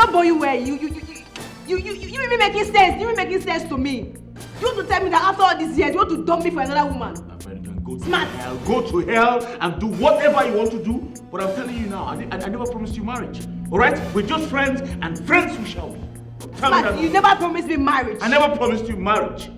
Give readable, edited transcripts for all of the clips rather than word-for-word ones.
not born you where you even making sense. You even making sense to me. You want to tell me that after all these years, you want to dump me for another woman? My friend, you can go to Smart. hell. Go to hell and do whatever you want to do. But I'm telling you now, I never promised you marriage. Alright? We're just friends, and friends we shall be. Smart, you never promised me marriage. I never promised you marriage.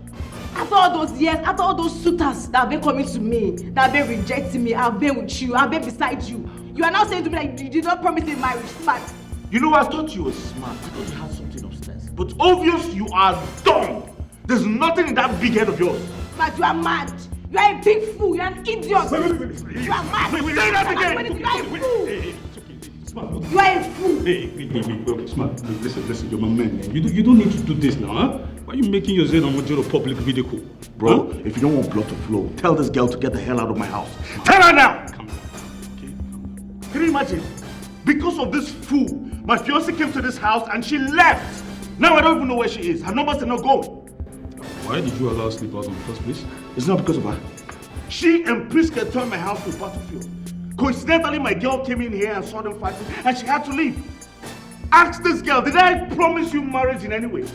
After all those years, after all those suitors that have been coming to me, that have been rejecting me, I've been with you, I've been beside you. You are now saying to me like you did not promise me marriage. Smart. You know, I thought you were smart. I thought you had something upstairs. But obvious you are dumb. There's nothing in that big head of yours. But you are mad. You are a big fool. You are an idiot. You are mad. Say that again. You are a fool. It's okay. Smart. You are a fool. Hey, Smart. Listen, you're my man. You don't need to do this now, huh? Why are you making yourself a major public video call? Bro, if you don't want blood to flow, tell this girl to get the hell out of my house. Tell her now! Calm down. Okay, calm down. Can you imagine? Because of this fool, my fiancée came to this house and she left. Now I don't even know where she is. Her numbers are not going. Why did you allow her to sleep out in the first place? It's not because of her. She and Priska turned my house to a battlefield. Coincidentally, my girl came in here and saw them fighting and she had to leave. Ask this girl, did I promise you marriage in any way?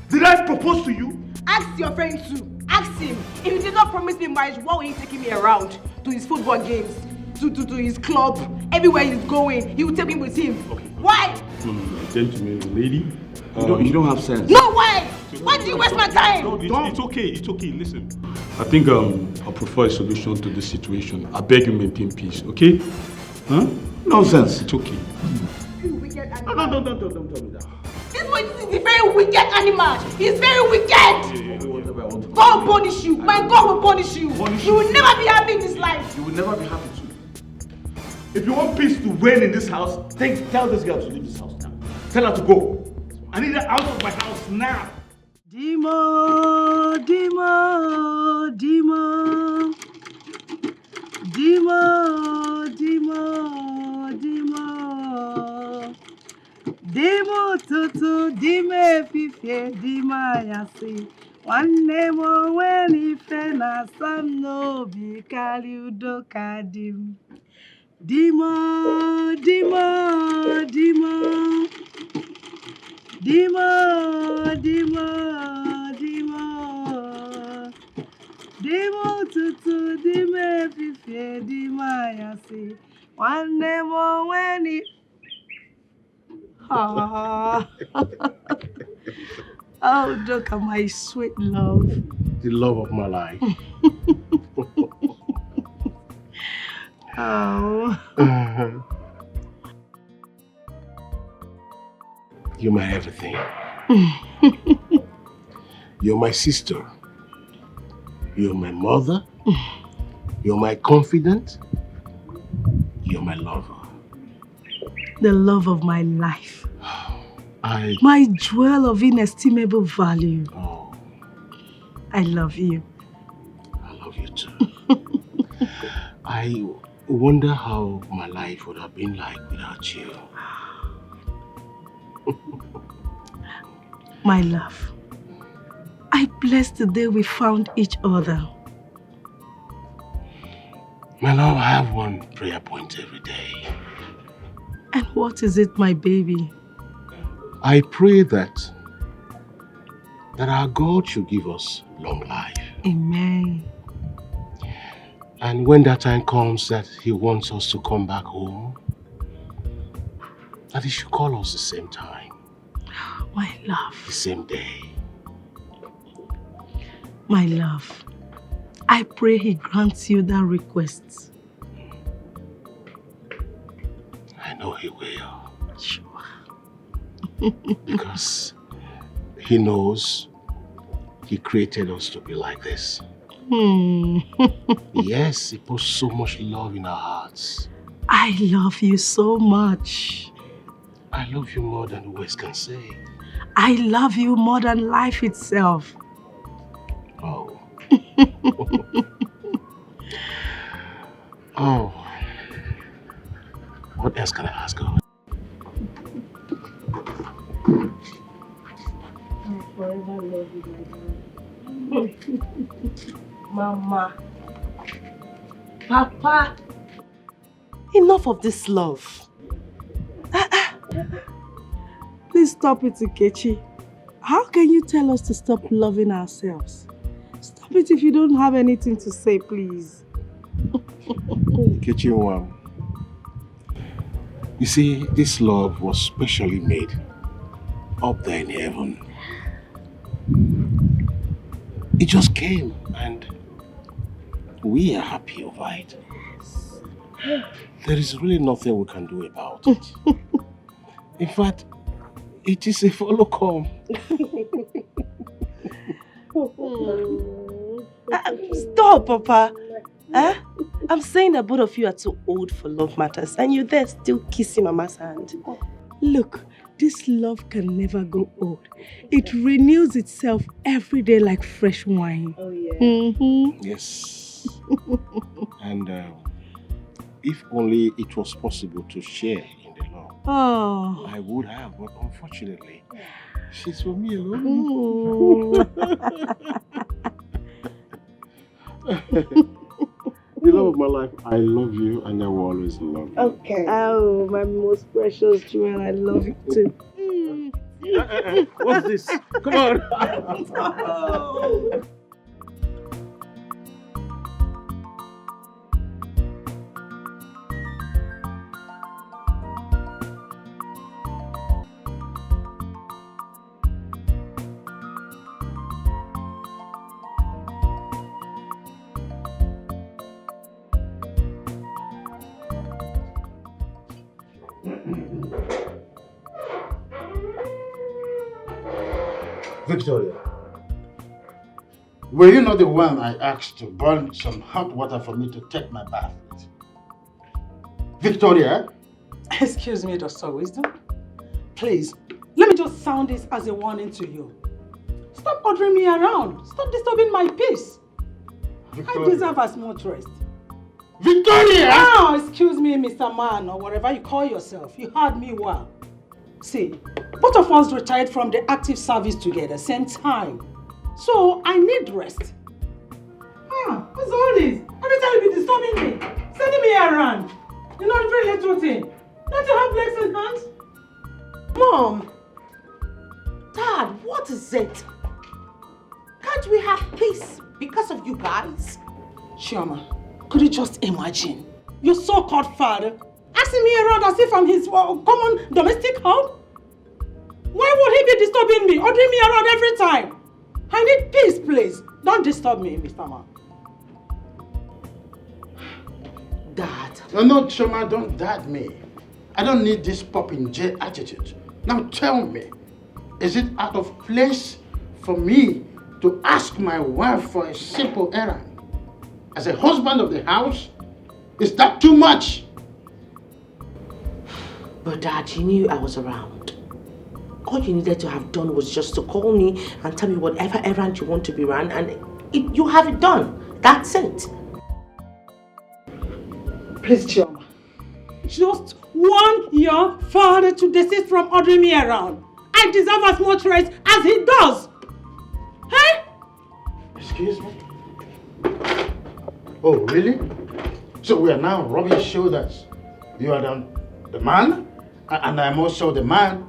Did I propose to you? Ask your friend too. Ask him. If he did not promise me marriage, why were he taking me around to his football games, to his club, everywhere he's going? He would take me with him. Okay. Why? No, gentleman, lady. You don't have sense. No, why? Why do you waste my time? No, it's okay. Listen, I think I'll prefer a solution to this situation. I beg you maintain peace, okay? Huh? Nonsense. It's okay. You wicked animal. No, don't tell me that. This boy is a very wicked animal. He's very wicked. God will punish you. My God will punish you. You will never be happy in this life. You will never be happy too. If you want peace to reign in this house, tell this girl to leave this house now. Tell her to go. I need her out of my house now. Demo, Demo, Demo, Demo, Demo, Demo, Demo tutu, Dime fife, Dima yasi. One name when ife na sam no bi kali udo kadim. Demo, Demo, Demo. Demo, Demo, Demo, Demo tutu, Dime fife, Dima yasi. One more when it. Oh, look at my sweet love. The love of my life. Oh. You're my everything. You're my sister. You're my mother. You're my confidant. You're my lover. The love of my life. I... My jewel of inestimable value. Oh, I love you. I love you too. I wonder how my life would have been like without you. My love, I bless the day we found each other. My love, I have one prayer point every day. And what is it, my baby? I pray that our God should give us long life. Amen. And when that time comes that He wants us to come back home, that He should call us the same time. My love. The same day. My love, I pray He grants you that request. I know He will. Sure. Because He knows He created us to be like this. Yes, He puts so much love in our hearts. I love you so much. I love you more than words can say. I love you more than life itself. Oh. Oh. What else can I ask God? I forever love you, my God. Mama. Papa. Enough of this love. Please stop it, Nkechi. How can you tell us to stop loving ourselves? Stop it if you don't have anything to say, please. Nkechi, wow. You see, this love was specially made up there in heaven. It just came and we are happy over it. There is really nothing we can do about it. In fact, it is a follow come. Stop, Papa. Huh? I'm saying that both of you are too old for love matters and you're there still kissing Mama's hand. Look, this love can never grow old. It renews itself every day like fresh wine. Oh, yeah. Yes. And if only it was possible to share in the love, I would have, but unfortunately, she's for me alone. The love of my life, I love you and I will always love you. Okay. Oh, my most precious jewel, I love you too. What's this? Come on. Victoria, were you not the one I asked to burn some hot water for me to take my bath with? Victoria? Excuse me, Dr. Wisdom. Please, let me just sound this as a warning to you. Stop ordering me around. Stop disturbing my peace. Victoria. I deserve as much rest. Victoria! Oh, excuse me, Mr. Man, or whatever you call yourself. You heard me well. See, both of us retired from the active service together, same time. So, I need rest. What's all this? Every time you be disturbing me, sending me around. You know, very little thing. Don't you have legs and hands? Mom! Dad, what is it? Can't we have peace because of you guys? Chioma, could you just imagine? Your so-called father asking me around as if I'm his common domestic help? Why would he be disturbing me, ordering me around every time? I need peace, please. Don't disturb me, Mr. Man. Dad. No, Choma, don't dad me. I don't need this Popinjay attitude. Now tell me, is it out of place for me to ask my wife for a simple errand? As a husband of the house, is that too much? But Dad, you knew I was around. All you needed to have done was just to call me and tell me whatever errand you want to be run, and you have it done. That's it. Please, Chioma, just want your father to desist from ordering me around. I deserve as much rest as he does. Hey? Excuse me? Oh, really? So we are now rubbing shoulders. You are the man, and I'm also the man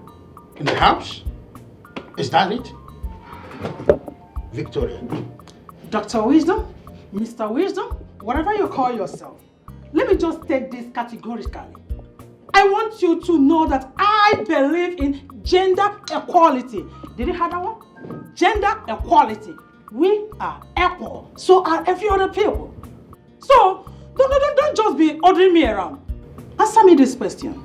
in the house? Is that it? Victoria. Dr. Wisdom, Mr. Wisdom, whatever you call yourself, let me just take this categorically. I want you to know that I believe in gender equality. Did you hear that one? Gender equality. We are equal. So are every other people. So, don't just be ordering me around. Answer me this question.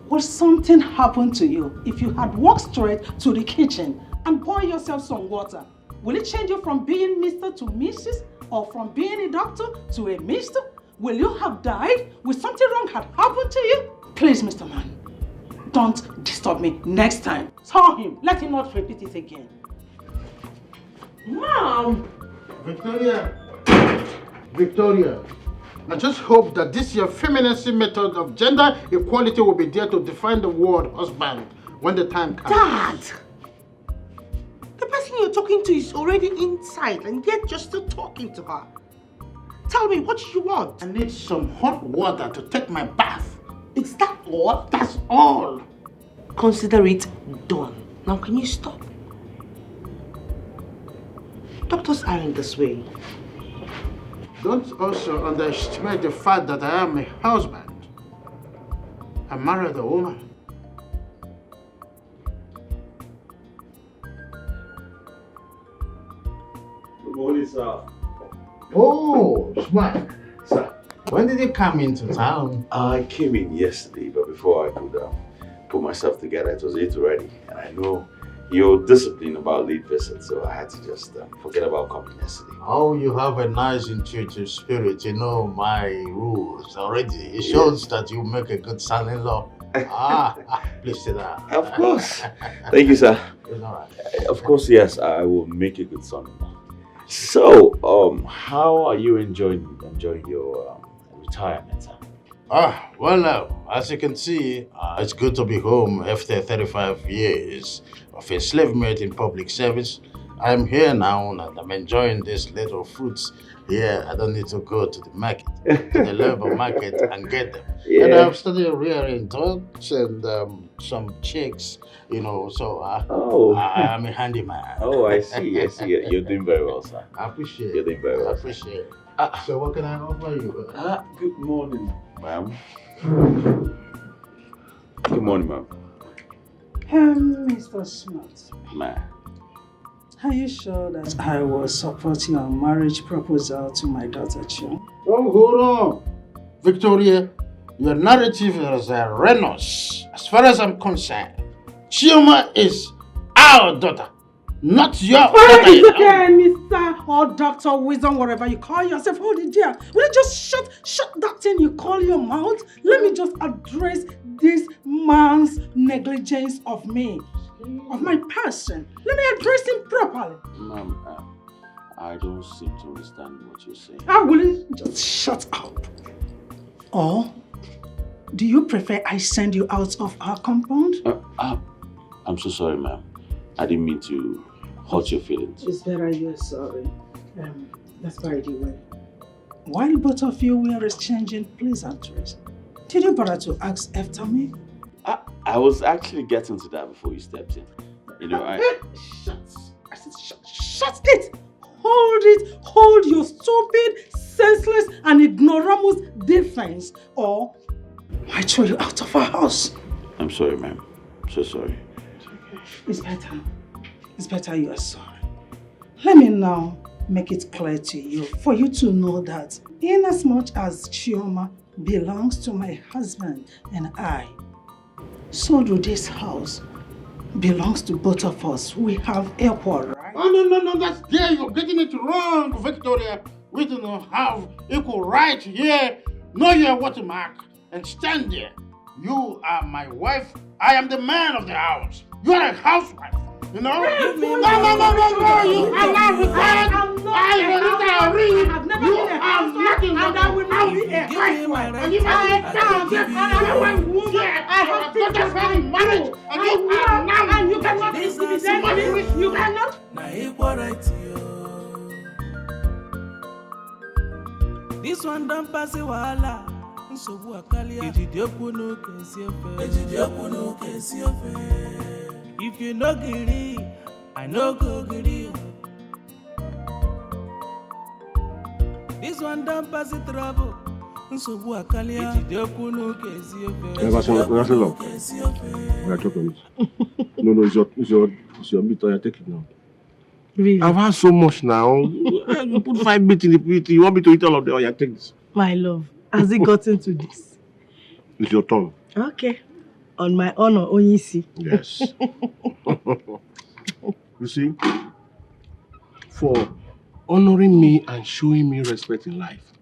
Would something happen to you if you had walked straight to the kitchen and pour yourself some water? Will it change you from being Mr. to Mrs. or from being a doctor to a Mr.? Will you have died? Will something wrong have happened to you? Please, Mr. Man, don't disturb me next time. Tell him, let him not repeat it again. Mom! Victoria, I just hope that this your feminism method of gender equality will be there to define the word husband when the time comes. Dad! The person you're talking to is already inside and yet you're still talking to her. Tell me, what do you want? I need some hot water to take my bath. Is that all? That's all. consider it done. Now can you stop? Doctors aren't this way. Don't also underestimate the fact that I am a husband. I married a woman. Good morning, sir. Oh, smart. Sir, when did you come into town? I came in yesterday, but before I could put myself together, it was 8 already. And I know you're disciplined about late visits, so I had to just forget about coming yesterday. Oh, you have a nice intuitive spirit. You know my rules already. It shows that you make a good son-in-law. Please sit down. Of course. Thank you, sir. It's all right. Of course, yes, I will make a good son-in-law. So, how are you enjoying your retirement, sir? Well, as you can see, it's good to be home after 35 years of enslavement in public service. I'm here now and I'm enjoying these little fruits here. I don't need to go to the market, to the local market and get them. Yeah. And I've started rearing dogs and some chicks, you know, so I'm a handyman. Oh, I see. You're doing very well, sir. I appreciate it. You're doing very well. I appreciate it. So what can I offer you? Good morning, ma'am. Good morning, ma'am. Mr. Smart, Ma'am. are you sure that I will support your marriage proposal to my daughter, Chioma? Oh, hold on. Victoria, your narrative is erroneous. As far as I'm concerned, Chioma is our daughter, not your daughter. It's okay, Mr. or Dr. Wisdom, whatever you call yourself. Hold it there. Will you just shut that thing you call your mouth? Let me just address this man's negligence of me, of my person. Let me address him properly. Ma'am, I don't seem to understand what you're saying. Will you just shut up? Or do you prefer I send you out of our compound? I'm so sorry, ma'am. I didn't mean to hurt your feelings. It's better you're sorry. That's by the way. While both of you were exchanging pleasantries, did you bother to ask after me? I was actually getting to that before you stepped in. You know, Shut! I said shut it! Hold your stupid, senseless, and ignoramus defense, or I throw you out of our house. I'm sorry, ma'am. So sorry. It's better you are sorry. Let me now make it clear to you, for you to know that inasmuch as Chioma belongs to my husband and I, so do this house belongs to both of us. We have equal right. Oh, no, that's there. You're getting it wrong, Victoria. We do not have equal right here. Know your watermark and stand there. You are my wife. I am the man of the house. You are a housewife. You know? No. You are not required. I have never been a housewife, and I will not be a housewife. And if I have things to say marriage, and you are now, and you cannot intimidate me. You cannot. This one don't pass a wala. Nsobu akalia. Ejidiokuno kesi ofe. If you no giri, I no go giri. This one don't pass it trouble. Nsobu akalia. Ejidiokuno kesi ofe. We are talking. No, it's your meat. I take it now. Really? I've had so much now. You put 5 bits in the plate. You want me to eat all of them? I take this. My love, has it gotten to this? It's your turn. Okay. On my honor, Onyisi. Yes. You see, for honoring me and showing me respect in life,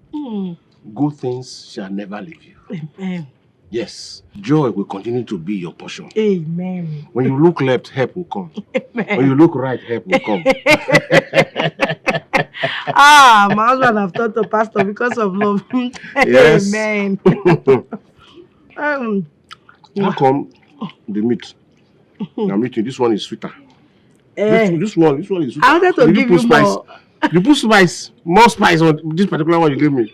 good things shall never leave you. Amen. Yes, joy will continue to be your portion. Amen. When you look left, help will come. Amen. When you look right, help will come. My husband have taught the pastor because of love. Yes. Amen. How come the meat? I'm eating. This one is sweeter. Eh. This one is sweeter. I wanted to give you spice? more. You put spice, more spice on this particular one you gave me.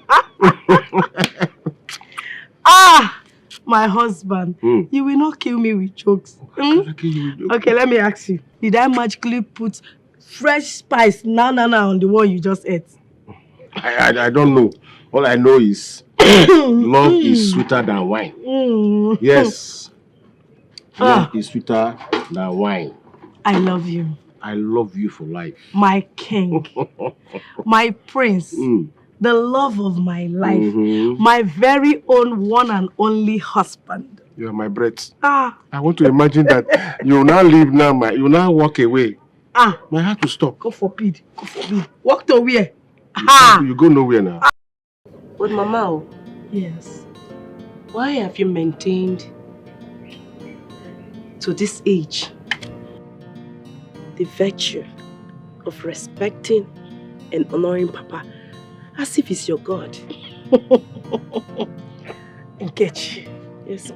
My husband, you will not kill me with jokes. Okay, let me ask you. Did I magically put fresh spice now on the one you just ate? I don't know. All I know is love is sweeter than wine. Yes. Love is sweeter than wine. I love you. I love you for life. My king. My prince. The love of my life. My very own one and only husband. You are my breath. I want to imagine that you now leave now, you now walk away. My heart will stop. God forbid. God forbid. Walk to where? You go nowhere now. But Mama, yes. Why have you maintained to this age the virtue of respecting and honoring Papa as if he's your God? Nkechi. Yes.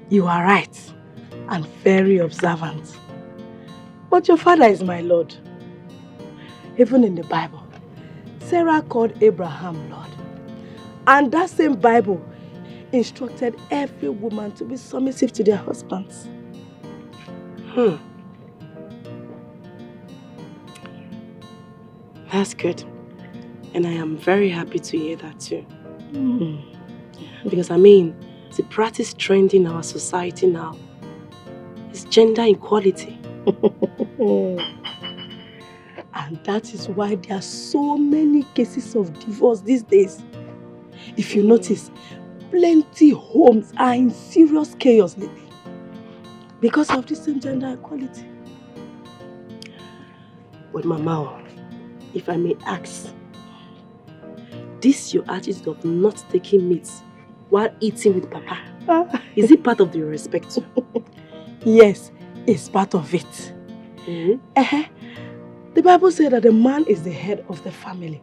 You are right and very observant. But your father is my Lord. Even in the Bible, Sarah called Abraham Lord. And that same Bible instructed every woman to be submissive to their husbands. That's good. And I am very happy to hear that too. Because I mean, the practice trend in our society now is gender equality. And that is why there are so many cases of divorce these days. If you notice, plenty homes are in serious chaos lately because of this same gender equality. But Mama, if I may ask, this your attitude of not taking meat while eating with Papa, is it part of the respect? Yes, it's part of it. The Bible says that the man is the head of the family.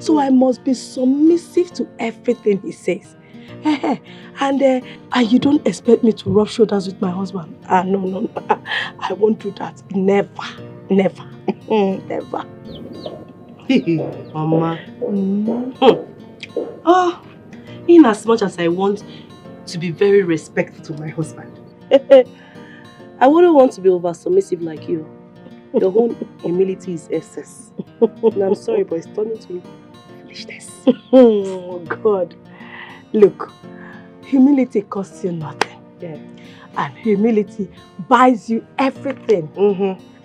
So I must be submissive to everything he says. And you don't expect me to rub shoulders with my husband? No. I won't do that. Never. Never. Never. Mama. In as much as I want to be very respectful to my husband, I wouldn't want to be over submissive like you. Your own humility is excess. And I'm sorry, but it's turning to foolishness. Oh God. Look, humility costs you nothing. Yeah. And humility buys you everything.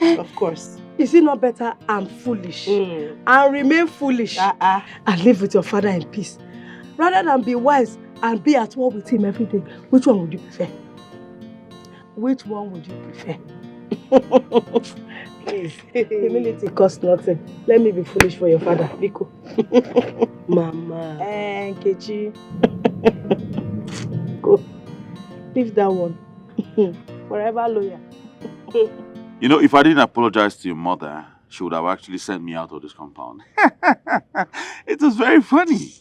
Of course. Is it not better I'm foolish and remain foolish and live with your father in peace, rather than be wise and be at war with him every day? Which one would you prefer? Which one would you prefer? Please. Humility costs nothing. Let me be foolish for your father, Biko. Mama. Nkechi. Go. Leave that one. Forever lawyer. You know, if I didn't apologize to your mother, she would have actually sent me out of this compound. It was very funny.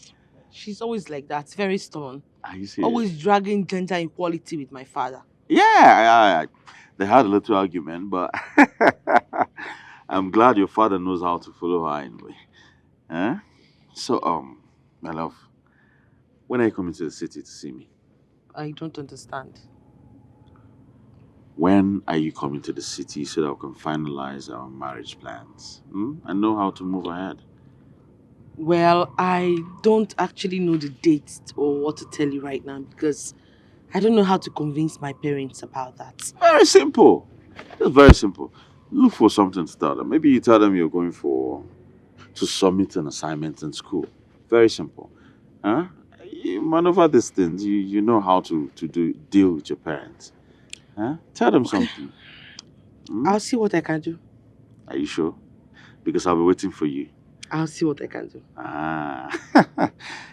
She's always like that, very stubborn. Are you serious? Always dragging gender equality with my father. Yeah, they had a little argument, but I'm glad your father knows how to follow her anyway. So, my love, when are you coming to the city to see me? I don't understand. When are you coming to the city so that we can finalize our marriage plans and know how to move ahead? Well, I don't actually know the date or what to tell you right now because I don't know how to convince my parents about that. Very simple. It's very simple. Look for something to tell them. Maybe you tell them you're going to submit an assignment in school. Very simple. You maneuver these things. You know how to deal with your parents. Tell them something. I'll see what I can do. Are you sure? Because I'll be waiting for you. I'll see what I can do.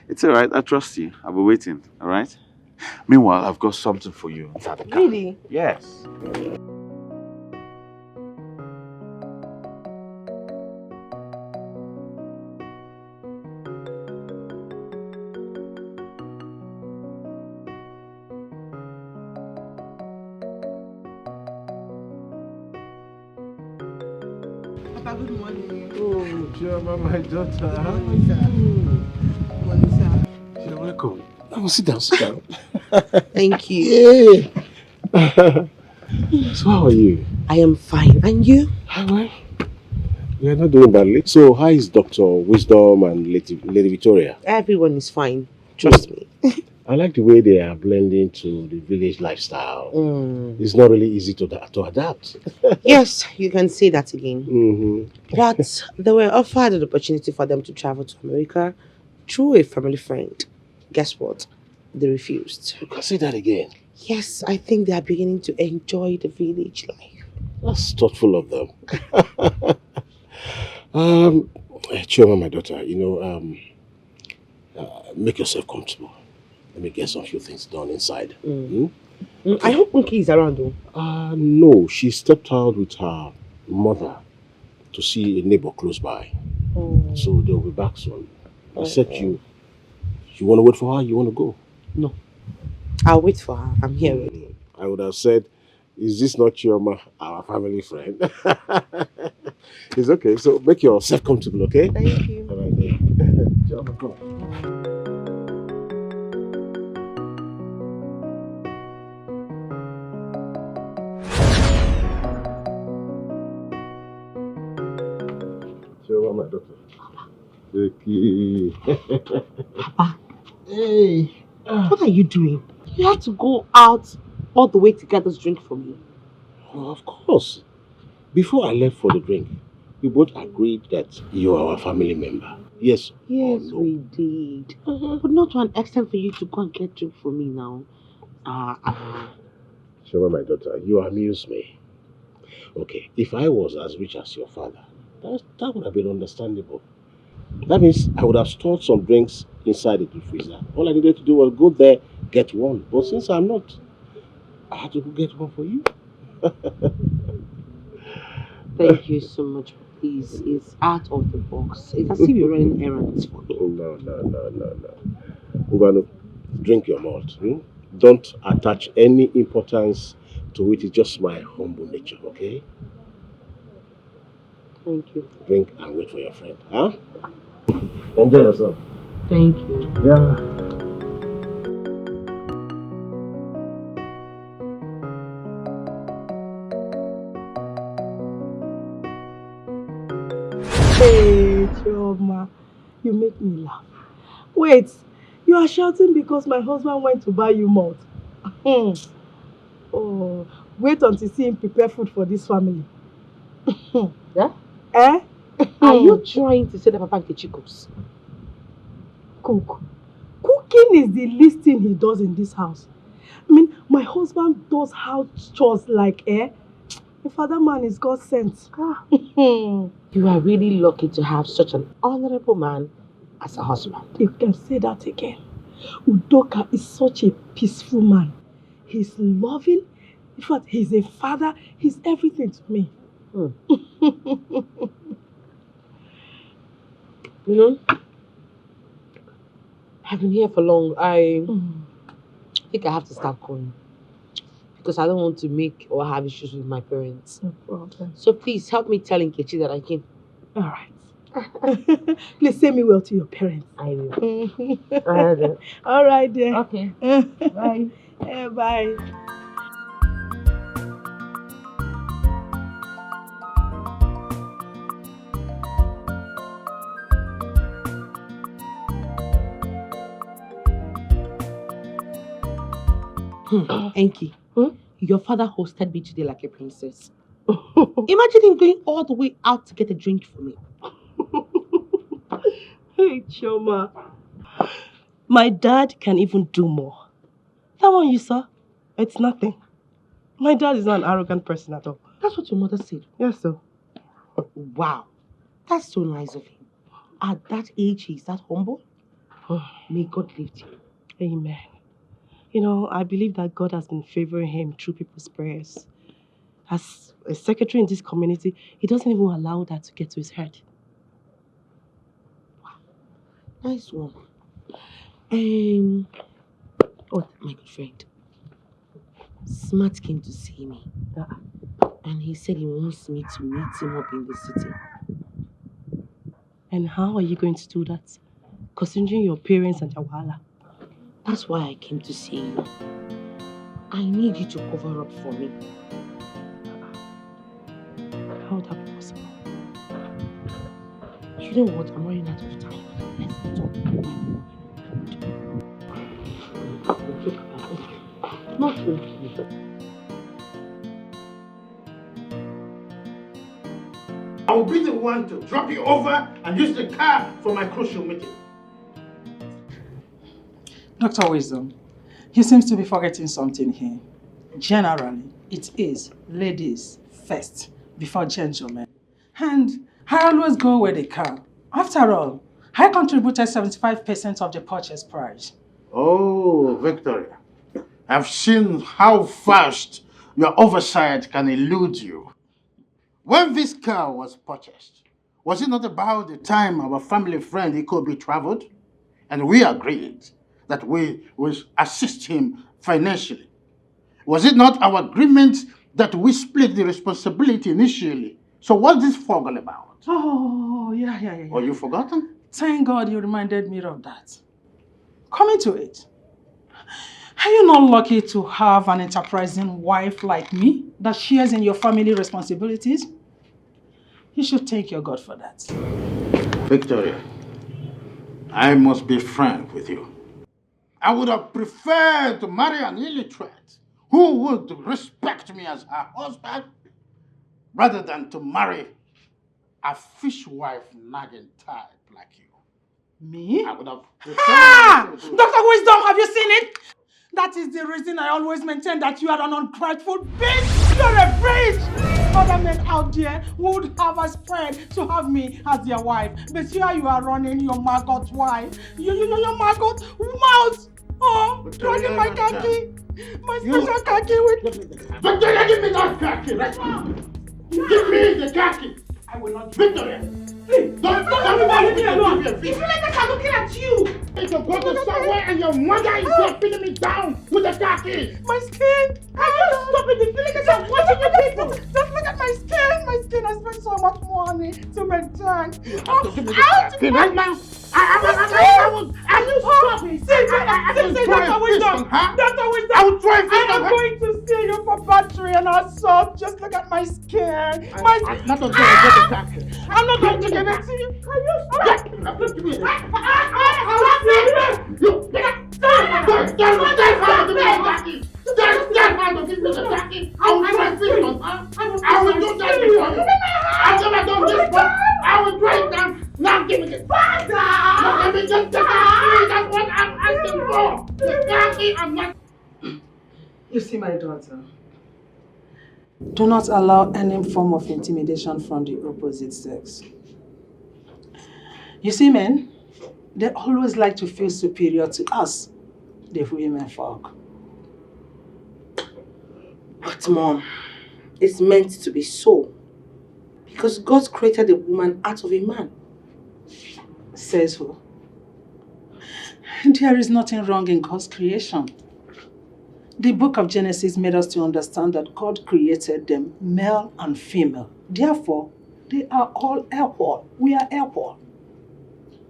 It's all right. I trust you. I'll be waiting. All right? Meanwhile, I've got something for you inside the car. Really? Yes. Papa, good morning. Oh, Chioma, my daughter. Good morning, sir. You're welcome. Oh, sit down, sit down. Thank you. Yeah. So how are you? I am fine. And you? Well, you're not doing badly. So how is Dr. Wisdom and Lady Victoria? Everyone is fine. Trust me. I like the way they are blending to the village lifestyle. It's not really easy to adapt. Yes, you can say that again. Mm-hmm. But they were offered an opportunity for them to travel to America through a family friend. Guess what? They refused. You can say that again. Yes, I think they are beginning to enjoy the village life. That's thoughtful of them. Chioma, my daughter, make yourself comfortable. Let me get some few things done inside. Okay. I hope Unki is around though. No, she stepped out with her mother to see a neighbor close by. So they'll be back soon. Except you want to wait for her? You want to go? No. I'll wait for her. I'm here already. I would have said, is this not Chioma, our family friend? It's okay. So make yourself comfortable, okay? Thank you. All right, then. Chioma, go. Chioma, my daughter. Papa. Hey. What are you doing? You have to go out all the way to get this drink for me. Oh, of course. Before I left for the drink, we both agreed that you are our family member. Yes. Yes, no? we did. But not to an extent for you to go and get drink for me now. Shema, my daughter, you amuse me. Okay, if I was as rich as your father, that would have been understandable. That means I would have stored some drinks inside the deep freezer. All I needed to do was go there, get one. But since I'm not, I had to go get one for you. Thank you so much. Please, it's out of the box. It's as if you're running errands for me. No. Uganu, drink your malt. Don't attach any importance to it. It's just my humble nature, okay? Thank you. Drink and wait for your friend, huh? Enjoy yourself. Thank you. Yeah. Hey, Chioma, you make me laugh. Wait, you are shouting because my husband went to buy you malt. Oh, wait until see him prepare food for this family. Yeah? Eh? Are you trying to say that Papa Nkechi cooks? Cook. Cooking is the least thing he does in this house. I mean, my husband does house chores like, The father man is God sent. You are really lucky to have such an honorable man as a husband. You can say that again. Udoka is such a peaceful man. He's loving. In fact, he's a father. He's everything to me. You know, I've been here for long. I think I have to start going. Because I don't want to make or have issues with my parents. No problem. So please help me tell Nkechi that I came. All right. Please say me well to your parents. I will. All right, then. Okay. Bye. Bye. Enki, your father hosted me today like a princess. Imagine him going all the way out to get a drink for me. Hey, Chioma. My dad can even do more. That one you saw, it's nothing. My dad is not an arrogant person at all. That's what your mother said. Yes, sir. Wow. That's so nice of him. At that age, he's that humble. May God lift him. Amen. You know, I believe that God has been favoring him through people's prayers. As a secretary in this community, he doesn't even allow that to get to his head. Wow. Nice one. Oh, my good friend. Smart came to see me. And he said he wants me to meet him up in the city. And how are you going to do that? Considering your parents and your wahala. That's why I came to see you. I need you to cover up for me. How would that be possible? You know what? I'm running out of time. Let's talk. We'll talk about it. Not okay. I will be the one to drop you over and use the car for my crucial meeting. Dr. Wisdom, he seems to be forgetting something here. Generally, it is ladies first before gentlemen. And I always go with the car. After all, I contributed 75% of the purchase price. Oh, Victoria, I've seen how fast your oversight can elude you. When this car was purchased, was it not about the time our family friend Ikobi traveled? And we agreed that we will assist him financially. Was it not our agreement that we split the responsibility initially? So what's this fog all about? Oh, yeah. Or you forgotten? Thank God you reminded me of that. Coming to it, are you not lucky to have an enterprising wife like me that shares in your family responsibilities? You should thank your God for that. Victoria, I must be frank with you. I would have preferred to marry an illiterate who would respect me as her husband rather than to marry a fishwife nagging type like you. Me? I would have preferred Dr. Wisdom, have you seen it? That is the reason I always maintain that you are an ungrateful bitch. You're a bitch. Other men out there would have a spread to have me as their wife. But here you are running your maggot wife. Your maggot mouth. Oh, dragging my khaki. My special khaki with... Victoria, give me that khaki right now. Give me the khaki. I will not... Victoria. Please, don't leave me alone. If you like that, I'm looking at you. If you go to somewhere and your mother is there pinning me down with the khaki. My skin. Can you stop it? The feeling is I'm watching you people. Just look at my skin. My skin. I spent so much money to maintain. Right now. I will stop it. See, Dr. Wisdom. Dr. Wisdom. I will try I am going to sue you for battery and assault. Just look at my skin. I'm not going to get the khaki. I'm not going to give it to you. Can you stop? I will do that before you. I've never done this before. I will try it down. Now give me it. Now let me just take it. That's what I'm asking for. The khaki, I'm not. You see, my daughter, do not allow any form of intimidation from the opposite sex. You see, men, they always like to feel superior to us, the women folk. But Mom, it's meant to be so. Because God created a woman out of a man. Says who? There is nothing wrong in God's creation. The book of Genesis made us to understand that God created them male and female. Therefore, they are all equal. We are equal.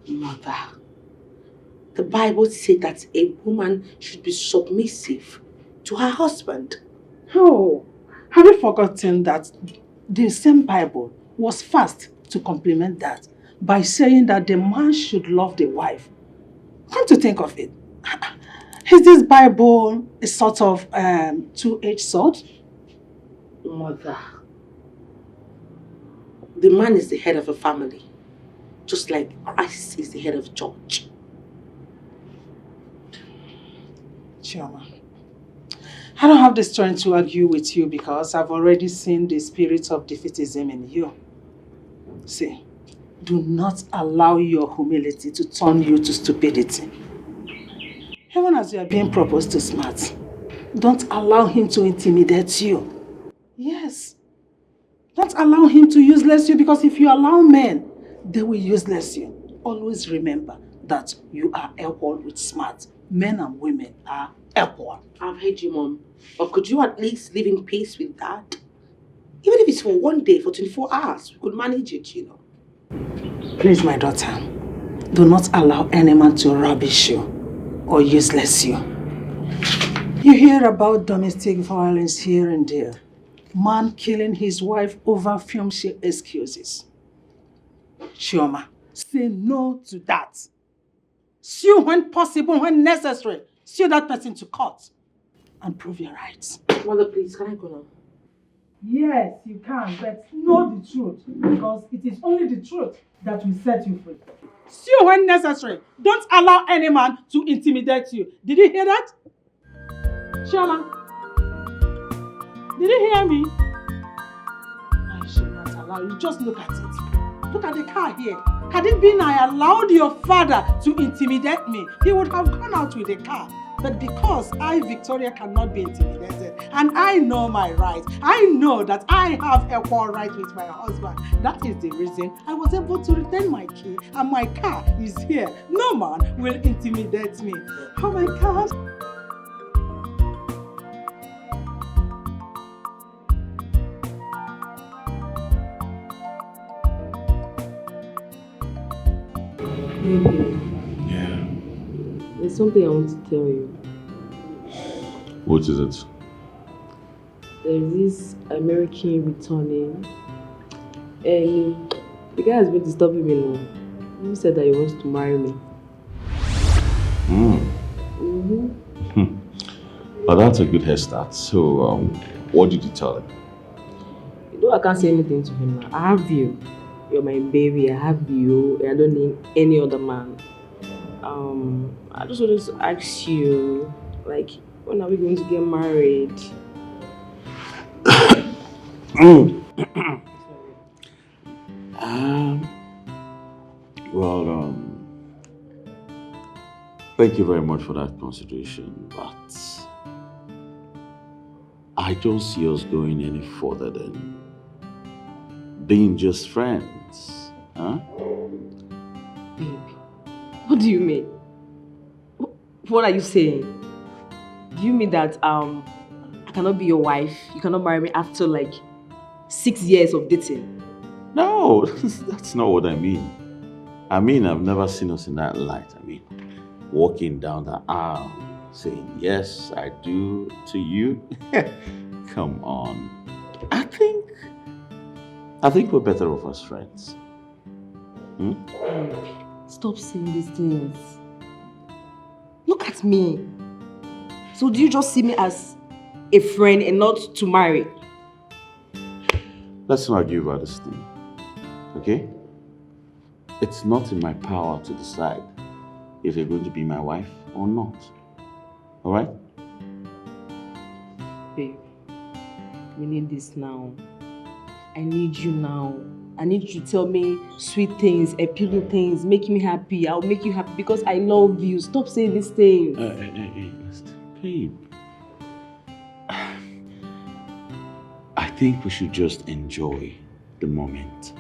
Mother, the Bible says that a woman should be submissive to her husband. Oh, have you forgotten that the same Bible was fast to complement that by saying that the man should love the wife? Come to think of it, is this Bible a sort of two-edged sword? Mother, the man is the head of a family, just like Christ is the head of church. Chioma, I don't have the strength to argue with you because I've already seen the spirit of defeatism in you. See, do not allow your humility to turn you to stupidity. Even as you are being proposed to smart, don't allow him to intimidate you. Yes. Don't allow him to useless you, because if you allow men, they will useless you. Always remember that you are equal with smart. Men and women are equal. I've heard you, Mom. But could you at least live in peace with that? Even if it's for one day, for 24 hours, we could manage it, you know. Please, my daughter, do not allow any man to rubbish you or useless you. You hear about domestic violence here and there. Man killing his wife over filmshare excuses. Chioma, say no to that. Sue when possible, when necessary. Sue that person to court and prove your rights. Mother, please, can I go now? Yes, you can, but know the truth, because it is only the truth that will set you free. Sue when necessary. Don't allow any man to intimidate you. Did you hear that? Chioma, did you hear me? I should not allow you. Just look at it. Look at the car here. Had it been I allowed your father to intimidate me, he would have gone out with the car. But because I, Victoria, cannot be intimidated, and I know my rights, I know that I have equal rights with my husband. That is the reason I was able to retain my key, and my car is here. No man will intimidate me. Oh my God. Baby, Yeah. there's something I want to tell you. What is it? There's this American returning, and the guy has been disturbing me now. He said that he wants to marry me. Well, that's a good head start. So, what did you tell him? You know I can't say anything to him now. I have you. You're my baby. I have you. I don't need any other man. I just wanted to ask you, like, when are we going to get married? Well, thank you very much for that consideration, but I don't see us going any further than being just friends, huh? Babe, what do you mean? What are you saying? Do you mean that I cannot be your wife? You cannot marry me after like 6 years of dating? No, that's not what I mean. I mean, I've never seen us in that light. I mean, walking down the aisle, saying, yes, I do to you. Come on. I think we're better off as friends. Stop saying these things. Look at me. So do you just see me as a friend and not to marry? Let's not argue about this thing, okay? It's not in my power to decide if you're going to be my wife or not. All right? Babe, we need this now. I need you now. I need you to tell me sweet things, appealing things, make me happy. I'll make you happy because I love you. Stop saying these things. Babe. I think we should just enjoy the moment.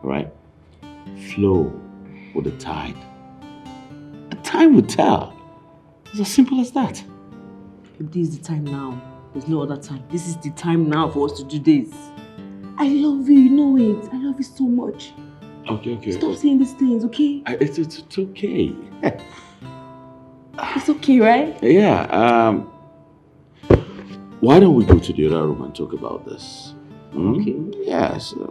All right? Flow with the tide. The time will tell. It's as simple as that. This is the time now. There's no other time. This is the time now for us to do this. I love you, you know it. I love you so much. Okay. Stop saying these things, okay? It's okay. It's okay, right? Yeah. Why don't we go to the other room and talk about this? Okay. Yeah, so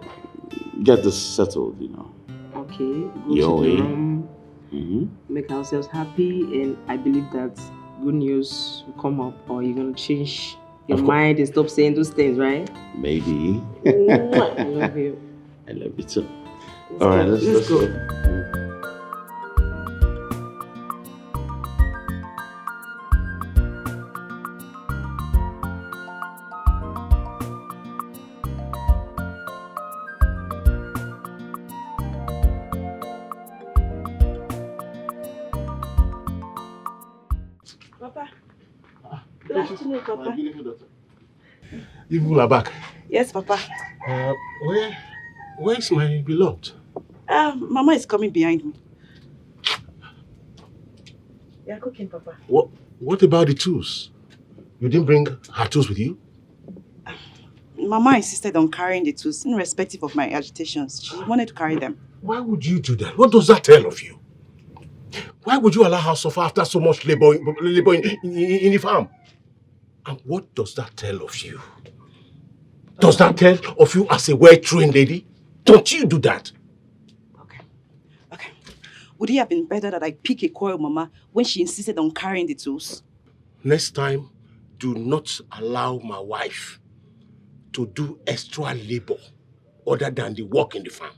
get this settled, you know. Okay. Go to the room, make ourselves happy, and I believe that good news will come up, or you're gonna change your mind and stop saying those things, right? Maybe. I love you. I love you too. Let's All right, go. let's go. Papa. Good afternoon, Papa. You people are back. Yes, Papa. Where's my beloved? Mama is coming behind me. They are cooking, Papa. What about the tools? You didn't bring her tools with you? Mama insisted on carrying the tools, irrespective of my agitations. She wanted to carry them. Why would you do that? What does that tell of you? Why would you allow her to suffer after so much labor in the farm? And what does that tell of you? Does that tell of you as a well-trained lady? Don't you do that? Okay. Would it have been better that I pick a quarrel, Mama, when she insisted on carrying the tools? Next time, do not allow my wife to do extra labor other than the work in the farm.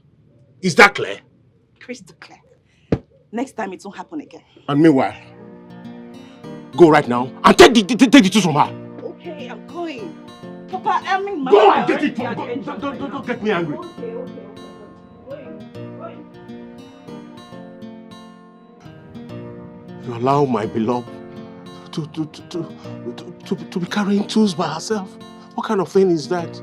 Is that clear? Crystal clear. Next time it won't happen again. And meanwhile, go right now and take the tools from her. Okay, I'm going. Papa, I mean, Mama. Go and get it. Don't get me angry. You allow my beloved to be carrying tools by herself. What kind of thing is that?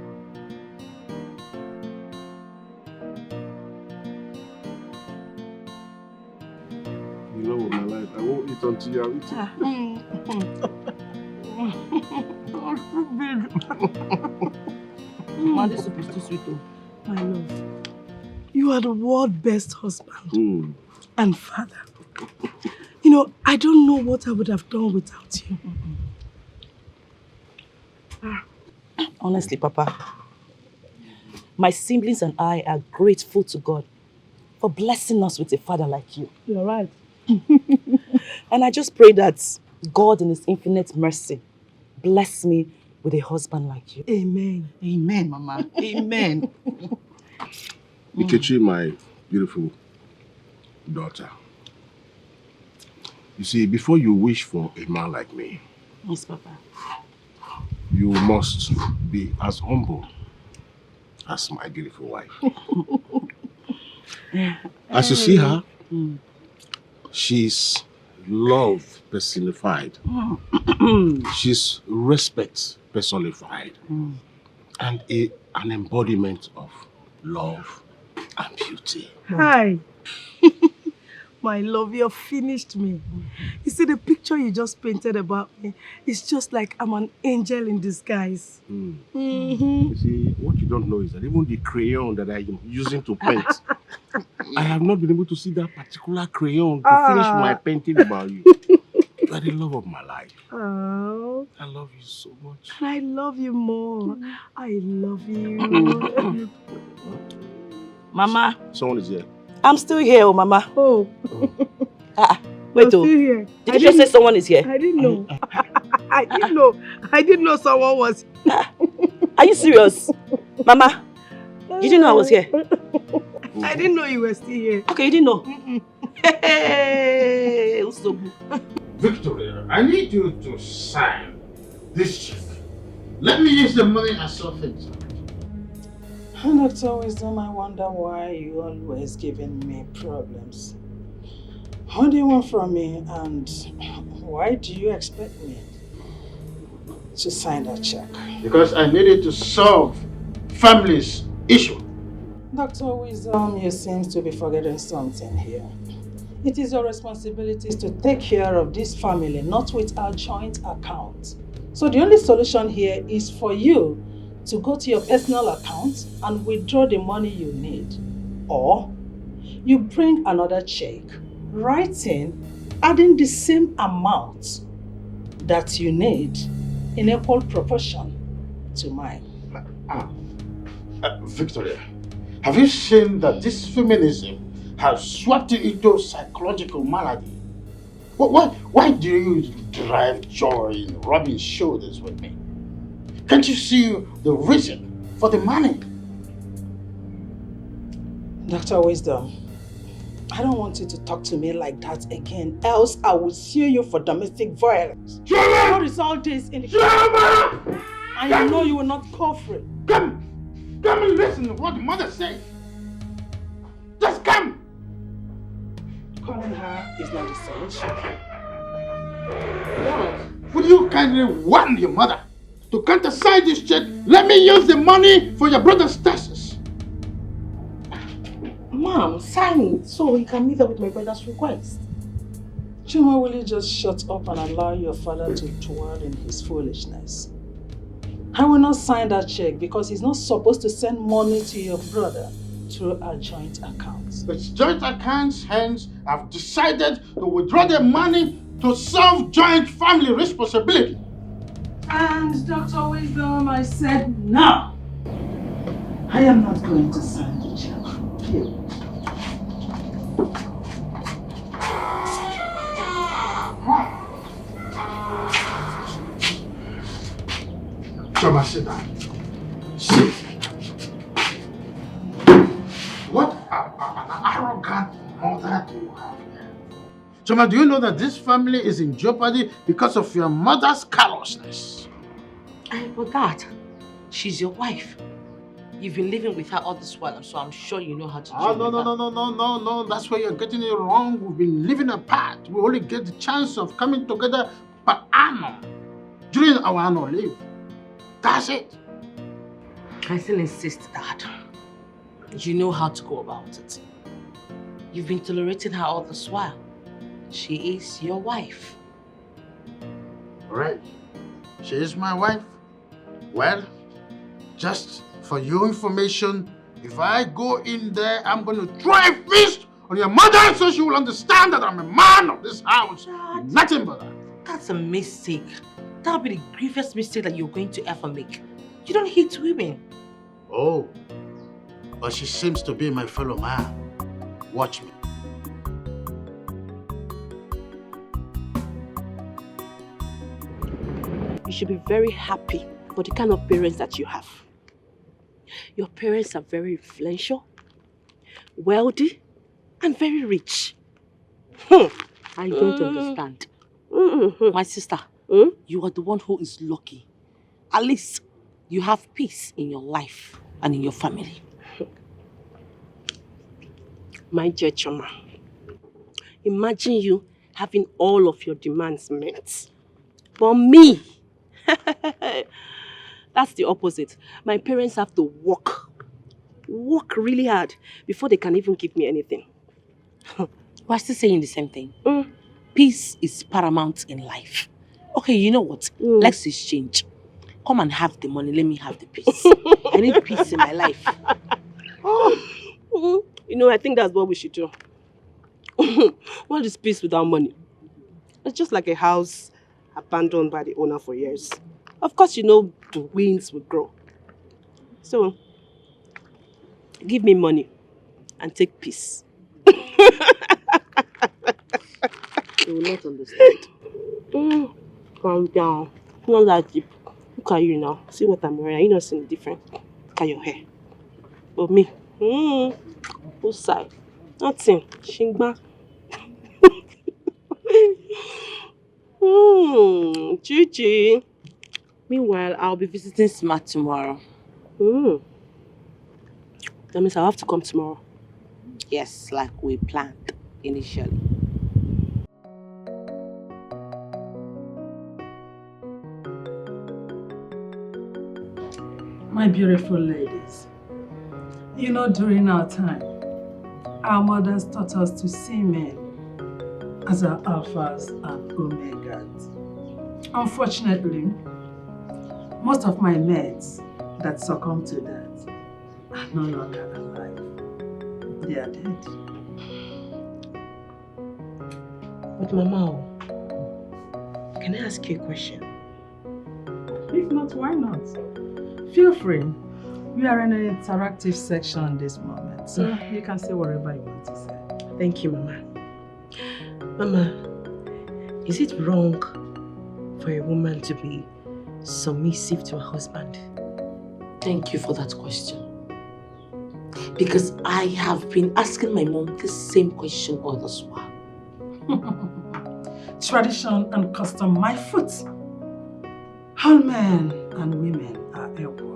You know what, my life, I won't eat until you have Mama, this soup is too sweet though. My love, you are the world's best husband and father. You know, I don't know what I would have done without you. Honestly, Papa, my siblings and I are grateful to God for blessing us with a father like you. You're right. And I just pray that God in His infinite mercy bless me with a husband like you. Amen. Amen, Mama. Amen. Ikechi, my beautiful daughter. You see, before you wish for a man like me, Yes, Papa. you must be as humble as my beautiful wife. As you see her, she's love personified. She's respect personified. And an embodiment of love and beauty. Hi. My love, you've finished me. You see, the picture you just painted about me, it's just like I'm an angel in disguise. You see, what you don't know is that even the crayon that I am using to paint, I have not been able to see that particular crayon to finish my painting about you. You are the love of my life. Oh. I love you so much. And I love you more. I love you. Mama. Someone is here. I'm still here, oh Mama. Oh. Wait, I'm still here. Did you just say someone is here? I didn't know. I didn't know someone was here. Are you serious? Mama, you didn't know I was here? I didn't know you were still here. Okay, you didn't know? Hey, Victoria, I need you to sign this check. Let me use the money as so things. Dr. Wisdom, I wonder why you always giving me problems. What do you want from me, and why do you expect me to sign that check? Because I needed to solve family's issue. Dr. Wisdom, you seem to be forgetting something here. It is your responsibility to take care of this family, not with our joint account. So the only solution here is for you to go to your personal account and withdraw the money you need. Or you bring another check, writing, adding the same amount that you need in equal proportion to mine. Victoria, have you seen that this feminism has swept you into psychological malady? Why do you derive joy in rubbing shoulders with me? Can't you see the reason for the money? Dr. Wisdom, I don't want you to talk to me like that again, else I will sue you for domestic violence. What is all this in here? And you know you will not go free. Come and listen to what the mother says. Just come. Calling her is not the solution. Would you kindly warn your mother to countersign this check? Let me use the money for your brother's taxes. Mom, sign it so he can meet up with my brother's request. Chuma, will you just shut up and allow your father to dwell in his foolishness? I will not sign that check because he's not supposed to send money to your brother through our joint accounts. It's joint accounts, hence I've decided to withdraw the money to solve joint family responsibility. And Dr. Wisdom, I said no. I am not going to sign the check. Here. Choma, sit down. Sit. What an arrogant mother do you have here? Choma, do you know that this family is in jeopardy because of your mother's callousness? But Dad, she's your wife. You've been living with her all this while, so I'm sure you know how to deal with her. No. That's where you're getting it wrong. We've been living apart. We only get the chance of coming together per annum during our annual leave. That's it. I still insist, Dad. You know how to go about it. You've been tolerating her all this while. She is your wife. Right. She is my wife. Well, just for your information, if I go in there, I'm going to throw a fist on your mother so she will understand that I'm a man of this house. Dad, nothing but that. That's a mistake. That'll be the grievous mistake that you're going to ever make. You don't hate women. Oh, but she seems to be my fellow man. Watch me. You should be very happy for the kind of parents that you have. Your parents are very influential, wealthy, and very rich. I don't understand. My sister, you are the one who is lucky. At least you have peace in your life and in your family. My dear Choma, imagine you having all of your demands met. But me, that's the opposite. My parents have to work really hard before they can even give me anything. We're still saying the same thing. Peace is paramount in life. Okay, you know what? Let's exchange. Come and have the money, let me have the peace. I need peace in my life. You know, I think that's what we should do. What is peace without money? It's just like a house abandoned by the owner for years. Of course, you know, the winds will grow. So, give me money and take peace. You will not understand. Calm down. Not that deep. Look at you now. See what I'm wearing. You not seeing the difference. Look at your hair. But me, whose side? Nothing. Shingba. Chichi. Meanwhile, I'll be visiting Smart tomorrow. That means I'll have to come tomorrow. Yes, like we planned initially. My beautiful ladies, you know, during our time, our mothers taught us to see men as our alphas and omegas. Unfortunately, most of my mates that succumbed to that are no longer alive. They are dead. But Mama, can I ask you a question? If not, why not? Feel free. We are in an interactive section at this moment, so you can say whatever you want to say. Thank you, Mama. Mama, is it wrong for a woman to be submissive to her husband? Thank you for that question. Because I have been asking my mom the same question all this while. Tradition and custom, my foot. All men and women are equal.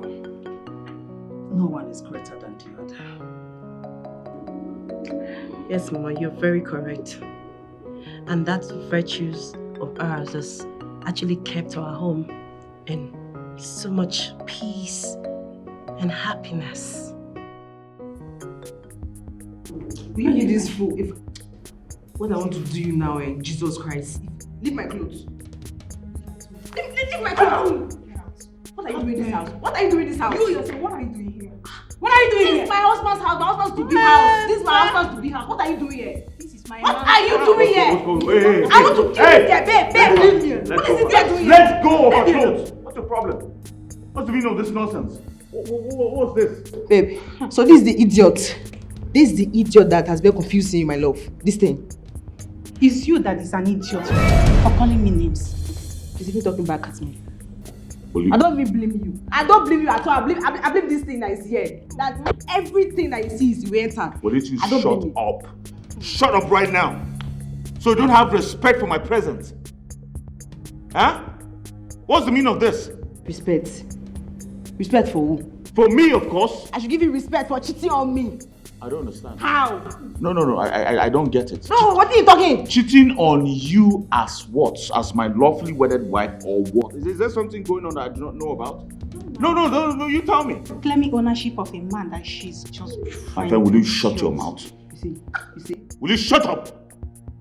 No one is greater than the other. Yes, Mama, you're very correct. And that virtues of ours has actually kept our home in so much peace and happiness. Will you hear this fool? If what I want to do you now, Jesus Christ. Leave my clothes. Leave my clothes. What are you doing in this house? What are you doing in this house? You yourself, what are you doing here? What are you doing This here? is my husband's house. My husband's to be house. This is my husband's to be house. What are you doing here? This is my What are you doing here? Hey, I want to kill you there, babe. Leave me. What is it you're doing here? Let go of her clothes. What's the problem? What's the meaning of this nonsense? What's this? Babe, so this is the idiot. This is the idiot that has been confusing you, my love. This thing. It's you that is an idiot for calling me names. She's even talking back at me. I don't even blame you. I don't blame you at all. I blame this thing that is here. That everything that you see is you enter. Will you shut up? Shut up right now. So you don't have respect for my presence. Huh? What's the meaning of this? Respect. Respect for who? For me, of course. I should give you respect for cheating on me. I don't understand. How? No. I don't get it. No, what are you talking? Cheating on you as what? As my lawfully wedded wife or what? Is there something going on that I do not know about? No, you tell me. Claiming ownership of a man that she's just My friend, will you shut your mouth? You see. Will you shut up?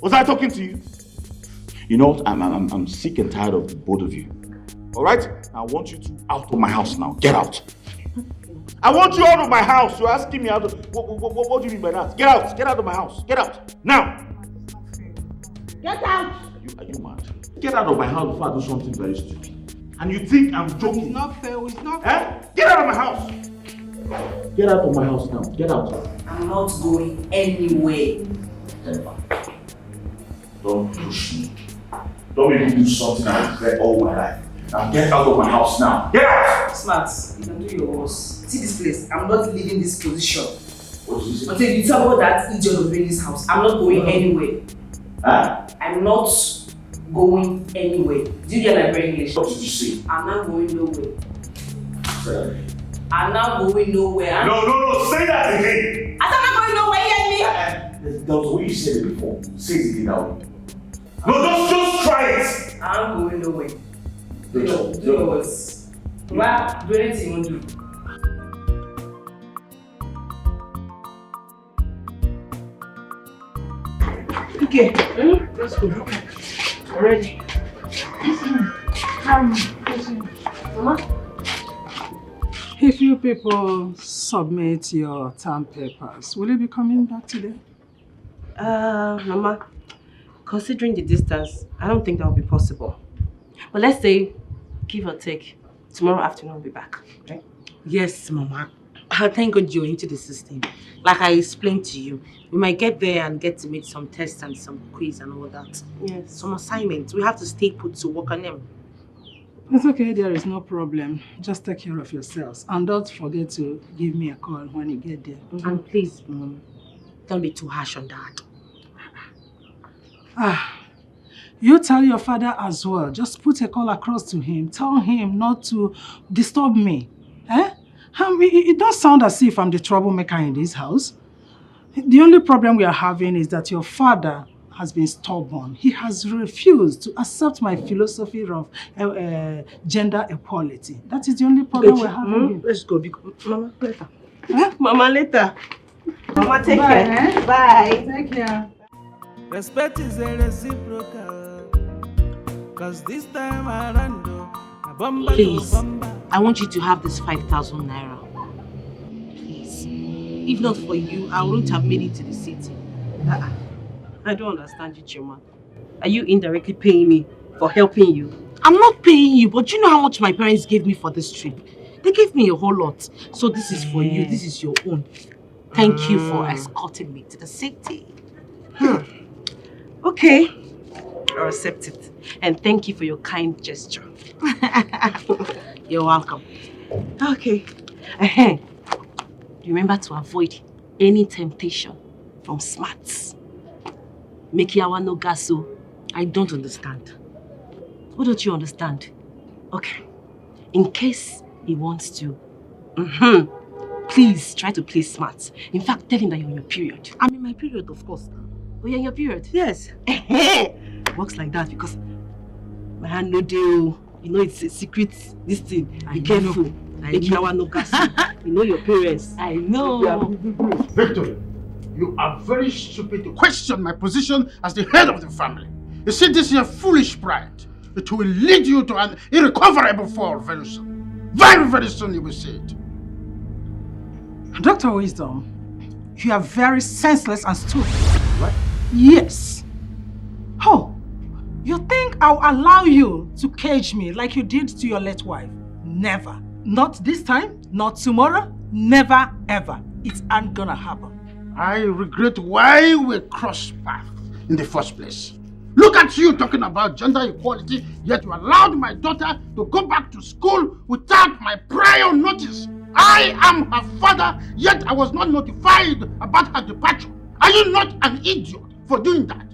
Was I talking to you? You know what? I'm sick and tired of the both of you. All right? I want you two out of my house now. Get out. I want you out of my house. You're asking me out of... What do you mean by that? Get out. Get out of my house. Get out. Now. Get out. Are you mad? Get out of my house before I do something very stupid. And you think I'm joking? It's not fair. It's not fair. Eh? Get out of my house. Get out of my house now. Get out. I'm not going anywhere. Don't push me. Don't make me do something I regret all my life. Now get out of my house now. Get out! Smart, you can do your worst. See this place. I'm not leaving this position. What is this? Until you tell me what that idiot will bring this house. I'm not going anywhere. Huh? I'm not going anywhere. Do you get my brain English? What did you say? I'm not going nowhere. Say I'm not going nowhere. No, say that again. I said I'm not going nowhere, you hear me? That was the way you said it before. Say it again now. No, just try it. I'm going nowhere. Do yours. Well, do anything you want to do. Okay. Let's go. Ready. Mama? If you people submit your term papers, will you be coming back today? Mama, considering the distance, I don't think that will be possible. But let's say, give or take, tomorrow afternoon we'll be back, right? Yes, Mama. Thank God you're into the system. Like I explained to you, we might get there and get to make some tests and some quiz and all that. Yes. Some assignments. We have to stay put to work on them. It's okay, there is no problem. Just take care of yourselves. And don't forget to give me a call when you get there. And please, Mom, don't be too harsh on Dad. You tell your father as well. Just put a call across to him. Tell him not to disturb me. It does sound as if I'm the troublemaker in this house. The only problem we are having is that your father has been stubborn. He has refused to accept my philosophy of gender equality. That is the only problem we're having. Let's go. Mama, later. Mama, later. Mama, take Bye, care. Bye. Take care. Respect is a reciprocal. Cause this time around, a bumper Please, to bumper. I want you to have this 5,000 naira. Please. If not for you, I wouldn't have made it to the city. I don't understand you, Chima. Are you indirectly paying me for helping you? I'm not paying you, but you know how much my parents gave me for this trip? They gave me a whole lot. So this is for you. This is your own. Thank you for escorting me to the city. Okay. I'll accept it. And thank you for your kind gesture. You're welcome. Okay. Remember to avoid any temptation from smarts. Mekiawa no gaso. I don't understand. What don't you understand? Okay. In case he wants to, please try to play smart. In fact, tell him that you're in your period. I'm in my period, of course. Oh, you're in your period? Yes. Works like that because my hand no deal. You know it's a secret, this thing. Be careful. Mekiawa no gaso. You know your parents. I know. Victor, you are very stupid to question my position as the head of the family. You see, this is a foolish pride. It will lead you to an irrecoverable fall very soon. Very, very soon you will see it. Dr. Wisdom, you are very senseless and stupid. What? Yes. Oh, you think I'll allow you to cage me like you did to your late wife? Never. Not this time, not tomorrow, never ever. It ain't gonna happen. I regret why we crossed paths in the first place. Look at you talking about gender equality, yet you allowed my daughter to go back to school without my prior notice. I am her father, yet I was not notified about her departure. Are you not an idiot for doing that?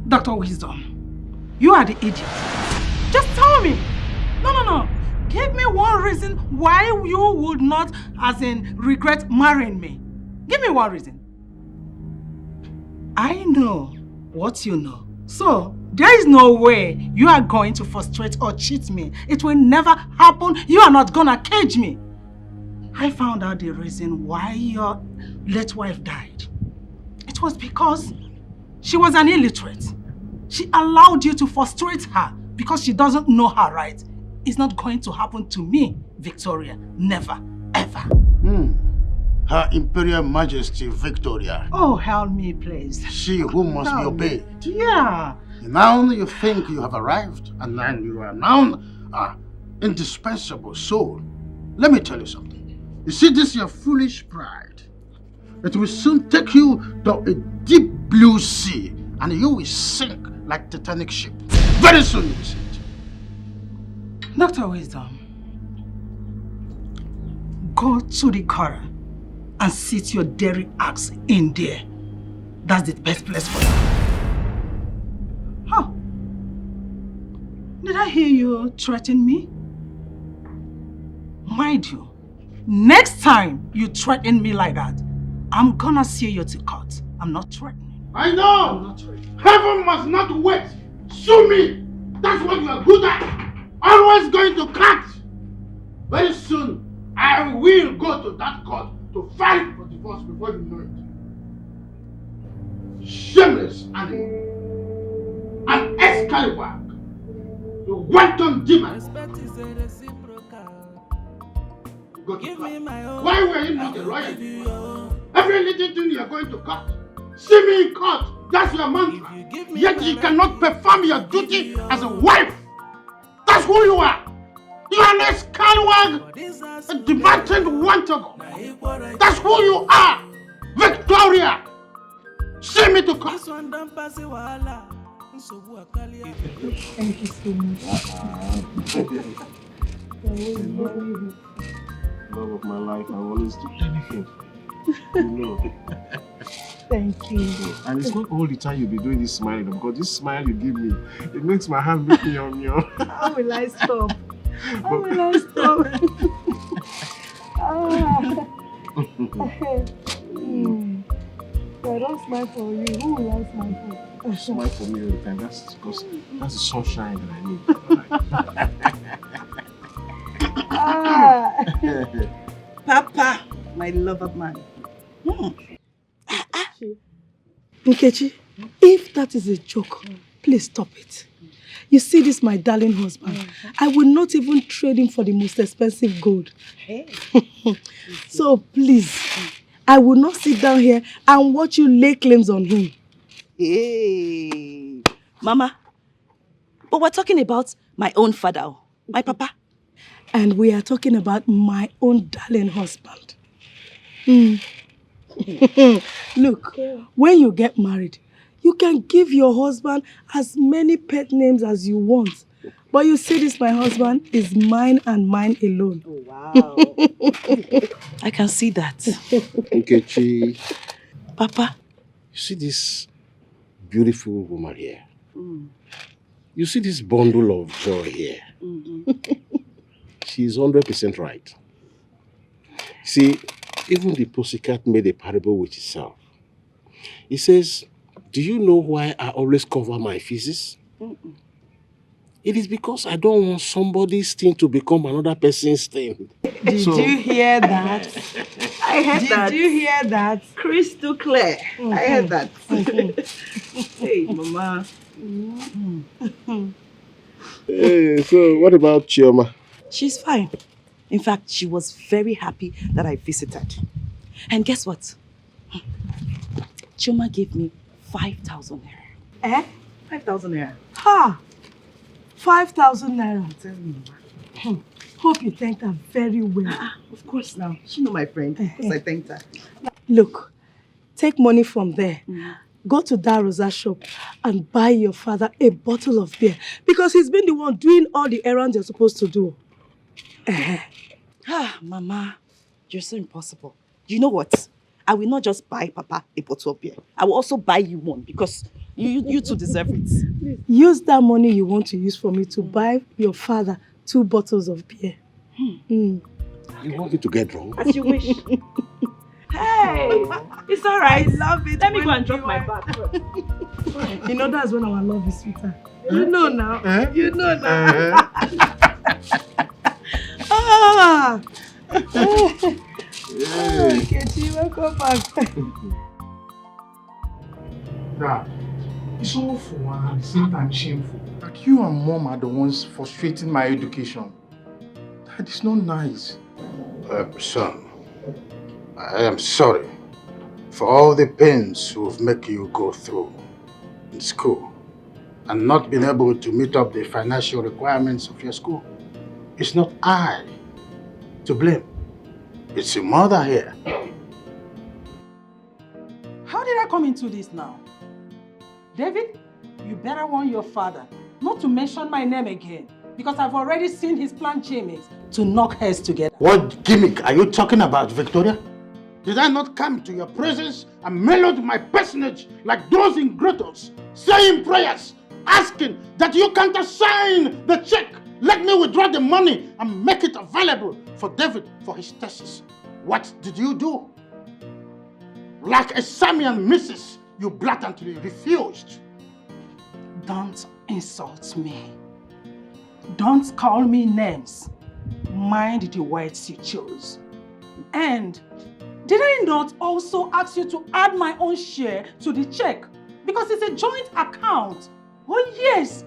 Dr. Wisdom, you are the idiot. Just tell me. No. Give me one reason why you would not, as in, regret marrying me. Give me one reason. I know what you know. So, there is no way you are going to frustrate or cheat me. It will never happen. You are not gonna cage me. I found out the reason why your late wife died. It was because she was an illiterate. She allowed you to frustrate her because she doesn't know her rights. It's not going to happen to me, Victoria. Never, ever. Her Imperial Majesty Victoria. Oh, help me, please. She who must be Help me. obeyed. Yeah. Now you think you have arrived, and then you are now indispensable soul. Let me tell you something. You see, this your foolish pride. It will soon take you to a deep blue sea, and you will sink like Titanic ship. Very soon you will see it. Dr. Wisdom, go to the car and sit your dairy axe in there. That's the best place for you. Huh? Did I hear you threaten me? Mind you, next time you threaten me like that, I'm gonna see you to court. I'm not threatening. I know! I'm not threatening. Heaven must not wait. Sue me! That's what you are good at. Always going to cut. Very soon, I will go to that court to fight for divorce before you know it. Shameless animal. An Excalibur. You wanton demon. Respect is a reciprocal. Go to Give court. me my own. Why were you not a Give lawyer? you your own. Every little thing you are going to court. See me in court. That's your mantra. If you give me Yet my you right, cannot perform your duty as a wife. That's who you are. You are an Excalibur, a demanding wanton. That's who you are, Victoria. See me to court. This one don't pass the wahala. Thank you so much. Love of my life, I always do anything. You know. Thank you. And it's not all the time you'll be doing this smiling, because this smile you give me, it makes my hand look meow. How will I stop? How will I stop? I don't smile for you. Who will I smile for? You smile for me all the time. That's because that's the sunshine that I need. Papa, my lover man. Nkechi, if that is a joke, please stop it. You see this, my darling husband. I will not even trade him for the most expensive gold. So please, I will not sit down here and watch you lay claims on him. Hey, Mama, but we're talking about my own father, my papa. And we are talking about my own darling husband. Look, when you get married, you can give your husband as many pet names as you want. But you see this, my husband is mine and mine alone. Oh, wow. I can see that. Nkechi. Papa. You see this beautiful woman here? You see this bundle of joy here? She's 100% right. See, even the pussycat made a parable with itself. It says, do you know why I always cover my faces? It is because I don't want somebody's thing to become another person's thing. Did you hear that? I heard that. Did you hear that? Crystal clear. I heard that. Hey, Mama. Hey, so what about Chioma? She's fine. In fact, she was very happy that I visited. And guess what? Chuma gave me 5,000 naira. Eh? 5,000 naira. Ha! 5,000 naira. Tell me. Hope you thanked her very well. Of course now. She know my friend. Of course I thanked her. Look, take money from there. Go to that Rosa shop and buy your father a bottle of beer because he's been the one doing all the errands you're supposed to do. Mama, you're so impossible. You know what? I will not just buy Papa a bottle of beer. I will also buy you one because you two deserve it. Use that money you want to use for me to buy your father 2 bottles of beer. You want me to get drunk? As you wish. Hey, it's all right. I love it. Let me go and drop my bag first. You know that's when our love is sweeter. You know now. You know now. Kechi, welcome back. Dad, it's awful and at the same time shameful that you and Mom are the ones frustrating my education. That is not nice. Son, I am sorry for all the pains we've made you go through in school and not being able to meet up the financial requirements of your school. It's not I to blame. It's your mother here. How did I come into this now? David, you better warn your father not to mention my name again because I've already seen his plan gimmicks to knock heads together. What gimmick are you talking about, Victoria? Did I not come to your presence and mellowed my personage like those ingratos, saying prayers, asking that you can't assign the check? Let me withdraw the money and make it available for David for his thesis. What did you do? Like a Samian missus, you blatantly refused. Don't insult me. Don't call me names. Mind the words you chose. And did I not also ask you to add my own share to the check? Because it's a joint account. Oh yes.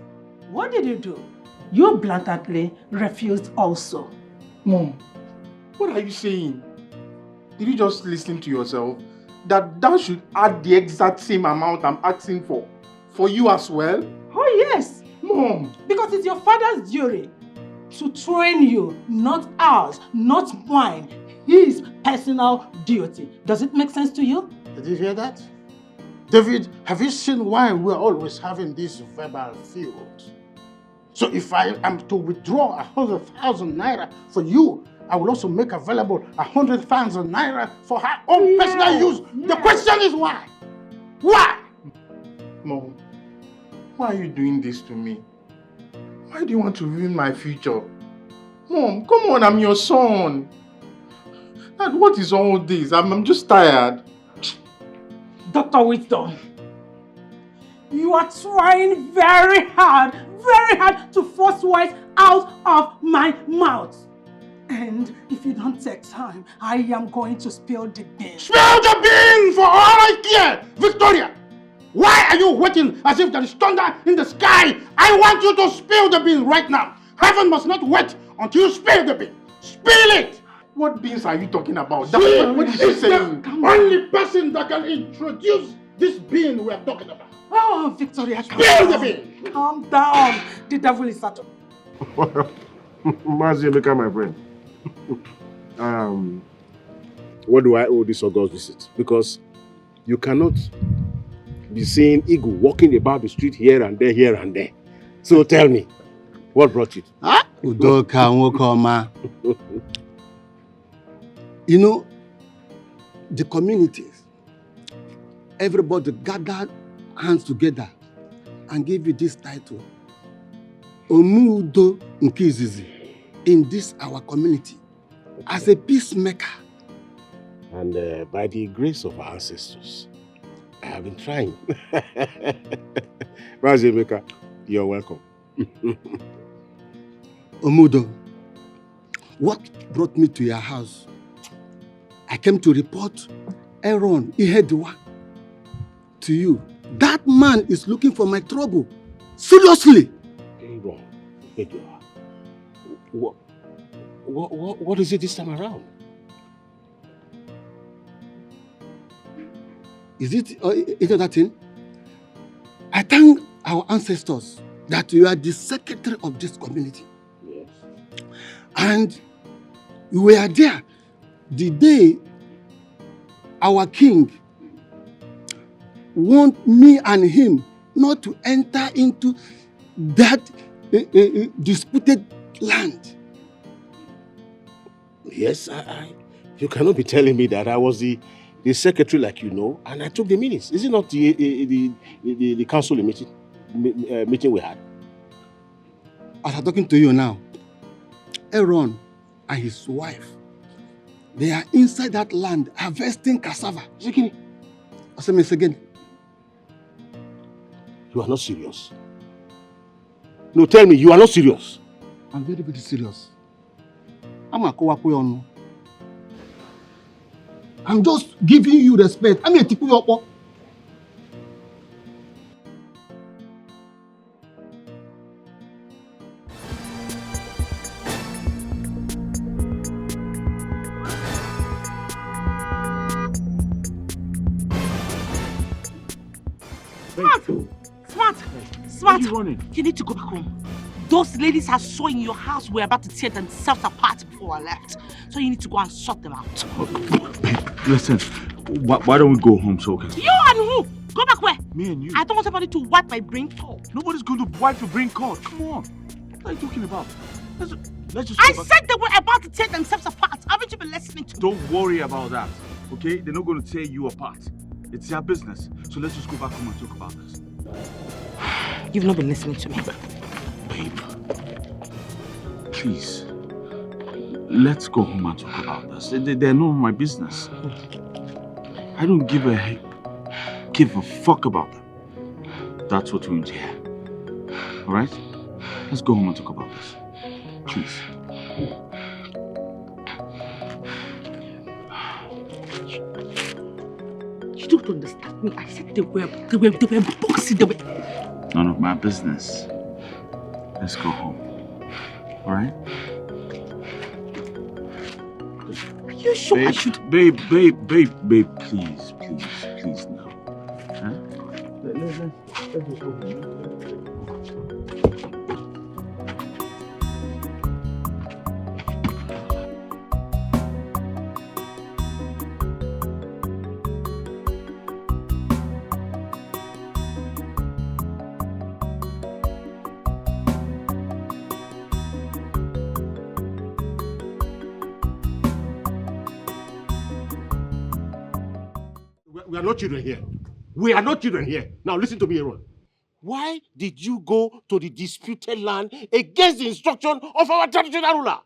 What did you do? You blatantly refused also. Mom, what are you saying? Did you just listen to yourself? That Dad should add the exact same amount I'm asking for you as well? Oh yes. Mom. Because it's your father's duty to train you, not ours, not mine. His personal duty. Does it make sense to you? Did you hear that? David, have you seen why we're always having this verbal feud? So if I am to withdraw 100,000 naira for you, I will also make available 100,000 naira for her own personal use. The question is why? Why? Mom, why are you doing this to me? Why do you want to ruin my future? Mom, come on, I'm your son. Dad, what is all this? I'm just tired. Dr. Wisdom, you are trying very hard to force words out of my mouth. And if you don't take time, I am going to spill the beans. Spill the beans for all I care! Victoria, why are you waiting as if there is thunder in the sky? I want you to spill the beans right now. Heaven must not wait until you spill the beans. Spill it! What beans are you talking about? What is is she the saying? only person that can introduce this bean we are talking about? Oh, Victoria, spill the bean! Calm down. The devil is at Mazi, look at my friend. What do I owe this August visit? Because you cannot be seeing Eagle walking about the street here and there. So tell me, what brought you? Udoka Nwokoma. You know, the communities, everybody gathered hands together and gave you this title, Omudo Nkizizi, in this our community, as a peacemaker. And by the grace of our ancestors, I have been trying. Mazemeka, you're welcome. Omudo, what brought me to your house? I came to report Aaron Ihediwa to you. That man is looking for my trouble. Seriously. Aaron Ihediwa. What is it this time around? Is it that thing? I thank our ancestors that you are the secretary of this community. Yes. And you were there the day our king want me and him not to enter into that disputed land. Yes, you cannot be telling me that I was the secretary, like you know, and I took the minutes. Is it not the council meeting we had? As I'm talking to you now, Aaron and his wife, they are inside that land harvesting cassava. Zikini. I say, Miss again. You are not serious. No, tell me, you are not serious. I'm very, very serious. I'm just giving you respect. I'm a tipu yopo. Smart. You need to go back home. Those ladies I saw in your house were about to tear themselves apart before I left. So you need to go and sort them out. Listen, why don't we go home so okay? You and who? Go back where? Me and you. I don't want somebody to wipe my brain cold. Nobody's going to wipe your brain cold. Come on. What are you talking about? Let's just I said they were about to tear themselves apart. Haven't you been listening to me? Don't worry about that, okay? They're not going to tear you apart. It's their business. So let's just go back home and talk about this. You've not been listening to me. Babe, please, let's go home and talk about this. They're not my business. I don't give a fuck about them. That's what we need to hear. Alright? Let's go home and talk about this. Please. You don't understand me. I said they were boxing. They were... None of my business. Let's go home. Alright? Are you sure I should? Babe, please now. Huh? Let's just go home. We are not children here. We are not children here. Now listen to me, Aaron. Why did you go to the disputed land against the instruction of our traditional ruler?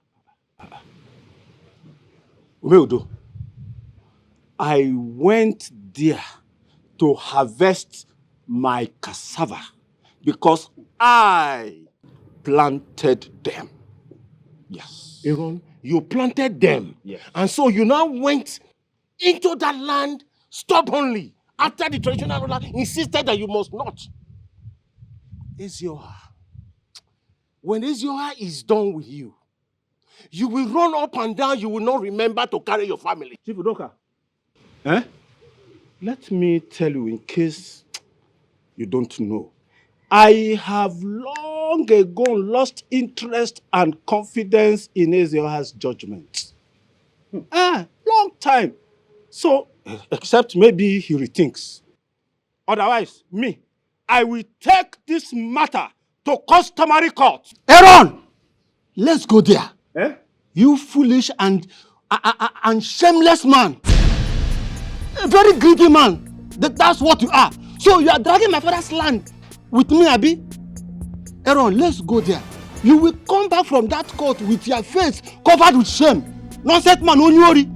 Umeudo, I went there to harvest my cassava because I planted them. Yes. Aaron, you planted them. Yes. And so you now went into that land stubbornly after the traditional ruler insisted that you must not. Ezioha, when Ezioha is done with you, you will run up and down, you will not remember to carry your family. Chief Udoka, let me tell you in case you don't know. I have long ago lost interest and confidence in Ezioha's judgment. Long time. So, except maybe he rethinks. Otherwise, I will take this matter to customary court. Aaron, let's go there. You foolish and shameless man. A very greedy man. That's what you are. So you are dragging my father's land with me, Abi? Aaron, let's go there. You will come back from that court with your face covered with shame. Nonsense man, don't worry.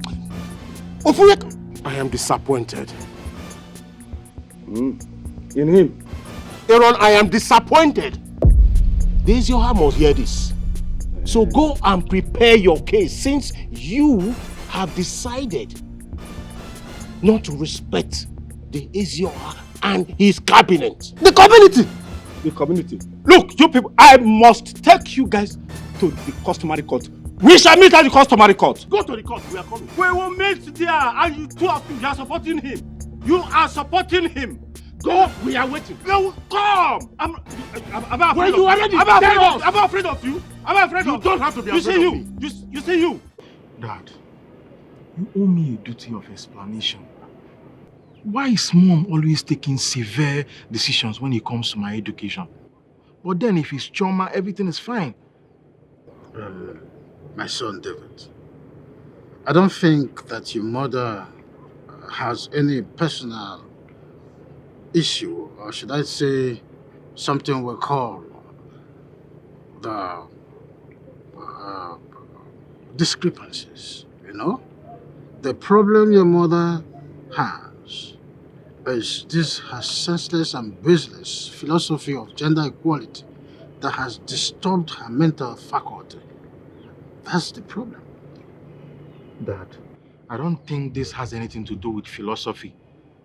I am disappointed. In him. Aaron, I am disappointed. Ezioha must hear this. So go and prepare your case since you have decided not to respect the Ezioha and his cabinet. The community! The community. Look, you people, I must take you guys to the customary court We shall meet at the customary court. Go to the court, we are coming. We will meet there, and you two of you are supporting him. You are supporting him. Go, we are waiting. No, come! I'm afraid Well, of you already I'm afraid tell of, us. I'm afraid of you. I'm afraid You of don't have to be afraid of me. You say you. Dad, you owe me a duty of explanation. Why is Mom always taking severe decisions when it comes to my education? But then if it's trauma, everything is fine. My son David, I don't think that your mother has any personal issue, or should I say something we call the discrepancies, you know? The problem your mother has is this her senseless and baseless philosophy of gender equality that has disturbed her mental faculty. That's the problem. Dad, I don't think this has anything to do with philosophy.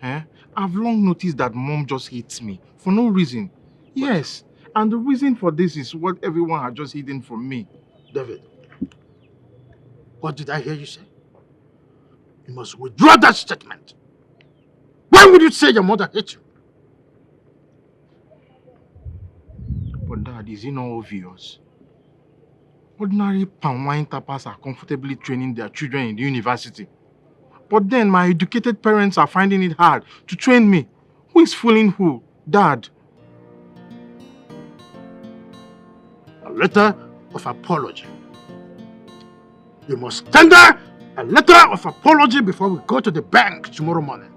I've long noticed that Mom just hates me for no reason. Yes, and the reason for this is what everyone had just hidden from me. David, what did I hear you say? You must withdraw that statement. Why would you say your mother hates you? But Dad, is it not obvious? Ordinary palm wine tappers are comfortably training their children in the university. But then my educated parents are finding it hard to train me. Who is fooling who? Dad. A letter of apology. You must tender a letter of apology before we go to the bank tomorrow morning.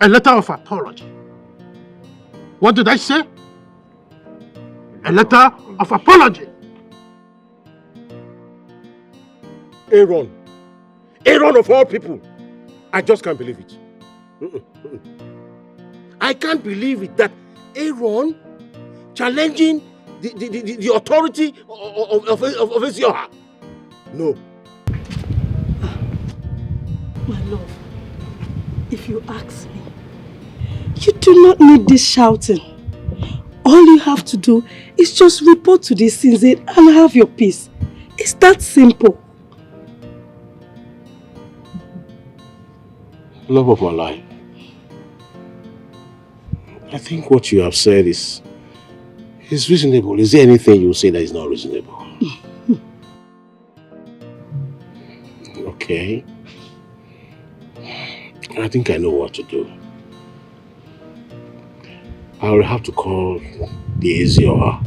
A letter of apology. What did I say? A letter of apology. Aaron of all people. I just can't believe it. I can't believe it that Aaron challenging the authority of Ezioha. No. My love, if you ask me, you do not need this shouting. All you have to do is just report to the scenes and have your peace. It's that simple. Love of my life. I think what you have said is reasonable. Is there anything you say that is not reasonable? Okay. I think I know what to do. I will have to call the Ezioha.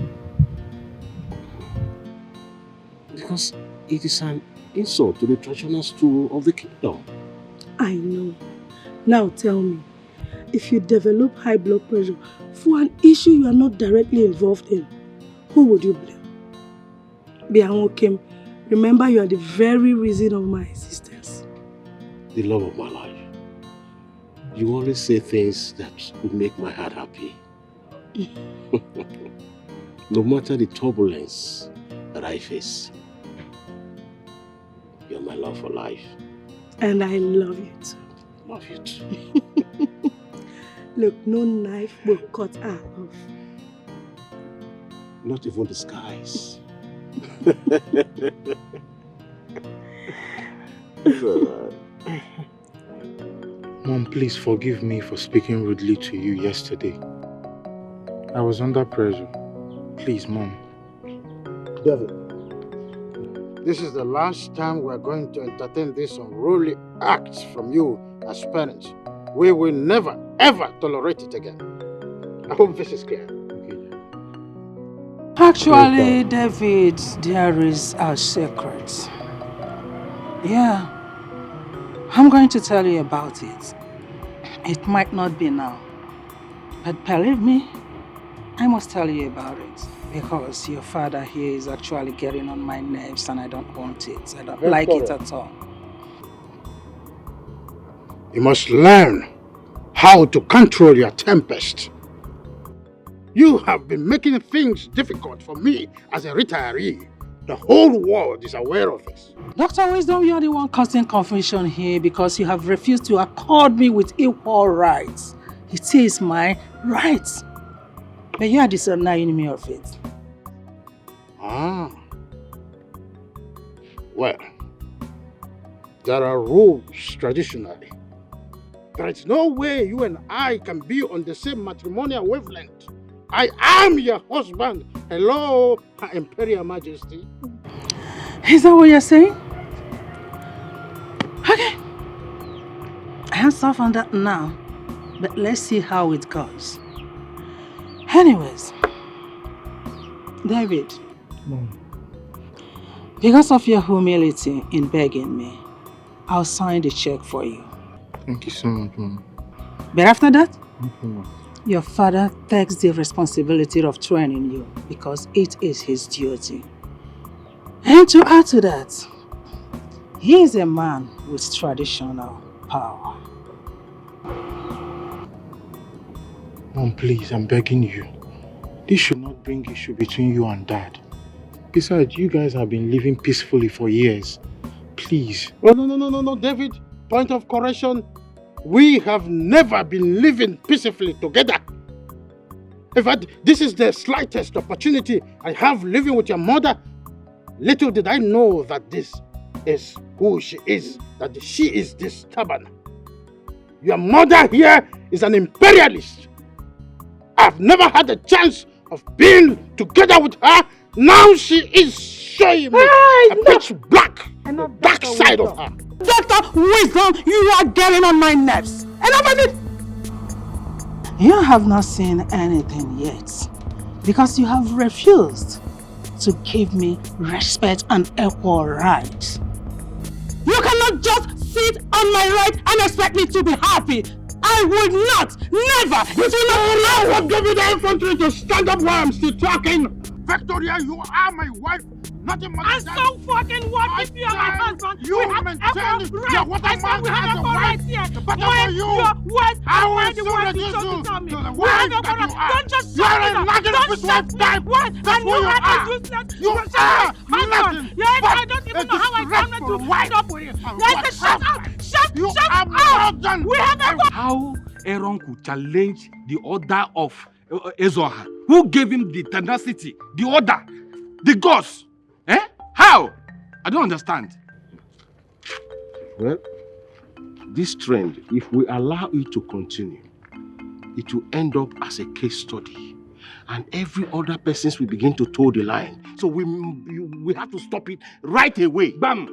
Because it is an insult to the traditional stool of the kingdom. I know. Now tell me, if you develop high blood pressure for an issue you are not directly involved in, who would you blame? Bianwokem, remember you are the very reason of my existence. The love of my life. You always say things that would make my heart happy. No matter the turbulence that I face, you're my love for life. And I love you too. Love you too. Look, no knife will cut our love. Not even the skies. Mom, please forgive me for speaking rudely to you yesterday. I was under pressure. Please, Mom. David, this is the last time we're going to entertain these unruly acts from you as parents. We will never, ever tolerate it again. I hope this is clear. Actually, David, there is a secret. Yeah. I'm going to tell you about it. It might not be now. But believe me, I must tell you about it. Because your father here is actually getting on my nerves and I don't want it. I don't like it at all. You must learn how to control your tempest. You have been making things difficult for me as a retiree. The whole world is aware of this. Dr. Wisdom, you are the one causing confusion here because you have refused to accord me with equal rights. It is my rights. But you are the enemy of it. Ah, Well, there are rules traditionally. There is no way you and I can be on the same matrimonial wavelength. I am your husband. Hello, Her Imperial Majesty. Is that what you're saying? Okay. Hands off on that now. But let's see how it goes. Anyways, David. Because of your humility in begging me, I'll sign the check for you. Thank you so much, Mom. But after that, your father takes the responsibility of training you because it is his duty. And to add to that, he is a man with traditional power. Mom, please, I'm begging you. This should not bring issue between you and Dad. Besides, you guys have been living peacefully for years. Please. Oh, no, David. Point of correction. We have never been living peacefully together. In fact, this is the slightest opportunity I have living with your mother. Little did I know that this is who she is, that she is this stubborn. Your mother here is an imperialist. I've never had a chance of being together with her. Now she is showing me a pitch black, the dark side of her. Dr. Wisdom, you are getting on my nerves. Enough of it! You have not seen anything yet because you have refused to give me respect and equal rights. You cannot just sit on my right and expect me to be happy. I would not, never, it will not allow what gave you the infantry to stand up while I'm still talking. Victoria, you are my wife, nothing more than that. So fucking what if you are my husband? You maintain your what a man has a wife. But for you, I will soon reduce you to the wife that you are. Don't just you are a nothing with wife type. That's who you are. You are nothing. Yes, I don't even know how I came to wind up with you. Yes, shut up! Shut up! We have a How Aaron could challenge the order of Ezoha? Who gave him the tenacity, the order, the gods? How? I don't understand. Well, this trend, if we allow it to continue, it will end up as a case study. And every other person will begin to toe the line. So we have to stop it right away. Bam!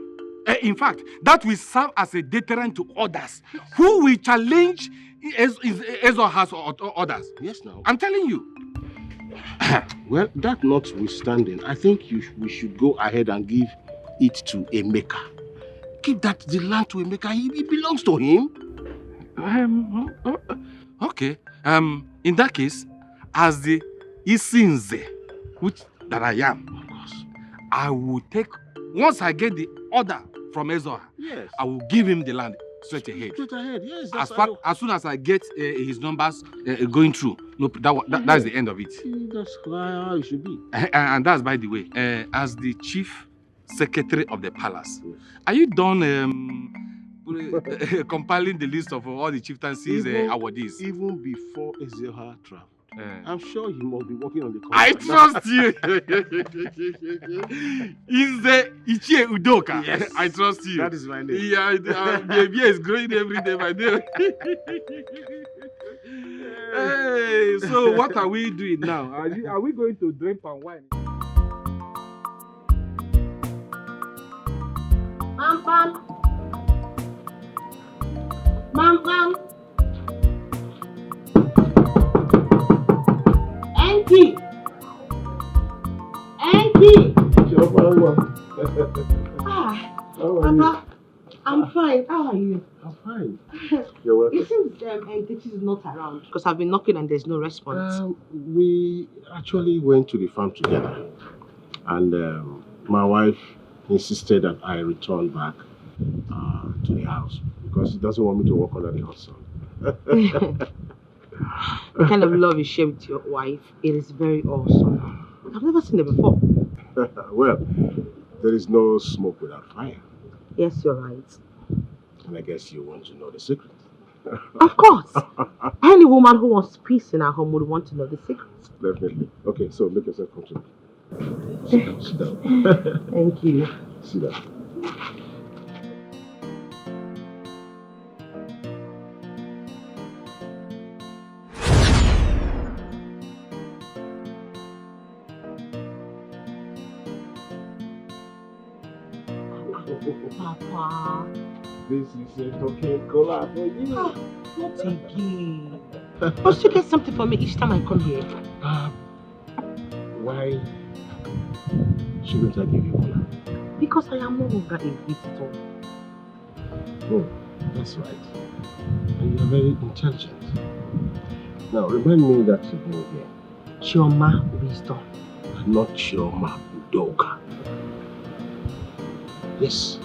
In fact, that will serve as a deterrent to others who will challenge Ezoha's orders. Yes, now. I'm telling you. Well, that notwithstanding, I think we should go ahead and give it to Emeka. Give the land to Emeka. It belongs to him. Okay. In that case, as the Isinze, which that I am, of course, I will take, once I get the order from Ezoha, yes, I will give him the land straight ahead. Straight ahead, yes. As soon as I get his numbers going through, that's the end of it. That's how it should be. And that's, by the way, as the chief secretary of the palace, are you done compiling the list of all the chieftaincies awardees? Even before Ezoha traveled. I'm sure he must be working on the contract. I trust you. He's the Ichie Udoka. Yes. I trust you. That is my name. Yeah, the beer is growing every day by day. Hey, so what are we doing now? Are we going to drink palm wine? Pam. Pam. Enki! Papa, I'm fine. How are you? I'm fine. You're welcome. It seems Enki is not around because I've been knocking and there's no response. We actually went to the farm together, and my wife insisted that I return back to the house because she doesn't want me to work under the hot sun. The kind of love you share with your wife, it is very awesome. I've never seen it before. Well, there is no smoke without fire. Yes, you're right. And I guess you want to know the secret. Of course. Any woman who wants peace in her home would want to know the secret. Definitely. Okay, so make yourself comfortable. Sit down. Thank you. Sit down. Papa. This is a talking cola for you. Not again. Must you get something for me each time I come here? Why shouldn't I give you cola? Because I am no longer a visitor. Oh, that's right. And you're very intelligent. Now, remind me that you go here. Chioma Wisdom. Not Chioma Udoka. Yes.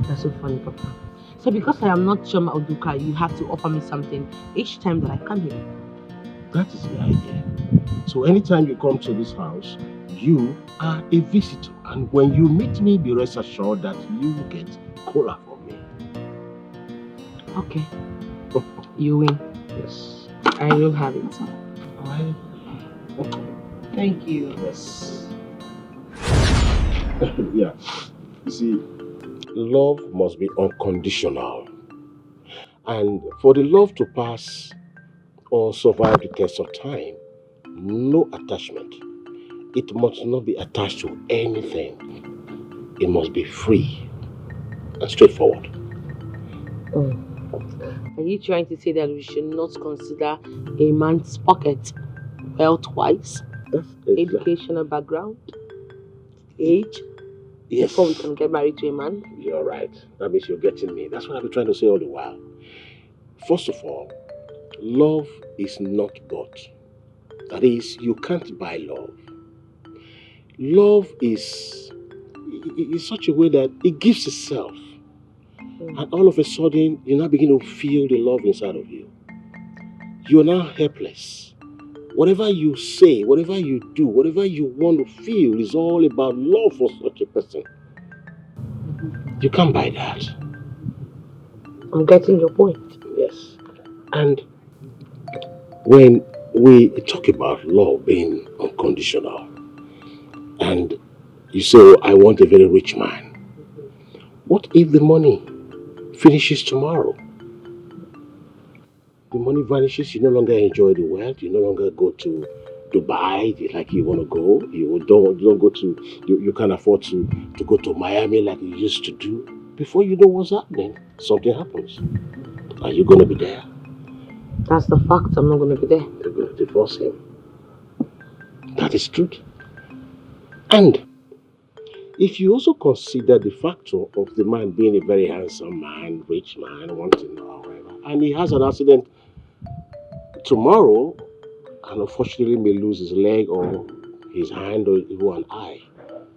That's so funny, Papa. So because I am not Chioma Udoka, you have to offer me something each time that I come here. That is the idea. So anytime you come to this house, you are a visitor. And when you meet me, be rest assured that you will get cola from me. Okay. You win. Yes. I will have it. I... Thank you. Yes. Yeah. You see, love must be unconditional. And for the love to pass or survive the test of time, no attachment. It must not be attached to anything. It must be free and straightforward. Are you trying to say that we should not consider a man's pocket, wealth-wise, educational background, age, Yes. before we can get married to a man? You're right. That means you're getting me. That's what I've been trying to say all the while. First of all, love is not bought. That is, you can't buy love. Love is such a way that it gives itself. And all of a sudden, you now begin to feel the love inside of you. You're now helpless. Whatever you say, whatever you do, whatever you want to feel is all about love for such a person. You can't buy that. I'm getting your point. Yes. And when we talk about love being unconditional, and you say, oh, I want a very rich man. What if the money finishes tomorrow? The money vanishes, you no longer enjoy the wealth, you no longer go to Dubai like you want to go, you don't go to, you can't afford to go to Miami like you used to do. Before you know what's happening, something happens. Are you going to be there? That's the fact, I'm not going to be there. You're going to divorce him. That is truth. And if you also consider the factor of the man being a very handsome man, rich man, wanting whatever, and he has an accident tomorrow, and unfortunately may lose his leg or his hand or even an eye,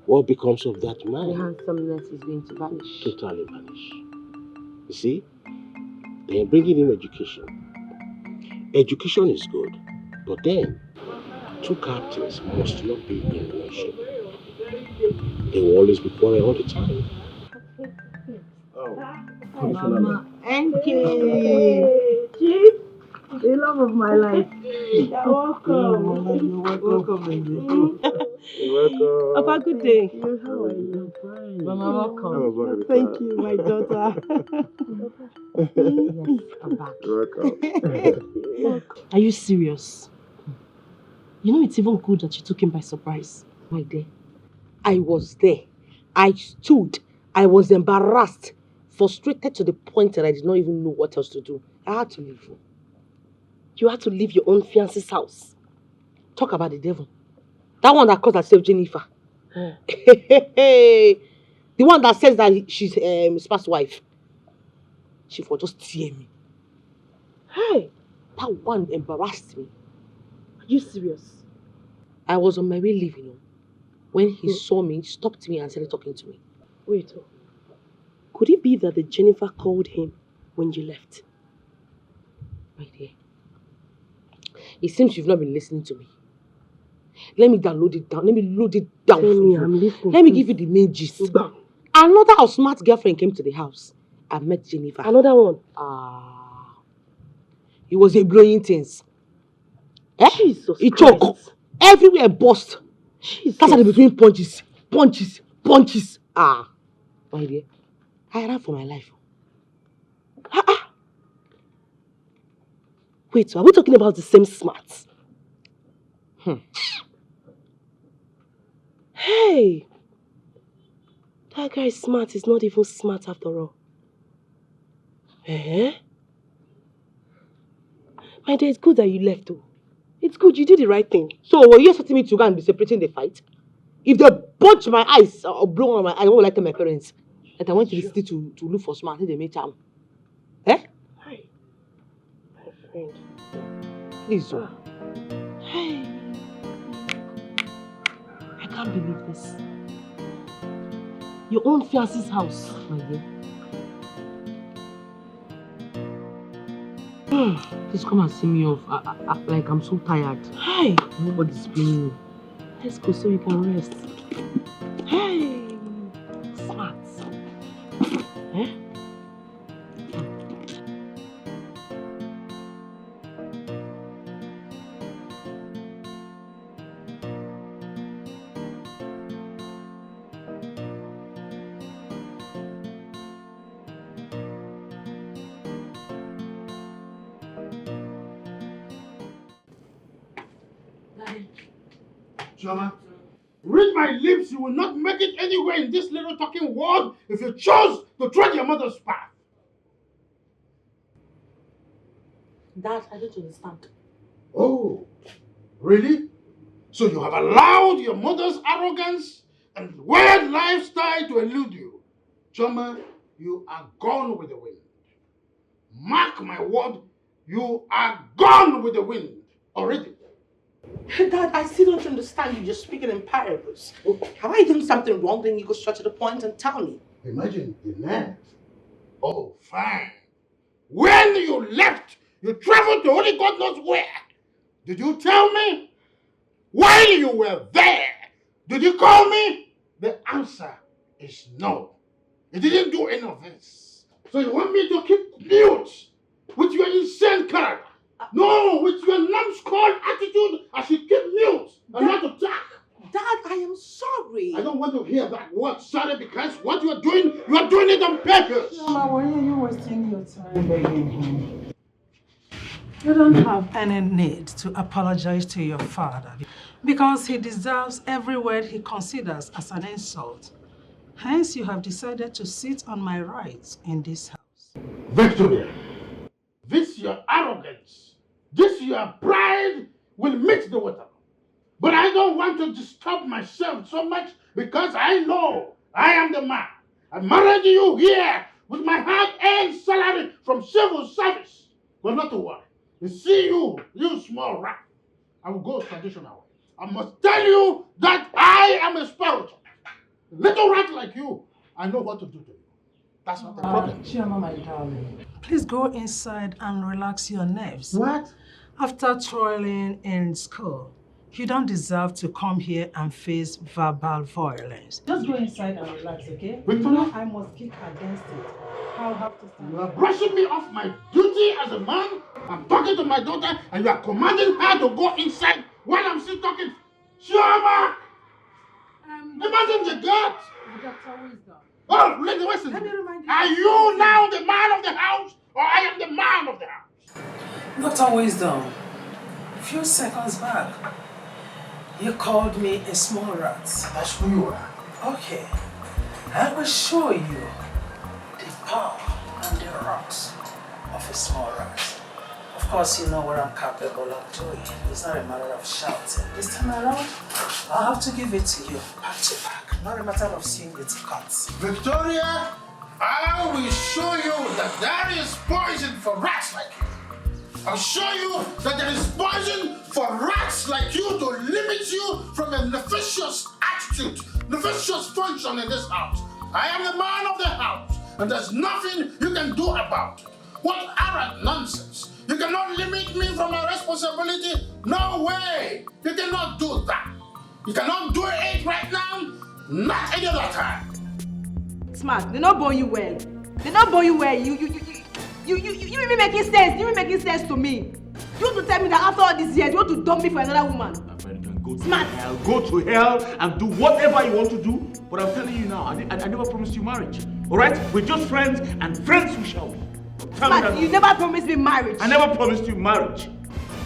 what becomes of that man? The handsomeness is going to vanish. Totally vanish. You see? Then bringing in education. Education is good, but then two captains must not be in one ship. They will always be quarreling all the time. Mama, Enke, Chief, the love of my life. You're welcome. Welcome, baby. You're welcome. Papa, good day. How are you? Fine. Mama, welcome. Thank you, my daughter. Yes, I'm back. Welcome. Are you serious? You know it's even good that you took him by surprise. My dear, I was there. I stood. I was embarrassed, frustrated to the point that I did not even know what else to do. I had to leave. You had to leave your own fiancé's house. Talk about the devil. That one that calls herself Jennifer. The one that says that she's Spa's wife. She will just tear me. Hey, that one embarrassed me. Are you serious? I was on my way leaving. When he saw me, he stopped me and started talking to me. Wait, could it be that the Jennifer called him when you left? My dear, it seems you've not been listening to me. Let me download it down. Let me load it down Tell for me, you. I'm listening. Let me give you the main gist. Another smart girlfriend came to the house. I met Jennifer. Another one? It was a blowing things. Jesus It Christ. choked. Everywhere burst. Jesus. That's in between punches. My dear, I ran for my life. Wait, are we talking about the same smarts? Hey, That guy is smart. He's not even smart after all. Eh? My dear, it's good that you left though. It's good, you did the right thing. So were you expecting me to go and be separating the fight? If they punch my eyes or blow on my eyes, I won't like my parents. And I went to the city to look for smart, they made charm. Eh? Hi. My friend. Please, Hey. I can't believe this. Your own fiance's house, my dear. Please come and see me off. Like I'm so tired. Hi. Nobody's paying me. Let's go so you can rest. Hey. Smart. Eh? Chioma, read my lips, you will not make it anywhere in this little talking world if you chose to tread your mother's path. Dad, I don't understand. Oh, really? So you have allowed your mother's arrogance and weird lifestyle to elude you. Chioma, you are gone with the wind. Mark my word, you are gone with the wind already. Dad, I still don't understand you. You're speaking in parables. Have I done something wrong? Then you go straight to the point and tell me. Imagine the nerve. Oh, fine. When you left, you traveled to only God knows where. Did you tell me? While you were there, did you call me? The answer is no. You didn't do any of this. So you want me to keep mute with your insane character? No, with your numbskull attitude, I should keep mute and not attack. Dad, I am sorry. I don't want to hear that word sorry because what you are doing it on purpose. Mama, why are you wasting your time begging him? You don't have any need to apologize to your father because he deserves every word he considers as an insult. Hence, you have decided to sit on my rights in this house. Victoria, this your arrogance, this your pride will meet the water. But I don't want to disturb myself so much because I know I am the man. I married you here with my hard-earned salary from civil service. But not to worry. You see you small rat. I will go traditional. I must tell you that I am a spiritual. Little rat like you, I know what to do to you. That's not the problem. Chioma, my darling, please go inside and relax your nerves. What? After toiling in school, you don't deserve to come here and face verbal violence. Just go inside and relax, okay? Victoria? I must kick against it. I'll have to stand. You are brushing me off my duty as a man. I'm talking to my daughter and you are commanding her to go inside while I'm still talking. Chioma! Imagine the guts! Dr. Wisdom. Oh, listen. Let me remind you. Are you now the man of the house or I am the man of the house? Dr. Wisdom, a few seconds back, you called me a small rat. That's who you are. Okay, I will show you the power and the rocks of a small rat. Of course, you know what I'm capable of doing. It's not a matter of shouting. This time around, I'll have to give it to you, back to back. Not a matter of seeing it cut. Victoria, I will show you that there is poison for rats like you. I'll show you that there is poison for rats like you to limit you from a nefarious attitude, nefarious function in this house. I am the man of the house, and there's nothing you can do about it. What arrant nonsense! You cannot limit me from my responsibility. No way! You cannot do that. You cannot do it right now, not any other time. Smart, they not born you well. They not born you well. You even making sense. You even making sense to me. You want to tell me that after all these years, you want to dump me for another woman? My friend, you can go Smart. to hell. Go to hell and do whatever you want to do. But I'm telling you now, I never promised you marriage. All right? We're just friends, and friends we shall be. Smart, you never promised me marriage. I never promised you marriage.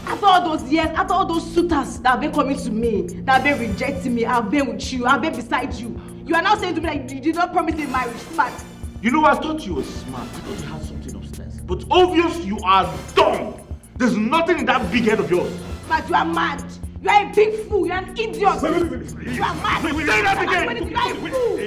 After all those years, after all those suitors that have been coming to me, that have been rejecting me, I've been with you, I've been beside you. You are now saying to me that you did not promise me marriage. Smart. You know, I thought you were smart. I thought you had something upstairs. But obvious you are dumb. There's nothing in that big head of yours. But you are mad. You are a big fool. You are an idiot. You are mad. Say that again. You are a fool.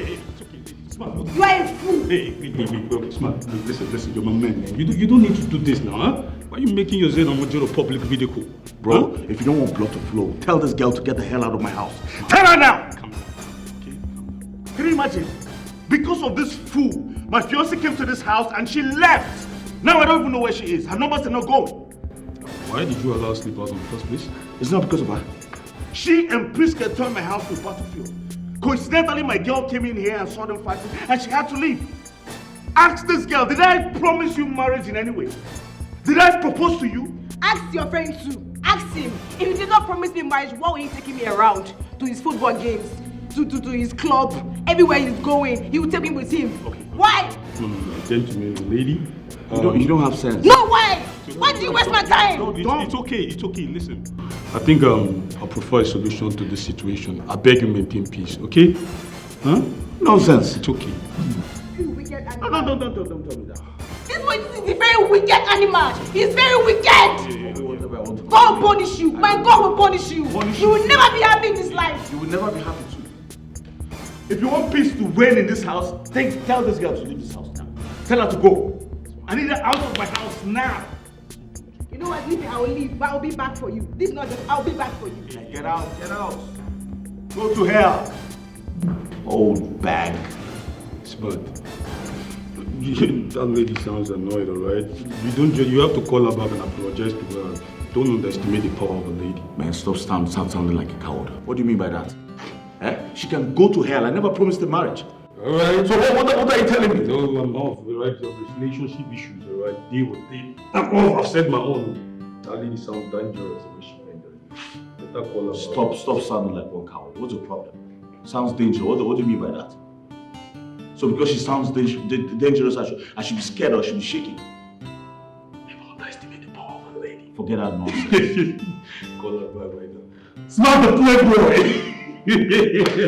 You are a fool. Hey, Smart. Listen, you're my man. You don't need to do this now, huh? Why are you making yourself a major public video call? Bro, if you don't want blood to flow, tell this girl to get the hell out of my house. Tell her now! Come on. Can you imagine? Because of this fool, my fiancée came to this house and she left. Now I don't even know where she is. Her numbers are not gone. Why did you allow her to sleep out in the first place? It's not because of her. She and Priska turned my house to a battlefield. Coincidentally, my girl came in here and saw them fighting and she had to leave. Ask this girl, did I promise you marriage in any way? Did I propose to you? Ask your friend too. Ask him. If he did not promise me marriage, why were you taking me around to his football games, to his club, everywhere he's going? He would take me with him. Okay. Why? No, gentleman, lady. You don't have sense. No, why? Why do you waste my time? It's okay. Listen. I think I'll prefer a solution to this situation. I beg you maintain peace, okay? Huh? Nonsense. It's okay. You wicked animal. No, don't tell me that. This boy is a very wicked animal. He's very wicked. God will punish you. My God will punish you. You will never be happy in this life. You will never be happy too. If you want peace to reign in this house, tell this girl to leave this house now. Tell her to go. I need her out of my house now. You know what? Leave me. I will leave, but I'll be back for you. This is not just. I'll be back for you. Yeah, get out. Go to hell. Old bag. But that lady sounds annoyed, alright? You have to call her back and apologize to her. Don't underestimate the power of a lady. Man, stop sounding like a coward. What do you mean by that? She can go to hell. I never promised her marriage. Alright. So what are you telling me? No, I'm off. Alright, your relationship issues, alright? Deal with it. I'm off. I've said my own. That lady sounds dangerous. Better call her. Stop sounding like one coward. What's your problem? Sounds dangerous. What do you mean by that? So because she sounds dangerous, I should be scared or I should be shaking. Never underestimate the power of a lady. Forget that nonsense. Call her back right now. It's not the playboy.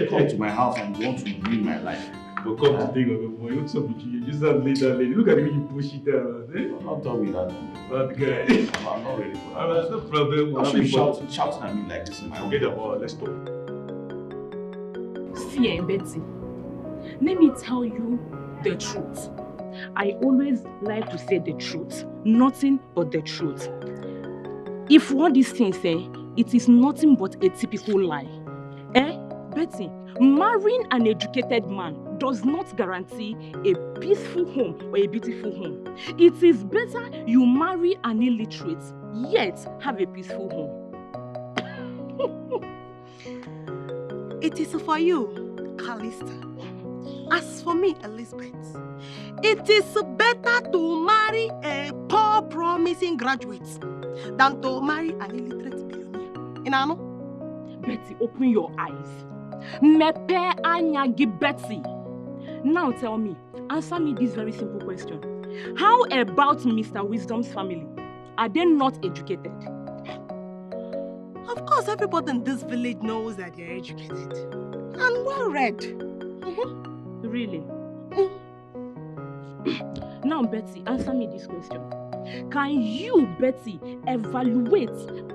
Come to my house and want to ruin my life. But come to think of it, boy, what's up with you? You just sound that lady. Look at the way you push it down. Don't tell me that. Bad guy. I'm not ready for that. Alright, no problem. I should be shouting at me like this in my own. Forget about it. Let's talk. See, Betty, let me tell you the truth. I always like to say the truth. Nothing but the truth. If what these things say, it is nothing but a typical lie. Betty, marrying an educated man does not guarantee a peaceful home or a beautiful home. It is better you marry an illiterate, yet have a peaceful home. It is for you, Callista. As for me, Elizabeth, it is better to marry a poor promising graduate than to marry an illiterate billionaire. You know? Betty, open your eyes. Mepe anyagi Betty. Now tell me, answer me this very simple question. How about Mr. Wisdom's family? Are they not educated? Of course, everybody in this village knows that they're educated and well read. Really? Now, Betty, answer me this question. Can you, Betty, evaluate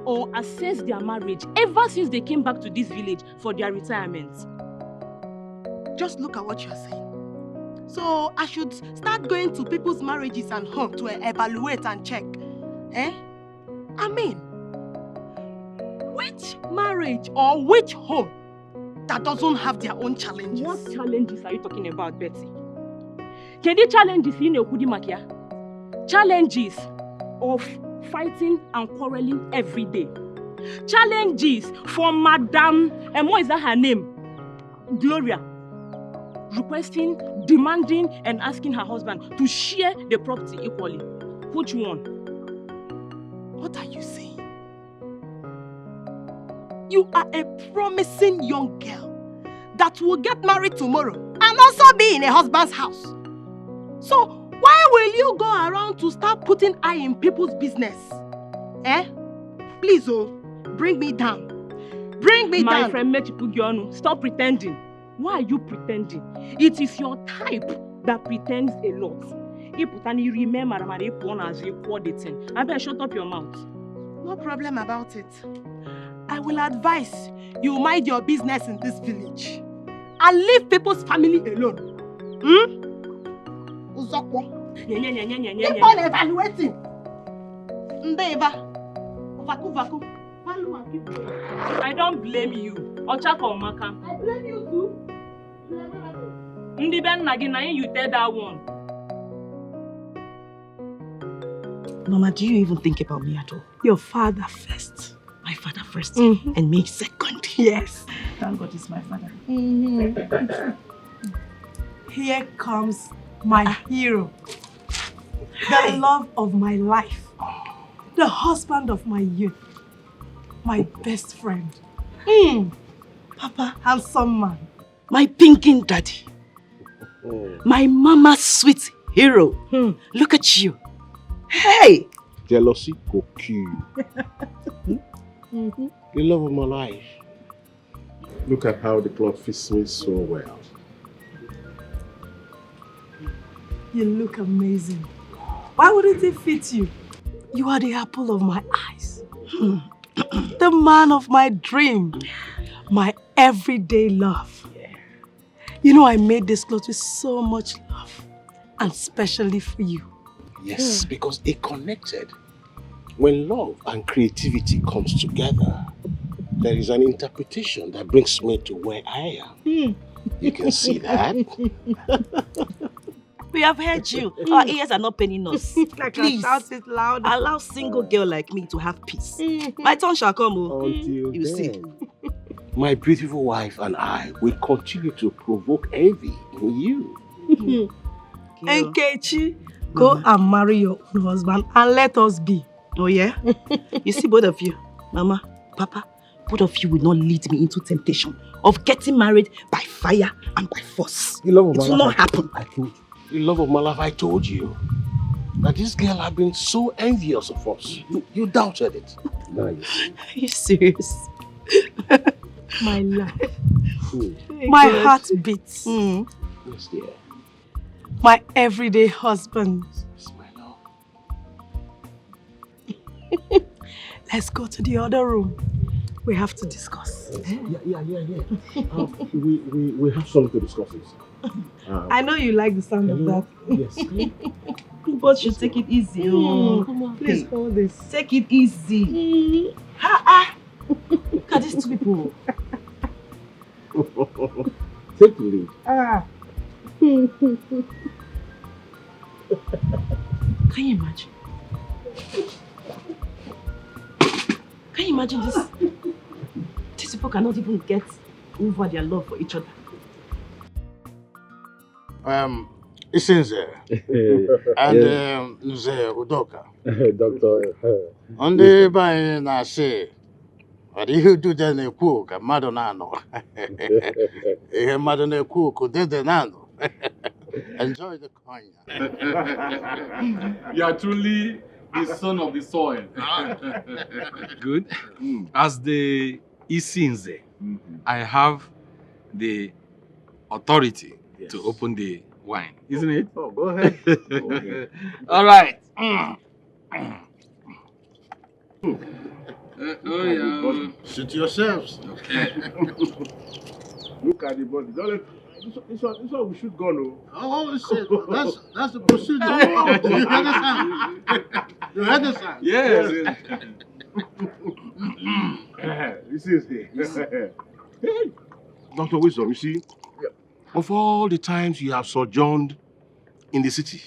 or assess their marriage ever since they came back to this village for their retirement? Just look at what you're saying. So I should start going to people's marriages and home to evaluate and check. I mean, which marriage or which home that doesn't have their own challenges? What challenges are you talking about, Betty? Can you challenges in your Kudimakia? Challenges of fighting and quarreling every day. Challenges for Madame, and what is that her name? Gloria. Requesting, demanding, and asking her husband to share the property equally. Which one? What are you saying? You are a promising young girl that will get married tomorrow and also be in a husband's house. So, why will you go around to start putting eye in people's business? Please, bring me down. Bring me down. My friend Mechipugionu, stop pretending. Why are you pretending? It is your type that pretends a lot. If you remember, I better shut up your mouth. No problem about it. I will advise you mind your business in this village and leave people's family alone. Uzokwo. Keep on evaluating. Ndeva. Vaku. I don't blame you. Ochako Maka. I blame you too. Ndi ben nagina you tell that one. Mama, do you even think about me at all? Your father first. My father first, and me second. Yes. Thank God it's my father. Here comes my hero. The love of my life. The husband of my youth. My best friend. Papa, handsome man. My pinking daddy. My mama's sweet hero. Look at you. Hey! Jealousy will kill you. The love of my life. Look at how the cloth fits me so well. You look amazing. Why wouldn't it fit you? You are the apple of my eyes. The man of my dream. My everyday love. You know I made this cloth with so much love. And specially for you. Yes, because it connected. When love and creativity comes together, there is an interpretation that brings me to where I am. You can see that. We have heard you. Our ears are not paining us. Please, shout it loud. Allow single girl like me to have peace. My turn shall come. Until you see. My beautiful wife and I will continue to provoke envy in you. Nkechi, go and marry your own husband and let us be. Oh yeah? You see, both of you, Mama, Papa, both of you will not lead me into temptation of getting married by fire and by force. The love of it will not happen. I told you. The love of my life, I told you. That this girl had been so envious of us. You doubted it. Now you see. Are you serious? My life. My heart beats. Yes, dear. My everyday husband. Yes, my love. Let's go to the other room. We have to discuss. Yeah. We have something to discuss. I know you like the sound of that. Yes. You both should take it easy. Come on, please hold this. Take it easy. Look at these two people. Take the lead. Can you imagine? Can you imagine this? These people cannot even get over their love for each other. Isinze and Nze Udoka. Doctor. On the by na-asị, ọ dị ihe udude na-ekwu ka mmadụ na-anọ. Ihe mmadụ na-ekwu ka udede na-anọ. Enjoy the cognac. You are truly the son of the soil. Good. As the Isinze, I have the authority to open the wine, isn't it? Oh, go ahead. All right. Suit yourselves. Okay. Look at the body. Don't let, this one we should go, no? Oh, that's the procedure. You understand? You understand? Yes. This is it. Hey, Dr. Wisdom, you see, of all the times you have sojourned in the city,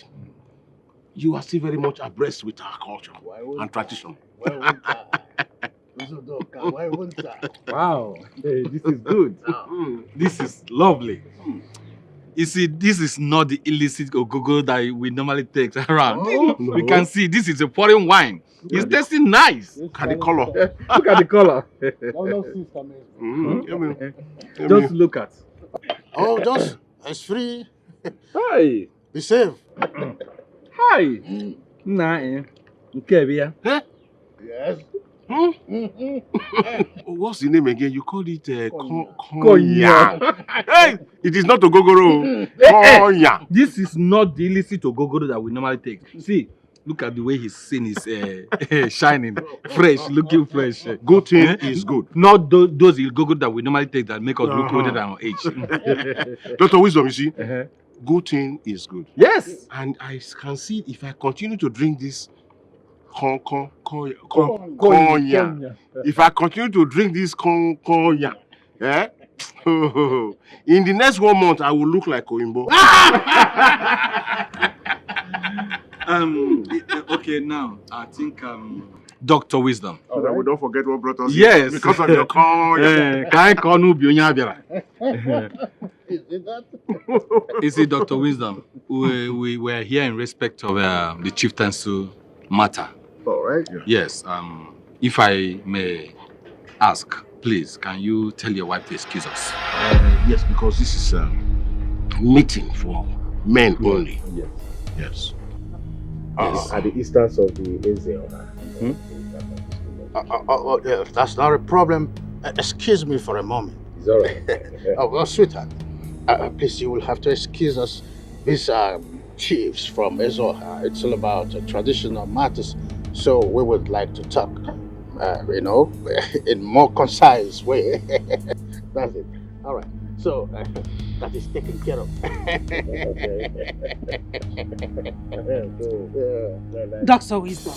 you are still very much abreast with our culture and tradition. Why wouldn't I? Wow, hey, this is good. This is lovely. You see, this is not the illicit ogogo that we normally take around. No. We can see this is a foreign wine. It's tasting nice. Look at the color. Look at the color. Just look at. Oh, just it's free. Hi. Be safe. Hi. Nah, Yes. What's the name again? You called it Konya. Hey, it is not Ogogoro. Konya. This is not the illicit Ogogoro that we normally take. See, look at the way his skin is shining, fresh, looking fresh. Good thing is good. Not those Ogogoro that we normally take that make us look older than our age. Dr. Wisdom, you see, good thing is good. Yes. And I can see if I continue to drink this Konya. If I continue to drink this Konya, in the next 1 month, I will look like Oimbo. Okay, now I think Dr. Wisdom. So that we don't forget what brought us here. Yes. Because of your Konya. You see, Dr. Wisdom, we were here in respect of the chieftaincy matter. All right. Yes. If I may ask, please, can you tell your wife to excuse us? Yes, because this is a meeting for men only. Yes. Yes. At the instance of the Israel. Yes, that's not a problem. Excuse me for a moment. It's all right. Well, sweetheart, please, you will have to excuse us. These are chiefs from Ezoha. It's all about traditional matters. So we would like to talk, in more concise way. That's it. All right. So that is taken care of. Dr. Wisdom,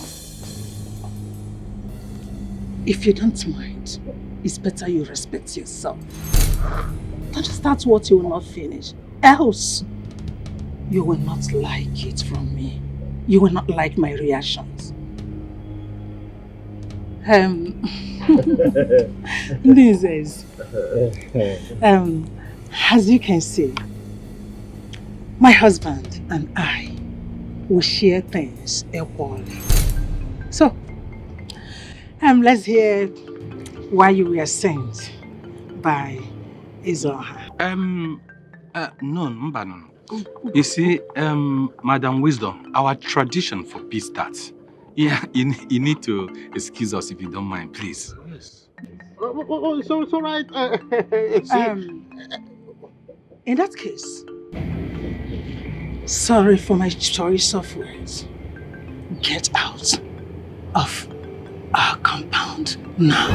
if you don't mind, it's better you respect yourself. Don't start what you will not finish. Else, you will not like it from me. You will not like my reactions. This is, as you can see, my husband and I will share things equally. So, let's hear why you were sent by Izoha. No. You see, Madam Wisdom, our tradition for peace starts. Yeah, you need to excuse us if you don't mind, please. Yes. So it's all right. In that case, sorry for my choice of words. Get out of our compound now.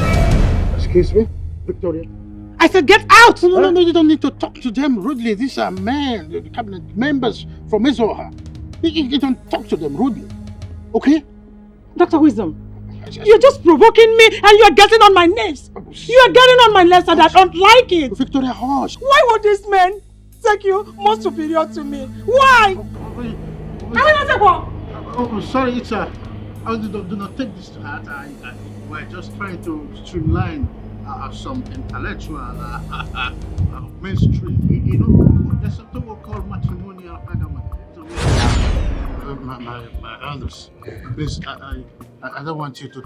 Excuse me, Victoria? I said get out! No, you don't need to talk to them rudely. These are men, the cabinet members from Ezoha. You don't talk to them rudely, okay? Dr. Wisdom, you're just provoking me and you're getting on my nerves. You are getting on my nerves and I don't like it. Victoria, hush. Why would this man take you more superior to me? Why? Sorry, it's do not take this to heart. We're just trying to streamline some intellectual mainstream. You know, there's something we call matrimonial agreement. My elders, please, I don't want you to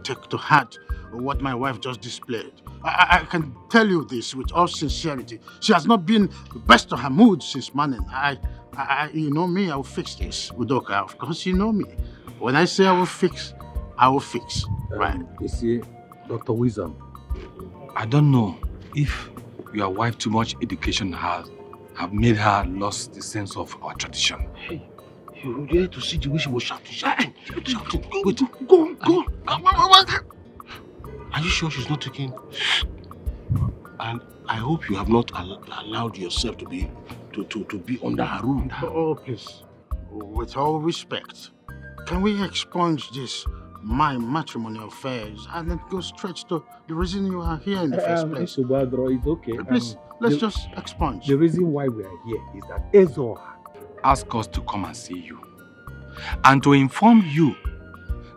take to heart what my wife just displayed. I can tell you this with all sincerity. She has not been the best of her mood since morning. You know me, I will fix this. Udoka, of course you know me. When I say I will fix, right? You see, Dr. Wisdom, I don't know if your wife too much education have made her lost the sense of our tradition. Hey, you need to see the way she was shouting. Wait, go on. Are you sure she's not taking? And I hope you have not allowed yourself to be under her rule. Oh, please. With all respect, can we expunge this my matrimonial affairs and then go straight to the reason you are here in the first place? It's okay. Please, let's just expunge. The reason why we are here is that Ezoha asked us to come and see you and to inform you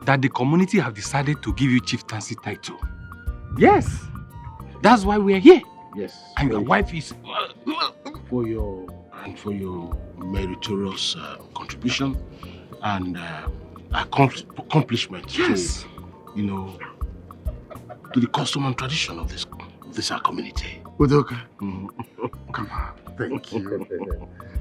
that the community have decided to give you chieftaincy title. Yes, that's why we are here. Yes. And your wife is for your meritorious contribution and accomplishment. Yes. To the custom and tradition of this our community. Udoka, come on. Thank you.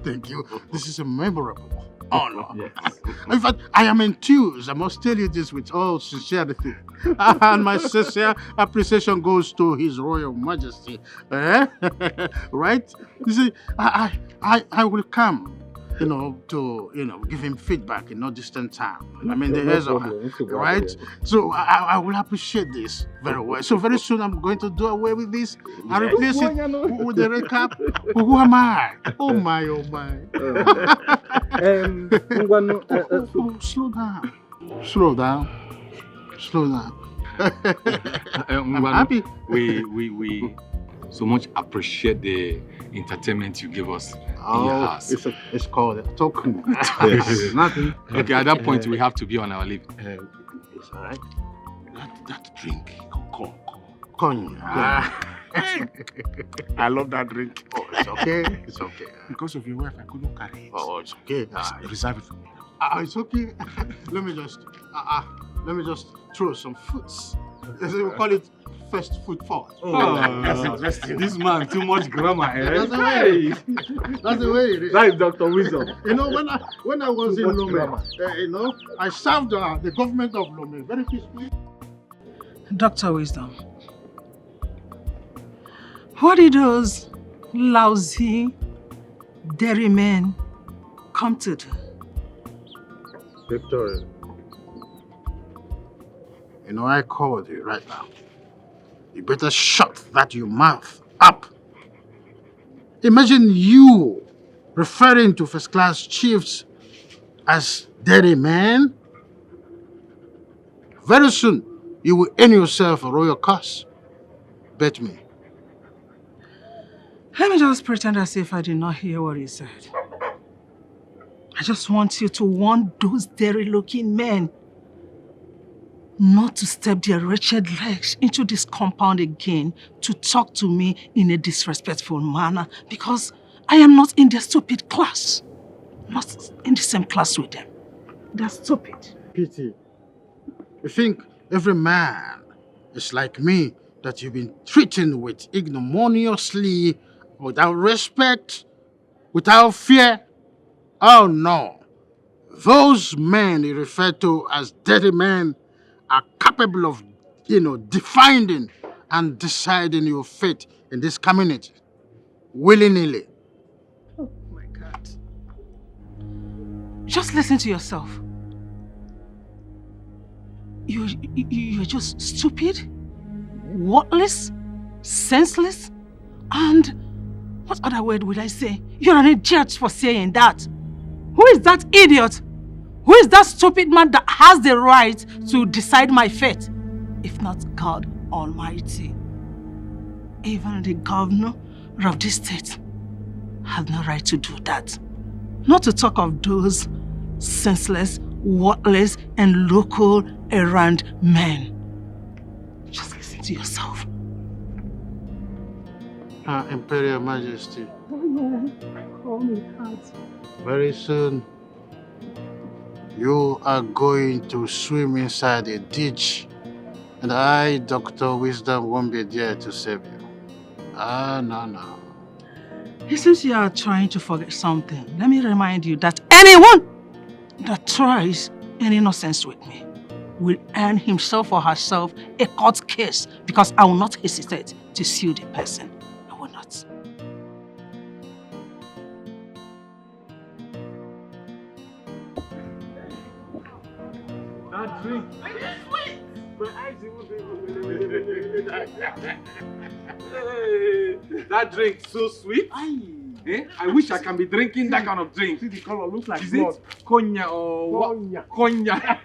Thank you. This is a memorable honor. Yes. In fact, I am enthused. I must tell you this with all sincerity. And my sincere appreciation goes to His Royal Majesty. Right? You see, I will come, to, give him feedback in no distant time. I mean, the heirs of right? So I will appreciate this very well. So very soon I'm going to do away with this and replace it with the recap. Who am I? Oh my, oh my. Slow down. Slow down. Slow down. I'm happy. We so much appreciate the entertainment you give us in your house. It's called token. Nothing. Okay, at that point we have to be on our leave. It's all right. That drink, cognac. I love that drink. Oh, it's okay. It's okay. Because of your wife, I couldn't carry it. Oh, it's okay. Reserve it for me. It's okay. Let me just throw some foods. We call it first food forward. Oh, that's interesting. This man, too much grammar. That's the way. That's the way it is. That is Dr. Wisdom. When I was in Lome, I served the government of Lome very peacefully. Dr. Wisdom, what did those lousy dairymen come to do? Victoria, I called you right now. You better shut that your mouth up. Imagine you referring to first-class chiefs as dairymen. Very soon, you will earn yourself a royal curse. Bet me. Let me just pretend as if I did not hear what he said. I just want you to warn those dairy-looking men not to step their wretched legs into this compound again to talk to me in a disrespectful manner, because I am not in their stupid class. Not in the same class with them. They're stupid. Pity. You think every man is like me that you've been treating with ignominiously, without respect, without fear? Oh no. Those men you refer to as dirty men are capable of, defining and deciding your fate in this community. Willy-nilly. Oh my God. Just listen to yourself. You're just stupid, worthless, senseless, and what other word would I say? You're an idiot for saying that. Who is that idiot? Who is that stupid man that has the right to decide my fate? If not God Almighty. Even the governor of this state has no right to do that. Not to talk of those senseless, worthless, and local errand men. Just listen to yourself. Imperial Majesty. Oh yeah, call me that. Very soon, you are going to swim inside a ditch, and I, Dr. Wisdom, won't be there to save you. No. It seems you are trying to forget something. Let me remind you that anyone that tries any nonsense with me will earn himself or herself a court case, because I will not hesitate to sue the person. I will not. That drink. That drink so sweet. I wish I can be drinking that kind of drink. See, the color looks like blood. Is it cognac or what? Cognac.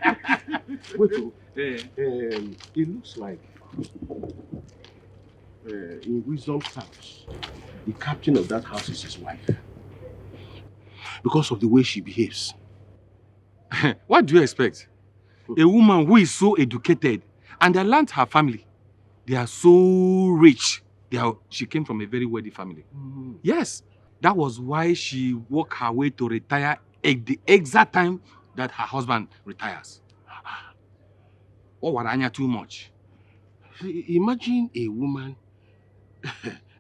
Wait, it looks like in Wisdom's house, the captain of that house is his wife. Because of the way she behaves. What do you expect? A woman who is so educated and they learned her family. They are so rich. She came from a very wealthy family. Mm-hmm. Yes, that was why she worked her way to retire at the exact time that her husband retires. Oh, Waranya too much. Imagine a woman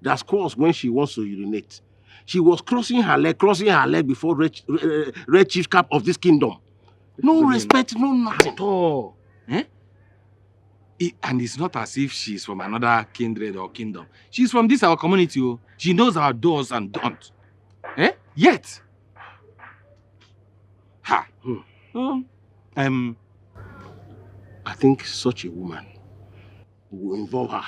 that squalls when she wants to urinate. she was crossing her leg before Red Chief Cap of this kingdom. No respect, no nothing. At all. Eh? And it's not as if she's from another kindred or kingdom. She's from this our community. Oh. She knows our do's and don'ts. Eh? Yet. Ha. I think such a woman will involve her.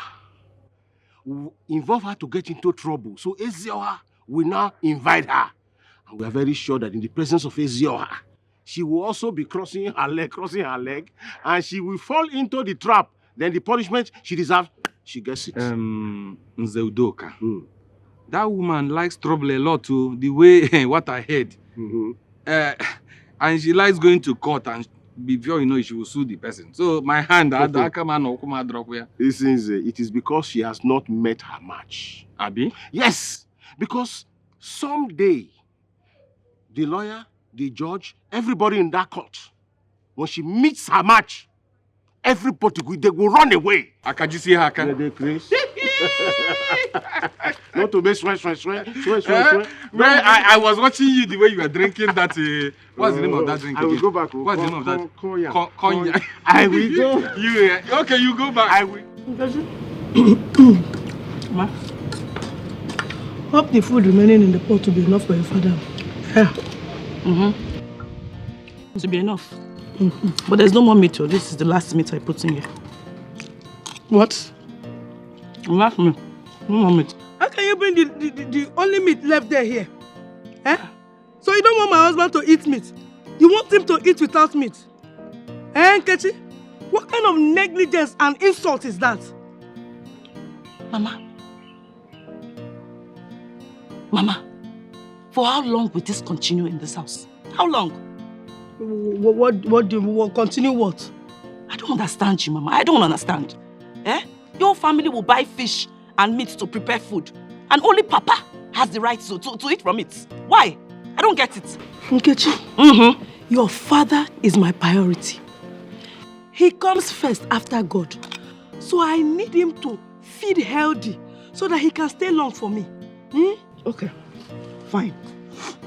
Will involve her to get into trouble. So Ezioha will now invite her. And we are very sure that in the presence of Ezioha, she will also be crossing her leg, and she will fall into the trap. Then the punishment she deserves, she gets it. Nzeudoka. That woman likes trouble a lot too, the way what I heard. And she likes going to court, and before you know it, she will sue the person. So my hand, it is because she has not met her match. Abi? Yes, because someday the lawyer, the judge, everybody in that court, when she meets her match, everybody they will run away. Can you see her? They Chris. Not to be swear. I was watching you the way you were drinking that. What's the name of that drink? I will go back. What's the name of that? Cognac. I will go. Okay, you go back. I will. Ma, hope the food remaining in the pot will be enough for your father. Yeah. It will be enough. But there's no more meat. This is the last meat I put in here. What? Last meat. No more meat. How can you bring the only meat left there here? Eh? So you don't want my husband to eat meat? You want him to eat without meat? Eh, Nkechi? What kind of negligence and insult is that? Mama, for how long will this continue in this house? How long? What do you continue what? I don't understand you, Mama. I don't understand. Eh? Your family will buy fish and meat to prepare food, and only Papa has the right to eat from it. Why? I don't get it. Nkechi, your father is my priority. He comes first after God. So I need him to feed healthy so that he can stay long for me. Okay, fine.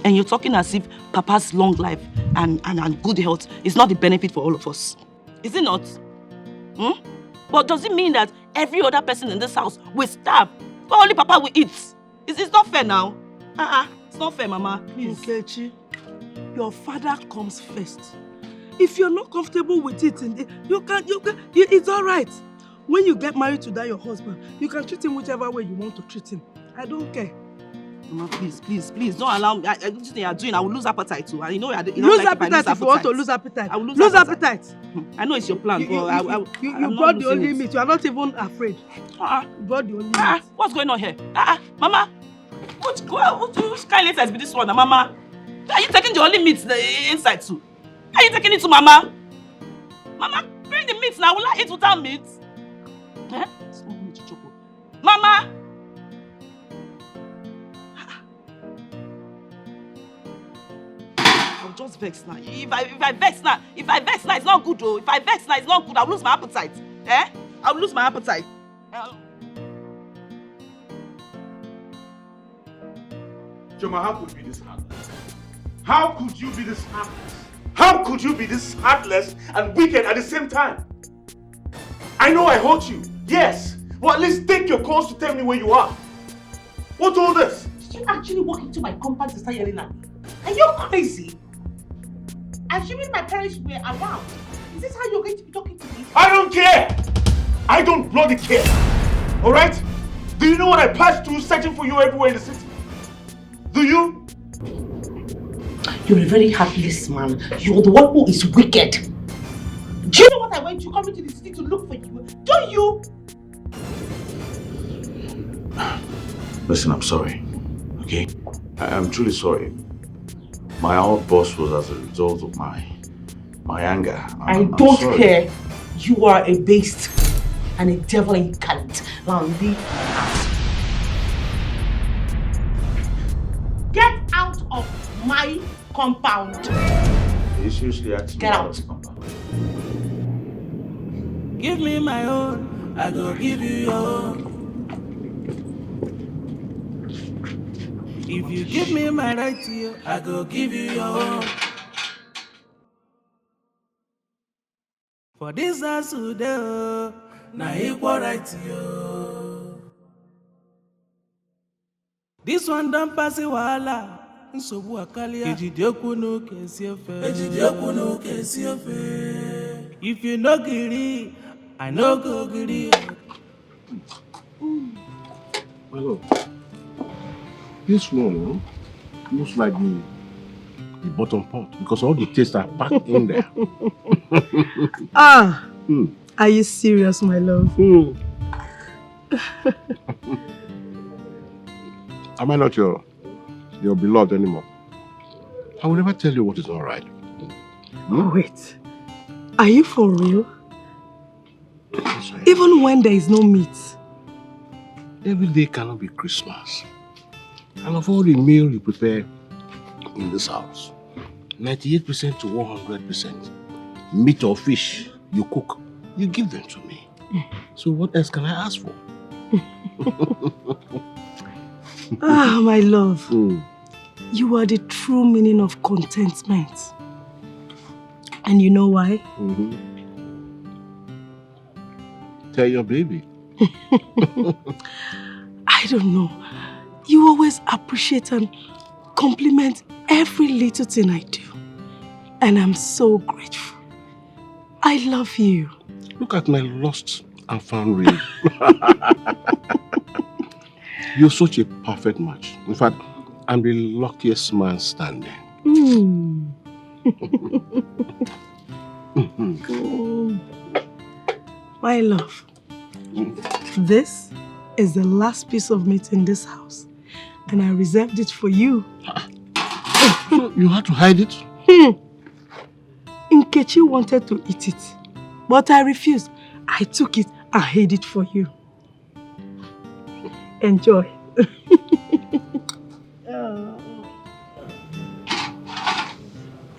And you're talking as if Papa's long life and good health is not the benefit for all of us. Is it not? But does it mean that every other person in this house will starve, but only Papa will eat? It's not fair now. It's not fair, Mama. Please. Nkechi, your father comes first. If you're not comfortable with it, it's all right. When you get married to that your husband, you can treat him whichever way you want to treat him. I don't care. Mama, please, don't allow me. This thing you're doing, I will lose appetite too. And you know, lose appetite if you want to lose appetite. I will lose appetite. I know it's your plan. You brought the only meat. You are not even afraid. You brought the only meat. What's going on here? Mama, which kind of has been this one, Mama? Are you taking the only meat inside too? Are you taking it to Mama? Mama, bring the meat now. Will I eat without meat? Mama! I'll just vex now. If I vex now, it's not good though. If I vex now, it's not good. I'll lose my appetite. I'll lose my appetite. Choma, how could you be this heartless? How could you be this heartless? How could you be this heartless and wicked at the same time? I know I hurt you, yes. Well, at least take your calls to tell me where you are. What's all this? Did you actually walk into my compound to start yelling at me? Are you crazy? Assuming my parents were around, is this how you're going to be talking to me? I don't care! I don't bloody care! Alright? Do you know what I passed through searching for you everywhere in the city? Do you? You're a very heartless man. You're the one who is wicked. Do you know what I went to coming to the city to look for you? Don't you? Listen, I'm sorry. Okay? I'm truly sorry. My outburst was as a result of my anger. I don't care. You are a beast and a devil incarnate. Now leave my house. Get out of my compound. Are you seriously asking? Get out. Give me my own, I go give you your own. If you give me my right to you, I go give you your own. For this house today, na equal right to you. This one don't pass it wahala. Nsogbu akalia. Ejidekwu no kesi ofe. Ejidekwu no kesi ofe. If you no gree, I no go gree. Hello. This one looks like the bottom pot because all the tastes are packed in there. Ah, are you serious, my love? Am I not your beloved anymore? I will never tell you what is all right. Wait, are you for real? Even when there is no meat? Every day cannot be Christmas. And of all the meal you prepare in this house, 98% to 100% meat or fish you cook, you give them to me. So what else can I ask for? Ah, my love. You are the true meaning of contentment. And you know why? Tell your baby. I don't know. You always appreciate and compliment every little thing I do. And I'm so grateful. I love you. Look at my lost and found ring. You're such a perfect match. In fact, I'm the luckiest man standing. My love, this is the last piece of meat in this house. And I reserved it for you. So you had to hide it? Nkechi wanted to eat it, but I refused. I took it and hid it for you. Enjoy.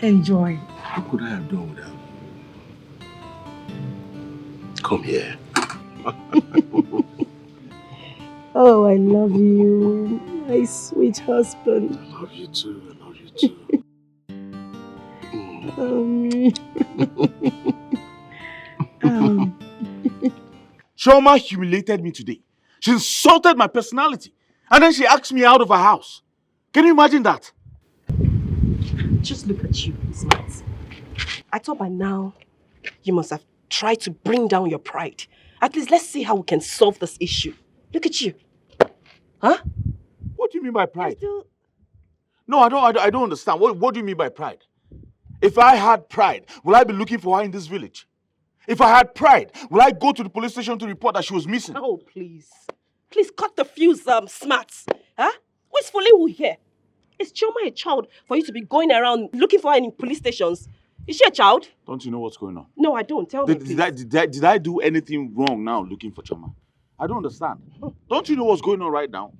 Enjoy. What could I have done without you? Come here. Oh, I love you, my sweet husband. I love you too. I love you too. Chioma humiliated me today. She insulted my personality. And then she asked me out of her house. Can you imagine that? Just look at you, Smart. I thought by now you must have tried to bring down your pride. At least let's see how we can solve this issue. Look at you. Huh? What do you mean by pride? No, I don't understand. What do you mean by pride? If I had pride, will I be looking for her in this village? If I had pride, will I go to the police station to report that she was missing? Oh, please. Please cut the fuse, Smart. Huh? Who is fooling who here? Is Chioma a child for you to be going around looking for her in police stations? Is she a child? Don't you know what's going on? No, I don't. Tell me, please. Did I do anything wrong now looking for Chioma? I don't understand. Don't you know what's going on right now?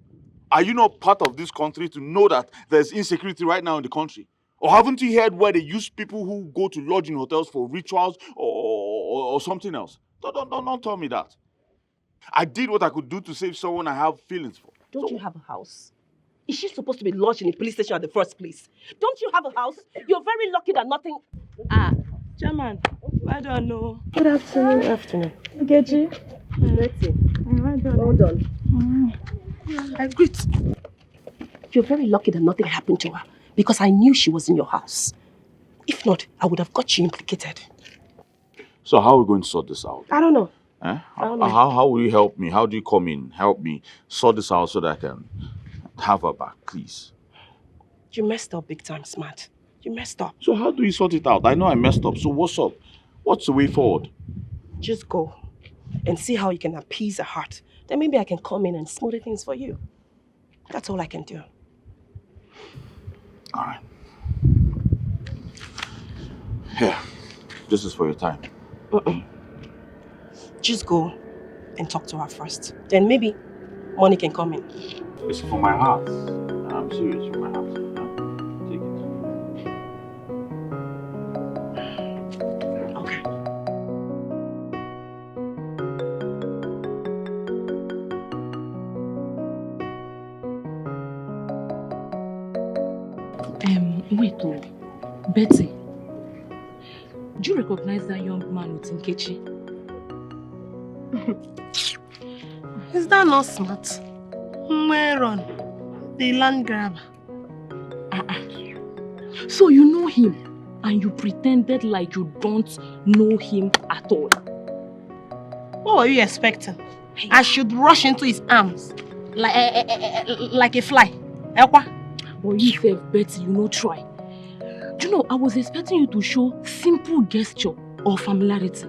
Are you not part of this country to know that there's insecurity right now in the country? Or haven't you heard where they use people who go to lodge in hotels for rituals or something else? Don't tell me that. I did what I could do to save someone I have feelings for. Don't you have a house? Is she supposed to be lodged in a police station at the first place? Don't you have a house? You're very lucky that nothing... Chairman, I don't know. Good afternoon. Afternoon. Nkechi. Well done. I agree. You're very lucky that nothing happened to her because I knew she was in your house. If not, I would have got you implicated. So how are we going to sort this out? I don't know. Eh? I don't know. How will you help me? How do you come in, help me sort this out so that I can have her back, please? You messed up big time, Smart. You messed up. So how do we sort it out? I know I messed up, so what's up? What's the way forward? Just go and see how you can appease her heart. Then maybe I can come in and smooth things for you. That's all I can do. All right. Here, this is for your time. Just go and talk to her first. Then maybe money can come in. It's for my heart. I'm serious, for my heart. Take it. Okay. Wait, oh, Betty. Do you recognize that young man with Nkechi? Is that not smart? Where on? The land grabber. So you know him and you pretended like you don't know him at all. What were you expecting? I should rush into his arms like a fly. But you said, Betty, you know, try. Do you know, I was expecting you to show simple gesture or familiarity.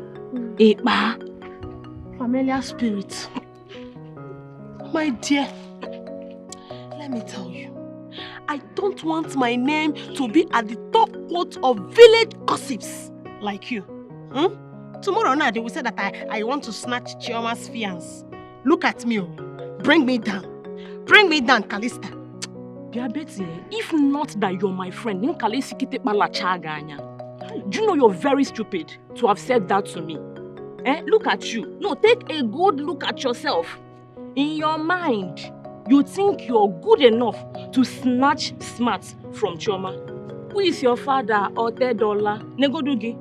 Familiar spirit. My dear, let me tell you, I don't want my name to be at the top quote of village gossips like you. Tomorrow night they will say that I want to snatch Chioma's fiance. Look at me, bring me down. Bring me down, Callista. Betty, if not that you're my friend, do you know you're very stupid to have said that to me? Look at you. No, take a good look at yourself. In your mind, you think you're good enough to snatch smarts from Chioma. Who is your father, Otedola? Negodugi?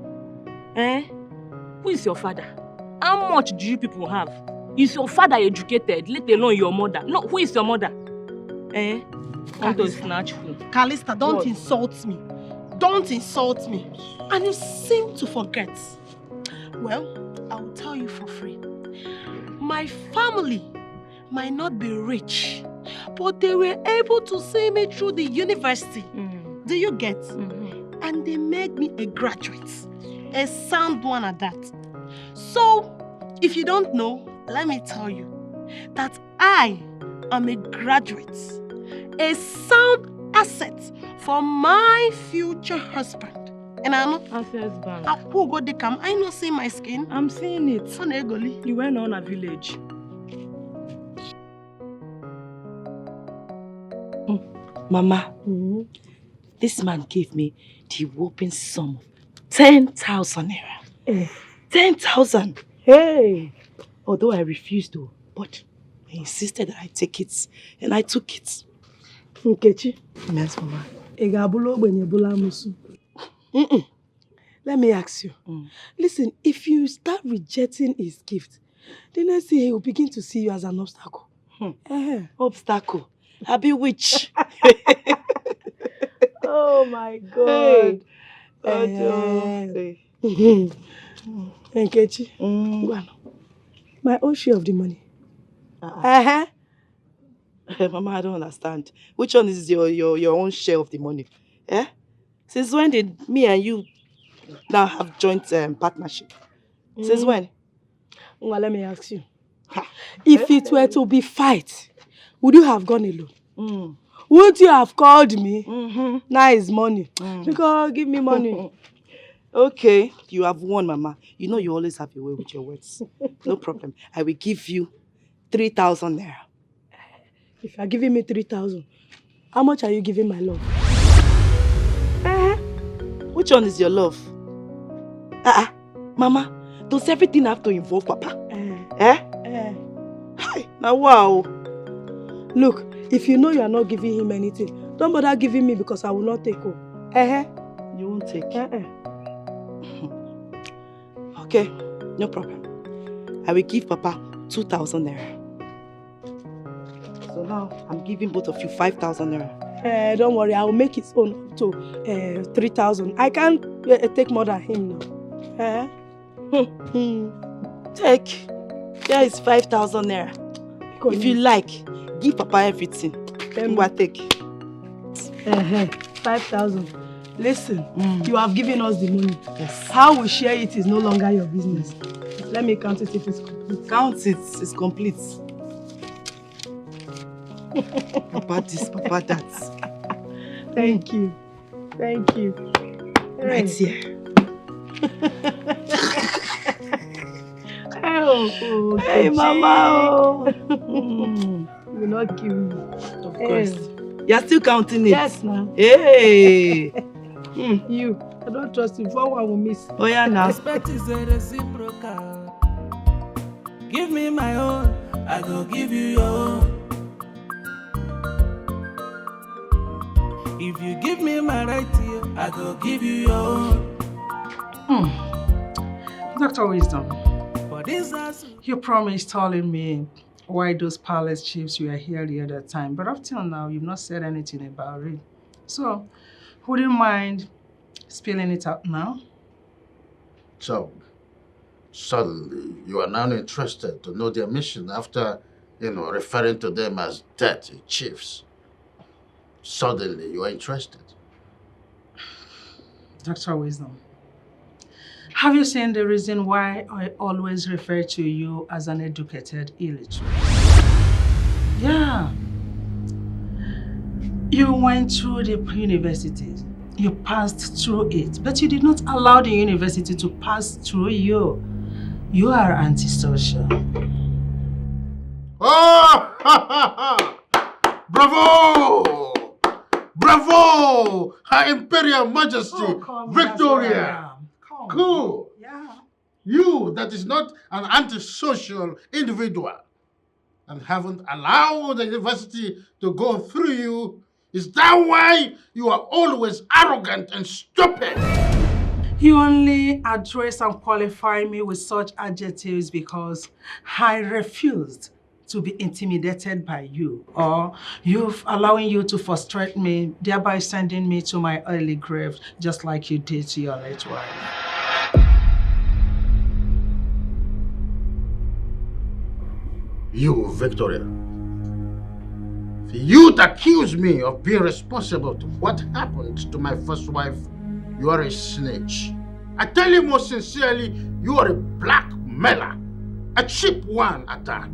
Who is your father? How much do you people have? Is your father educated, let alone your mother? No, who is your mother? Callista, don't insult me. Don't insult me. And you seem to forget. Well, I will tell you for free. My family might not be rich, but they were able to see me through the university. Do you get? And they made me a graduate. A sound one at that. So, if you don't know, let me tell you that I am a graduate. A sound asset for my future husband. And I know Access Bank. I not see my skin. I'm seeing it. You went on a village. Mama, this man gave me the whopping sum of 10,000 naira. 10,000. Hey! Although I refused to, but I insisted that I take it, and I took it. Nkechi. Yes, Mama. Let me ask you. Listen, if you start rejecting his gift, the next thing he will begin to see you as an obstacle. Obstacle? I be witch. Oh my God. Nkechi, my own share of the money. Mama, I don't understand. Which one is your own share of the money? Since when did me and you now have joint partnership? Since when? Well, let me ask you. If it were to be fight, would you have gone alone? Wouldn't you have called me? Now it's money. Because give me money. Okay, you have won, Mama. You know you always have a way with your words. No problem. I will give you 3,000 naira. If you are giving me 3,000, how much are you giving my love? Which one is your love? Mama, does everything have to involve Papa? Hi, now wow. Look, if you know you are not giving him anything, don't bother giving me because I will not take home. You won't take? Okay, no problem. I will give Papa 2,000 naira. So now, I'm giving both of you 5,000 naira. Don't worry, I will make his own up to 3,000. I can't take more than him now. Take. Here is 5,000 naira. If you like, give Papa everything. Take. 5,000. Listen, you have given us the money. Yes. How we share it is no longer your business. Let me count it if it's complete. Count it, it's complete. Papa this, Papa that. Thank you. Thank you. Right here. Hey, Mama. You will not kill me. Of course. You're still counting it? Yes, ma'am. Hey. You. I don't trust you. For one will miss. Oh, yeah, now. Respect is a reciprocal. Give me my own, I go give you your own. If you give me my right ear, I go give you your own. Dr. Wisdom, For this house, you promised telling me why those palace chiefs were here the other time, but up till now, you've not said anything about it. So, would you mind spilling it out now? So, suddenly, you are now interested to know their mission after, referring to them as dirty chiefs. Suddenly, you are interested. Dr. Wisdom, have you seen the reason why I always refer to you as an educated illiterate? Yeah. You went through the universities. You passed through it, but you did not allow the university to pass through you. You are antisocial. Oh! Bravo! Bravo! Her Imperial Majesty, Victoria! Cool! Yeah. You that is not an antisocial individual and haven't allowed the university to go through you, is that why you are always arrogant and stupid? You only address and qualify me with such adjectives because I refused to be intimidated by you, or you've allowing you to frustrate me, thereby sending me to my early grave, just like you did to your late wife. You, Victoria, you accuse me of being responsible to what happened to my first wife. You are a snitch. I tell you most sincerely, you are a blackmailer. A cheap one at that.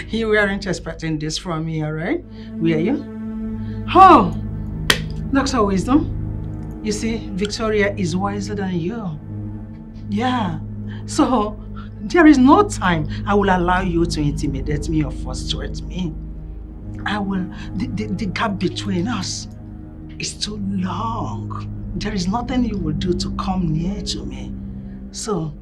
You weren't expecting this from me, all right? Were you? Oh, Dr. Wisdom, you see, Victoria is wiser than you. Yeah, so there is no time I will allow you to intimidate me or frustrate me. The gap between us is too long. There is nothing you will do to come near to me. So,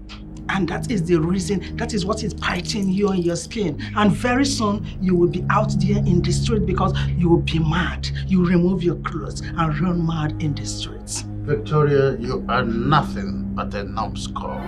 and that is the reason, that is what is biting you on your skin. And very soon, you will be out there in the street because you will be mad. You remove your clothes and run mad in the streets. Victoria, you are nothing but a numbskull.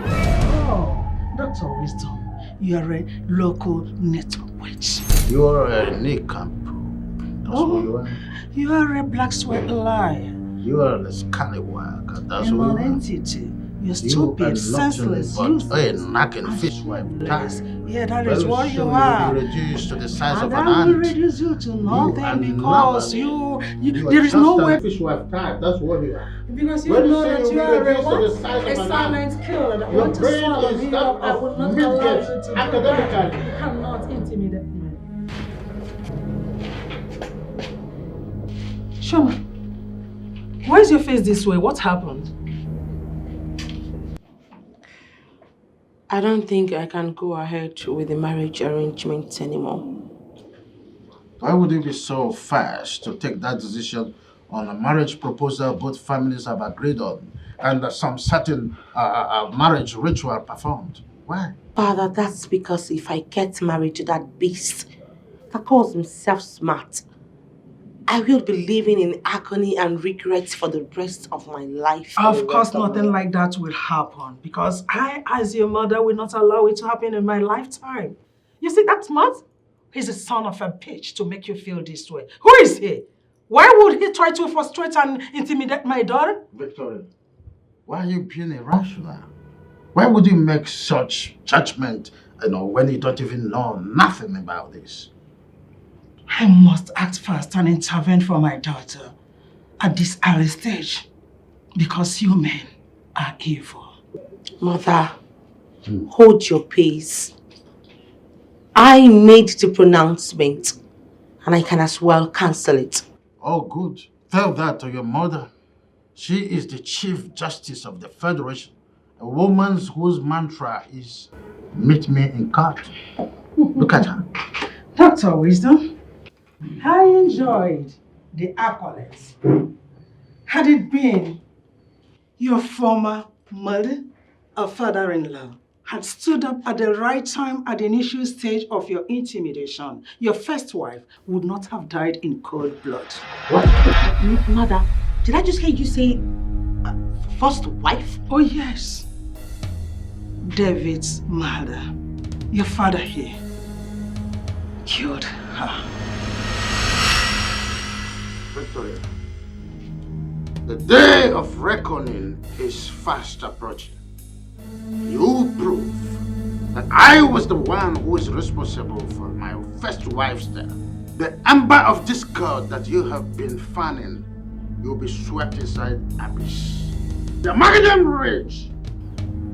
Oh, Dr. Wisdom, you are a local network witch. You are a nincompoop. That's what you are. You are a black sweat liar. You are a scallywag. That's A what you are. non-entity. You're stupid, senseless, useless, a knacking fishwife. Yeah, that is what you are. Will be reduced to the size of And an I will ant. reduce you to nothing because you You there is no way. Fishwife type. That's what you are. Because you When know say that you'll you be are a reduced to what? the size A of an silent ant. killer that Your want to brain swallow is me that up. I of would not allow you midget to do academically. that. You cannot intimidate me. Shoma, why is your face this way? What happened? I don't think I can go ahead with the marriage arrangement anymore. Why would you be so fast to take that decision on a marriage proposal both families have agreed on and some certain marriage ritual performed? Why? Father, that's because if I get married to that beast that calls himself smart, I will be living in agony and regret for the rest of my life. Of course, nothing like that will happen because I, as your mother, will not allow it to happen in my lifetime. You see, that smart? He's a son of a bitch to make you feel this way. Who is he? Why would he try to frustrate and intimidate my daughter? Victoria, why are you being irrational? Why would you make such judgment, when you don't even know nothing about this? I must act fast and intervene for my daughter at this early stage because you men are evil. Mother, hold your pace. I made the pronouncement and I can as well cancel it. Oh, good. Tell that to your mother. She is the Chief Justice of the Federation, a woman whose mantra is, meet me in court. Look at her. Dr. Wisdom, I enjoyed the accolades. Had it been your former mother or father-in-law, had stood up at the right time at the initial stage of your intimidation, your first wife would not have died in cold blood. What? Mother, did I just hear you say first wife? Oh yes. David's mother, your father here, killed her. Victoria, the day of reckoning is fast approaching. You prove that I was the one who is responsible for my first wife's death. The ember of discord that you have been fanning, you'll be swept inside abyss. The Magnum Ridge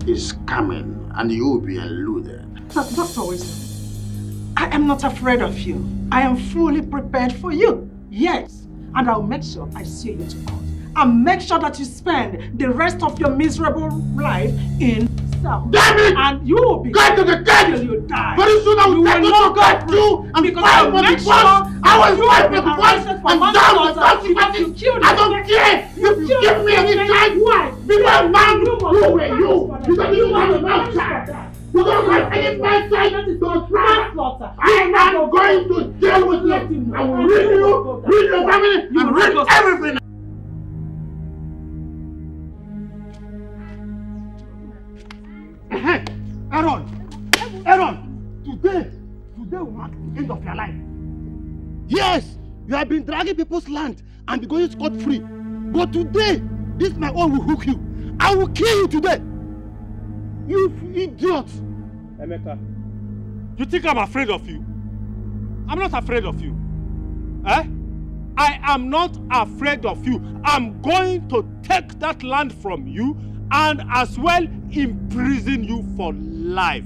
is coming and you will be eluded. Dr. Wisdom, I am not afraid of you. I am fully prepared for you. Yes, and I'll make sure I see you to court. And make sure that you spend the rest of your miserable life in cell. Damn it! And you will be Go to the dead till you die. Very soon I will take you to get you and fight for the boss. I will fight for the boss and down the consequences. I don't care if you give me any time. Be my man, you were you. Because you have a mouth shot. You don't have any bad side to try. I am going to deal with you. I will rid you, rid your family, and rid everything. Aaron, today will mark the end of your life. Yes, you have been dragging people's land and be going scot-free. But today, this my own will hook you. I will kill you today. You idiot. Emeka, you think I'm afraid of you? I'm not afraid of you. Eh? I am not afraid of you. I'm going to take that land from you and as well imprison you for life.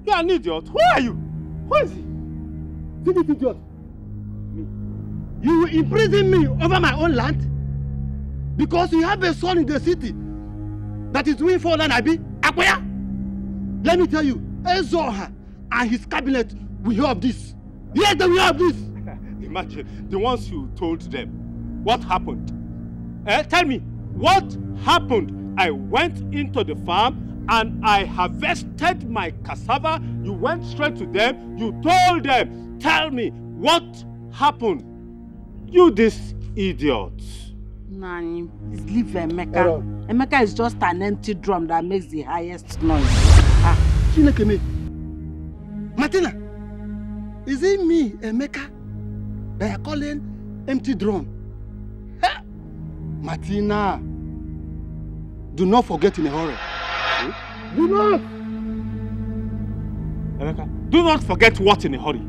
You're an idiot. Who are you? Who is he? See this idiot? Me. You will imprison me over my own land? Because you have a son in the city that is doing for land, Abi? Akwaya? Let me tell you, Ezoha and his cabinet will hear of this. Yes, they will hear of this. Imagine, the ones you told them. What happened? Tell me, what happened? I went into the farm and I harvested my cassava. You went straight to them. You told them. Tell me, what happened? You this idiot. Nani, please leave Emeka. Emeka is just an empty drum that makes the highest noise. Chinekeme. Martina, is it me, Emeka, that are calling empty drum? Huh? Martina, do not forget in a hurry. Do not! Emeka, do not forget what in a hurry?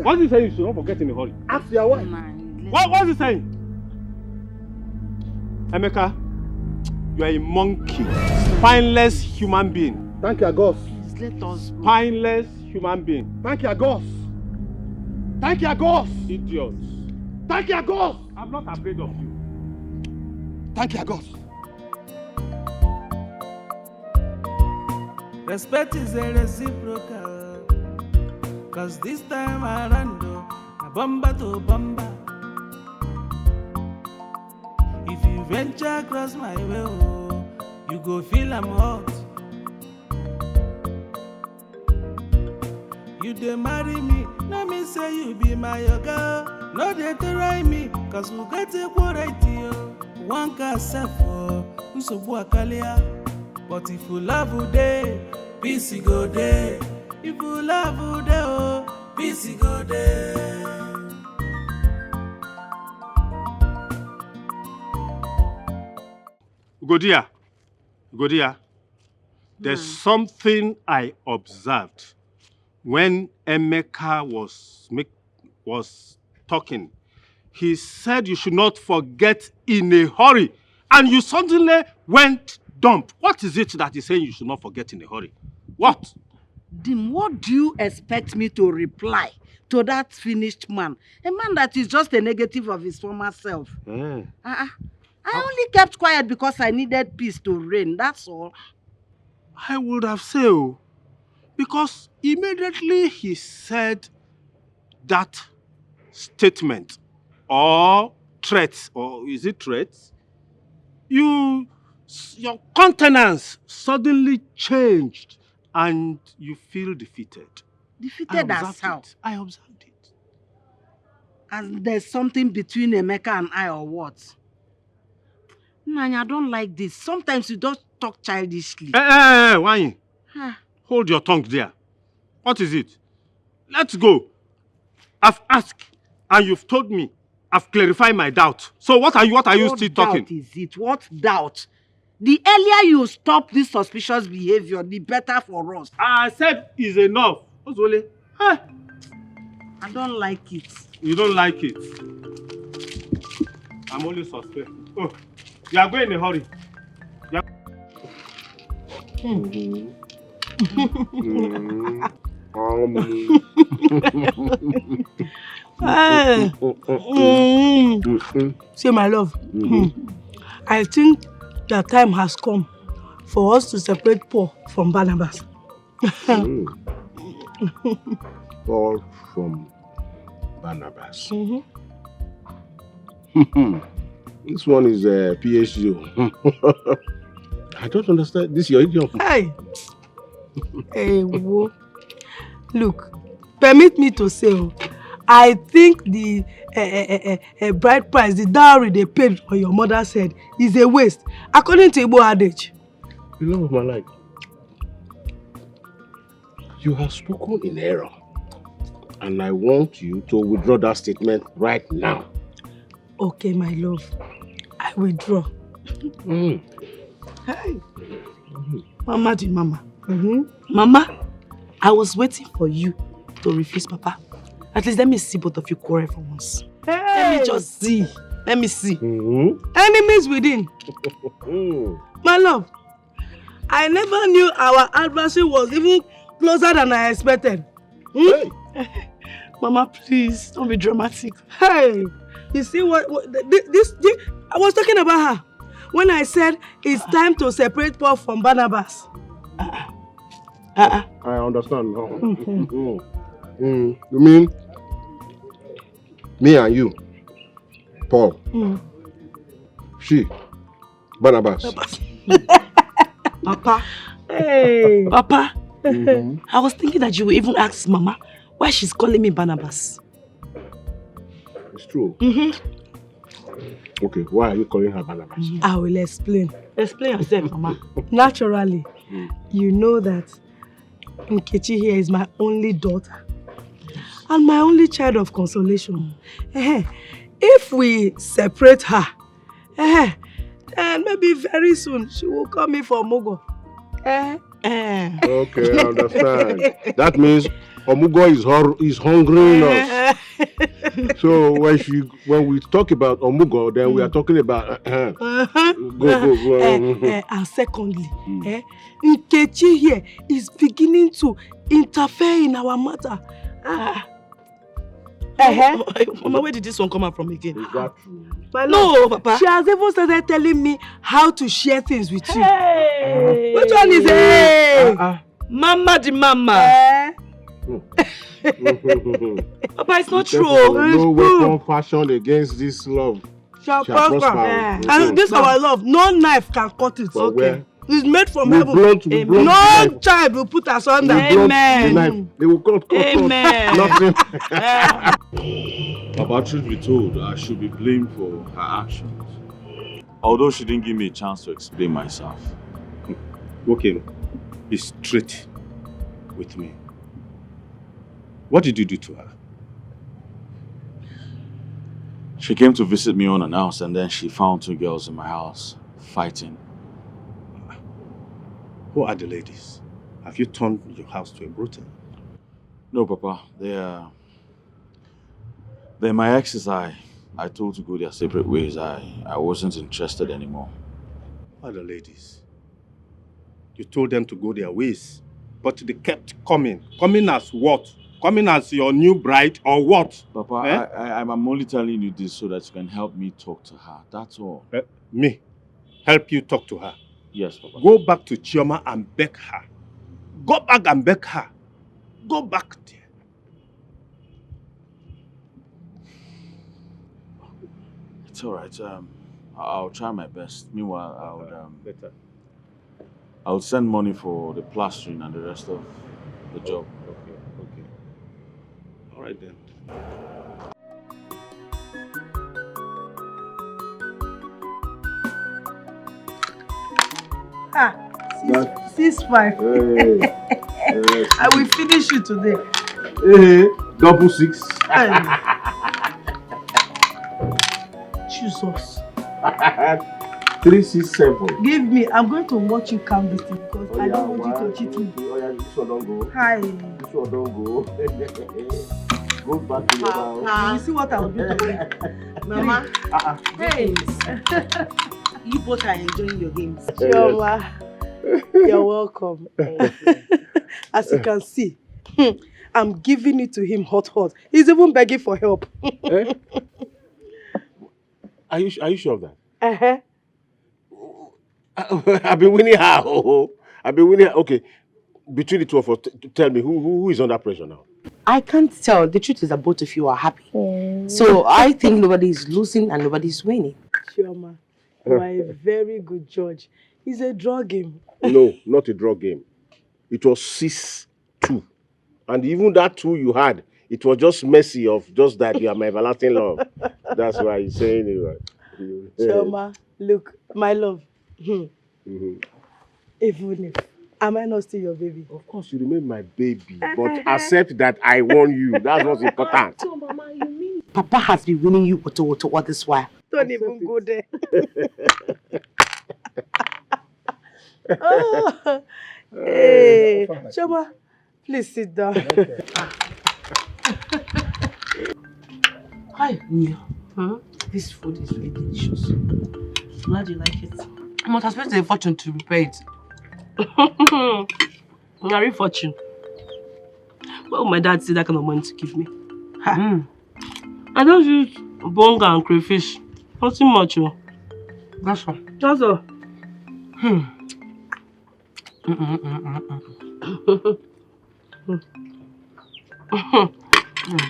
What is he saying you should not forget in a hurry? Ask your wife. What is he saying? Emeka, you are a monkey. Spineless human being. Thank you, God. Let us. Spineless human being. Thank you, God. Thank you, God. Idiot. Thank you, God. I'm not afraid of you. Thank you, God. Respect is a reciprocal. Cause this time around, a bomba to bomba. If you venture across my way, you go feel I'm hot. You dey marry me, no me say you be my girl. No dey try me, cause we get a quality. One can suffer, Nsobu Akalia. But if you love you day, peace go day. If you love you day, oh, peace go day. Godia, there's something I observed when Emeka was talking. He said you should not forget in a hurry, and you suddenly went dumb. What is it that he's saying you should not forget in a hurry? What? Dim, what do you expect me to reply to that finished man? A man that is just a negative of his former self. I only kept quiet because I needed peace to reign, that's all. I would have said, because immediately he said that statement or threats, or is it threats? Your countenance suddenly changed and you feel defeated. Defeated as how? I observed it. And there's something between Emeka and I or what? Nanya, I don't like this. Sometimes you don't talk childishly. Hey, Wanyi. Huh. Hold your tongue there. What is it? Let's go. I've asked and you've told me. I've clarified my doubt. So what are you still talking? What doubt is it? What doubt? The earlier you stop this suspicious behavior, the better for us. I said is enough. Ozole. Hey. I don't like it. You don't like it? I'm only suspect. Oh, you are going in a hurry. See, my love, I think the time has come for us to separate Paul from Barnabas. Paul from Barnabas. This one is a PhD. I don't understand. This is your idiom. Hey, whoa. Look, permit me to say, I think the bride price, the dowry they paid on your mother's head is a waste, according to Igbo adage. The love of my life. You have spoken in error, and I want you to withdraw that statement right now. Okay, my love, I withdraw. Hey, Mama to Mama. Mama, I was waiting for you to refuse Papa. At least let me see both of you quarrel for once. Hey. Let me just see. Let me see. Enemies within. My love, I never knew our adversary was even closer than I expected. Hey. Mama, please, don't be dramatic. Hey, you see what this I was talking about her when I said it's time to separate Paul from Barnabas. I understand now. You mean me and you, Paul, she, Barnabas. Papa. Hey. Papa. I was thinking that you would even ask Mama why she's calling me Barnabas. It's true. Okay, why are you calling her Barnabas? I will explain. Explain yourself, Mama. Naturally, you know that Nkechi here is my only daughter and my only child of consolation. If we separate her, then maybe very soon she will call me for Mugo. Okay, I understand. That means Omugo is hungry enough. So when we talk about Omugo, then we are talking about go. And secondly, Nkechi here is beginning to interfere in our matter. Mama, where did this one come out from again? Is that true? No, Papa. She has even started telling me how to share things with you. Hey. Which one is it? Mama the mama. Papa, it's not true. No weapon fashioned against this love Shall prosper. And this our love, no knife can cut it. Okay. It's made from We heaven. blunt No child will put us under. The knife. They will cut. Amen. Nothing. Papa, truth be told, I should be blamed for her actions. Although she didn't give me a chance to explain myself. Okay, be straight with me. What did you do to her? She came to visit me unannounced and then she found two girls in my house fighting. Who are the ladies? Have you turned your house to a brothel? No, Papa. They're my exes. I told to go their separate ways. I wasn't interested anymore. Who are the ladies? You told them to go their ways, but they kept coming. Coming as what? Coming as your new bride or what? Papa, I'm only telling you this so that you can help me talk to her. That's all. Me? Help you talk to her? Yes, Papa. Go back to Chioma and beg her. Go back and beg her. Go back there. It's all right. I'll try my best. Meanwhile, I'll send money for the plastering and the rest of the job. Okay. All right then. Ah, 6-5. I will finish you today. Double 6. Jesus. 3, 6, 7. Give me. I'm going to watch you count this thing because I don't want you to cheat me. Oh yeah, this one don't go. Hi. This one don't go. Go back to your house. You see what I'll do today. Mama. Hey. You both are enjoying your games. Chioma, you're welcome. As you can see, I'm giving it to him hot. He's even begging for help. Are you sure of that? Uh-huh. I've been winning her. I've been winning her. Okay, between the two of us, tell me who is under pressure now? I can't tell. The truth is that both of you are happy. So I think nobody is losing and nobody is winning. Chioma, you are a very good judge. It's a draw game. No, not a draw game. It was 6-2. And even that 2 you had, it was just messy of just that you are my everlasting love. That's why you're saying it right. Chioma, look, my love. Even if, am I not still your baby? Of course, you remain my baby, but accept that I won you. That's what's important. So, Mama, you mean Papa has been winning you what this while? Don't even go there. Oh, hey, Chioma, please sit down. Hi, Nia. This food is really delicious. Glad you like it. I must have spent a fortune to prepare it. Very fortune. What would my dad see that kind of money to give me? I don't use bonga and crayfish. Nothing much. That's all. That's all.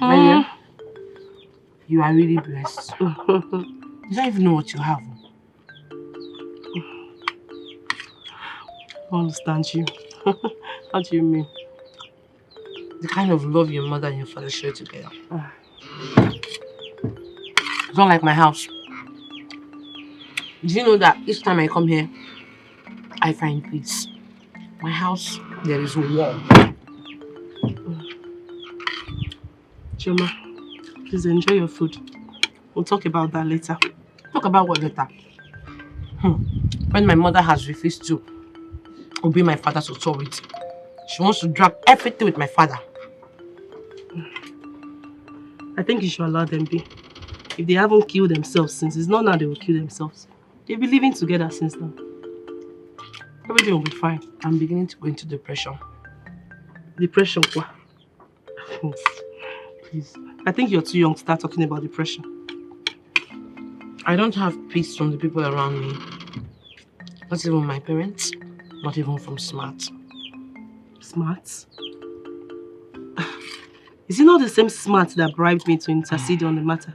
Baby, you are really blessed. You don't even know what you have. I understand you. What do you mean? The kind of love your mother and your father share together. It's not like my house. Do you know that each time I come here, I find peace? My house, there is a wall. Chioma, please enjoy your food. We'll talk about that later. Talk about what later? When my mother has refused to obey my father's authority, she wants to drag everything with my father. I think you should allow them be. If they haven't killed themselves since, it's not now they will kill themselves. They've been living together since now. Everything will be fine. I'm beginning to go into depression. Depression, what? Please. I think you're too young to start talking about depression. I don't have peace from the people around me. Not even my parents. Not even from Smart. Smart? Is it not the same Smart that bribed me to intercede on the matter?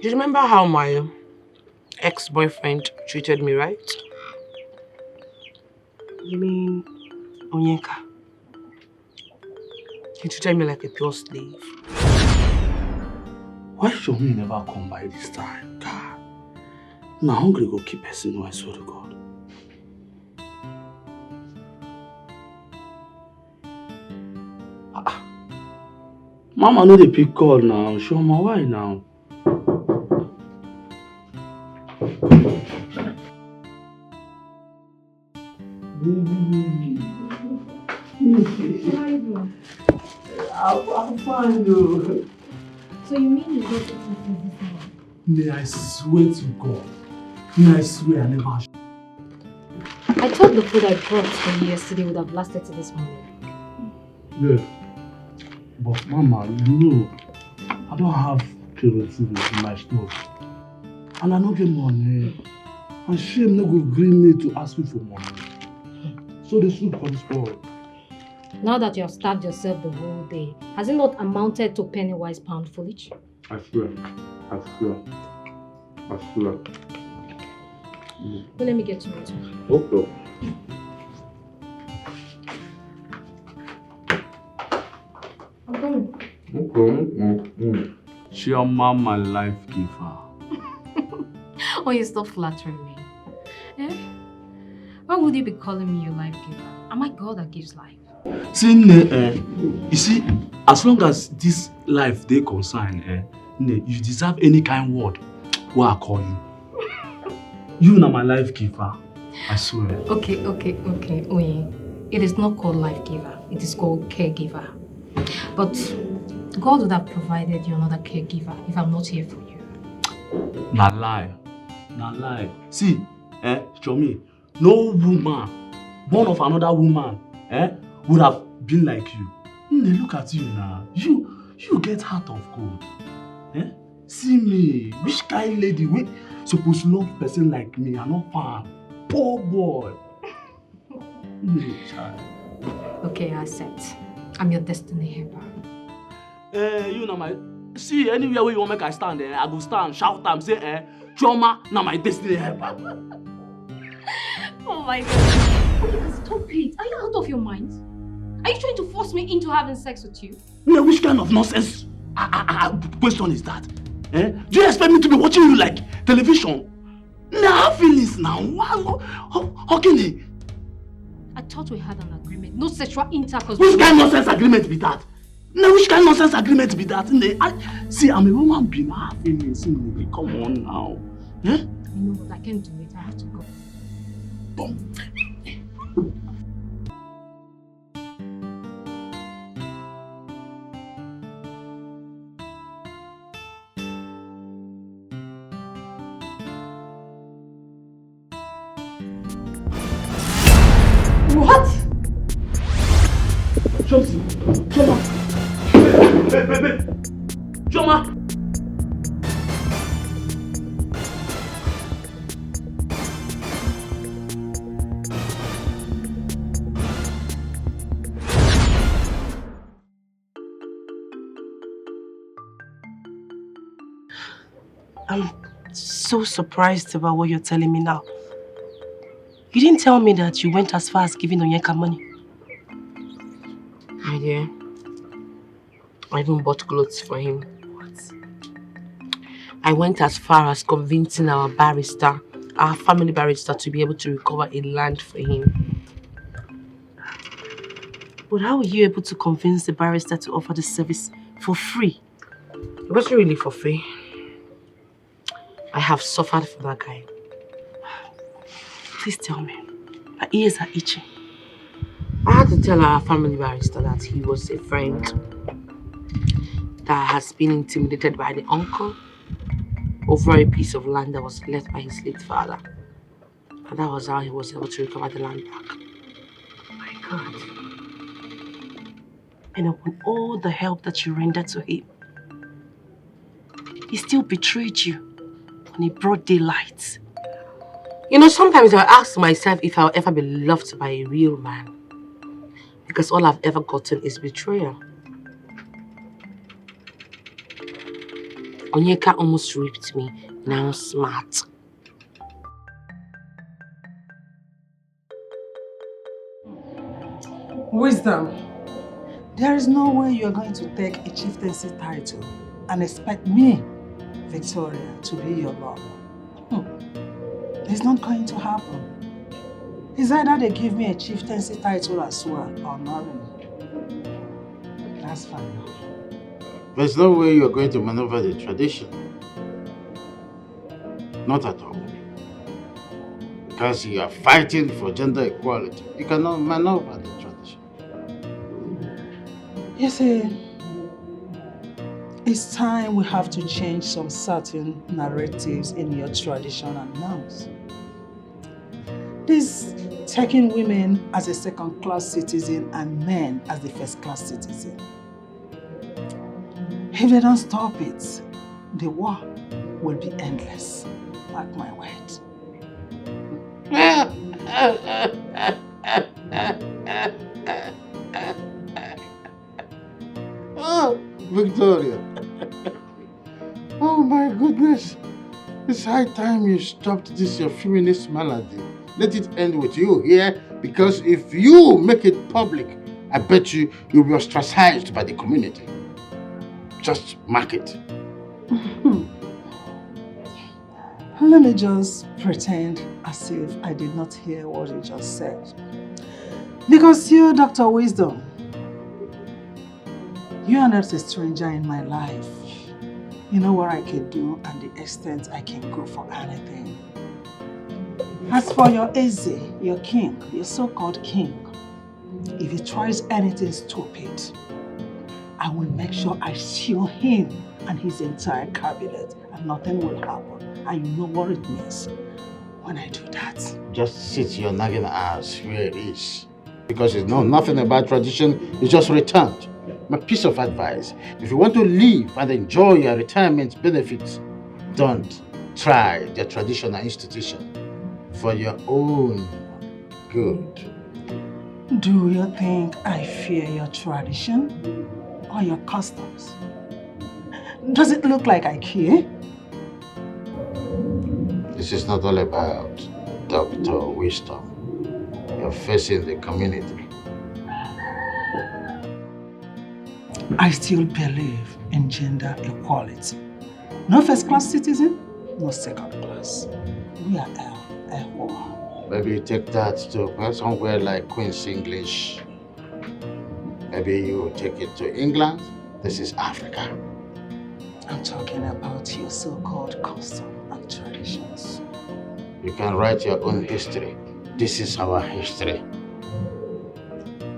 You remember how my ex-boyfriend treated me, right? You mean Onyeka? He treated me like a pure slave. Why should we never come by this time? God. Now hungry go keep person, I swear to God. Mama no dey pick call now. Show me why now. I'm fine though. So you mean you got to this now? May I swear to God. May I swear I never. I thought the food I brought from yesterday would have lasted till this morning. Yeah. But Mama, you know, I don't have curated in my store. And I don't get money. And shame no go gree me to ask me for money. So the soup comes forward. Now that you have starved yourself the whole day, has it not amounted to penny-wise pound foolish? I swear. Well, let me get to it. Okay. I'm coming. Chioma, my life giver. Oh, you stop flattering me. Eh? Why would you be calling me your life giver? Am I God that gives life? See, you see, as long as this life they concern, you deserve any kind word where I call you. You are my life giver. I swear. Okay. Oye, it is not called life giver. It is called caregiver. But God would have provided you another caregiver if I'm not here for you. Na lie. See, Chomi, no woman born of another woman, would have been like you. Look at you now. You get heart of gold. See me, which kind lady we supposed to love person like me and not fan? Poor boy. Child. Okay, I accept. I'm your destiny helper. You know my. See, anywhere where you want make I stand there, I go stand, shout and say, Chioma, now my destiny helper. Oh my God. Okay, stop it. Are you out of your mind? Are you trying to force me into having sex with you? No, which kind of nonsense question is that? Do you expect me to be watching you like television? Nah, I have feelings now. How can he? I thought we had an agreement. No sexual intercourse. Which kind of nonsense agreement be that? No, which kind of nonsense agreement be that? See, I'm a woman being. I have feelings. Come on now. You know what? I can't do it. I have to go. What? Chomsi! Choma! Babe! Choma! I'm so surprised about what you're telling me now. You didn't tell me that you went as far as giving Onyeka money. My dear, I even bought clothes for him. What? I went as far as convincing our barrister, our family barrister, to be able to recover a land for him. But how were you able to convince the barrister to offer the service for free? It wasn't really for free. I have suffered for that guy. Please tell me. My ears are itching. I had to tell our family barrister that he was a friend that has been intimidated by the uncle over a piece of land that was left by his late father. And that was how he was able to recover the land back. Oh my God. And upon all the help that you rendered to him, he still betrayed you on a broad daylight. You know, sometimes I ask myself if I'll ever be loved by a real man. Because all I've ever gotten is betrayal. Onyeka almost raped me. Now I'm smart. Wisdom. There is no way you are going to take a chieftaincy title and expect me, Victoria, to be your lover. It's not going to happen. It's either they give me a chieftaincy title as well or marry me. That's fine. There's no way you're going to maneuver the tradition. Not at all. Because you are fighting for gender equality. You cannot maneuver the tradition. You see, it's time we have to change some certain narratives in your tradition and norms. This taking women as a second-class citizen and men as the first-class citizen. If they don't stop it, the war will be endless. Mark my words. Oh, Victoria. Oh my goodness. It's high time you stopped this your feminist malady. Let it end with you here, because if you make it public, I bet you'll be ostracized by the community. Just mark it. Let me just pretend as if I did not hear what you just said. Because you, Dr. Wisdom, you are not a stranger in my life. You know what I can do and the extent I can go for anything. As for your Eze, your king, your so-called king, if he tries anything stupid, I will make sure I shield him and his entire cabinet and nothing will happen. And you know what it means when I do that. Just sit your nagging ass where it is. Because you know nothing about tradition, you just returned. My piece of advice, if you want to live and enjoy your retirement benefits, don't try the traditional institution for your own good. Do you think I fear your tradition or your customs? Does it look like I care? This is not all about Dr. Wisdom. You're facing the community. I still believe in gender equality. No first-class citizen, no second-class. We are L. Maybe you take that to somewhere like Queen's English. Maybe you take it to England. This is Africa. I'm talking about your so-called custom and traditions. You can write your own history. This is our history.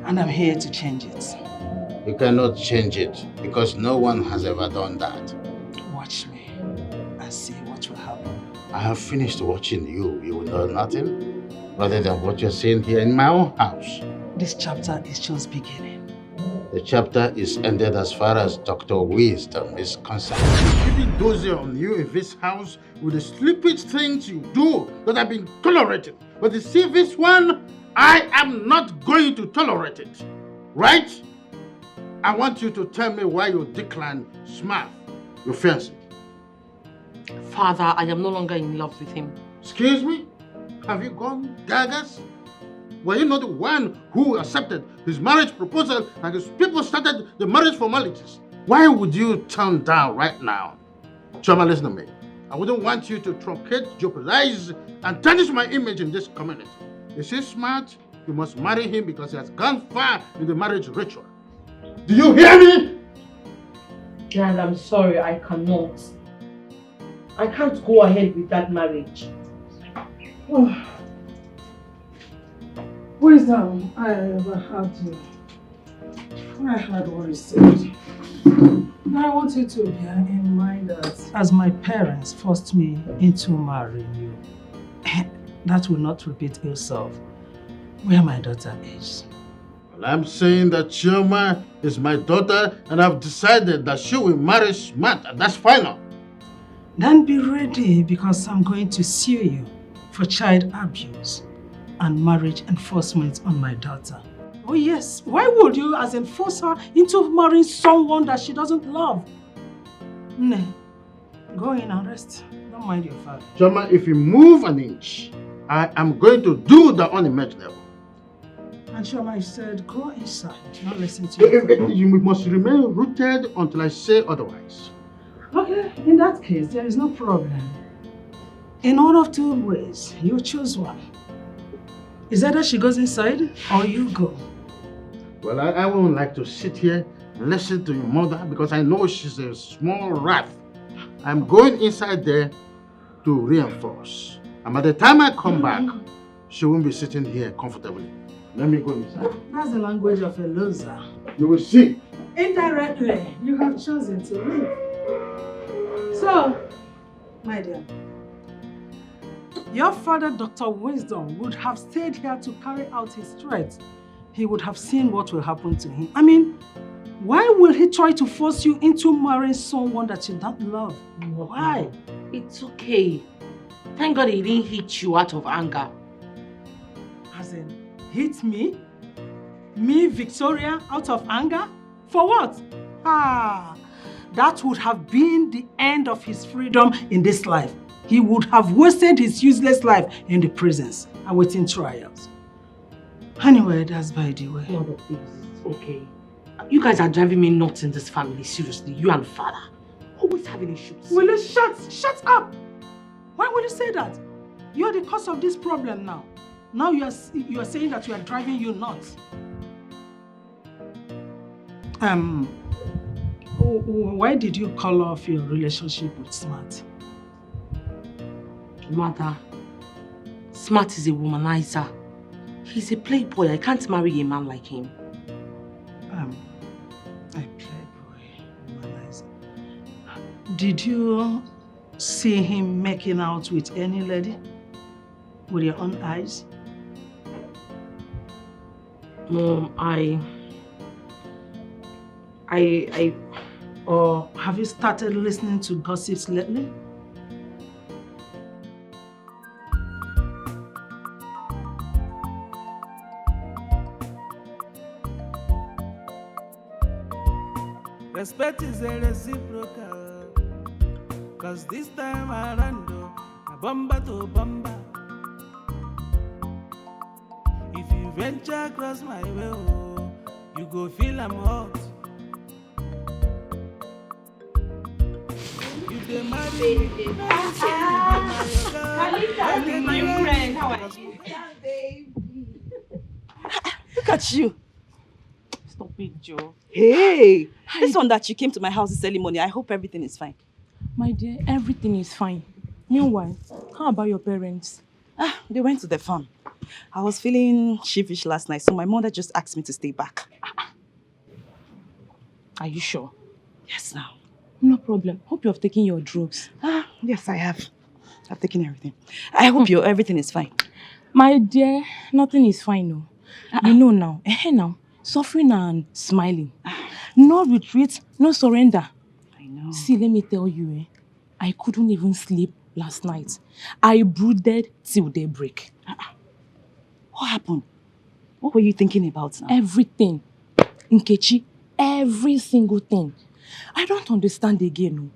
And I'm here to change it. You cannot change it because no one has ever done that. Watch me and see what will happen. I have finished watching you. You will know nothing rather than what you're seeing here in my own house. This chapter is just beginning. The chapter is ended as far as Dr. Wisdom is concerned. Keeping dozy on you in this house with the stupid things you do that have been tolerated. But you see this one, I am not going to tolerate it. Right? I want you to tell me why you declined Smart, your fiancé. Father, I am no longer in love with him. Excuse me? Have you gone gagas? Were you not the one who accepted his marriage proposal and his people started the marriage formalities? Why would you turn down right now? Choma, listen to me. I wouldn't want you to truncate, jeopardize, and tarnish my image in this community. Is he smart? You must marry him because he has gone far in the marriage ritual. Do you hear me? Dad, I'm sorry, I cannot. I can't go ahead with that marriage. Wisdom, I overheard you. I heard what you said. Now I want you to bear in mind that as my parents forced me into marrying you, that will not repeat itself where my daughter is. Well, I'm saying that Chioma is my daughter and I've decided that she will marry Smart, and that's final. Then be ready because I'm going to sue you for child abuse and marriage enforcement on my daughter. Oh yes, why would you as enforce her into marrying someone that she doesn't love? Nah, go in and rest. Don't mind your father. Chioma, if you move an inch, I am going to do the unimaginable. And Chioma said, go inside, not listen to you. You must remain rooted until I say otherwise. Okay, in that case, there is no problem. In one of two ways, you choose one. Is either she goes inside or you go. Well, I wouldn't like to sit here and listen to your mother because I know she's a small rat. I'm going inside there to reinforce. And by the time I come back, she won't be sitting here comfortably. Let me go inside. That's the language of a loser. You will see. Indirectly, you have chosen to leave. So, my dear, your father, Dr. Wisdom, would have stayed here to carry out his threats. He would have seen what will happen to him. I mean, why will he try to force you into marrying someone that you don't love? Why? It's okay. Thank God he didn't hit you out of anger. As in, hit me? Me, Victoria, out of anger? For what? that would have been the end of his freedom in this life. He would have wasted his useless life in the prisons, awaiting trials. Anyway, that's by the way. Mother, please, okay. You guys are driving me nuts in this family, seriously. You and father. Always having issues. Will you shut up? Why will you say that? You're the cause of this problem now. Now you are saying that we are driving you nuts. Why did you call off your relationship with Smart? Mother, Smart is a womanizer. He's a playboy. I can't marry a man like him. A playboy, womanizer. Did you see him making out with any lady? With your own eyes? Mom, Or have you started listening to gossips lately? Respect is a reciprocal, cause this time around, a bomba to bomba. If you venture across my way, you go feel I'm hot. If they marry me, Kalita, my friend, how are you? Look at you. Stop it, Joe. Hey, this one that you came to my house this early morning, I hope everything is fine. My dear, everything is fine. Meanwhile, how about your parents? They went to the farm. I was feeling sheepish last night, so my mother just asked me to stay back. Are you sure? Yes, now. No problem. Hope you have taken your drugs. Yes, I have. I've taken everything. I hope everything is fine. My dear, nothing is fine, no. You know now. Now. Suffering and smiling. No retreat, no surrender. I know. See, let me tell you, I couldn't even sleep last night. I brooded till daybreak. What happened? What were you thinking about now? Everything. Nkechi, every single thing. I don't understand again.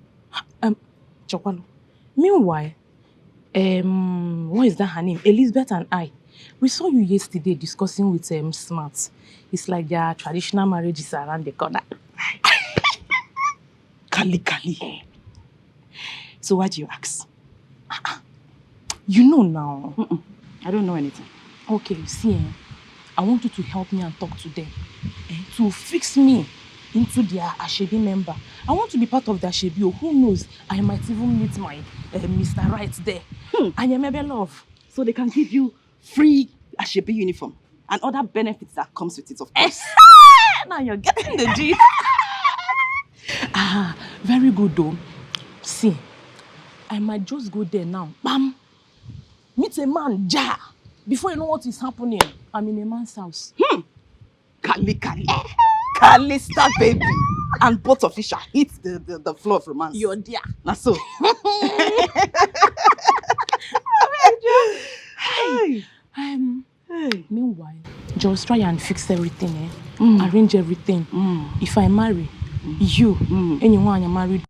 Chokwalo. Meanwhile, what is that her name? Elizabeth and I. We saw you yesterday discussing with Smart. It's like their traditional marriages around the corner. Kali. So why do you ask? You know now. I don't know anything. Okay, see, I want you to help me and talk to them. To fix me into their Ashebi member. I want to be part of the Ashebi. Who knows? I might even meet my Mr. Right there. And your maybe love. So they can give you free Ashebi uniform and other benefits that comes with it, of course. Now you're getting the gist. Very good though. See, I might just go there now. Bam! Meet a man, ja! Before you know what is happening, I'm in a man's house. Kali. Kalista, baby. And both of you shall hit the floor of romance. You're there. Now so. Meanwhile, just try and fix everything, arrange everything. If I marry, you, anyone you're married.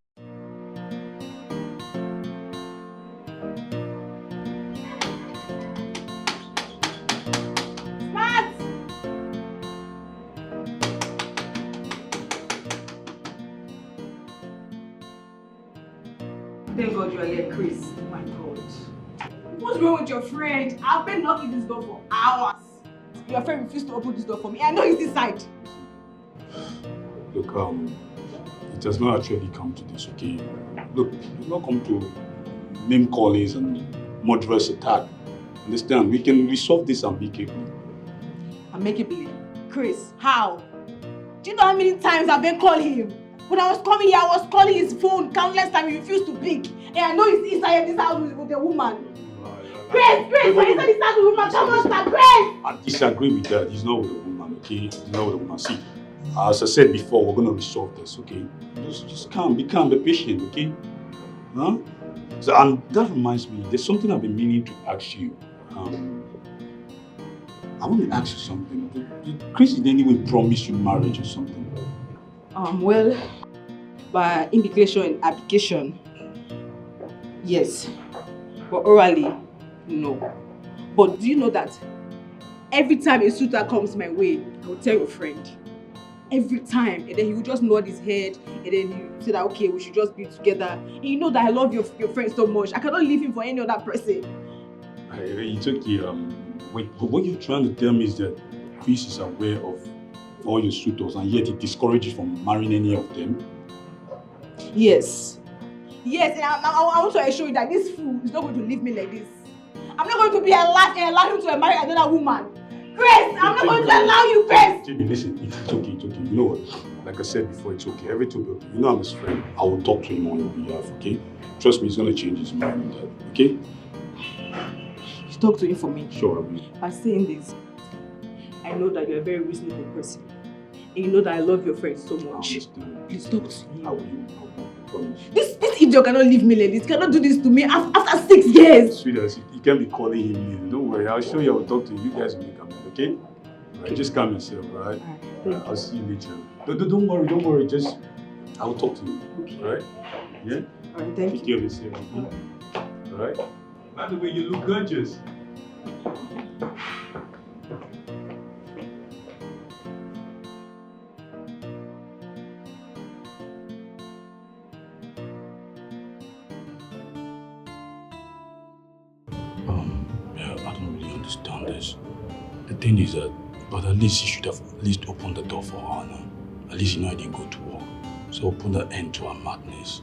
Thank God you are here, Chris. Oh my God. What's wrong with your friend? I've been knocking this door for hours. Your friend refused to open this door for me. I know he's inside. Look, it has not actually come to this, okay? Look, it's not come to name callings and murderous attack. Understand? We can resolve this amicably. Amicably? Chris, how? Do you know how many times I've been calling him? When I was coming here, I was calling his phone countless times. He refused to pick. And I know he's inside this house with a woman. Chris, we're inside this house with a woman. Come on, stop, Chris! I disagree with that. He's not with a woman, okay? He's not with a woman. See, as I said before, we're going to resolve this, okay? Just calm, be patient, okay? Huh? So, and that reminds me, there's something I've been meaning to ask you. I want to ask you something. Did Chris in any way promise you marriage or something? Well, By implication and application, yes. But orally, no. But do you know that every time a suitor comes my way, I will tell your friend. Every time. And then he will just nod his head. And then he will say that, okay, we should just be together. And you know that I love your friend so much. I cannot leave him for any other person. It's okay. Wait, but what you're trying to tell me is that Chris is aware of all your suitors and yet he discourages you from marrying any of them? Yes. Yes, and I want to assure you that this fool is not going to leave me like this. I'm not going to be allow him to marry another woman. Grace, I'm not going to allow you, Grace! JB, listen, it's okay. You know what? Like I said before, it's okay. Everything will be okay. You know I'm his friend. I will talk to him on your behalf, okay? Trust me, he's going to change his mind on that, okay? You talk to him for me. Sure, I will. By saying this, I know that you're a very reasonable person. And you know that I love your friend so much. Please talk to him. I will, promise. This idiot cannot leave me like this. Cannot do this to me after 6 years. Sweetheart, you can't be calling him in. Don't worry, I'll show you. I'll talk to you. You guys will make up, okay? Alright, just calm yourself, alright? I'll see you later. Don't worry. Just, I'll talk to you. Okay. Alright? Yeah? Alright, thank you. Take care of yourself, okay? Alright? By the way, you look gorgeous. I don't really understand this. The thing is that, but at least you should have at least opened the door for her now. At least you know I didn't go to work. So open the end to her madness.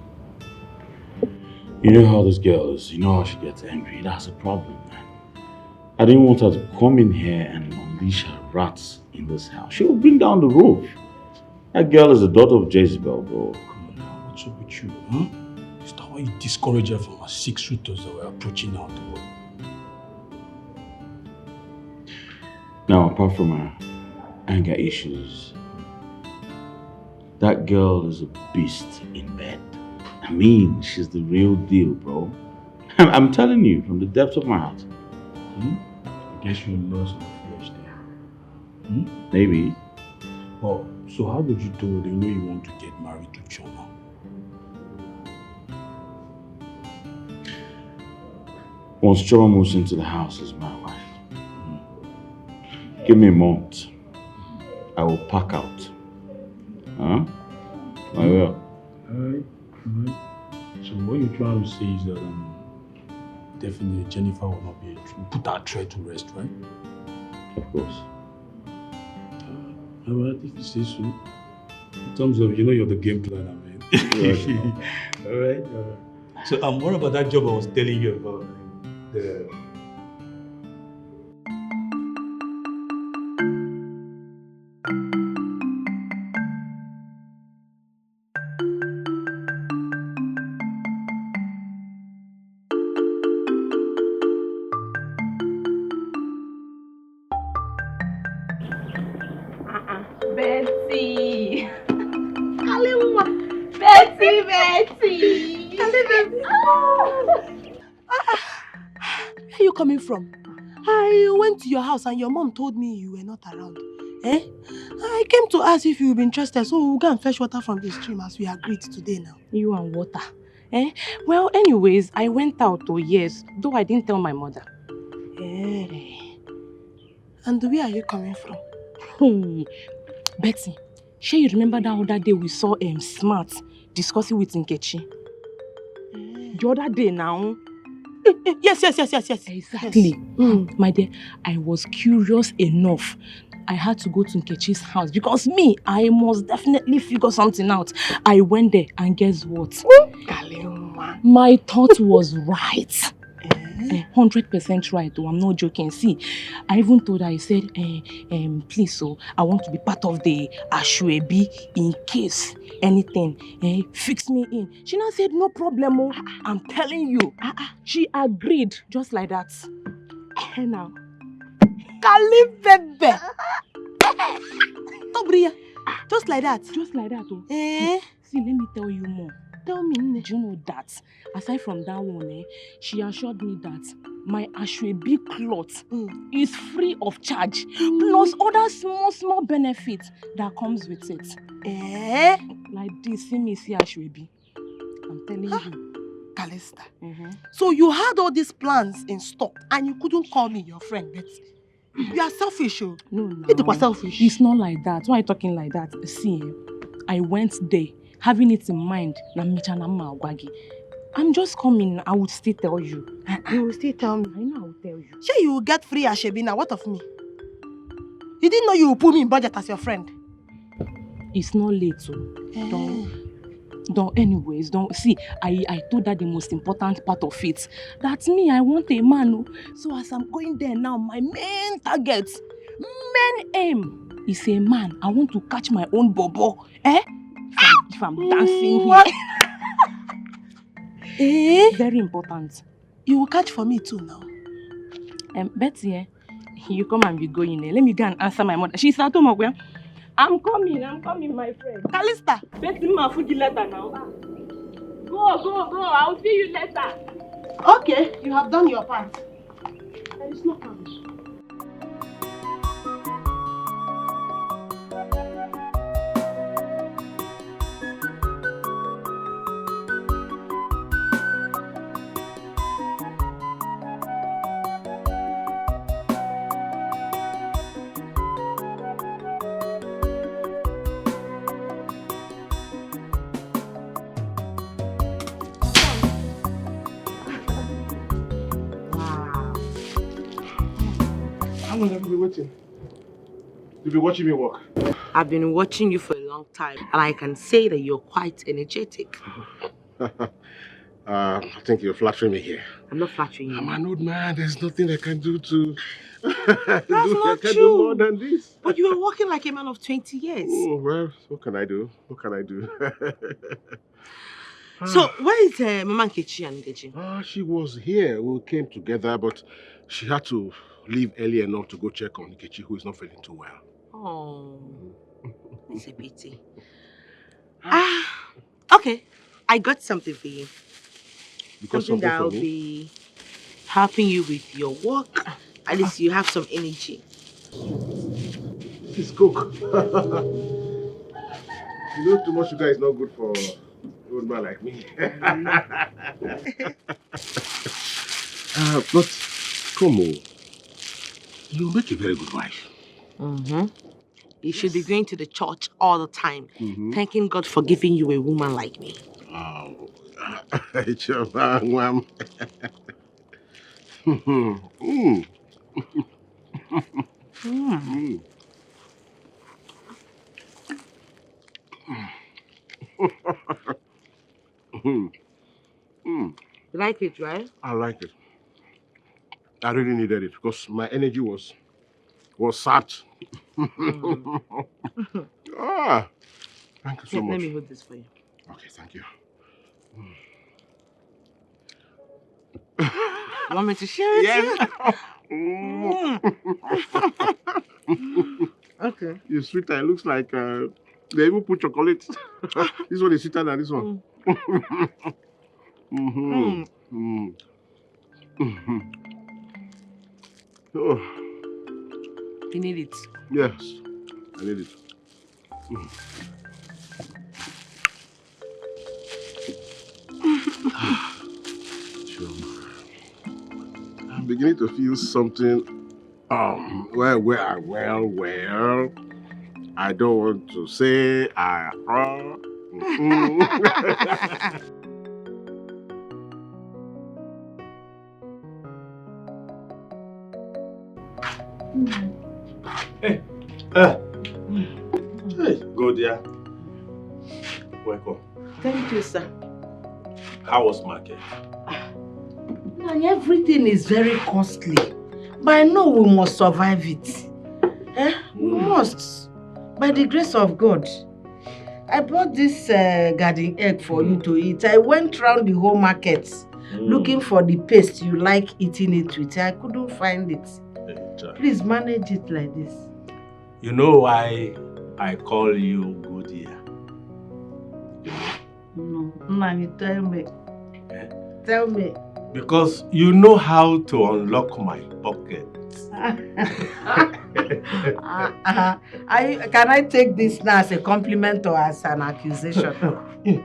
You know how this girl is. You know how she gets angry. That's a problem, man. I didn't want her to come in here and unleash her rats in this house. She will bring down the roof. That girl is the daughter of Jezebel, bro. Come on now, what's up with you, huh? Is that why you discourage her from her 6 suitors that were approaching her to work? Now, apart from her anger issues, that girl is a beast in bed. I mean, she's the real deal, bro. I'm telling you from the depths of my heart. I guess you lost the flesh there. Maybe. Oh, so how would you do it? You know you want to get married to Choma. Once Choma moves into the house as my wife, give me a month. I will pack out. Huh? I will. Alright. So what you're trying to say is that definitely Jennifer will not be put our threat to rest, right? Of course. Alright, if you say so. In terms of, you know you're the game planner, man. Alright. So what about that job I was telling you about? The Betty! Kalimwa! Betty! Where are you coming from? I went to your house and your mom told me you were not around. Eh? I came to ask if you would be interested, so we'll go and fetch water from the stream as we agreed today now. You and water? Eh? Well, anyways, I went out, yes, though I didn't tell my mother. Eh. And where are you coming from? Betty, sure you remember that other day we saw Smart discussing with Nkechi? The other day now. Yes. Exactly. My dear, I was curious enough. I had to go to Nkechi's house because I must definitely figure something out. I went there and guess what? My thought was right. 100% right, though. I'm not joking. See, I even told her, I said, please, so I want to be part of the Ashwebi in case anything. Fix me in. She now said, no problem. I'm telling you. She agreed, just like that. Now. Kalibebe! Tobriya, just like that? Just like that, oh. See, let me tell you more. Tell me, do you know that, aside from that one, she assured me that my Ashwebi cloth is free of charge, plus other small benefits that comes with it. Eh? Like this, see me see Ashwebi. I'm telling you. Calista. So you had all these plans in stock and you couldn't call me your friend, but you are selfish. Oh. No. It was selfish. It's not like that. Why are you talking like that? See, I went there having it in mind. I'm just coming. I would still tell you. You will still tell me? I know I will tell you. Sure, you will get free Ashebi now. What of me? You didn't know you would put me in budget as your friend. It's not late, so don't see. I told that the most important part of it. That's me. I want a man. So as I'm going there now, my main target, main aim is a man. I want to catch my own bobo. If I'm dancing here. Very important. You will catch for me too now. Betty, you come and be going. Let me go and answer my mother. She's at home. I'm coming, my friend. Calista! Betty, my food letter now. Go. I'll see you later. Okay, you have done your part. There is no problem. How long have you been waiting? You've been watching me work. I've been watching you for a long time, and I can say that you're quite energetic. I think you're flattering me here. I'm not flattering you. I'm an old man. There's nothing I can do to... That's not true. Do more than this. But you are walking like a man of 20 years. Oh, well, what can I do? So, where is Mama Nkechi and Nkechi? She was here. We came together, but she had to leave early enough to go check on Nkechi, who is not feeling too well. Oh, it's a pity. Okay. I got something for you. Something that will be helping you with your work. At least you have some energy. Please cook. You know, too much sugar is not good for an old man like me. But, Como, you make a very good wife. You should be going to the church all the time, thanking God for giving you a woman like me. Oh, You like it, right? I like it. I really needed it because my energy was sapped. Thank you so much. Let me hold this for you. Okay, thank you. You want me to share it? Yes. Okay. You're sweeter. It looks like they even put chocolate. This one is sweeter than this one. Oh. You need it? Yes, I need it. I'm beginning to feel something. Well. I don't want to say Hey, go there. Welcome. Thank you, sir. How was market? And everything is very costly. But I know we must survive it. We must. By the grace of God. I bought this garden egg for you to eat. I went round the whole market looking for the paste you like eating it with. I couldn't find it. Please manage it like this. You know why I call you good here? No, Nani, tell me. Tell me. Because you know how to unlock my pocket. Can I take this now as a compliment or as an accusation?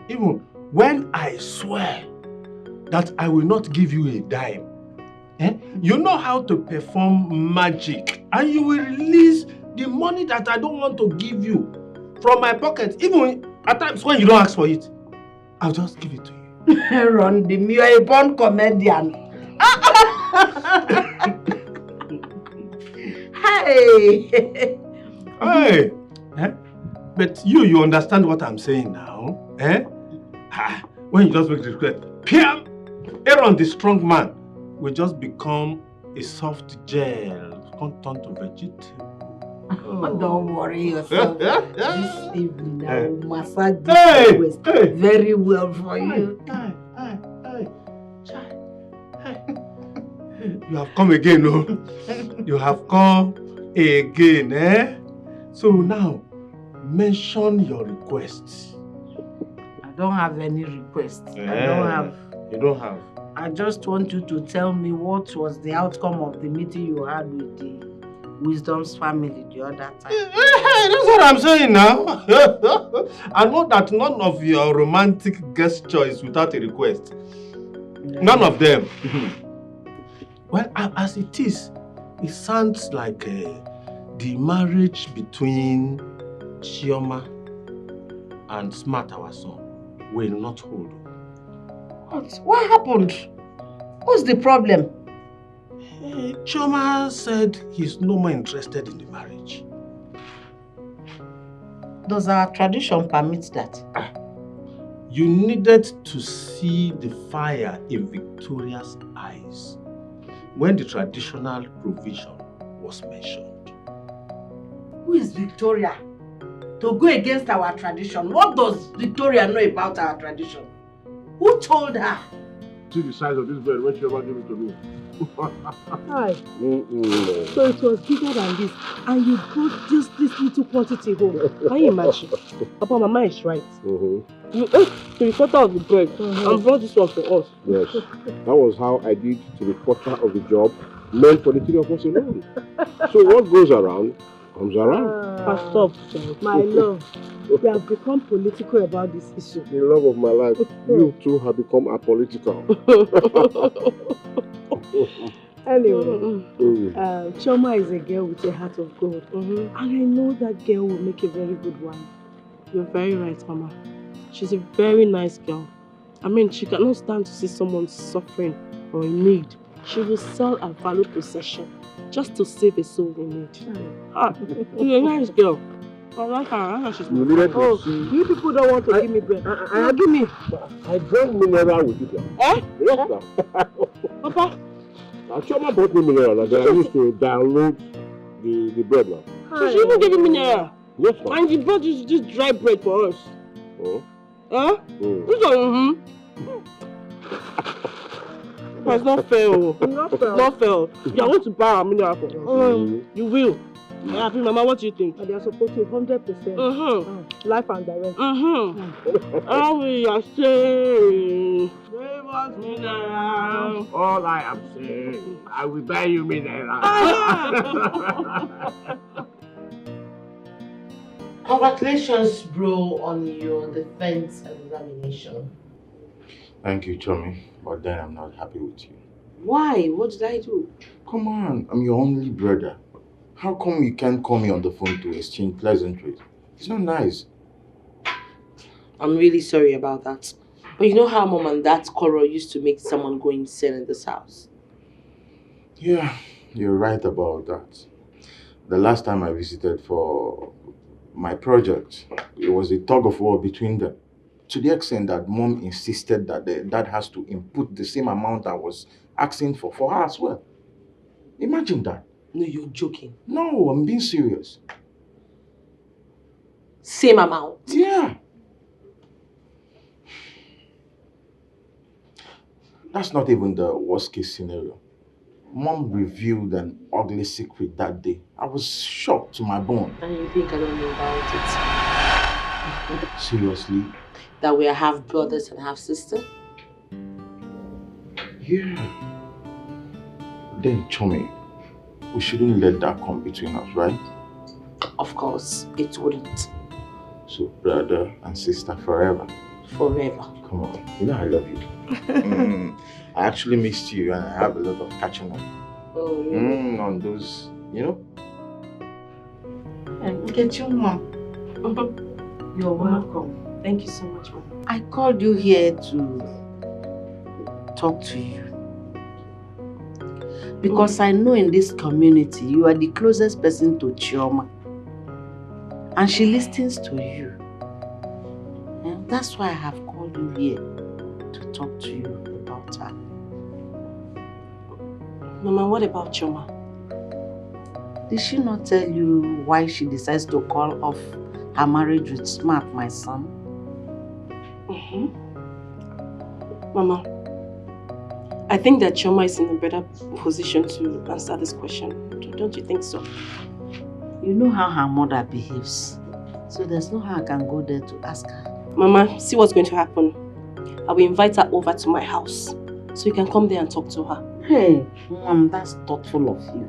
Even when I swear that I will not give you a dime, you know how to perform magic and you will release the money that I don't want to give you from my pocket. Even at times when you don't ask for it, I'll just give it to you. Rondim, you are a born comedian. Hey! Hey! But you understand what I'm saying now? When you just make the request, Piam! Aaron, the strong man, will just become a soft gel, can't turn to vegetable. Don't worry yourself. This evening I will massage this request very well for you. You have come again, no? You have come again, eh? So now, mention your requests. I don't have any requests. I don't have. You don't have? I just want you to tell me what was the outcome of the meeting you had with the Wisdom's family the other time. That's what I'm saying now. I know that none of your romantic gesture is without a request. None of them. Well, as it is, it sounds like the marriage between Chioma and Smart, our son, will not hold. What happened? What's the problem? Chioma said he's no more interested in the marriage. Does our tradition permit that? You needed to see the fire in Victoria's eyes when the traditional provision was mentioned. Who is Victoria? To go against our tradition. What does Victoria know about our tradition? Who told her? See the size of this bread when she ever gave it to me. Hi. So it was bigger than this, and you brought just this little quantity home. Can you imagine? Papa, Mama is right. You ate 3/4 of the bread and brought this one for us. Yes, that was how I did 3/4 of the job meant for the three of us alone. So what goes around comes around. Stop, my love. You have become political about this issue. The love of my life, you too have become apolitical. Anyway, Chioma is a girl with a heart of gold. And I know that girl will make a very good wife. You're very right, Mama. She's a very nice girl. I mean, she cannot stand to see someone suffering or in need. She will sell her valued possession just to save a soul in need. She's a nice girl. I like her. She's You needed to see. You people don't want to give me bread. Give me. I drank mineral with it. Eh? Yes, sir. Papa? Chioma brought me mineral and then I used to download the bread now. So she even gave me mineral? Yes, sir. And you brought this dry bread for us? Oh. Huh? This one, It's not fair. Not fair. You are going to buy a mineral for us. You will. Happy Mama, what do you think? They are supporting 100%. Life and direct. How we are saying? Give us mineral. All I am saying, I will buy you mineral. Congratulations, bro, on your defense examination. Thank you, Tommy, but then I'm not happy with you. Why? What did I do? Come on, I'm your only brother. How come you can't call me on the phone to exchange pleasantries? It's not nice. I'm really sorry about that. But you know how Mom and Dad's quarrel used to make someone go insane in this house? Yeah, you're right about that. The last time I visited for my project, it was a tug of war between them. To the extent that Mom insisted that the dad has to input the same amount I was asking for her as well. Imagine that. No, you're joking. No, I'm being serious. Same amount? Yeah. That's not even the worst case scenario. Mom revealed an ugly secret that day. I was shocked to my bone. And you think I don't know about it? Seriously? That we are half brothers and half sisters? Yeah. Then, Chummy, we shouldn't let that come between us, right? Of course, it wouldn't. So, brother and sister forever. Forever. Come on, you know I love you. I actually missed you and I have a lot of catching up. Oh, really? On those, you know? And get you, Mom. You're welcome. Thank you so much, Mom. I called you here to talk to you. Because I know in this community, you are the closest person to Chioma. And she listens to you. And that's why I have called you here to talk to you about her. Mama, what about Chioma? Did she not tell you why she decides to call off her marriage with Smart, my son? Mama, I think that Chioma is in a better position to answer this question. Don't you think so? You know how her mother behaves. So there's no how I can go there to ask her. Mama, see what's going to happen. I will invite her over to my house so you can come there and talk to her. Hey, Mom, that's thoughtful of you.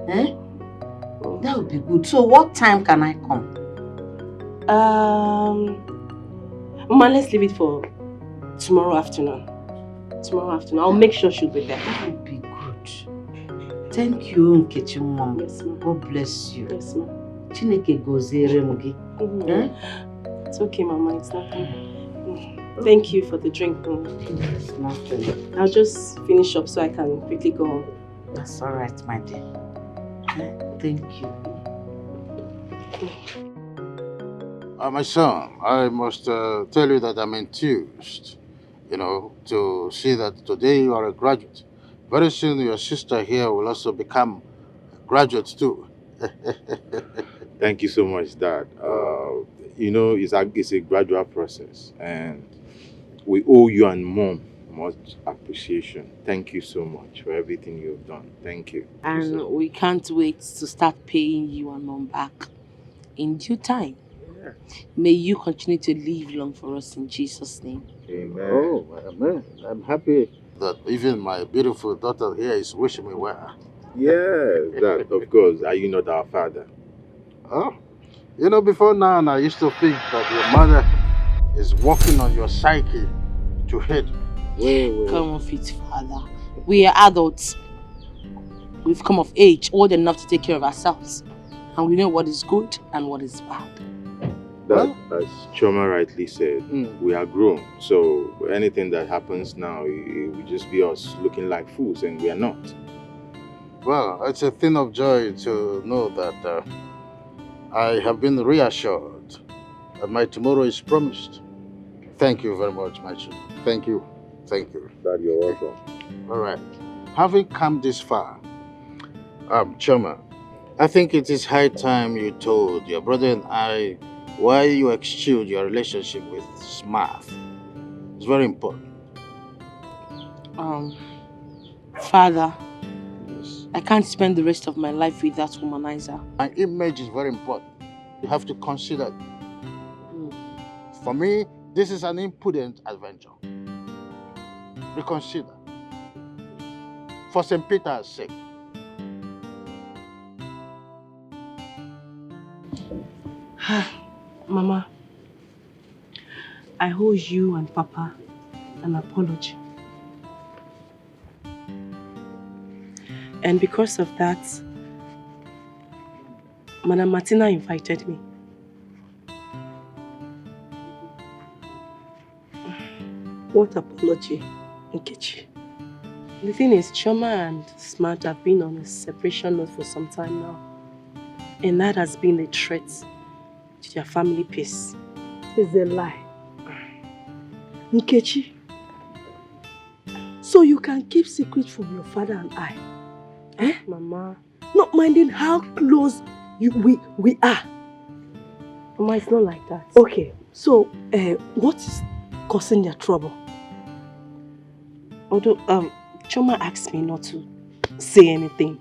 Eh? That would be good. So what time can I come? Mama, let's leave it for tomorrow afternoon. Tomorrow afternoon. I'll make sure she'll be there. That would be good. Thank you, Nkechi, Mom. Yes, ma'am. God bless you. Yes, ma'am. Chineke gozere mugi. It's okay, Mama. It's nothing. Thank you for the drink, Mama. It's nothing. I'll just finish up so I can quickly go home. That's all right, my dear. Thank you. My son, I must tell you that I'm enthused, to see that today you are a graduate. Very soon your sister here will also become a graduate too. Thank you so much, Dad. It's a gradual process, and we owe you and Mom much appreciation. Thank you so much for everything you've done. Thank you. And we can't wait to start paying you and Mom back in due time. Yeah. May you continue to live long for us in Jesus' name. Amen. Oh, amen. I'm happy that even my beautiful daughter here is wishing me well. Yes, Dad, of course. Are you not our father? Oh, before now, I used to think that your mother is working on your psyche to hate. Come off it, Father. We are adults. We've come of age, old enough to take care of ourselves. And we know what is good and what is bad. That, as Chioma rightly said, we are grown. So anything that happens now, it will just be us looking like fools, and we are not. Well, it's a thing of joy to know that I have been reassured that my tomorrow is promised. Thank you very much, my children. Thank you. Thank you. Dad, you're welcome. All right. Having come this far, Chioma, I think it is high time you told your brother and I why you eschewed your relationship with Smart. It's very important. Father, I can't spend the rest of my life with that womanizer. My image is very important. You have to consider it. For me, this is an impudent adventure. Reconsider. For St. Peter's sake. Mama, I owe you and Papa an apology. And because of that, Madam Martina invited me. What apology, Nkechi? The thing is, Chioma and Smart have been on a separation note for some time now. And that has been a threat to their family peace. It's a lie. Nkechi, so you can keep secret from your father and I? Eh? Mama. Not minding how close we are. Mama, it's not like that. Okay, so what is causing their trouble? Although Chioma asked me not to say anything,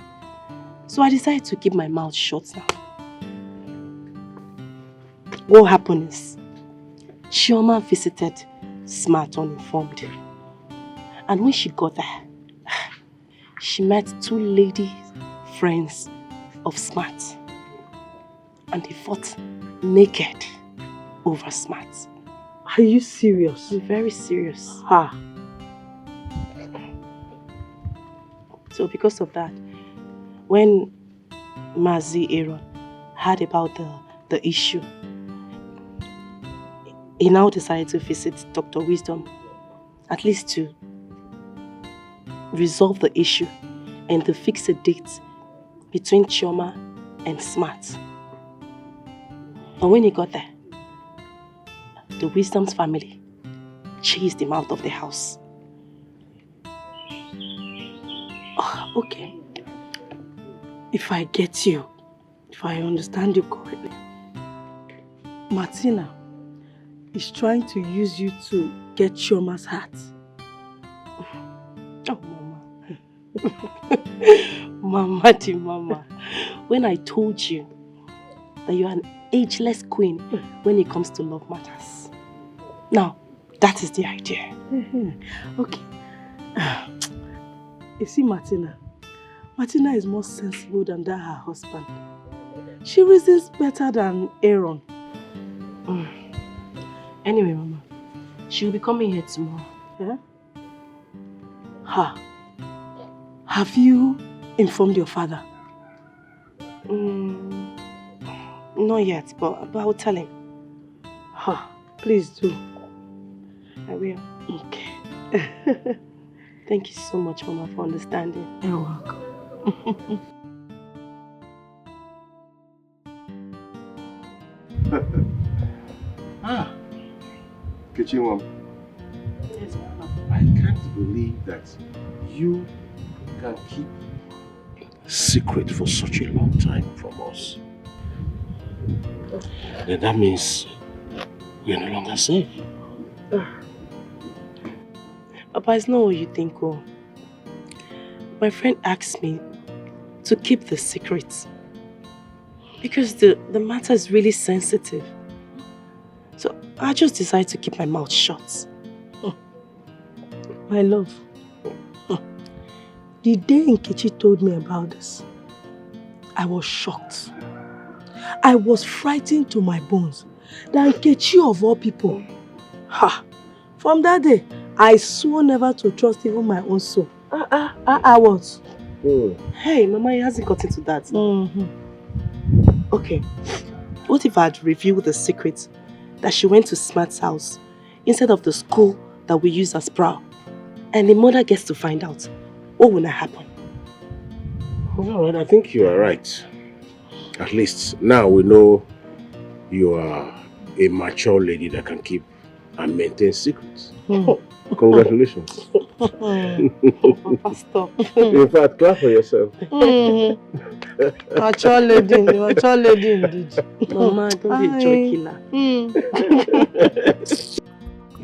so I decided to keep my mouth shut now. What happened is, Chioma visited Smart uninformed. And when she got there, she met two lady friends of Smart. And they fought naked over Smart. Are you serious? I'm very serious. Ha. So because of that, when Mazi Aaron heard about the issue, he now decided to visit Dr. Wisdom, at least to resolve the issue and to fix a date between Chioma and Smart. But when he got there, the Wisdom's family chased him out of the house. Oh, okay. If I get you, if I understand you correctly, Martina is trying to use you to get Chioma's heart. Oh, Mama. Mama to Mama. When I told you that you are an ageless queen when it comes to love matters. Now, that is the idea. Okay. You see, Martina is more sensible than that her husband. She reasons better than Aaron. Anyway, Mama, she'll be coming here tomorrow. Yeah? Have you informed your father? Not yet, but I'll tell him. Please do. I will. Okay. Thank you so much, Mama, for understanding. You're welcome. Kichimom. Yes, Mama. I can't believe that you can keep secret for such a long time from us. Then that means we are no longer safe. Papa, it's not what you think, oh. My friend asked me to keep the secret because the matter is really sensitive. So I just decided to keep my mouth shut. My love, the day Nkechi told me about this, I was shocked. I was frightened to my bones that Nkechi of all people. From that day, I swore never to trust even my own soul. What? Hey, Mama, it hasn't got into that. Okay, what if I had revealed the secret that she went to Smart's house instead of the school that we use as prowl, and the mother gets to find out? What will not happen? Well, I think you are right. At least now we know you are a mature lady that can keep and maintain secrets. Congratulations. Papa, stop. In fact, clap for yourself. Mature lady indeed. Mama, don't be a joy killer.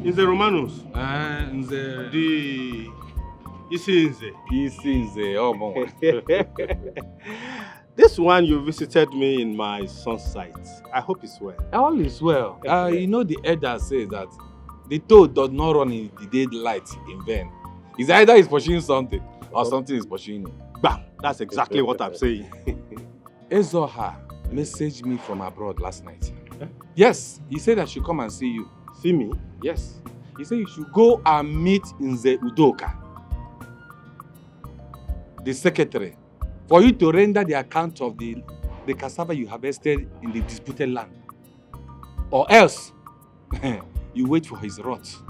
In the Romanos, the Isinze. Oh, bon. This one you visited me in my son's site. I hope it's well. All is well. You know the elder says that the toad does not run in the daylight in vain. It's either he's pursuing something or something is pursuing him. Bam! That's exactly what I'm saying. Ezoha messaged me from abroad last night. Yes, he said I should come and see you. See me? Yes. He said you should go and meet Nze Udoka, the secretary, for you to render the account of the cassava you harvested in the disputed land. Or else, you wait for his wrath.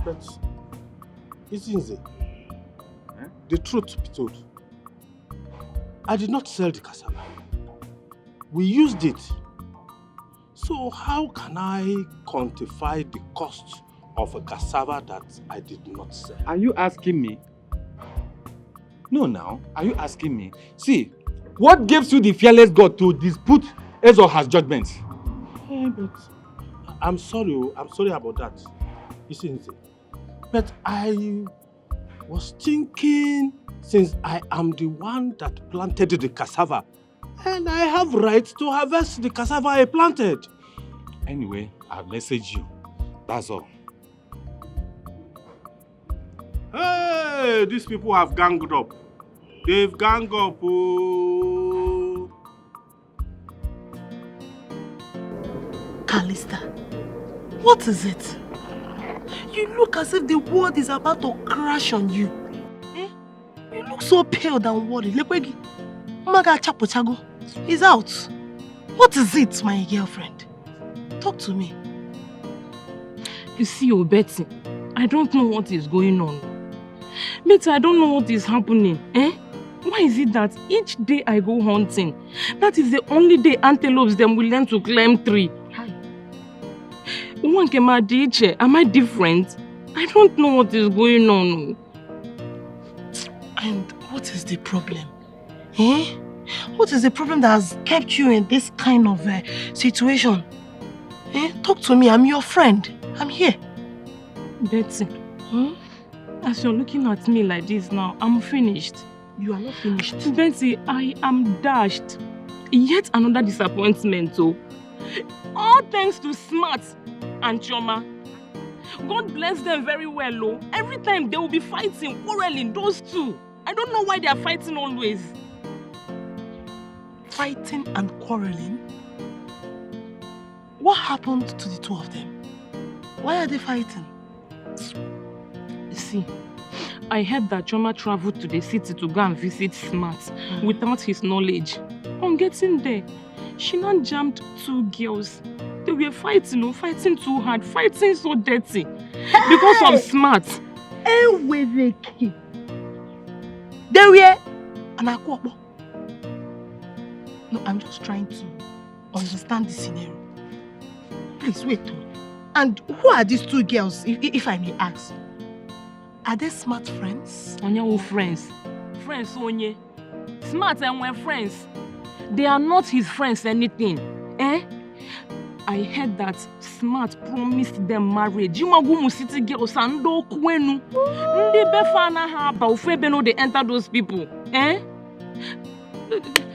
But, Isinze, the truth be told, I did not sell the cassava. We used it. So how can I quantify the cost of a cassava that I did not sell? Are you asking me? No, now. Are you asking me? See, what gives you the fearless God to dispute Ezoha's judgment? But I'm sorry about that. Isn't it? But I was thinking, since I am the one that planted the cassava, and I have right to harvest the cassava I planted. Anyway, I've messaged you. That's all. Hey, these people have ganged up. They've ganged up. Oh. Callista, what is it? You look as if the world is about to crash on you. Eh? You look so pale and worried. Lekwegi, Umaga Chapochago is out. What is it, my girlfriend? Talk to me. You see, Betty, I don't know what is going on. Betty, I don't know what is happening. Eh? Why is it that each day I go hunting, that is the only day antelopes them will learn to climb tree? Am I different? I don't know what is going on. And what is the problem? Eh? What is the problem that has kept you in this kind of situation? Eh? Talk to me, I'm your friend. I'm here. Betty, as you're looking at me like this now, I'm finished. You are not finished. Betty, I am dashed. Yet another disappointment, oh. All thanks to Smart and Choma. God bless them very well, oh. Every time they will be fighting, quarreling, those two. I don't know why they are fighting always. Fighting and quarreling? What happened to the two of them? Why are they fighting? See, I heard that Choma traveled to the city to go and visit Smart without his knowledge. On getting there, she now jammed two girls. They were fighting, oh, fighting too hard, fighting so dirty. Because of Smart. They were Anakwokbo. No, I'm just trying to understand the scenario. Please wait. And who are these two girls, if I may ask? Are they Smart friends? Onya, friends. Friends, Onye. Smart and we're friends. They are not his friends anything. Eh? I heard that Smart promised them marriage. You magumu city girls and do kwenu. Ndi befana ha ba ufebe no they enter those people. Eh?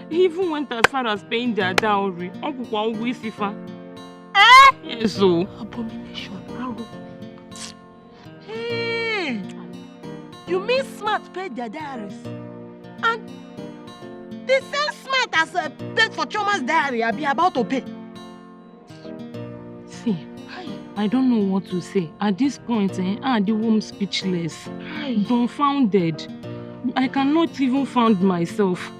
He even went as far as paying their dowry. Uncle kwa ugwe sifa. Eh? Yes, so. Abomination. Hey! You mean Smart paid their dowries? And the same Smart as paid for Choma's diary I be about to pay. See, I don't know what to say. At this point, the womb speechless. Dumbfounded. I cannot even find myself.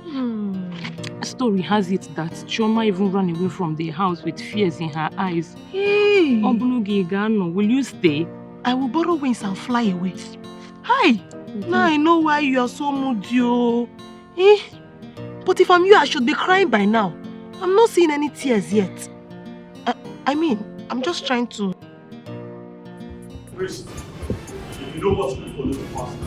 Story has it that Choma even ran away from the house with fears in her eyes. Hey! Will you stay? I will borrow wings and fly away. Hi! Now I know why you are so moody. Eh? But if I'm you, I should be crying by now. I'm not seeing any tears yet. I'm just trying to... Chris, if you know what's good for this pastor,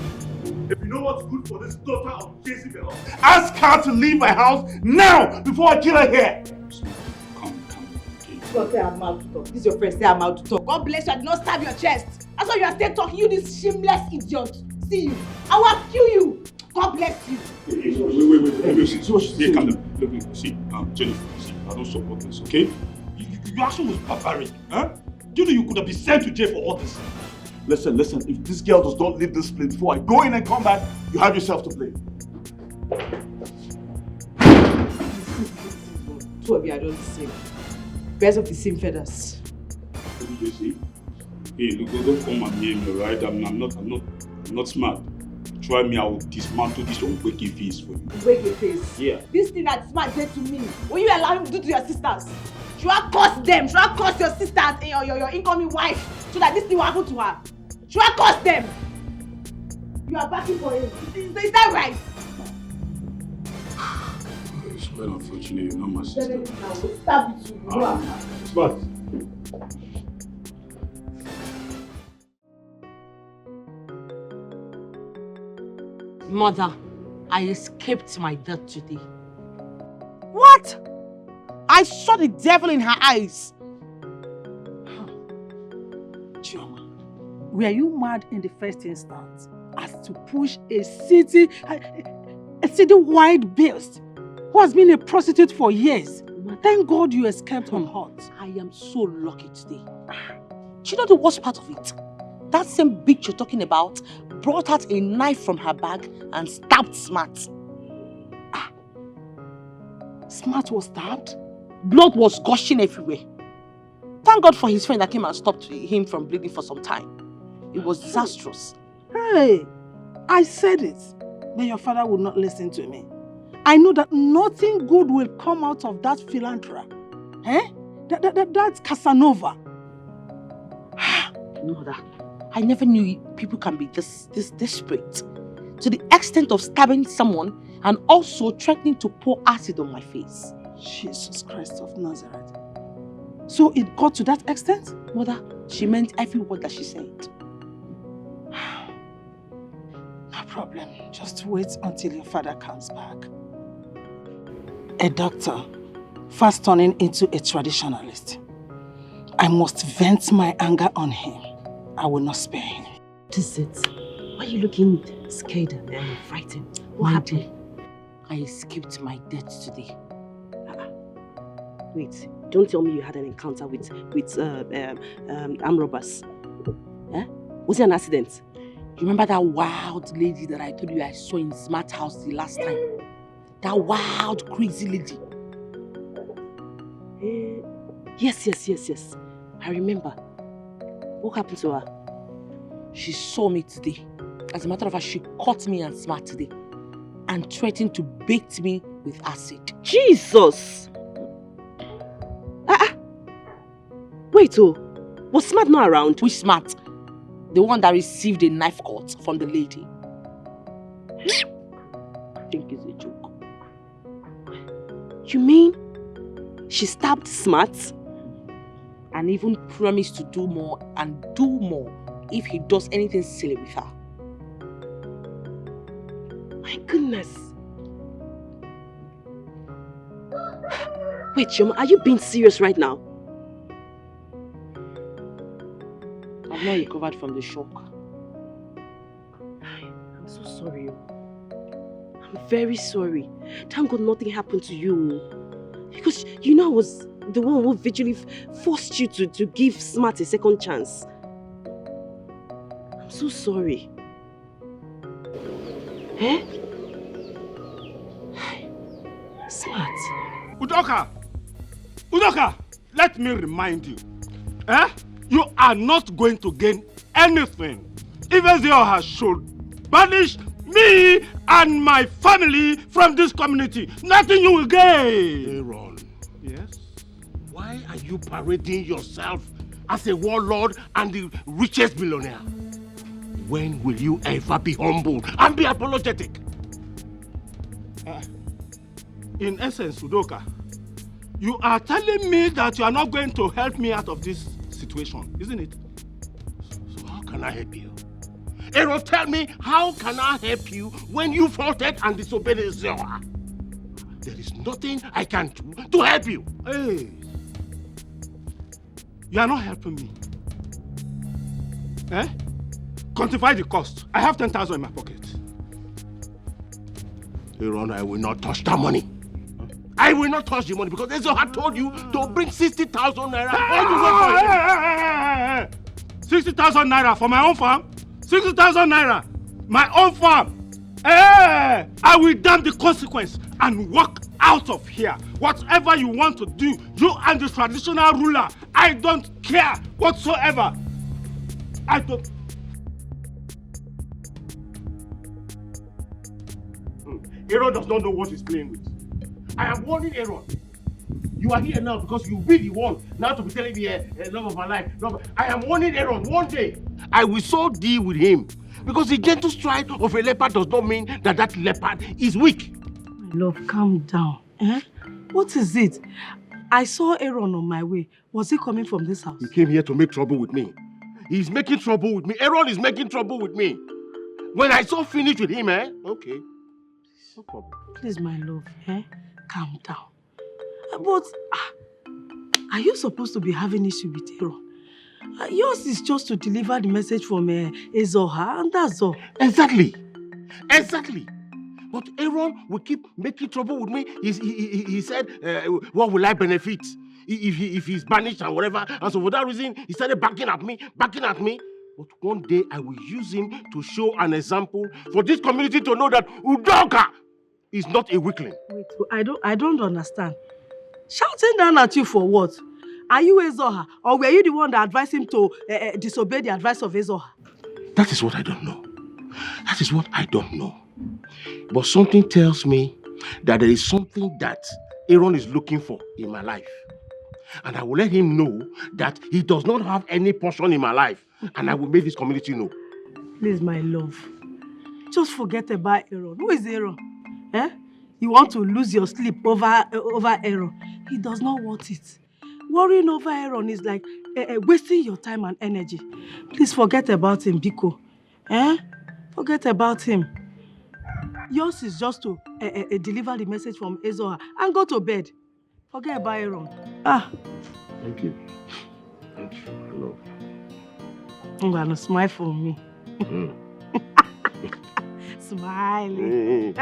if you know what's good for this daughter of Jezebel, ask her to leave my house now before I kill her here. Come, okay. God say I'm out to talk. This is your friend, say I'm out to talk. God bless you, I did not stab your chest. That's why you are still talking, you this shameless idiot. See you. I will kill you. God bless you. Wait. See what she's saying. Calm down. Look, see, Jennifer, see, I don't support this, okay? Your action was barbaric, huh? Do you know you could have been sent to jail for all this? Listen, if this girl does not leave this place before I go in and come back, you have yourself to blame. Two of you are not the same. Birds of the same feathers. What did you say? Hey, look, don't come and name me, right? I'm not smart. Try me, I will dismantle this unwakey face for you. Unwakey face? Yeah. This thing that Smart did to me, will you allow him to do to your sisters? Should I curse them? Should I curse your sisters and your incoming wife so that this thing will happen to her? Should I curse them? You are backing for him. Is that right? It's quite unfortunate, you're not my sister. I will stab you. Smart. Mother, I escaped my death today. What? I saw the devil in her eyes. Chioma, were you mad in the first instance as to push a city-wide beast who has been a prostitute for years? Thank God you escaped unhurt. I am so lucky today. Do you know the worst part of it? That same bitch you're talking about brought out a knife from her bag and stabbed Smart. Smart was stabbed? Blood was gushing everywhere. Thank God for his friend that came and stopped him from bleeding for some time. It was disastrous. Hey, I said it, but your father would not listen to me. I know that nothing good will come out of that philanthropy. That's Casanova. Mother, I never knew people can be this desperate. To the extent of stabbing someone and also threatening to pour acid on my face. Jesus Christ of Nazareth. So it got to that extent? Mother, she meant every word that she said. No problem. Just wait until your father comes back. A doctor, fast turning into a traditionalist. I must vent my anger on him. I will not spare him. What is it? Why are you looking scared and frightened? What happened? I escaped my death today. Wait, don't tell me you had an encounter with armed robbers. Eh? Was it an accident? You remember that wild lady that I told you I saw in Smart House the last time? That wild, crazy lady. Yes. I remember. What happened to her? She saw me today. As a matter of fact, she caught me and Smart today and threatened to bait me with acid. Jesus! Wait, was Smart not around? Which Smart? The one that received a knife cut from the lady. I think it's a joke. You mean she stabbed Smart? And even promised to do more and do more if he does anything silly with her. My goodness. Wait, Chioma, are you being serious right now? I've not recovered from the shock. I'm so sorry. I'm very sorry. Thank God nothing happened to you. Because you know I was the one who vigilantly forced you to give Smart a second chance. I'm so sorry. Eh? Smart. Udoka, let me remind you. You are not going to gain anything. Even though should banish me and my family from this community. Nothing you will gain. Aaron. Yes? Why are you parading yourself as a warlord and the richest billionaire? When will you ever be humble and be apologetic? In essence, Udoka, you are telling me that you are not going to help me out of this situation, isn't it? So how can I help you? Aaron, tell me, how can I help you when you faulted and disobeyed Zohar? There is nothing I can do to help you. Hey, you are not helping me. Quantify the cost. I have 10,000 in my pocket. Aaron, I will not touch that money. I will not touch the money because Zohar told you to bring 60,000 naira. Hey! 60,000 naira for my own farm? 60,000 naira? My own farm? Hey! I will damn the consequence and walk out of here. Whatever you want to do, you and the traditional ruler, I don't care whatsoever. I don't. Aaron does not know what he's playing with. I am warning Aaron. You are here now because you will be the one now to be telling me love of my life. I am warning Aaron. One day, I will so deal with him. Because the gentle stride of a leopard does not mean that that leopard is weak. My love, calm down. What is it? I saw Aaron on my way. Was he coming from this house? He came here to make trouble with me. He's making trouble with me. Aaron is making trouble with me. When I saw finish with him, okay. No problem. Please, my love, calm down. But are you supposed to be having issue with Aaron? Yours is just to deliver the message from Zohar, and that's all. Exactly. But Aaron will keep making trouble with me. He said, what will I benefit if he's banished and whatever? And so for that reason, he started backing at me. But one day I will use him to show an example for this community to know that Udoka is not a weakling. Wait, I don't understand. Shouting down at you for what? Are you Ezoha? Or were you the one that advised him to disobey the advice of Ezoha? That is what I don't know. That is what I don't know. But something tells me that there is something that Aaron is looking for in my life. And I will let him know that he does not have any portion in my life. And I will make this community know. Please, my love. Just forget about Aaron. Who is Aaron? Eh? You want to lose your sleep over Aaron. He does not want it. Worrying over Aaron is like wasting your time and energy. Please forget about him, Biko. Eh? Forget about him. Yours is just to deliver the message from Ezoha and go to bed. Forget about Aaron. Thank you. Thank you. I love you. I'm gonna smile for me. Smiling.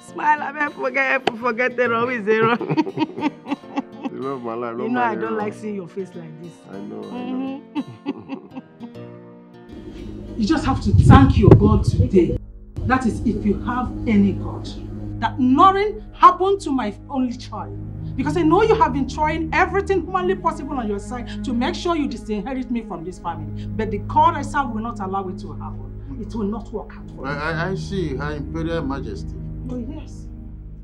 Smile, I mean, forget Aaron. Who is Aaron? You love my life. You know I don't like seeing your face like this. I know. You just have to thank your God today. That is, if you have any God. That nothing happened to my only child. Because I know you have been trying everything humanly possible on your side to make sure you disinherit me from this family. But the God I serve will not allow it to happen. It will not work out for you. I see, Her Imperial Majesty. Oh, yes.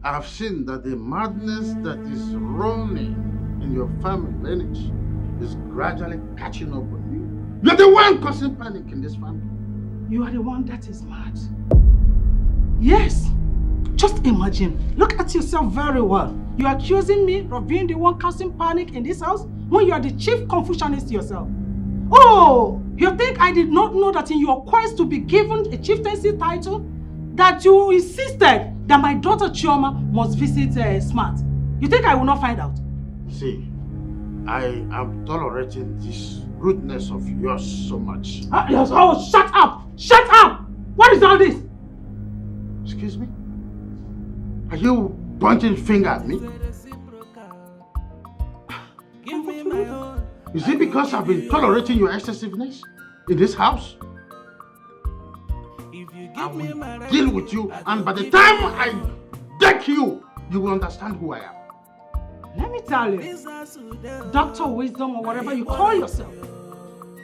I have seen that the madness that is roaming in your family lineage is gradually catching up on you. You're the one causing panic in this family. You are the one that is mad. Yes. Just imagine. Look at yourself very well. You are accusing me of being the one causing panic in this house when you are the chief Confucianist yourself. Oh, you think I did not know that in your quest to be given a chieftaincy title, that you insisted that my daughter Chioma must visit Smart? You think I will not find out? See, I am tolerating this rudeness of yours so much. Oh, shut up! Shut up! What is all this? Excuse me? Are you pointing finger at me? Is it because I've been tolerating your excessiveness in this house? I will deal with you, and by the time I deck you, you will understand who I am. Let me tell you, Dr. Wisdom or whatever you call yourself,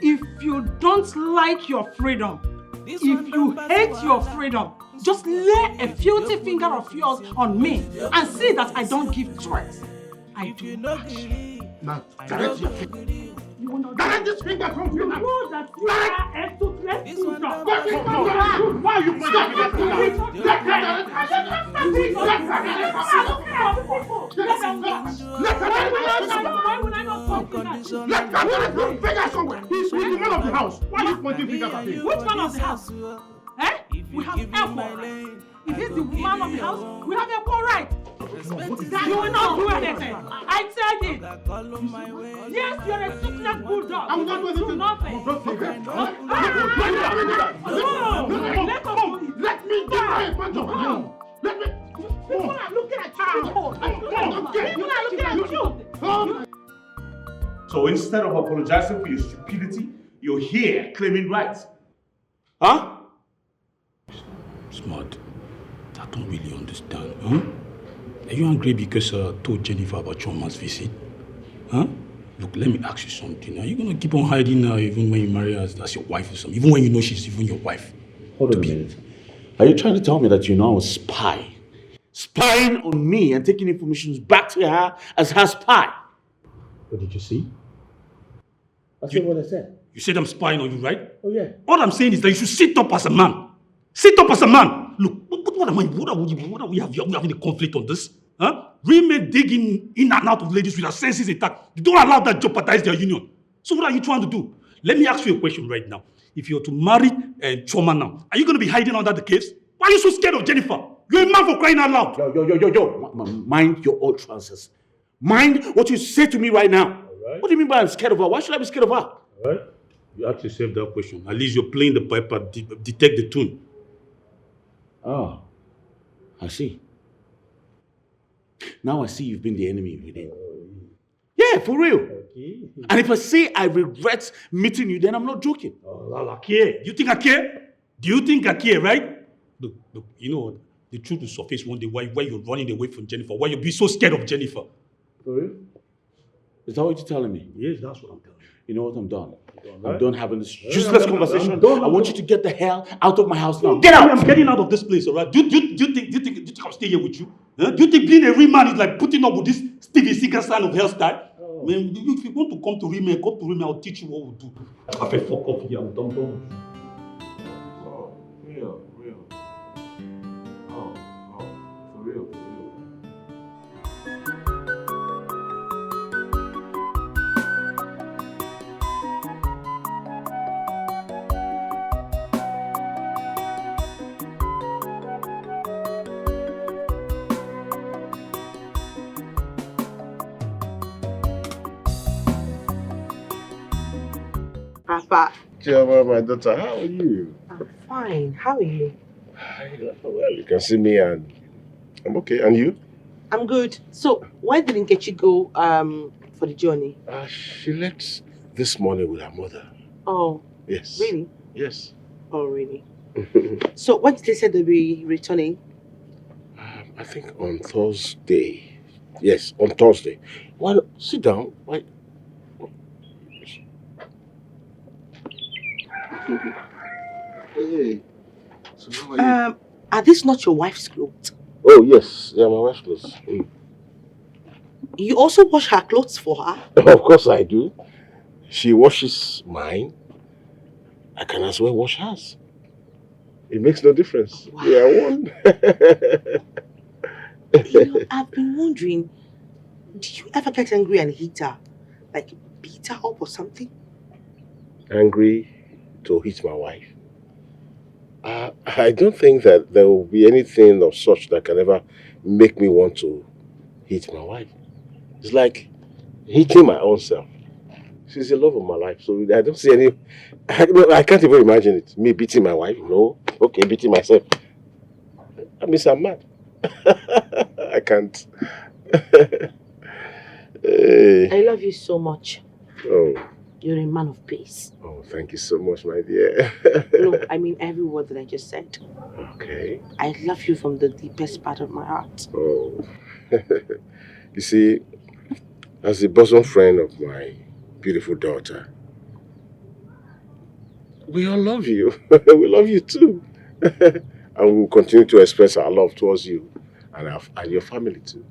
if you don't like your freedom, if you hate your freedom, just lay a filthy finger of yours on me and see that I don't give threats. I do not. Now, direct your finger. Direct this finger from you now. You know that you are a toothless bulldog. Why are you pointing at He's the man of the house. Why are you pointing fingers at him? Which man of the house? Eh? We have equal right. If he's the man of the house, we have equal right. You will not do anything. I said it. Yes, you're a toothless bulldog. I'm not doing anything. Nothing. Let me get my punch on you. Let me. People are looking at you. People are looking at you. So instead of apologizing for your stupidity, you're here claiming rights. Huh? Smart. I don't really understand. Huh? Are you angry because I told Jennifer about your man's visit? Huh? Look, let me ask you something. Are you going to keep on hiding her even when you marry her as your wife or something? Even when you know she's even your wife? Hold on a minute. Are you trying to tell me that you know I was spy? Spying on me and taking information back to her as her spy? What did you see? That's not what I said. You said I'm spying on you, right? Oh, yeah. All I'm saying is that you should sit up as a man. Sit up as a man. Look, what are we having a conflict on this? Huh? Women digging in and out of ladies with their senses intact. You don't allow that jeopardize their union. So what are you trying to do? Let me ask you a question right now. If you're to marry Choma now, are you going to be hiding under the caves? Why are you so scared of Jennifer? You're a man for crying out loud. Yo. Mind your utterances. Mind what you say to me right now. Right. What do you mean by I'm scared of her? Why should I be scared of her? All right. You ask yourself that question. At least you're playing the piper, detect the tune. Oh, I see. Now I see you've been the enemy within. Yeah, for real. Okay. And if I say I regret meeting you, then I'm not joking. Oh, I care. Do you think I care? Do you think I care, right? Look, you know what? The truth will surface one day why you're running away from Jennifer, why you'll be so scared of Jennifer. For real? Is that what you're telling me? Yes, that's what I'm telling you. You know what? I'm done. Right? I'm done having this useless conversation. I'm done. I want you to get the hell out of my house now. Get out! I'm getting out of this place, alright? Do you think I'll stay here with you? Huh? Do you think being a real man is like putting up with this Stevie Seeger style of hairstyle? Oh. Man, if you want to come to real men, I'll teach you what we do. I feel fuck off here. I'm done with you. Oh, real. Oh, for real. Papa. Chioma, my daughter, how are you? I'm fine. How are you? Well, you can see me and I'm okay. And you? I'm good. So, why didn't Nkechi go for the journey? She left this morning with her mother. Oh. Yes. Really? Yes. Oh, really? So, when did they say they'll be returning? I think on Thursday. Yes, on Thursday. Well, sit down. Why? Hey. So how are you? Are these not your wife's clothes? Oh, yes. Yeah, my wife's clothes. You also wash her clothes for her? Of course I do. She washes mine. I can as well wash hers. It makes no difference. Wow. We are one. You know, I've been wondering, do you ever get angry and hit her? Like beat her up or something? Angry to hit my wife? I don't think that there will be anything of such that can ever make me want to hit my wife. It's like hitting my own self. She's the love of my life, so I don't see any... I can't even imagine it. Me beating my wife, no. Okay, beating myself. I mean, I'm mad. I can't. Hey. I love you so much. Oh. You're a man of peace. Oh, thank you so much, my dear. Look, I mean every word that I just said. Okay. I love you from the deepest part of my heart. Oh. You see, as the bosom friend of my beautiful daughter, we all love you. We love you too. And we will continue to express our love towards you and your family too.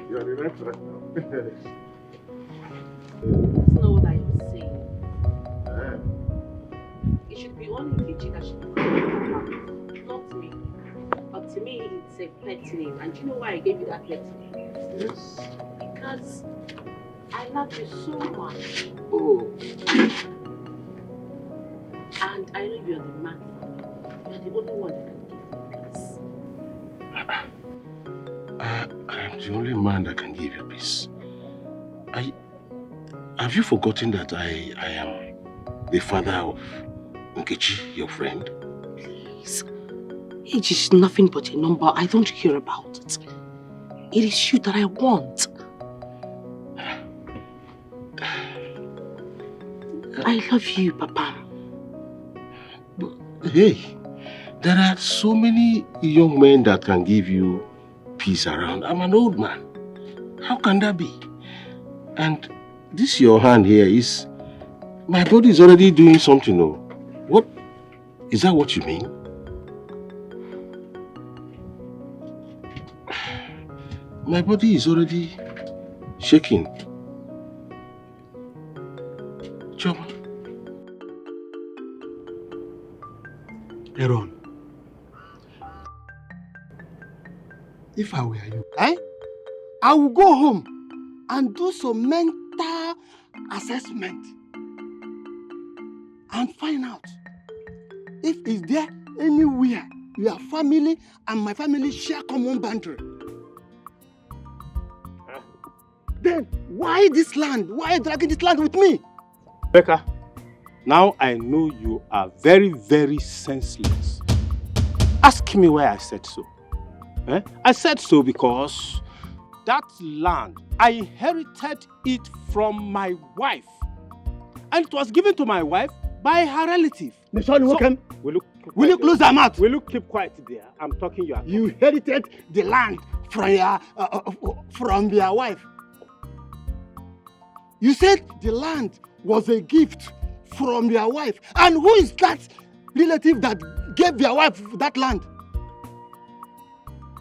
You're on the right track now. That's not what I was saying. It should be only Nkechi that should be not me. But to me, it's a pet name. And do you know why I gave you that pet name? Yes. Because I love you so much. Oh. And I know you're the man for me. You're the only one that can give me peace. I'm the only man that can give you peace. Have you forgotten that I am the father of Nkechi, your friend? Please. Age is nothing but a number. I don't care about it. It is you that I want. I love you, Papa. But, hey, there are so many young men that can give you peace around. I'm an old man. How can that be? And this your hand here is... My body is already doing something. Oh. What? Is that what you mean? My body is already shaking. Choma. Aaron, if I were you, I will go home and do some mental assessment and find out if is there anywhere your family and my family share common boundary. Then Then why this land? Why dragging this land with me? Becca, now I know you are very, very senseless. Ask me why I said so. I said so because that land, I inherited it from my wife. And it was given to my wife by her relative. Will you close your mouth? Will you keep quiet there? I'm talking you. You inherited the land from your wife. You said the land was a gift from your wife. And who is that relative that gave your wife that land?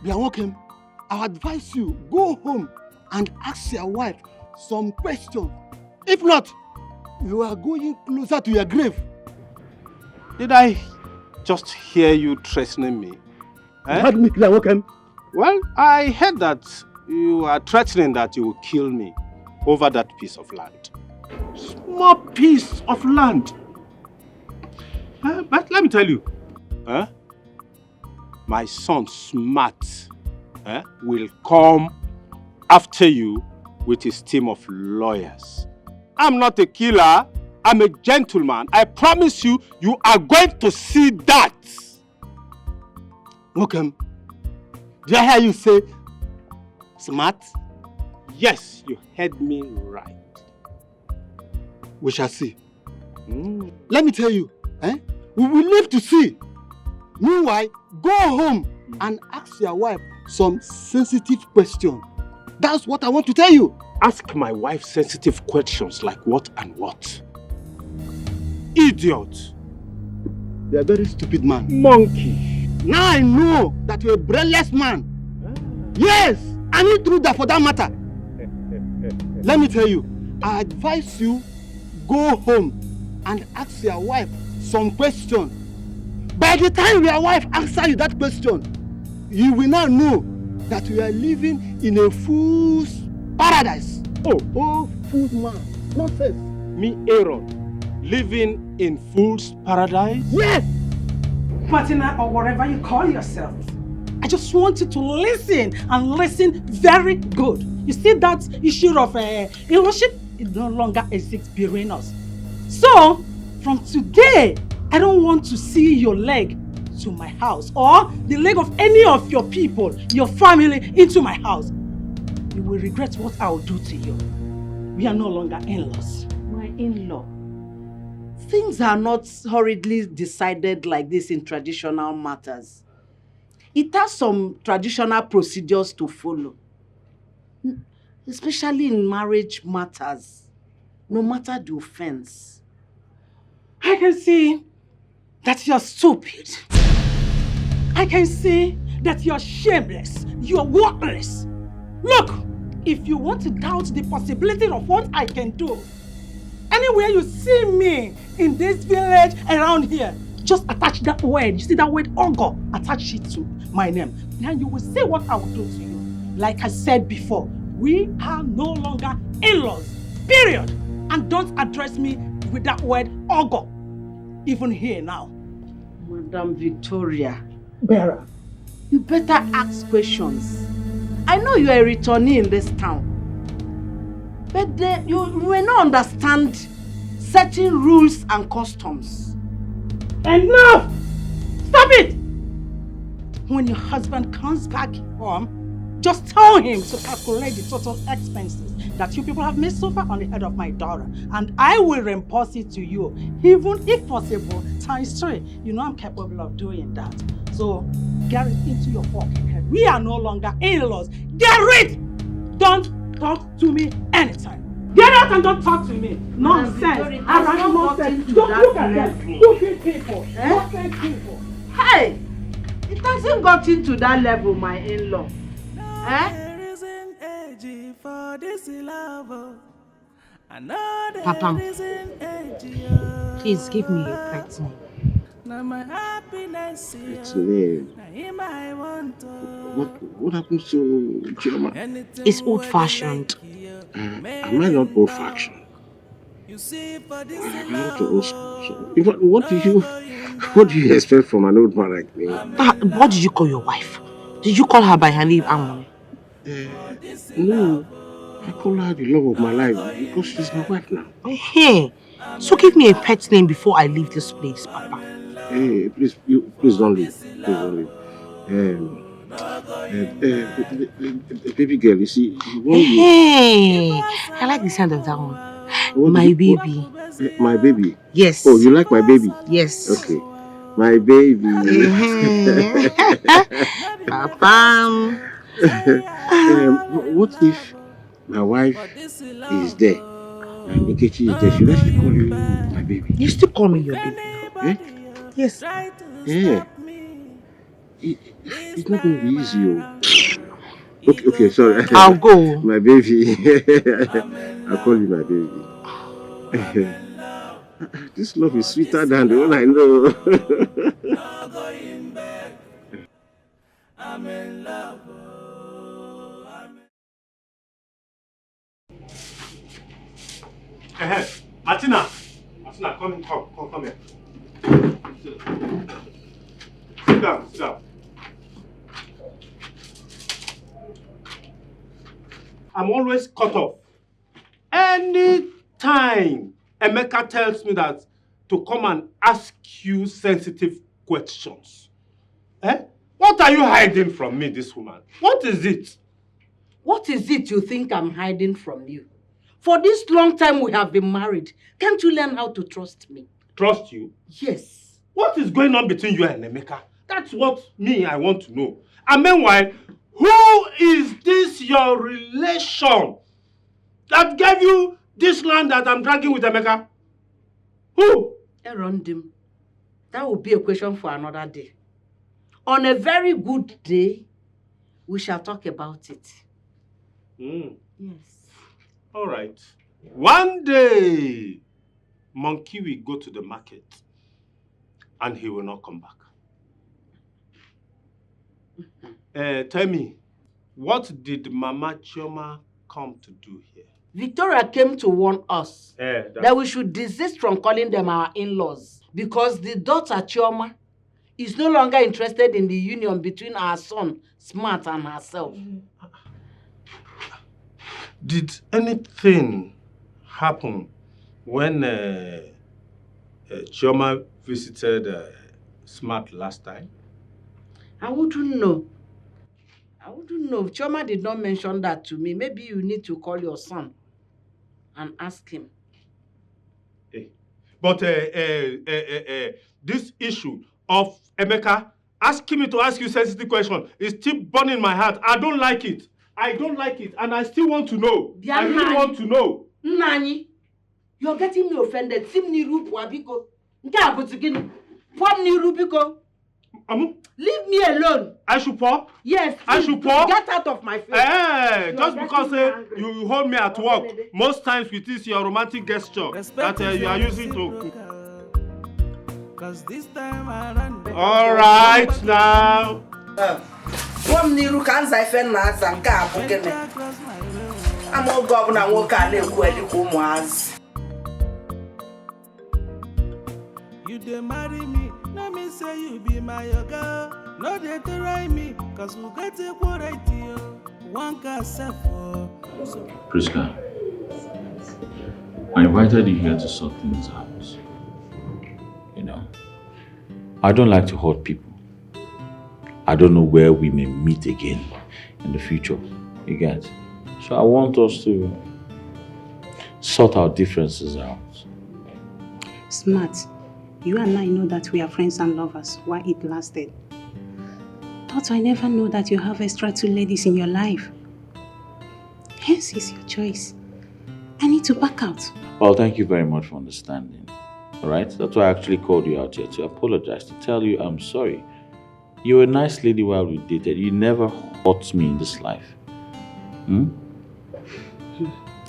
Biawokem, I advise you, go home and ask your wife some questions. If not, you are going closer to your grave. Did I just hear you threatening me? You heard me, Biawokem? Well, I heard that you are threatening that you will kill me over that piece of land. Small piece of land. But let me tell you, my son Smart will come after you with his team of lawyers. I'm not a killer. I'm a gentleman. I promise you, you are going to see that. Okay. Did I hear you say Smart? Yes, you heard me right. We shall see. Let me tell you, we will live to see. Meanwhile, go home and ask your wife some sensitive questions. That's what I want to tell you. Ask my wife sensitive questions like what and what? Idiot. You are a very stupid man. Monkey. Now I know that you're a brainless man. Yes, and you through that for that matter. Let me tell you, I advise you go home and ask your wife some questions. By the time your wife answers you that question, you will now know that you are living in a fool's paradise. Oh, fool's man. Nonsense. Me, Aaron, living in fool's paradise? Yes! Martina, or whatever you call yourself, I just want you to listen and listen very good. You see that issue of illusion? It no longer exists between us. So, from today, I don't want to see your leg to my house or the leg of any of your people, your family, into my house. You will regret what I will do to you. We are no longer in-laws. My in-law. Things are not hurriedly decided like this in traditional matters. It has some traditional procedures to follow. Especially in marriage matters, no matter the offense. I can see that you're stupid. I can see that you're shameless. You're worthless. Look, if you want to doubt the possibility of what I can do, anywhere you see me in this village around here, just attach that word. You see that word Ogo? Attach it to my name. Then you will see what I will do to you. Like I said before, we are no longer in-laws. Period. And don't address me with that word Ogo. Even here now. Madam Victoria. Bearer. You better ask questions. I know you are a returnee in this town. But you may not understand certain rules and customs. Enough! Stop it! When your husband comes back home, just tell him to calculate the total expenses that you people have made so far on the head of my daughter. And I will reimburse it to you, even if possible, ×3. You know I'm capable of doing that. So get it into your fucking head. We are no longer in-laws. Get it! Don't talk to me anytime. Get out and don't talk to me. Nonsense. Around nonsense. Don't look at them. Stupid people. Nonsense people. Hey! It hasn't got into that level, my in-law. Papa, please give me a pet name. It's name. What happens to Chioma? It's old-fashioned. Am I not old-fashioned? I'm not old school. So, in fact, what do you expect from an old man like me? What did you call your wife? Did you call her by her name, Anwone? No. I call her the love of my life because she's my wife now. Hey, so give me a pet name before I leave this place, Papa. Hey, please don't leave. Please don't leave. Baby girl, you see, Hey, I like the sound of that one. My baby. My baby? Yes. Oh, you like my baby? Yes. Okay. My baby. Papa. What if my wife is there and Nkechi is there? Should I still call you my baby? You still call me your baby? Eh? Yes. Yeah. It's not going to be easy. Okay, sorry. I'll go. My baby. I'll call you my baby. This love is sweeter than the one I know. I'm in love. Martina, come here. Sit down. I'm always cut off. Anytime Emeka tells me that to come and ask you sensitive questions. What are you hiding from me, this woman? What is it? What is it you think I'm hiding from you? For this long time we have been married, can't you learn how to trust me? Trust you? Yes. What is going on between you and Emeka? That's what I want to know. And meanwhile, who is this your relation that gave you this land that I'm dragging with Emeka? Who? Erondim. That will be a question for another day. On a very good day, we shall talk about it. Yes. All right. One day, Monkey will go to the market and he will not come back. Tell me, what did Mama Chioma come to do here? Victoria came to warn us that we should desist from calling them our in-laws because the daughter Chioma is no longer interested in the union between our son, Smart, and herself. Did anything happen when Chioma visited Smart last time? I wouldn't know. Chioma did not mention that to me. Maybe you need to call your son and ask him. But this issue of Emeka asking me to ask you sensitive question is still burning my heart. I don't like it. And I still want to know. I really want to know. Nani, you're getting me offended. Leave me alone. I should pour? Yes. I should pour? Get out of my face. Just because you hold me at work, most times with this your romantic gesture that you are using to. All right now. You dey marry me, let me say you be my girl. No dey try me, cause we get a variety. One can self. Priska, I invited you here to sort things out. You know, I don't like to hurt people. I don't know where we may meet again in the future. You get? So I want us to sort our differences out. Smart. You and I know that we are friends and lovers while it lasted. But I never know that you have extra 2 ladies in your life. Hence is your choice. I need to back out. Well, thank you very much for understanding. Alright? That's why I actually called you out here to apologize, to tell you I'm sorry. You were a nice lady while we dated. You never hurt me in this life.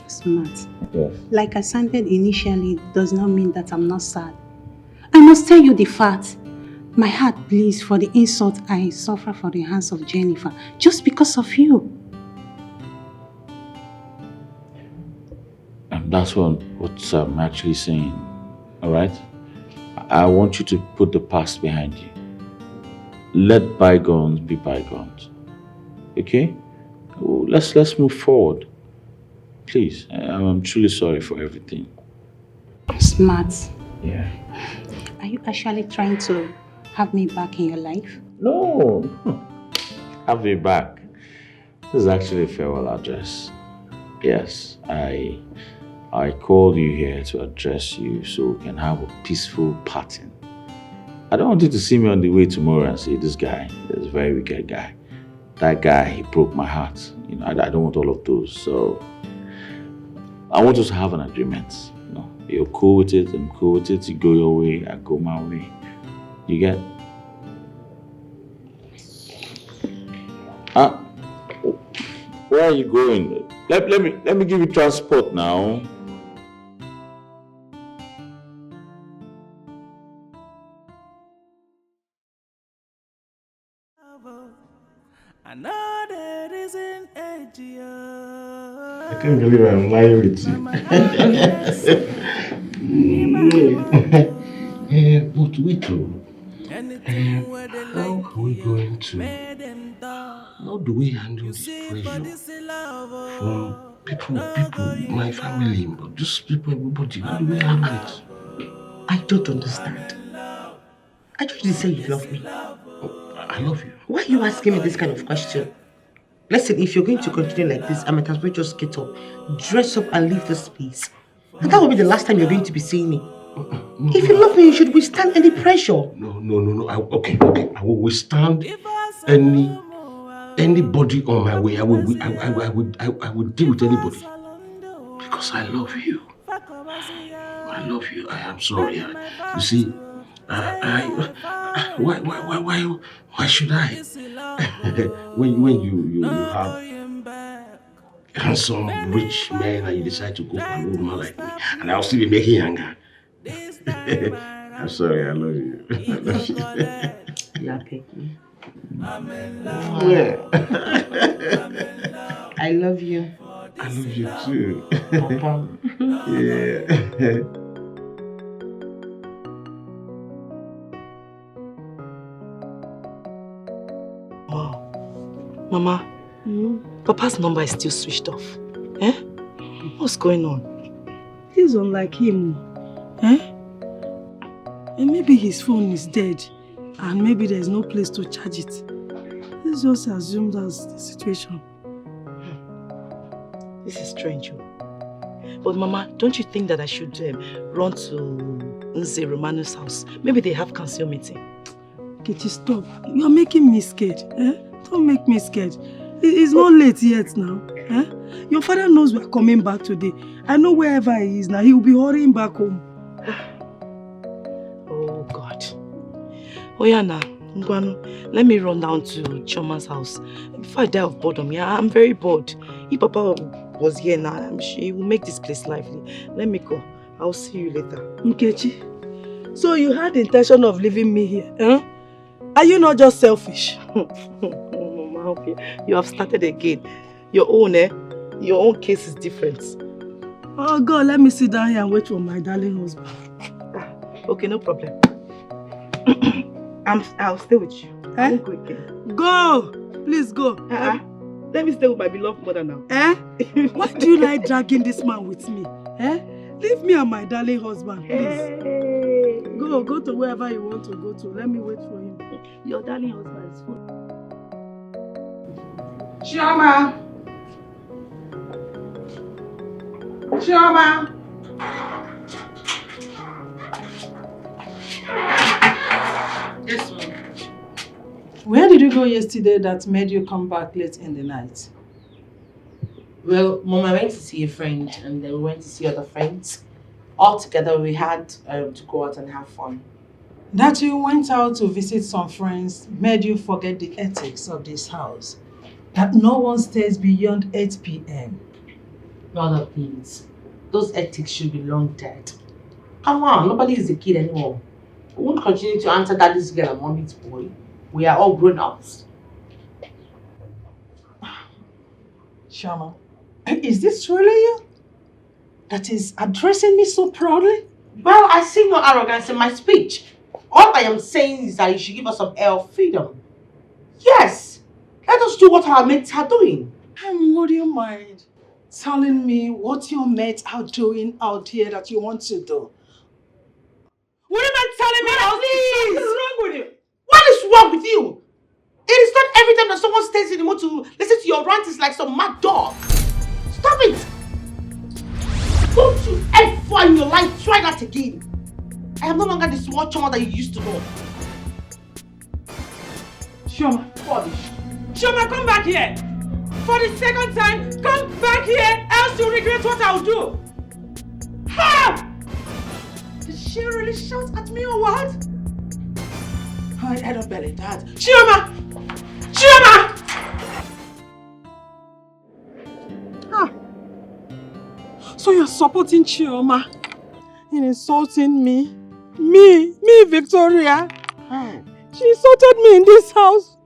Smart. Yes. Like I sounded initially does not mean that I'm not sad. I must tell you the fact. My heart bleeds for the insult I suffer for the hands of Jennifer just because of you. And that's what I'm actually saying. Alright? I want you to put the past behind you. Let bygones be bygones. Okay? Let's move forward. Please, I'm truly sorry for everything. Smart. Yeah. Are you actually trying to have me back in your life? No. Have me back. This is actually a farewell address. Yes, I called you here to address you so we can have a peaceful parting. I don't want you to see me on the way tomorrow and say, this guy is a very wicked guy. That guy, he broke my heart. You know, I don't want all of those. So I want us to have an agreement. You know, you're cool with it, I'm cool with it. You go your way, I go my way. You get? Where are you going? Let me give you transport now. I know there isn't a I can't believe I'm lying with you. But wait, how are we going to? How do we handle this pressure from people, my family, just people, everybody? How do we handle it? I don't understand. I thought you say you love me. I love you. Why are you asking me this kind of question? Listen, if you're going to continue like this, I might as well just get up, dress up and leave this place. And that will be the last time you're going to be seeing me. If you love me, you should withstand any pressure. No. Okay. I will withstand anybody on my way. I will deal with anybody because I love you. I love you. I am sorry. You see, why should I? when you have handsome, rich men and you decide to go for an old man like me, and I'll still be making younger. I'm sorry, I love you. I love you. Yeah, Peggy. Yeah. I love you. I love you too. Papa. Yeah. Mama, Papa's number is still switched off. Eh? What's going on? He's unlike him. Eh? And maybe his phone is dead and maybe there's no place to charge it. Let's just assume that's the situation. This is strange. But Mama, don't you think that I should run to Nze Romano's house? Maybe they have council meeting. Kechi, stop. You're making me scared. Eh? Don't make me scared. It's not late yet now. Eh? Your father knows we're coming back today. I know wherever he is now, he will be hurrying back home. Oh God. Oyana, let me run down to Choma's house. Before I die of boredom, yeah, I'm very bored. If Papa was here now, I'm sure he will make this place lively. Let me go. I'll see you later. Nkechi, so you had the intention of leaving me here, eh? Are you not just selfish? Mama, you have started again. Your own, Your own case is different. Oh God, let me sit down here and wait for my darling husband. Okay, no problem. I'll stay with you. Eh? I won't go again. Go! Please go. Let me stay with my beloved mother now. Eh? Why do you like dragging this man with me? Eh? Leave me and my darling husband, please. Hey. Go to wherever you want to go to. Let me wait for him. Your darling husband is full. Chioma! Chioma! Yes, ma'am. Where did you go yesterday that made you come back late in the night? Well, Mom, I went to see a friend and then we went to see other friends. All together we had to go out and have fun. That you went out to visit some friends made you forget the ethics of this house. That no one stays beyond 8 p.m. Mother, please. Those ethics should be long dead. Come on, nobody is a kid anymore. We won't continue to answer daddy's girl and mommy's boy. We are all grown-ups. Shama, is this really you? That is addressing me so proudly? Well, I see no arrogance in my speech. All I am saying is that you should give us some air of freedom. Yes, let us do what our mates are doing. And would you mind telling me what your mates are doing out here that you want to do. What am I telling me? Please! What is wrong with you? What is wrong with you? It is not every time that someone stays in the mood to listen to your rant is like some mad dog. Stop it! Don't you ever in your life try that again. I am no longer the small child that you used to know. Chioma, Chioma, come back here! For the second time, come back here, else you'll regret what I'll do! Ha! Did she really shout at me or what? I don't believe that. Chioma! Chioma! Ah. So you're supporting Chioma in insulting me? Me, Victoria? How? She insulted me in this house.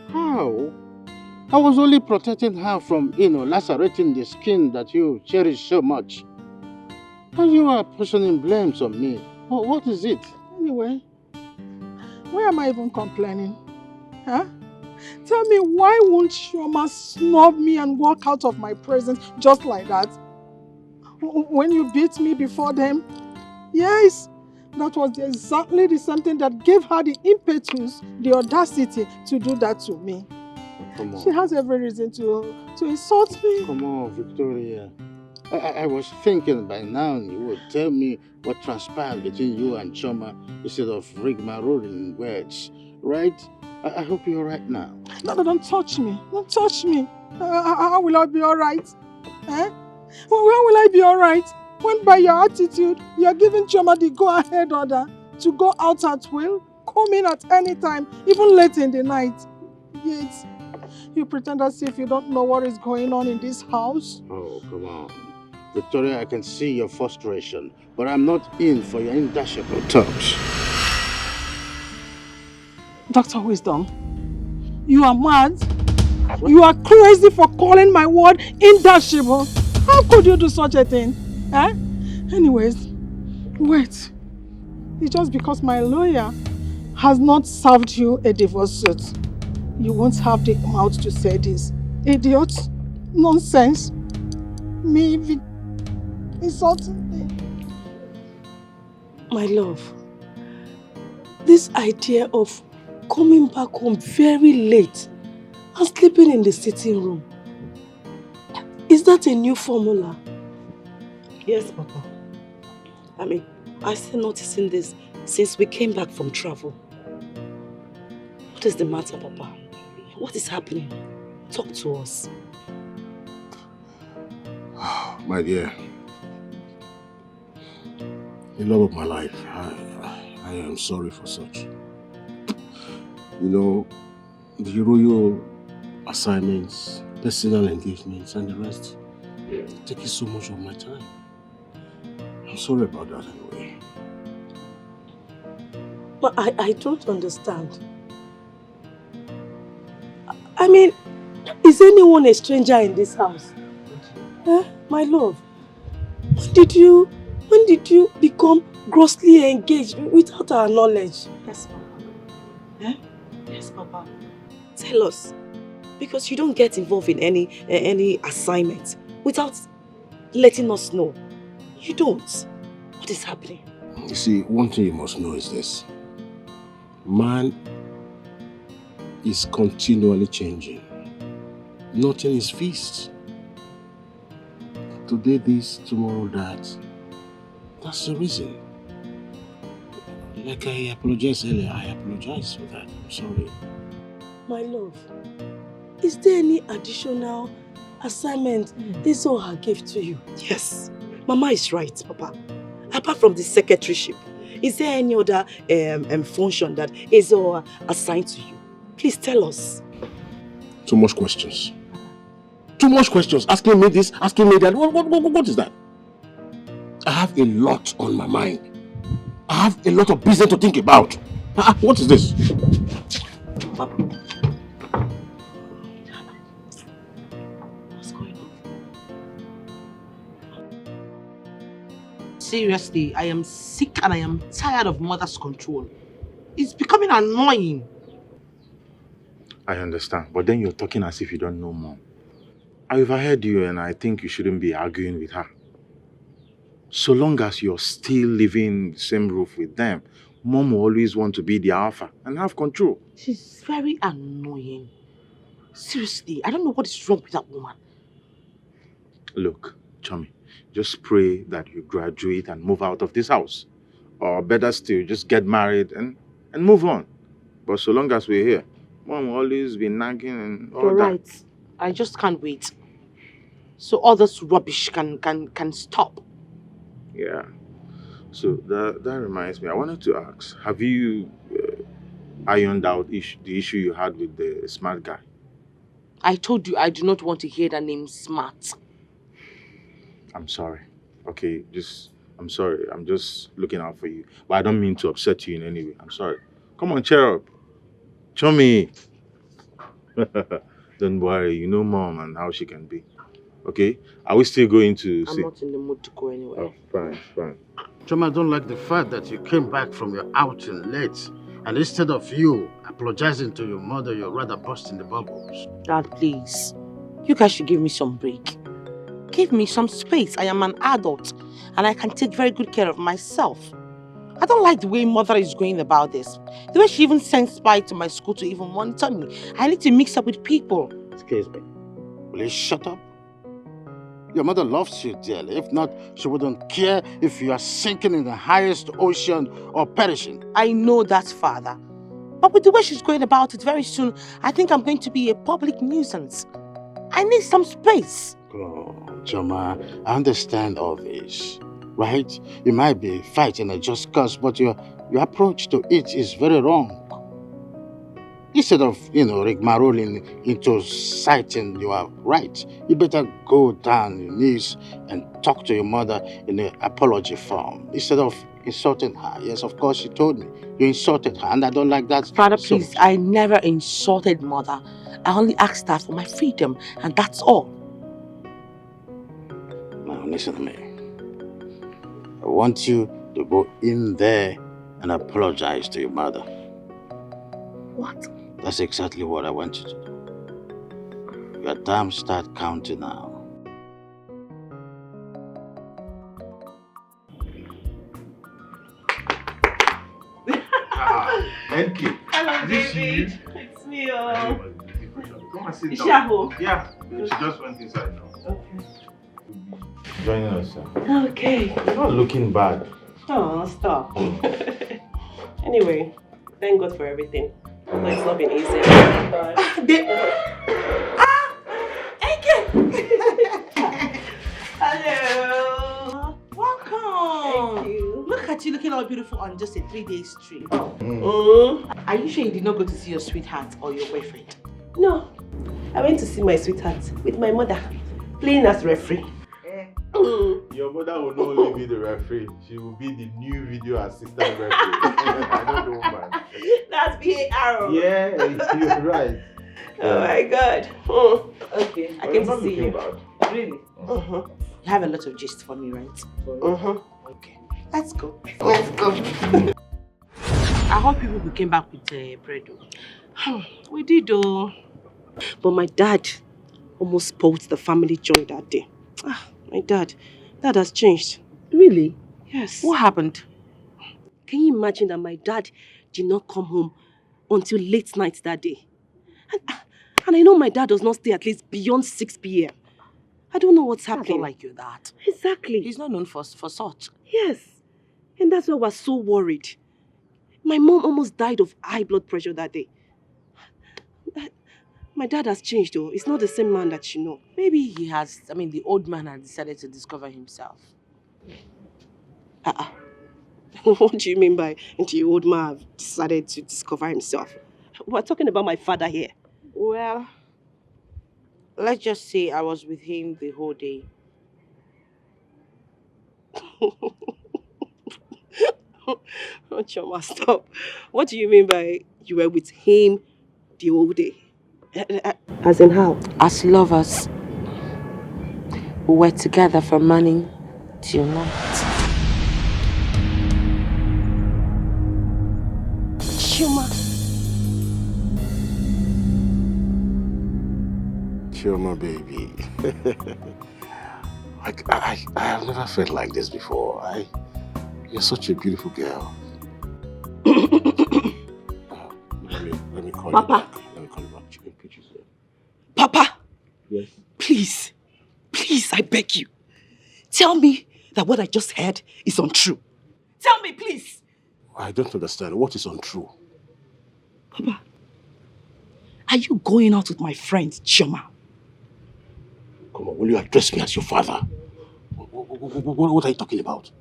How? I was only protecting her from, lacerating the skin that you cherish so much. And you are pushing blames on me. What is it? Anyway, why am I even complaining? Huh? Tell me, why won't Chioma snub me and walk out of my presence just like that? When you beat me before them? Yes, that was exactly the same thing that gave her the impetus, the audacity to do that to me. Come on. She has every reason to insult me. Come on, Victoria. I was thinking by now you would tell me what transpired between you and Chioma instead of rigmaroling words, right? I hope you're right now. No, don't touch me. Don't touch me. How will I be alright? Eh? When will I be alright? When by your attitude, you're giving Chioma the go-ahead order to go out at will, come in at any time, even late in the night. Yet, you pretend as if you don't know what is going on in this house. Oh, come on. Victoria, I can see your frustration, but I'm not in for your indashable terms. Dr. Wisdom, you are mad. What? You are crazy for calling my word indashable. How could you do such a thing? Eh? Anyways, wait. It's just because my lawyer has not served you a divorce suit. You won't have the mouth to say this. Idiot. Nonsense. Me insulting me. My love, this idea of coming back home very late and sleeping in the sitting room, is that a new formula? Yes, Papa. I mean, I'm still noticing this since we came back from travel. What is the matter, Papa? What is happening? Talk to us. My dear, the love of my life, I am sorry for such. You know, the royal assignments, personal engagements and the rest taking so much of my time. I'm sorry about that anyway. But I don't understand. I mean, is anyone a stranger in this house? Eh? My love, when did you become grossly engaged without our knowledge? Yes, Papa. Eh? Yes, Papa. Tell us. Because you don't get involved in any assignment without letting us know. You don't. What is happening? You see, one thing you must know is this. Man is continually changing. Nothing is fixed. Today this, tomorrow that. That's the reason. Like I apologized earlier, I apologize for that. I'm sorry. My love, is there any additional assignment Isoha gave to you? Yes. Mama is right, Papa. Apart from the secretaryship, is there any other function that Isoha assigned to you? Please tell us. Too much questions. Too much questions. Asking me this, asking me that. What is that? I have a lot on my mind. I have a lot of business to think about. What is this? Papa. What's going on? Seriously, I am sick and I am tired of mother's control. It's becoming annoying. I understand, but then you're talking as if you don't know Mom. I overheard you and I think you shouldn't be arguing with her. So long as you're still living in the same roof with them, Mom will always want to be the alpha and have control. She's very annoying. Seriously, I don't know what is wrong with that woman. Look, Chummy, just pray that you graduate and move out of this house. Or better still, just get married and move on. But so long as we're here, Mom will always be nagging and all You're that. right. I just can't wait. So all this rubbish can stop. Yeah. So that reminds me, I wanted to ask, have you ironed out the issue you had with the smart guy? I told you I do not want to hear that name smart. I'm sorry. Okay, I'm sorry. I'm just looking out for you. But I don't mean to upset you in any way. I'm sorry. Come on, cheer up. Chummy. Don't worry. You know Mom and how she can be. Okay? Are we still going to I'm not in the mood to go anywhere. Oh, fine. Choma, I don't like the fact that you came back from your outing late, and instead of you apologizing to your mother, you're rather busting the bubbles. Dad, please. You guys should give me some break. Give me some space. I am an adult, and I can take very good care of myself. I don't like the way Mother is going about this. The way she even sends spy to my school to even monitor me. I need to mix up with people. Excuse me. Will you shut up? Your mother loves you dearly. If not, she wouldn't care if you are sinking in the highest ocean or perishing. I know that, Father. But with the way she's going about it very soon, I think I'm going to be a public nuisance. I need some space. Oh, Choma, I understand all this, right? You might be fighting a just cause, but your approach to it is very wrong. Instead of, rigmaroling into citing you are right, you better go down your knees and talk to your mother in an apology form. Instead of insulting her. Yes, of course, you told me. You insulted her, and I don't like that. Father, please, I never insulted Mother. I only asked her for my freedom, and that's all. Now, listen to me. I want you to go in there and apologize to your mother. What? That's exactly what I want you to do. Your time start counting now. Thank you. Hello, This baby. you? It's me. Oh. Come and sit Is down. she at home? Yeah, she just went inside now. Okay. Joining us, sir. Okay. You're not looking bad. Oh, stop. Anyway, thank God for everything. But it's not been easy. Hello. Welcome. Thank you. Look at you looking all beautiful on just a 3-day trip. Are you sure you did not go to see your sweetheart or your boyfriend? No. I went to see my sweetheart with my mother, playing as referee. Your mother will not only be the referee, she will be the new video assistant referee. I don't know, man. That's VAR. Yeah, you're right. Oh my God. Okay, I came to see you. Bad. Really? You have a lot of gist for me, right? Okay. Let's go. Let's go. I hope people who came back with bread. We did though. But my dad almost spoiled the family joy that day. My dad has changed. Really? Yes. What happened? Can you imagine that my dad did not come home until late night that day? And I know my dad does not stay at least beyond 6 p.m. I don't know what's happening. I don't like you that. Exactly. He's not known for such. Yes. And that's why we're so worried. My mom almost died of high blood pressure that day. My dad has changed though. It's not the same man that you know. Maybe he has, the old man has decided to discover himself. What do you mean by the old man have decided to discover himself? We're talking about my father here. Well, let's just say I was with him the whole day. Oh, Choma, stop. What do you mean by you were with him the whole day? As in how? As lovers. We were together from morning till night. Choma. Choma, baby. I have never felt like this before. You're such a beautiful girl. Let me call Papa. you back. Let me call you back. Papa, Yes. please, I beg you. Tell me that what I just heard is untrue. Tell me, please. I don't understand. What is untrue? Papa, are you going out with my friend, Chioma? Come on, will you address me as your father? What are you talking about?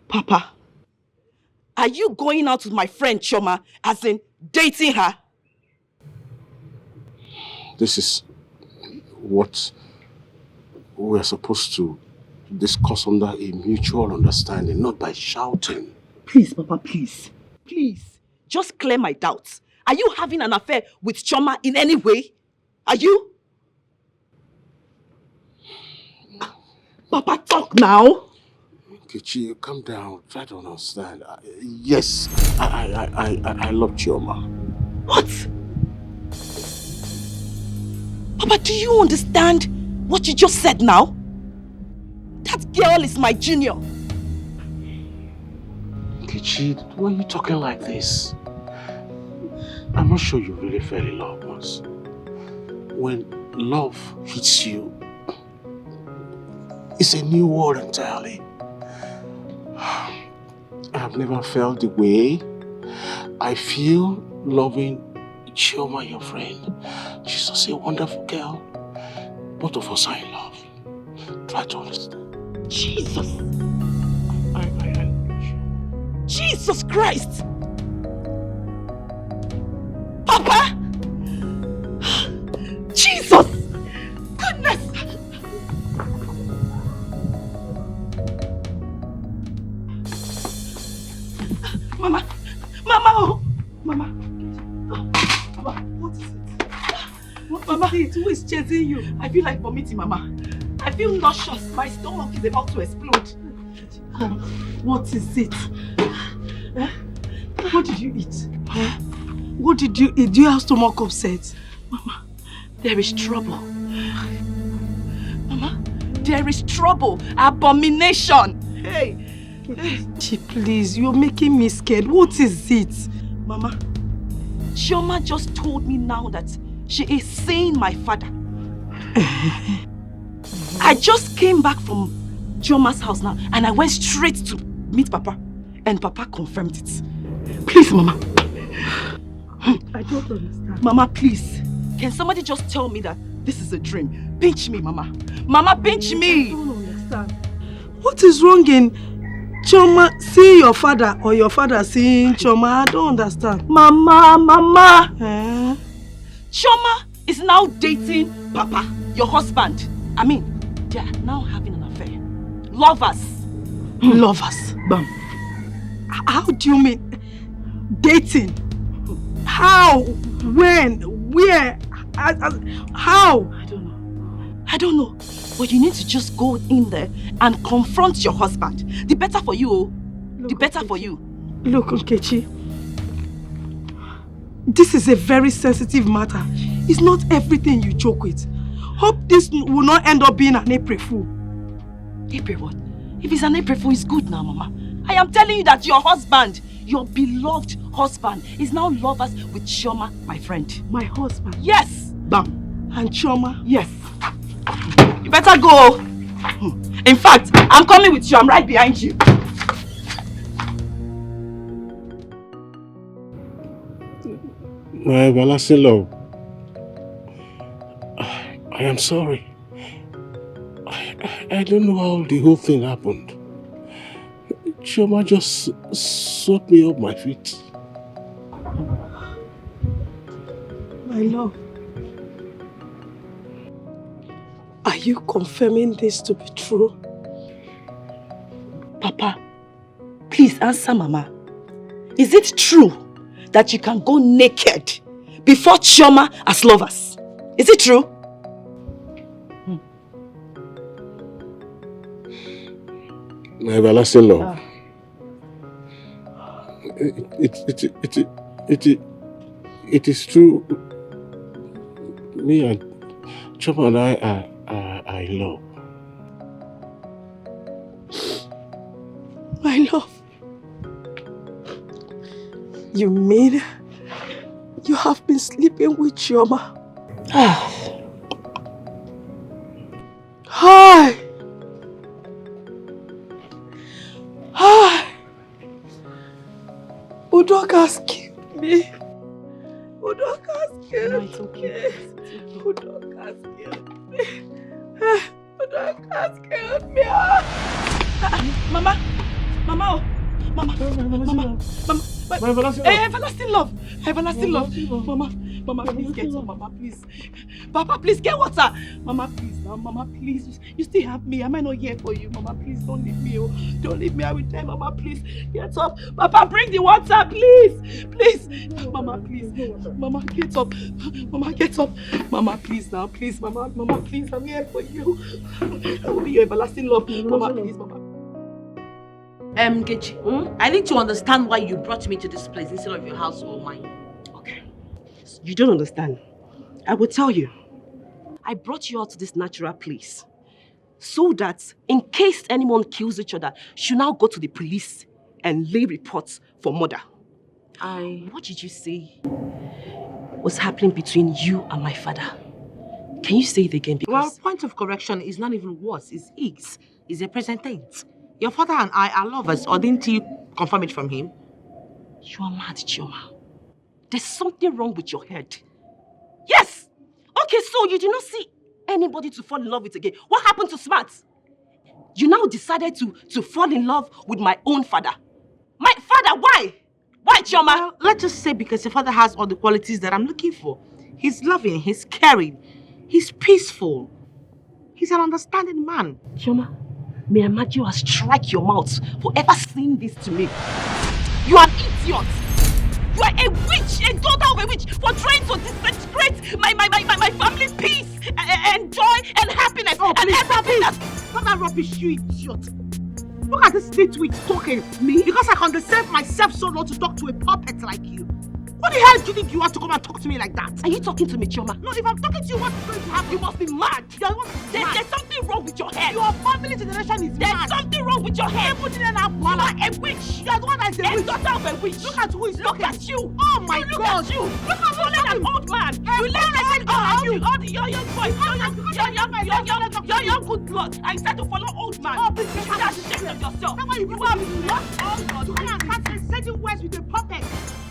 Papa, are you going out with my friend, Chioma, as in dating her? This is what we're supposed to discuss under a mutual understanding, not by shouting. Please, Papa, please. Please, just clear my doubts. Are you having an affair with Chioma in any way? Are you? Papa, talk now. Kichi, calm down. Try to understand. Yes, I love Chioma. What? Papa, do you understand what you just said now? That girl is my junior. Kichi, why are you talking like this? I'm not sure you really fell in love once. When love hits you, it's a new world entirely. I've never felt the way I feel loving Chioma, your friend. She's just a wonderful girl. Both of us are in love. Try to understand. Jesus! Jesus Christ! Papa! Jesus! Goodness! Mama! Mama! Oh! Mama! Mama, what is it? Mama, who is chasing you? I feel like vomiting, Mama. I feel nauseous. My stomach is about to explode. What is it? Eh? What did you eat? Eh? What did you eat? Do you have stomach upset? Mama, there is trouble. Mama, there is trouble. Abomination. Hey. Please, you're making me scared. What is it? Mama, Chioma just told me now that she is seeing my father. I just came back from Chioma's house now and I went straight to meet Papa and Papa confirmed it. Please, Mama. I don't understand. Mama, please. Can somebody just tell me that this is a dream? Pinch me, Mama. Mama, pinch me. I don't understand. What is wrong in Chioma seeing your father or your father seeing Chioma? I don't understand. Mama. Chioma is now dating Papa, your husband. I mean, they are now having an affair. Lovers. Lovers. Bam. How do you mean? Dating? How? When? Where? How? I don't know. But you need to just go in there and confront your husband. The better for you. The better for you. Look, Nkechi. This is a very sensitive matter. It's not everything you joke with. Hope this will not end up being an April Fool. April what? If it's an April Fool, it's good now, Mama. I am telling you that your husband, your beloved husband, is now lovers with Chioma, my friend. My husband? Yes! Bam. And Chioma? Yes. You better go. In fact, I'm coming with you. I'm right behind you. My everlasting love, I am sorry. I don't know how the whole thing happened. Chioma just swept me off my feet. My love, are you confirming this to be true? Papa, please answer Mama. Is it true that you can go naked before Chioma as lovers? Is it true? My everlasting love. It is true. Me and Chioma and I I love. My love. You mean you have been sleeping with Chioma? Hi! Hi! Udoka's killed me. Udoka's killed me. Udoka's killed me. Udoka's killed me. Mama! Mama! Mama! Mama! My everlasting Hey, everlasting love! Everlasting love! Mama, please get some. Mama, please. Papa, please get water. Mama, please now. Mama, please. You still have me. Am I not here for you? Mama, please don't leave me. Oh. Don't leave me. I will tell Mama, please. Get up. Papa, bring the water, please. Please. Mama, please. Mama, get up. Mama, get up. Mama, please now. Please, Mama. Mama, please. I'm here for you. I will be your everlasting love. Mama, please, Mama. Nkechi, I need to understand why you brought me to this place instead of your house or mine. Okay. You don't understand. I will tell you. I brought you out to this natural place so that in case anyone kills each other, you now go to the police and lay reports for murder. What did you say was happening between you and my father? Can you say it again? Because Well, point of correction is not even worse. It's a present tense. Your father and I are lovers, or didn't you confirm it from him? You are mad, Chioma. There's something wrong with your head. Yes! Okay, so you did not see anybody to fall in love with again. What happened to Smart? You now decided to fall in love with my own father. My father, why? Why, Chioma? Well, let's just say because your father has all the qualities that I'm looking for. He's loving, he's caring, he's peaceful. He's an understanding man. Chioma, may Amadio strike your mouth for ever saying this to me. You are an idiot. You are a witch, a daughter of a witch, for trying to disintegrate my family's peace and joy and happiness and everything. Not that rubbish, you idiot. Look at this nitwit talking. Me? Because I condescend myself so low to talk to a puppet like you. What the hell do you think you want to come and talk to me like that? Are you talking to me, Chioma? No, if I'm talking to you, what's going to happen? You must be mad. There's something wrong with your head. Your family generation is mad. There's something wrong with your head. Put it in a You are a witch. You are the one that is a witch. daughter of a witch. Look at who is Look at you. Oh my Look God. at you. Look at You let an old man. You let your young boy. Your young good blood. I said to follow old man. Oh, please you should have ashamed of yourself. You are not old God. You can't start setting words with a puppet.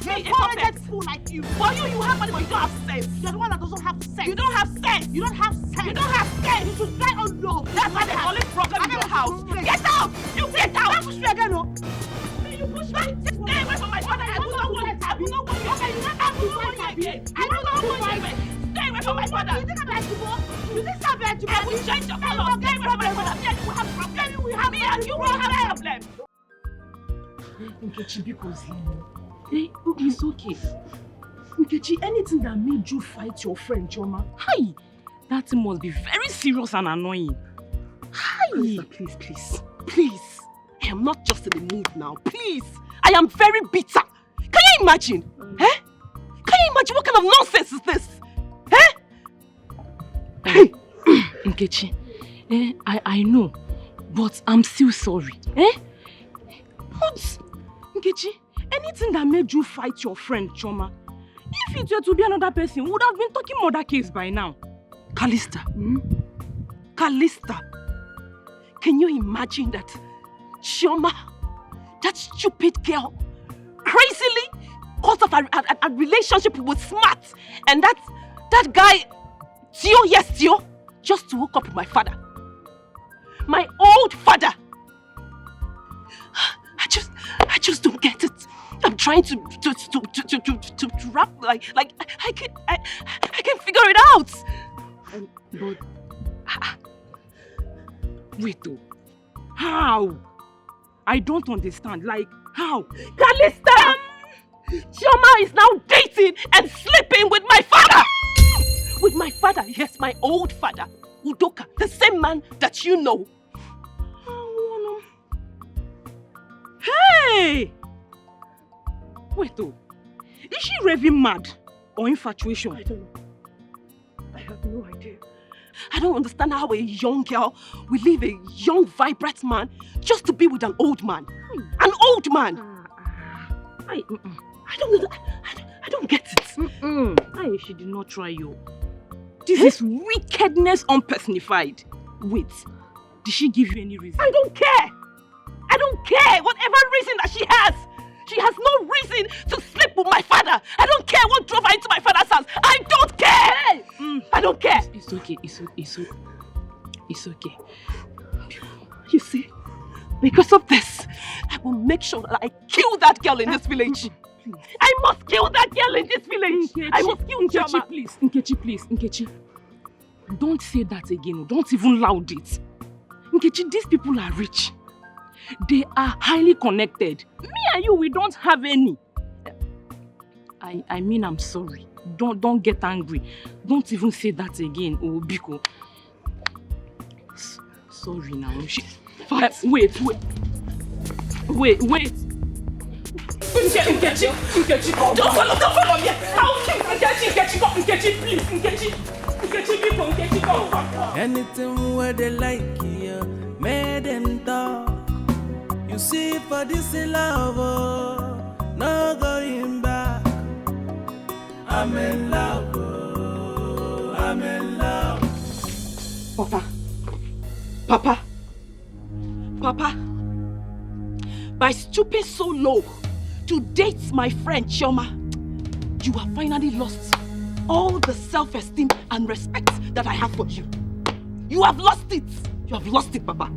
Me, a puppet fool like you. For you have money, but you don't have sense. You're the one that doesn't have sense. You don't have sense. You don't have sense. You don't have sense. You should die on love. That's why there's only problem in your house. Get out! You get out! Don't push me again, no. You push me. Stay away from my father. I will not want it. I will not want you. I will not want you again. I will not want you again. Stay away from my father. You think I'm like you? You think I'm like you? I will change your color. Stay away from my father. Me and you will have problem. Me and you will have problem. Nkechi, because it's okay. Nkechi, anything that made you fight your friend, Chioma, hi, that thing must be very serious and annoying. Hi. Please. I am not just in the mood now. Please. I am very bitter. Can you imagine? Can you imagine what kind of nonsense is this? Hey, Nkechi, I know, but I'm still sorry. What? Nkechi, anything that made you fight your friend, Chioma, if it were to be another person, we would have been talking murder case by now. Callista. Callista. Can you imagine that Chioma, that stupid girl, crazily cut off a relationship with Smart, and that guy, Tio, just to hook up with my father. My old father. I just don't get it. I'm trying to rap like I can figure it out. But wait though. How? I don't understand. Like how? Callista! Chioma is now dating and sleeping with my father! With my father, yes, my old father. Udoka, the same man that you know. Hey! Wait though. Is she raving mad or infatuation? I don't know. I have no idea. I don't understand how a young girl will leave a young, vibrant man just to be with an old man. An old man! I don't get it. She did not try you. This is wickedness unpersonified. Wait, did she give you any reason? I don't care! I don't care! Whatever reason that she has no reason to sleep with my father. I don't care what drove her into my father's house. I don't care! I don't care! It's okay. It's okay. You see, because of this, I will make sure that I kill that girl in this village. I must kill that girl in this village. I must kill Chioma. Nkechi. Don't say that again. Don't even loud it. Nkechi, these people are rich. They are highly connected. Me and you, we don't have any. I mean, I'm sorry. Don't get angry. Don't even say that again, Biko. Sorry now. Wait. Nkechi, don't follow me. I'll kill Nkechi, please. Nkechi, come. Anything where they like you, make them talk. You see, for this love, no going back. I'm in love, I'm in love. Papa, by stooping so low to date my friend Chioma, you have finally lost all the self-esteem and respect that I have for you. You have lost it. You have lost it, Papa.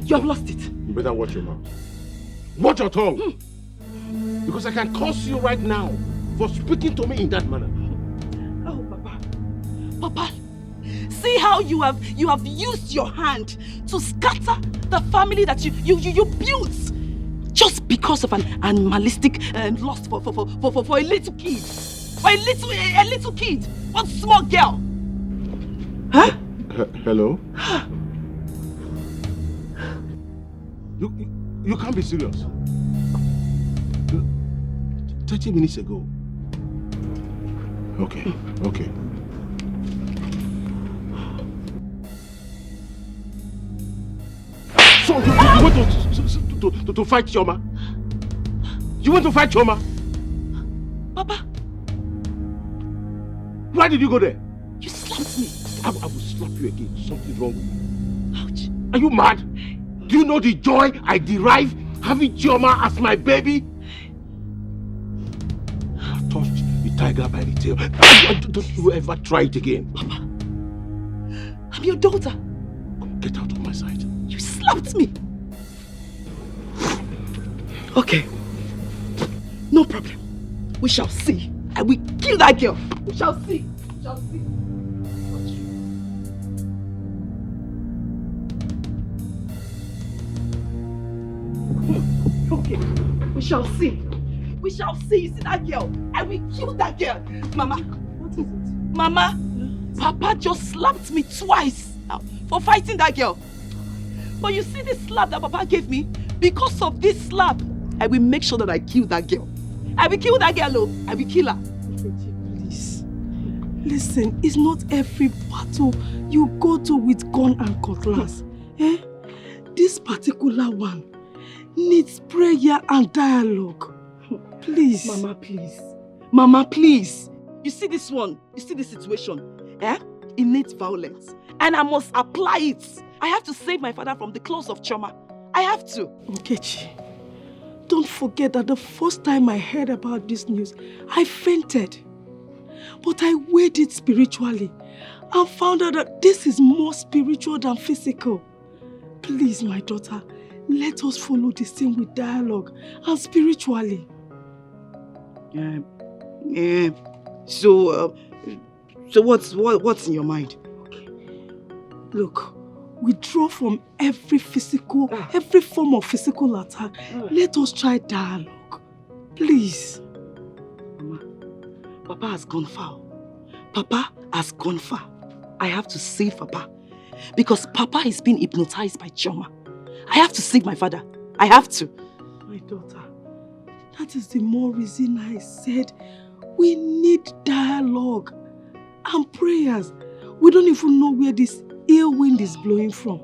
You have lost it. You better watch your mouth. Watch your tongue. Because I can curse you right now for speaking to me in that manner. Oh, Papa, see how you have used your hand to scatter the family that you built just because of an animalistic lust for a little kid. For a little kid. One small girl. Huh? Hello? You can't be serious. 30 minutes ago. Okay. So you want to fight Chioma? You want to fight Chioma? Papa. Why did you go there? You slapped me. I will slap you again. Something's wrong with you. Ouch. Are you mad? Do you know the joy I derive having Chioma as my baby? I've touched the tiger by the tail. Don't you ever try it again. Papa, I'm your daughter. Get out of my sight. You slapped me. Okay. No problem. We shall see. I will kill that girl. We shall see. Okay. We shall see. You see that girl? I will kill that girl. Mama. What is it? Mama, Papa just slapped me twice for fighting that girl. But you see this slap that Papa gave me? Because of this slap, I will make sure that I kill that girl. I will kill that girl, I will kill her. Please. Listen, it's not every battle you go to with gun and cutlass. This particular one needs prayer and dialogue. Please. Mama, please. You see this one? You see this situation? It needs violence. And I must apply it. I have to save my father from the claws of Chioma. I have to. Nkechi, don't forget that the first time I heard about this news, I fainted. But I weighed it spiritually and found out that this is more spiritual than physical. Please, my daughter, let us follow this thing with dialogue and spiritually. So what's in your mind? Okay. Look, withdraw from every form of physical attack. Let us try dialogue. Please. Mama, Papa has gone far. I have to save Papa. Because Papa is being hypnotized by Chioma. I have to save my father. I have to. My daughter, that is the more reason I said we need dialogue and prayers. We don't even know where this ill wind is blowing from.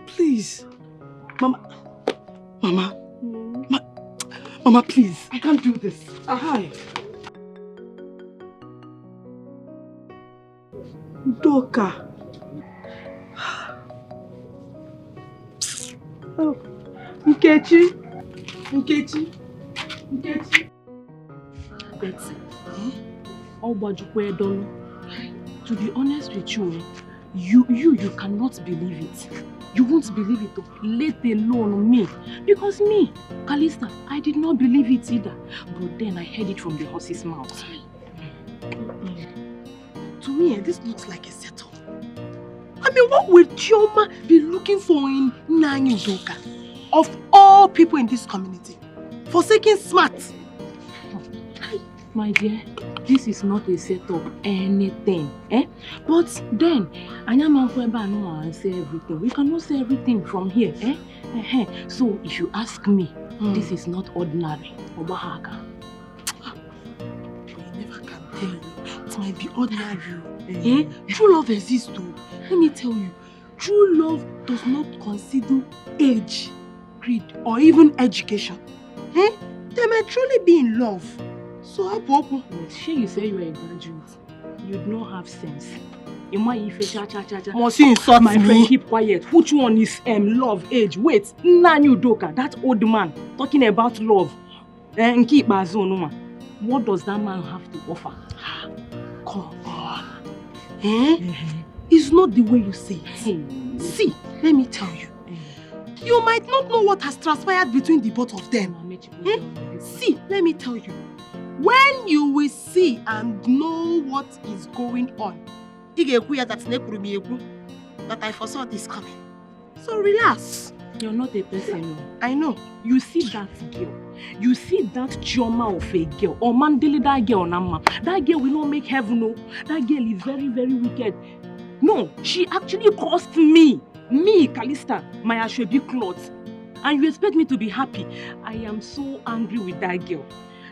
Please. Mama, please. I can't do this. Hi. Doka. Oh, Nkechi. Betsy, to be honest with you, you cannot believe it. You won't believe it, let alone me. Because me, Calista, I did not believe it either. But then I heard it from the horse's mouth. To me, this looks like a setup. I mean, what would Chioma be looking for in Nanyu Doka? Of all people in this community, forsaking smart. My dear, this is not a setup, anything. But then, I say everything. We cannot say everything from here. So if you ask me, this is not ordinary. Obahaka. You never can tell you. It might be ordinary. True love exists too. Let me tell you, true love does not consider age, creed, or even education. They may truly be in love. So I pop. Sure, you say you are a graduate. You do not have sense. You might Must you insult my me? friend, keep quiet. Which one is love, age? Wait, Nanyu Doka, that old man talking about love. And keep my zone. What does that man have to offer? Come on. It's not the way you say it. See, let me tell you. You might not know what has transpired between the both of them. See, let me tell you. When you will see and know what is going on, that I foresaw this coming. So relax. You're not a person. I know. You see that girl. You see that Chioma of a girl. Or Mandeli, that girl, Nama. That girl will not make heaven, no. That girl is very, very wicked. No, she actually cost me, Calista, my Ashwebi clothes. And you expect me to be happy? I am so angry with that girl.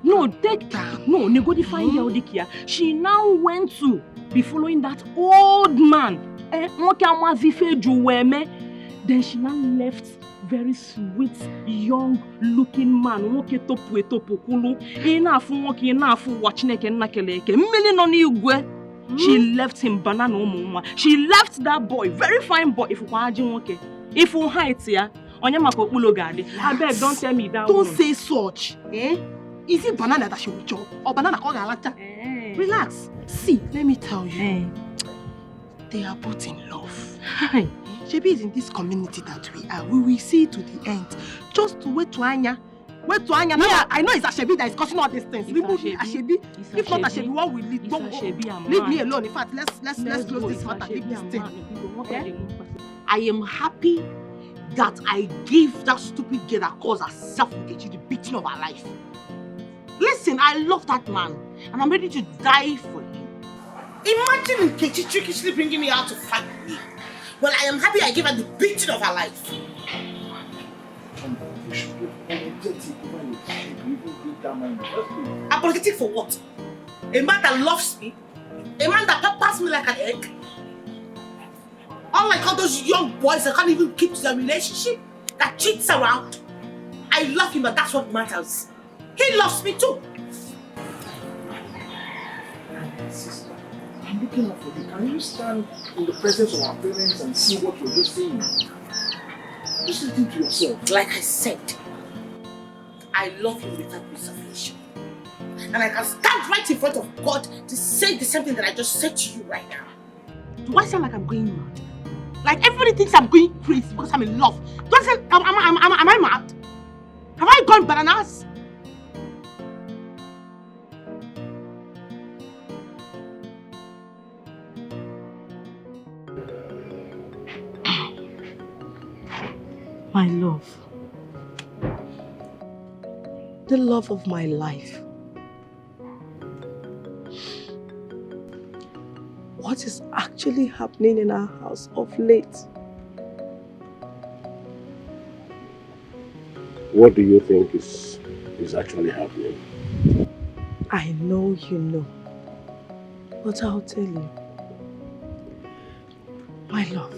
No, Defying girl, Dikia. She now went to be following that old man. Then she now left very sweet, young looking man. She left him banana. She left that boy, very fine boy. If you hide here, I beg, don't tell me that. Don't say such. Is it banana that she will chop or banana called Galata? Relax. See, let me tell you. They are both in love. Shebi is in this community that we are. We will see to the end. Just to wait to Anya. Wait to Anya. Now I know it's Ashebi that is causing all these things. Remove Ashebi. If not Ashebi, what will lead? Leave me alone. In fact, let's close this matter. Leave this thing. I am happy that I give that stupid girl that calls herself Nkechi the beating of her life. Listen, I love that man and I'm ready to die for him. Imagine Nkechi trickishly bringing me out to fight with me. Well, I am happy I gave her the beating of her life. Apologetic for what? A man that loves me? A man that peppers me like an egg? Unlike all those young boys that can't even keep their relationship, that cheats around. I love him and that's what matters. He loves me too. Sister, I'm looking out for you. Can you stand in the presence of our parents and see what you're just saying? Just listen to yourself. Like I said, I love him without reservation. And I can stand right in front of God to say the same thing that I just said to you right now. Do I sound like I'm going mad? Like everybody thinks I'm going crazy because I'm in love. Do I say, am I mad? Have I gone bananas? My love. The love of my life. What is actually happening in our house of late? What do you think is actually happening? I know you know, but I'll tell you. My love,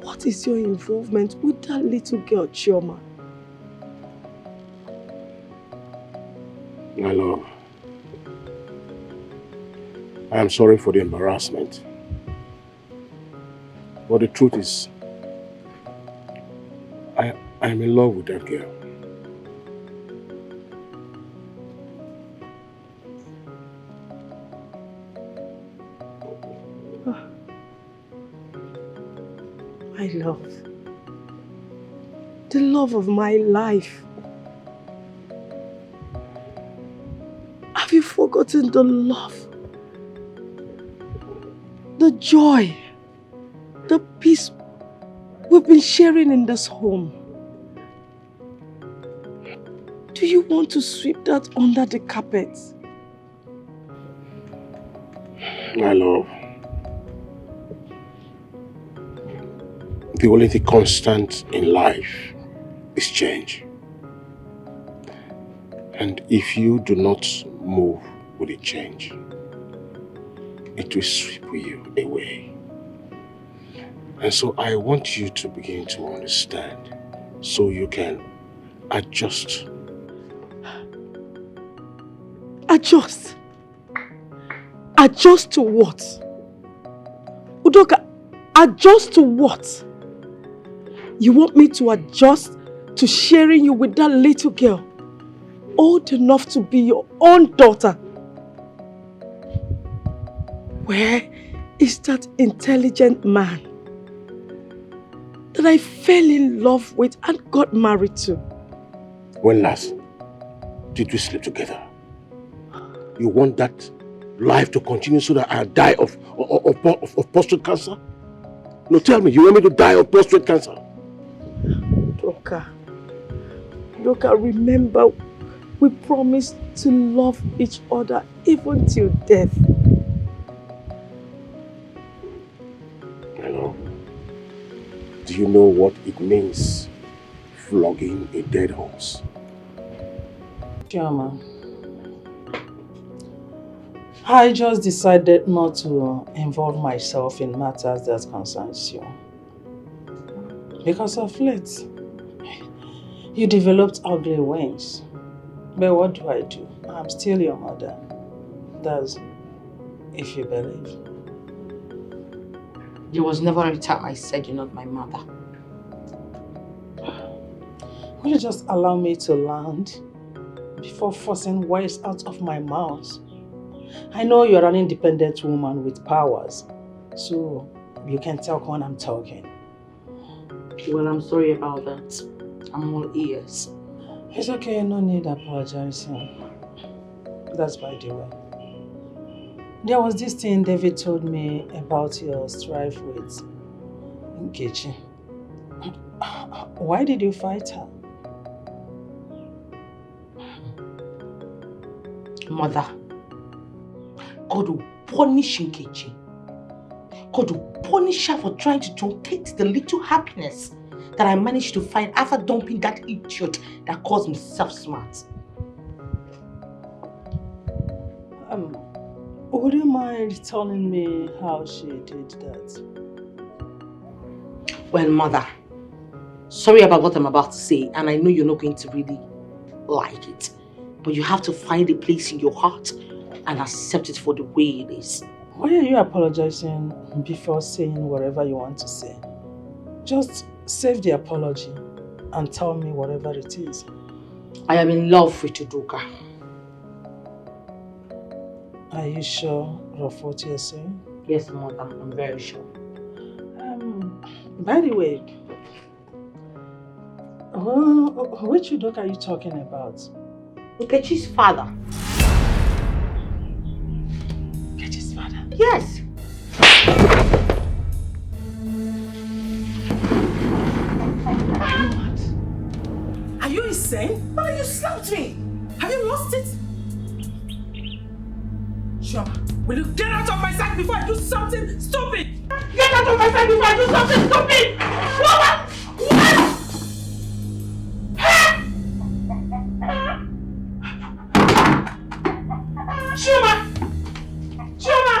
what is your involvement with that little girl, Chioma? My love, I am sorry for the embarrassment. But the truth is, I am in love with that girl. My love, the love of my life. Have you forgotten the love, the joy, the peace we've been sharing in this home? Do you want to sweep that under the carpet? My love, the only thing constant in life is change. And if you do not move with the change, it will sweep you away. And so I want you to begin to understand so you can adjust. Adjust? Adjust to what? Udoka, adjust to what? You want me to adjust to sharing you with that little girl, old enough to be your own daughter? Where is that intelligent man that I fell in love with and got married to? When last did we sleep together? You want that life to continue so that I die of prostate cancer? No, tell me, you want me to die of prostate cancer? Doka, remember, we promised to love each other even till death. Hello. Do you know what it means, flogging a dead horse? Chioma, I just decided not to involve myself in matters that concerns you. Because of late, you developed ugly wings. But what do? I'm still your mother. That's if you believe. There was never a time I said you're not my mother. Will you just allow me to land before forcing words out of my mouth? I know you're an independent woman with powers, so you can talk when I'm talking. Well, I'm sorry about that. I'm all ears. It's okay, no need apologizing. That's by the way. There was this thing David told me about your strife with Nkechi. Why did you fight her? Mother, God will punish Nkechi. God will punish her for trying to truncate the little happiness that I managed to find after dumping that idiot that calls himself smart. Would you mind telling me how she did that? Well, Mother, sorry about what I'm about to say, and I know you're not going to really like it, but you have to find a place in your heart and accept it for the way it is. Why are you apologizing before saying whatever you want to say? Just save the apology and tell me whatever it is. I am in love with Udoka. Are you sure of what you're saying? Yes, Mother, I'm very sure. By the way, which Udoka are you talking about? Nkechi's father. Nkechi's father? Yes. What? Are you insane? Why you slapped me? Have you lost it? Chioma, will you get out of my sight before I do something stupid? Get out of my sight before I do something stupid! What? Chioma! Chioma!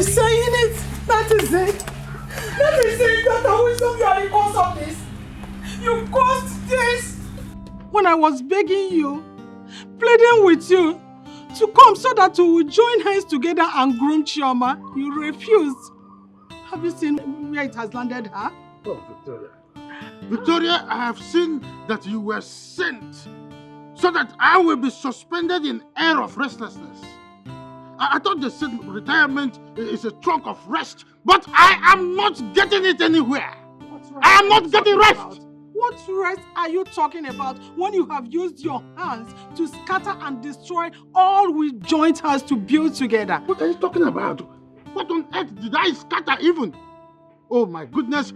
saying it. That is it. That is it. Dr. Wisdom, you are the cause of this. You caused this. When I was begging you, pleading with you to come so that we would join hands together and groom Chioma, you refused. Have you seen where it has landed her? Oh, Victoria. Victoria, I have seen that you were sent so that I will be suspended in air of restlessness. I thought they said retirement is a trunk of rest, but I am not getting it anywhere. I am not getting rest. What rest are you talking about when you have used your hands to scatter and destroy all we joined hands to build together? What are you talking about? What on earth did I scatter even? Oh my goodness.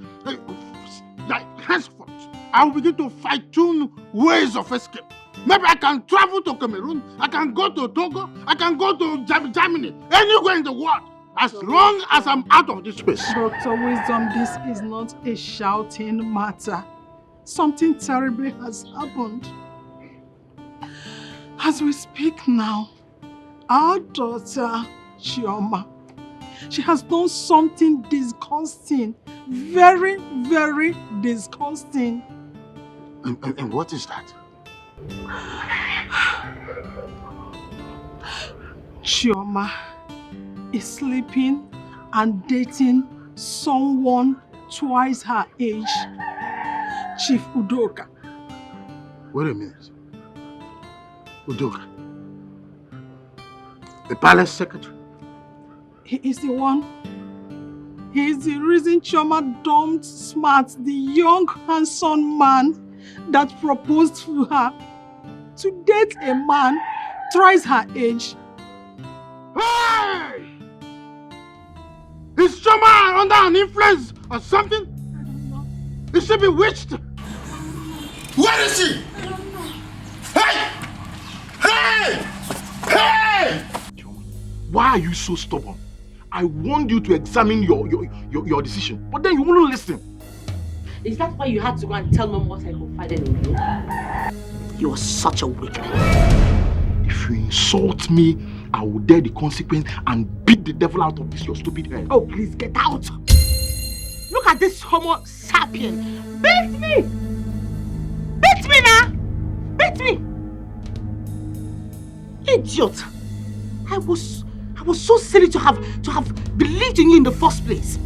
Henceforth, I will begin to fine-tune ways of escape. Maybe I can travel to Cameroon, I can go to Togo, I can go to Germany, anywhere in the world, as long as I'm out of this space. Dr. Wisdom, this is not a shouting matter. Something terrible has happened. As we speak now, our daughter, Chioma, she has done something disgusting. Very, very disgusting. And what is that? Chioma is sleeping and dating someone twice her age, Chief Udoka. Wait a minute. Udoka? The palace secretary? He is the one. He is the reason Chioma dumped Smart, the young, handsome man that proposed to her to date a man thrice her age. Hey! Is Chioma under an influence or something? I don't know. Is she bewitched? Where is she? Hey! Hey! Hey! Why are you so stubborn? I warned you to examine your decision, but then you wouldn't listen. Is that why you had to go and tell Mom what I confided in you? You are such a wicked. If you insult me, I will dare the consequence and beat the devil out of this your stupid head. Oh, please get out! Look at this Homo sapien. Beat me! Beat me now! Beat me! Idiot! I was so silly to have believed in you in the first place.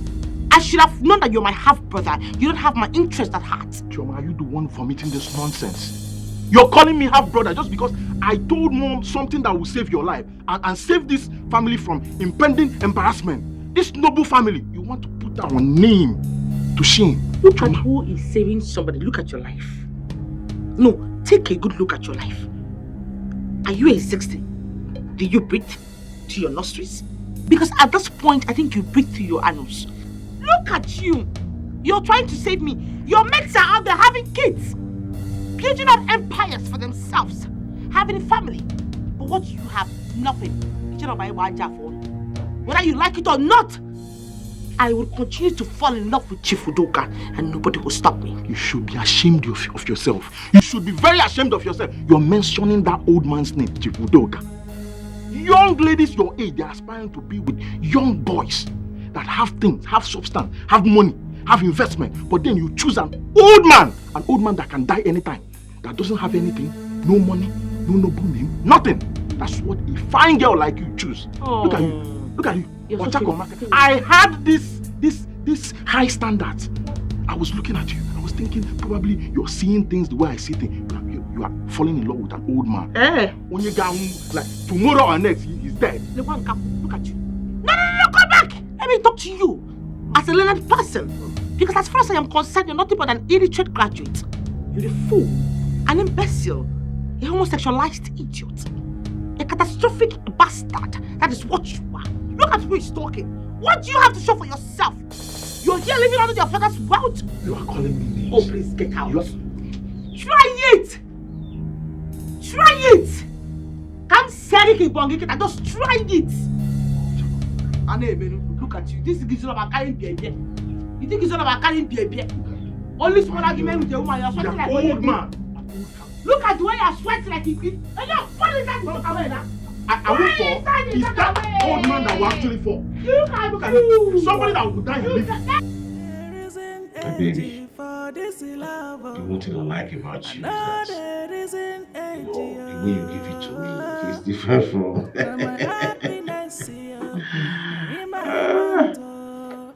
I should have known that you're my half-brother. You don't have my interest at heart. Chioma, are you the one vomiting this nonsense? You're calling me half-brother just because I told Mom something that will save your life and save this family from impending embarrassment. This noble family, you want to put our name to shame. Look at who is saving somebody. Look at your life. No, take a good look at your life. Are you a 60? Do you breathe to your nostrils? Because at this point, I think you breathe to your anus. Look at you. You're trying to save me. Your mates are out there having kids. Building up empires for themselves. Having a family. But what you have? Nothing. Whether you like it or not, I will continue to fall in love with Chief Udoka and nobody will stop me. You should be ashamed of yourself. You should be very ashamed of yourself. You're mentioning that old man's name, Chief Udoka. Young ladies your age, they're aspiring to be with young boys that have things, have substance, have money, have investment. But then you choose an old man that can die anytime, that doesn't have anything, no money, no noble name, nothing. That's what a fine girl like you choose. Oh. Look at you. Look at you. I had this high standards. I was looking at you. I was thinking probably you're seeing things the way I see things. You are falling in love with an old man. When you get like tomorrow or next, he's dead. Look at you. No, come back. Let me talk to you as a learned person. Because as far as I am concerned, you're nothing but an illiterate graduate. You're a fool, an imbecile, a homosexualized idiot, a catastrophic bastard. That is what you are. Look at who is talking. What do you have to show for yourself? You're here living under your father's wealth. You are calling me names. Oh, please get out. Try it. Try it. Come say it, just try it. Look at you. This is not about carrying baby. You think it's all about carrying baby? Only small argument with the woman. You're sweating like old man. Look at the way you're sweating like a kid. What is that you talk about now? I won't fall. It's that old man that will actually fall. Look at you. Somebody that will die and live. My baby, the one thing I like about you is that the way you give it to me is different from.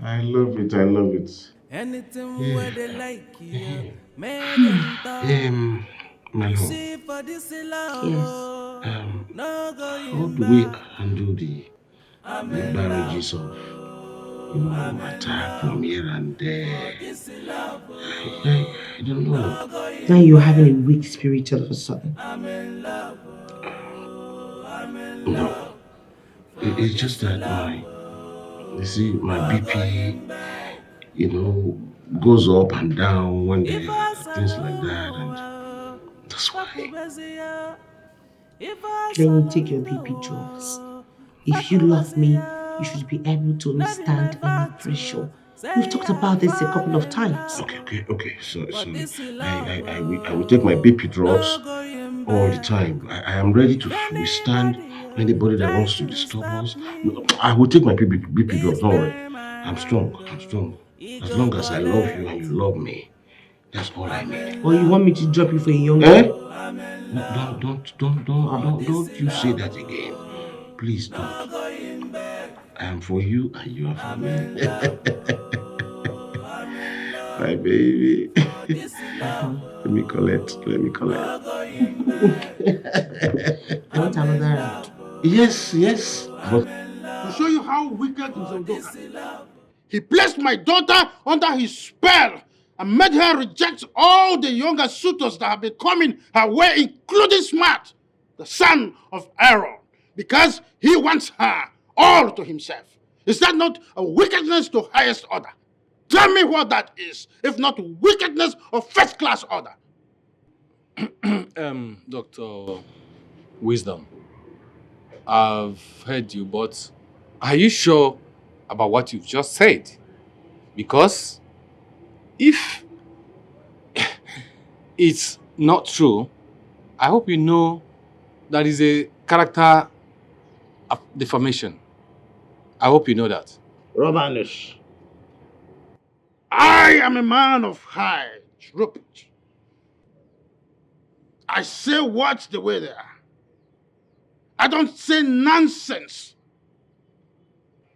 I love it. I love it. My love. Yes. How do we handle the barrages of attack from here and there? I don't know. Now you're having a weak spirit all of a sudden. No. It's just that my BP, goes up and down when there are things like that, and that's why. Then you take your BP drugs. If you love me, you should be able to withstand any pressure. We've talked about this a couple of times. Okay. So I will take my BP drugs all the time. I am ready to withstand anybody that wants to disturb us. No, I will take my BP drugs, don't worry. I'm strong. As long as I love you and you love me, that's all I need. Or you want me to drop you for a young girl? Don't you say that again. Please don't. I am for you and you are for me. My baby. Let me collect. I want another round. Yes. But to show you how wicked is Udoka. He placed my daughter under his spell and made her reject all the younger suitors that have been coming her way, including Smart, the son of Aaron, because he wants her all to himself. Is that not a wickedness to highest order? Tell me what that is, if not wickedness of first-class order. Dr. Wisdom, I've heard you, but are you sure about what you've just said? Because if it's not true, I hope you know that is a character defamation. I hope you know that. Romanus, I am a man of high repute. I say words the way they are. I don't say nonsense.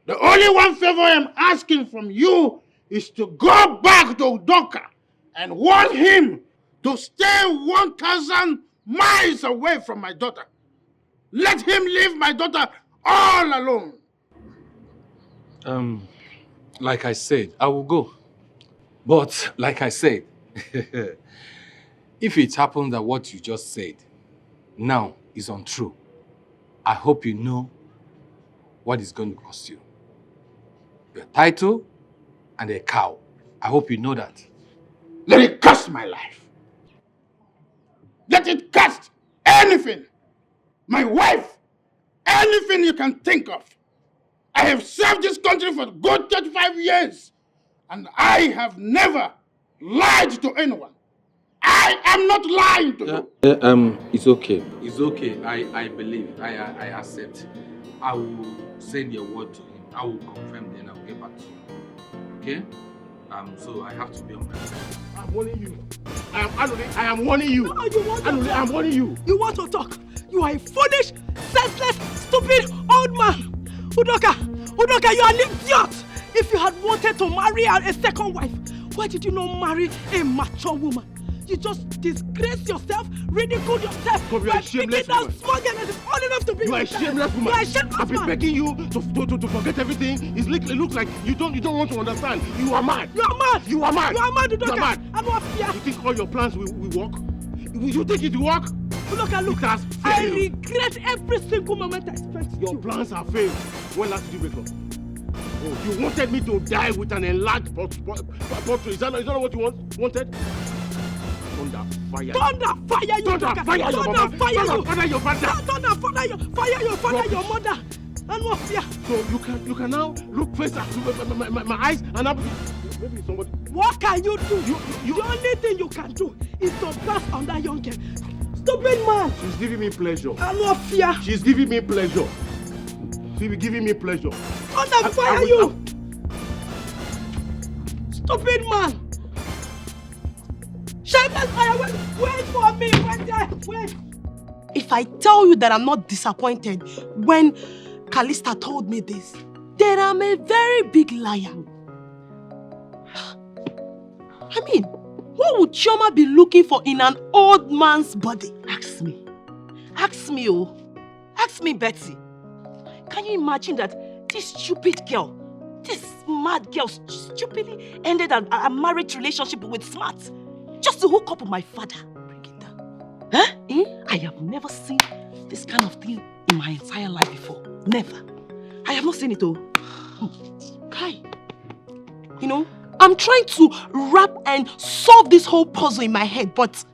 The only one favor I'm asking from you is to go back to Udoka and warn him to stay 1,000 miles away from my daughter. Let him leave my daughter all alone. Like I said, I will go. But like I said, if it happens that what you just said now is untrue, I hope you know what it's going to cost you. Your title and a cow. I hope you know that. Let it cost my life. Let it cost anything. My wife. Anything you can think of. I have served this country for a good 35 years. And I have never lied to anyone. I am not lying to you. It's okay. It's okay. I believe. I accept. I will send your word to him. I will confirm, then I will get back to you. Okay? So I have to be on my side. I'm warning you. I am warning you. No, you want to Anuli, talk. I'm warning you. You want to talk. You are a foolish, senseless, stupid old man. Udoka, you are an idiot. If you had wanted to marry a second wife, why did you not marry a mature woman? You just disgrace yourself, ridicule yourself. But you are a shameless woman. Small girl that is old enough to be You are a shameless woman. You are a shameless I've been man. begging you to forget everything. It looks like you don't want to understand. You are mad. You are mad. You are mad. You are mad, You are Udoka. mad. I'm not fear. You think all your plans will work? You think it will work? Look, I regret every single moment I spent. Your plans have failed. When last did you wake up? Oh, you wanted me to die with an enlarged portrait. Is that not what you wanted? Thunder, fire. Thunder, fire you. Thunder, fire your mother. Thunder, fire you. Thunder, fire your father. Thunder, fire your father, your mother. And what fear? So you can now look face at my eyes and maybe somebody. What can you do? The only thing you can do is to pass on that young girl. Stupid man! She's giving me pleasure. I'm not fear. She's giving me pleasure. She's giving me pleasure. Under fire, you! Stupid man! Shameless fire! Wait for me! Wait there! Wait! If I tell you that I'm not disappointed when Callista told me this, then I'm a very big liar. I mean, what would Chioma be looking for in an old man's body? Ask me. Ask me, oh. Ask me, Betty. Can you imagine that this stupid girl, this mad girl, stupidly ended a marriage relationship with Smart just to hook up with my father? Huh? I have never seen this kind of thing in my entire life before. Never. I have not seen it, oh. Kai, you know, I'm trying to wrap and solve this whole puzzle in my head, but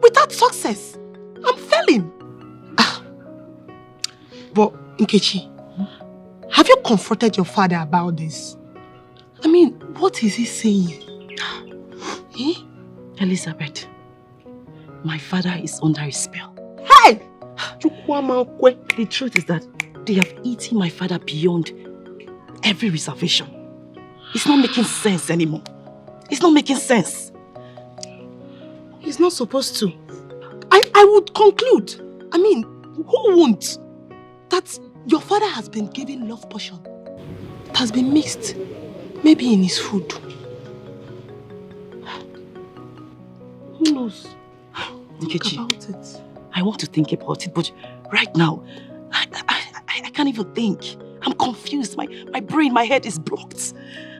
without success, I'm failing. But, Nkechi, have you confronted your father about this? I mean, what is he saying? Elizabeth, my father is under a spell. Hey! The truth is that they have eaten my father beyond every reservation. It's not making sense anymore. It's not making sense. He's not supposed to. I would conclude, I mean, who won't? That your father has been given love potion. It has been mixed, maybe in his food. Who knows? Nkechi, Think about it. I want to think about it, but right now, I can't even think. I'm confused. My brain, my head is blocked.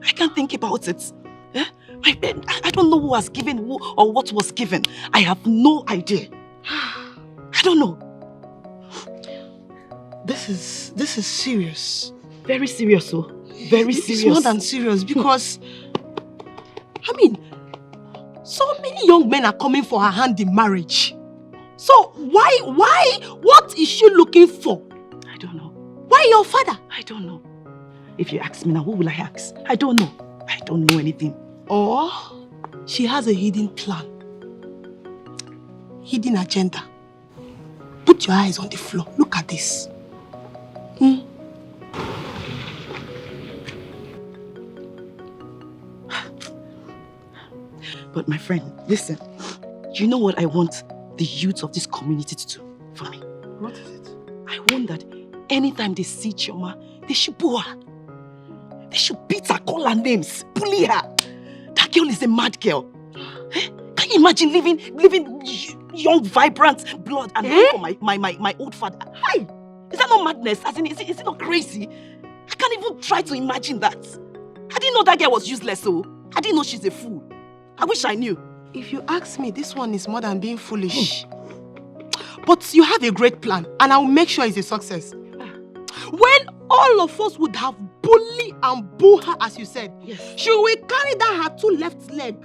I can't think about it. I don't know who has given who or what was given. I have no idea. I don't know. This is serious. Very serious, oh. Very serious. It's more than serious because, I mean, so many young men are coming for her hand in marriage. So why, what is she looking for? I don't know. Why your father? I don't know. If you ask me now, who will I ask? I don't know. I don't know anything. Or she has a hidden plan. Hidden agenda. Put your eyes on the floor. Look at this. But my friend, listen. You know what I want the youth of this community to do for me? What is it? I want that anytime they see Chioma, they should boo her. They should beat her, call her names, bully her. That girl is a mad girl. Can you imagine living young, vibrant blood and for my old father? Hi! Is that not madness? As in, is it not crazy? I can't even try to imagine that. I didn't know that girl was useless, so I didn't know she's a fool. I wish I knew. If you ask me, this one is more than being foolish. But you have a great plan, and I'll make sure it's a success. When all of us would have bullied and booed her, as you said, she will carry down her two left leg.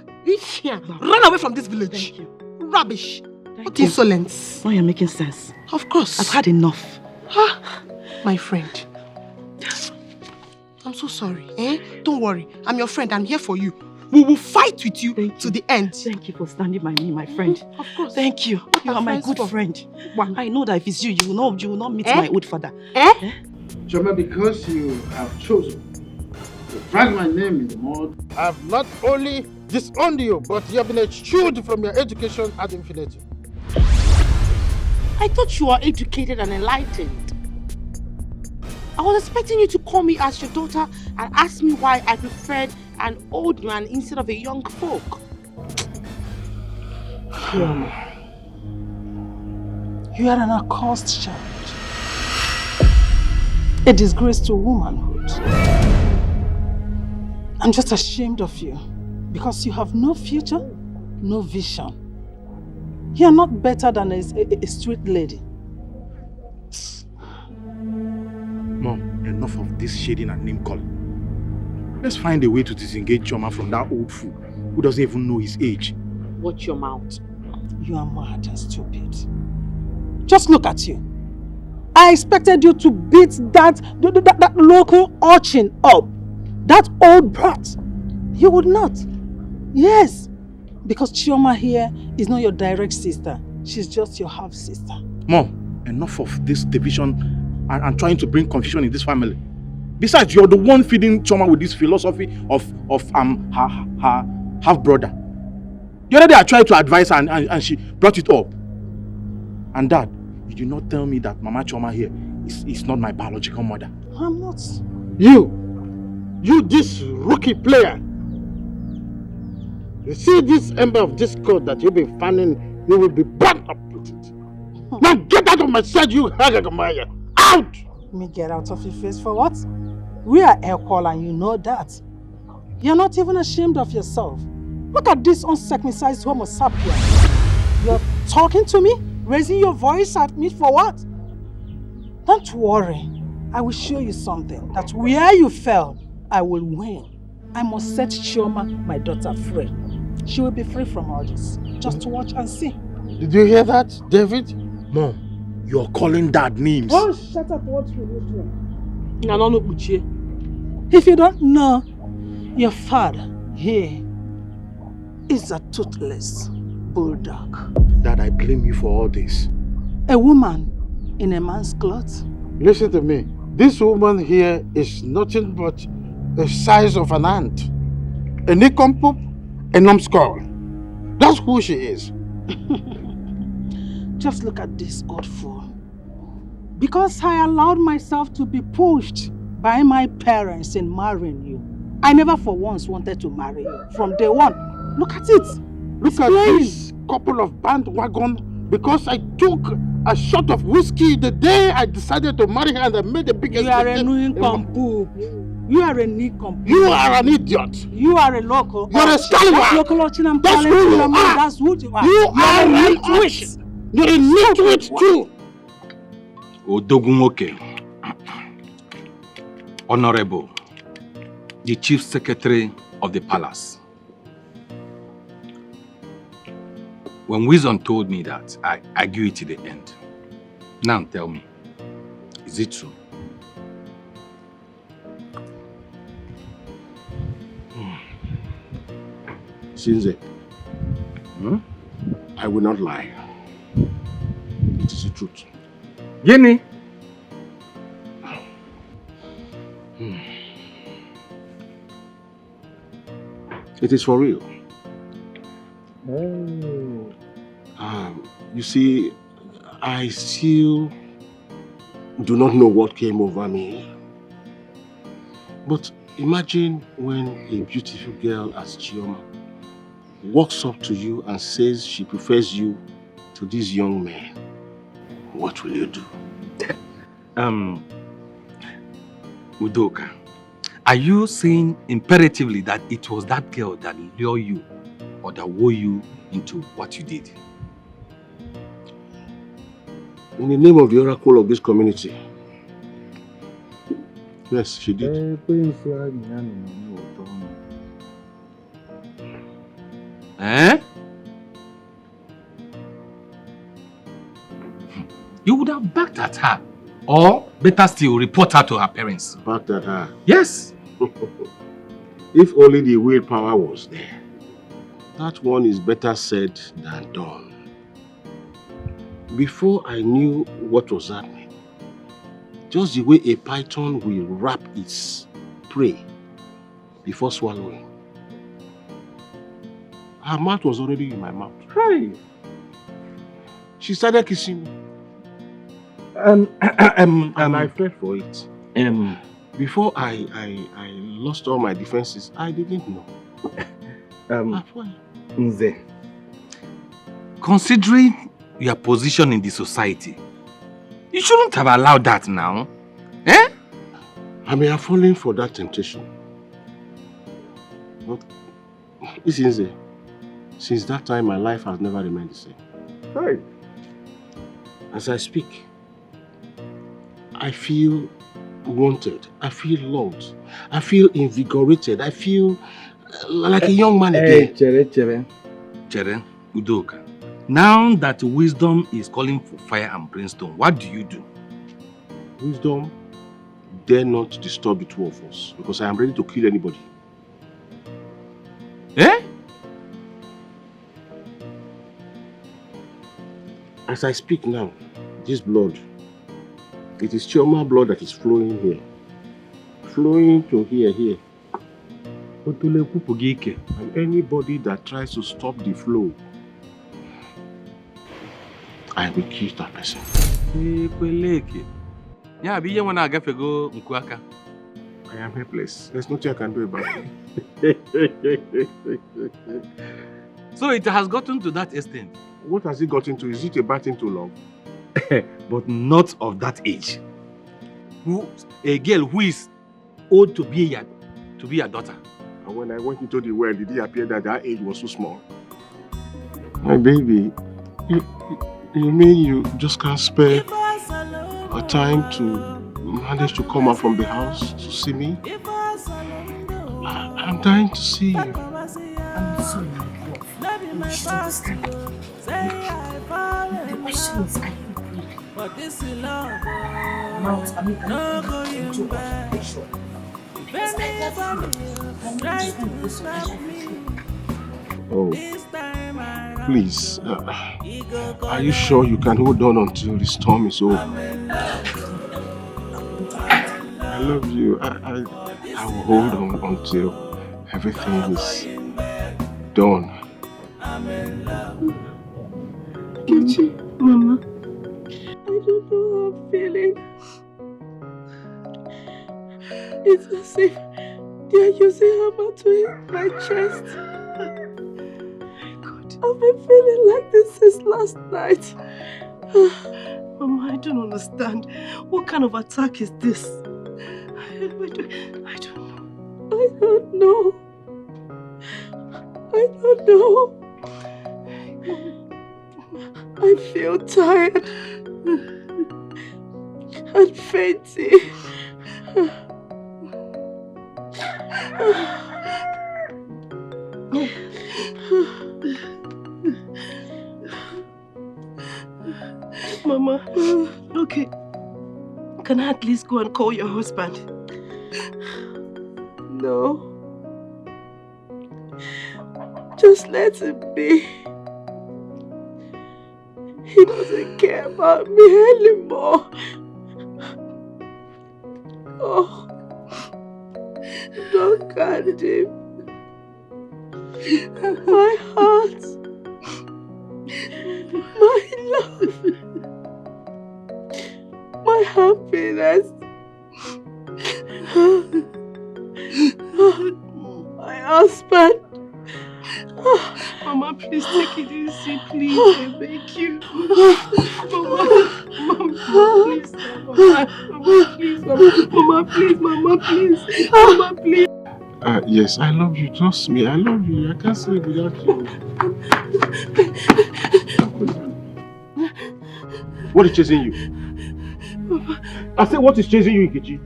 Run away from this village. Thank you. Rubbish. What insolence. Now you're making sense. Of course. I've had enough. My friend. I'm so sorry. Don't worry. I'm your friend. I'm here for you. We will fight with you to the end. Thank you for standing by me, my friend. Of course. Thank you. You are my good friend. I know that if it's you, you will not meet my old father. Chioma, because you have chosen to drag my name in the mud, I have not only disowned you, but you have been eschewed from your education ad infinitum. I thought you were educated and enlightened. I was expecting you to call me as your daughter and ask me why I preferred an old man instead of a young folk. You are an accursed child. A disgrace to womanhood. I'm just ashamed of you because you have no future, no vision. You are not better than a street lady. Mom, enough of this shading and name calling. Let's find a way to disengage Chioma from that old fool who doesn't even know his age. Watch your mouth. You are mad and stupid. Just look at you. I expected you to beat that local urchin up. That old brat. You would not. Yes. Because Chioma here is not your direct sister. She's just your half-sister. Mom, enough of this division and trying to bring confusion in this family. Besides, you're the one feeding Choma with this philosophy of her half-brother. The other day I tried to advise her and she brought it up. And Dad, you did not tell me that Mama Choma here is not my biological mother. I'm not. You this rookie player. You see this ember of discord that you've been fanning, you will be burnt up with it. Now get out of my sight, you Hagagamaya! Out! Me get out of your face for what? We are equal and you know that. You're not even ashamed of yourself. Look at this uncircumcised homo sapien. You're talking to me? Raising your voice at me for what? Don't worry. I will show you something. That where you fell, I will win. I must set Chioma, my daughter, free. She will be free from all this. Just to watch and see. Did you hear that, David? Mom, you're calling Dad names. Oh, shut up what you doing. If you don't know, your father here is a toothless bulldog. Dad, I blame you for all this. A woman in a man's clothes. Listen to me. This woman here is nothing but the size of an ant. A nincompoop, a numbskull. That's who she is. Just look at this old fool. Because I allowed myself to be pushed by my parents in marrying you, I never for once wanted to marry you. From day one. Look at it. Look at this couple of bandwagon. Because I took a shot of whiskey the day I decided to marry her and I made a big mistake. You are a nincompoop. You are a nincompoop. You are an idiot. You are a local. You're a scallywag. That's who you are. That's who you are. You are a nitwit. You're a nitwit too. Odogumoke, Honorable, the Chief Secretary of the Palace. When Wisdom told me that, I agreed to the end. Now tell me, is it true? Sinze, I will not lie. It is the truth. Jenny? It is for real. Oh. You see, I still do not know what came over me. But imagine when a beautiful girl as Chioma walks up to you and says she prefers you to this young man. What will you do? Udoka, are you saying imperatively that it was that girl that lured you or that wore you into what you did? In the name of the oracle of this community. Yes, she did. Eh? You would have backed at her. Or, better still, report her to her parents. Backed at her? Yes. If only the willpower was there. That one is better said than done. Before I knew what was happening, just the way a python will wrap its prey before swallowing, her mouth was already in my mouth. Hey. She started kissing me. And I fell for it. Before I lost all my defenses, I didn't know. Nze, considering your position in the society, you shouldn't have allowed that now. Eh? I may have fallen for that temptation. But listen, since that time, my life has never remained the same. Right. As I speak, I feel wanted. I feel loved. I feel invigorated. I feel like a young man again. Chere, Udoka. Now that Wisdom is calling for fire and brimstone, what do you do? Wisdom dare not disturb the two of us because I am ready to kill anybody. Eh? As I speak now, this blood, it is Chioma blood that is flowing here. Flowing to here. And anybody that tries to stop the flow, I will kill that person. I am helpless. There's nothing I can do about it. So it has gotten to that extent. What has it gotten to? Is it a bad thing to love? But not of that age. A girl who is old to be your daughter. And when I went into the world, did it appear that that age was so small? My baby, you mean you just can't spare a time to manage to come out from the house to see me? I'm dying to see you. I'm sorry, love. You should understand. The question is, are you ready? Mount, I mean, I'm into occupation. Because I love you. I'm not just going to go so Oh, please. Are you sure you can hold on until the storm is over? I love you. I will hold on until everything is done. Kichi, Mama, I don't know how I'm feeling. It's as if they are using hammer to hit my chest. God, I've been feeling like this since last night. Mama, I don't understand. What kind of attack is this? I don't know. I feel tired and fainting. Mama, okay. Can I at least go and call your husband? No. Just let him be. He doesn't care about me anymore. Oh, don't guard him. My heart, my love, my happiness, my husband. Mama, please take it easy, please. I beg you. Mama, please. Mama, please. Mama, please. Mama, please. Mama, please. Yes, I love you. Trust me, I love you. I can't sleep without you. What is chasing you? Papa. I said, what is chasing you, Nkechi?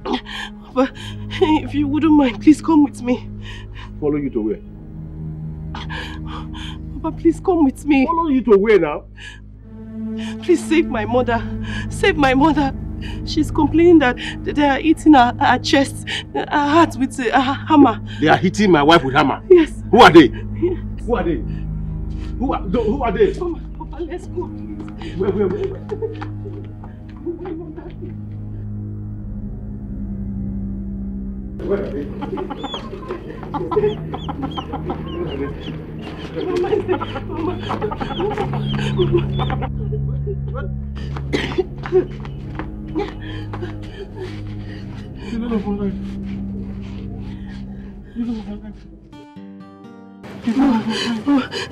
Papa, if you wouldn't mind, please come with me. Follow you to where? Papa, please come with me. Follow you to where now? Please save my mother. Save my mother. She's complaining that they are eating her chest, her heart with a hammer. They are hitting my wife with hammer? Yes. Who are they? Yes. Who are they? Who are they? Papa, let's go, please. Where? Where are they?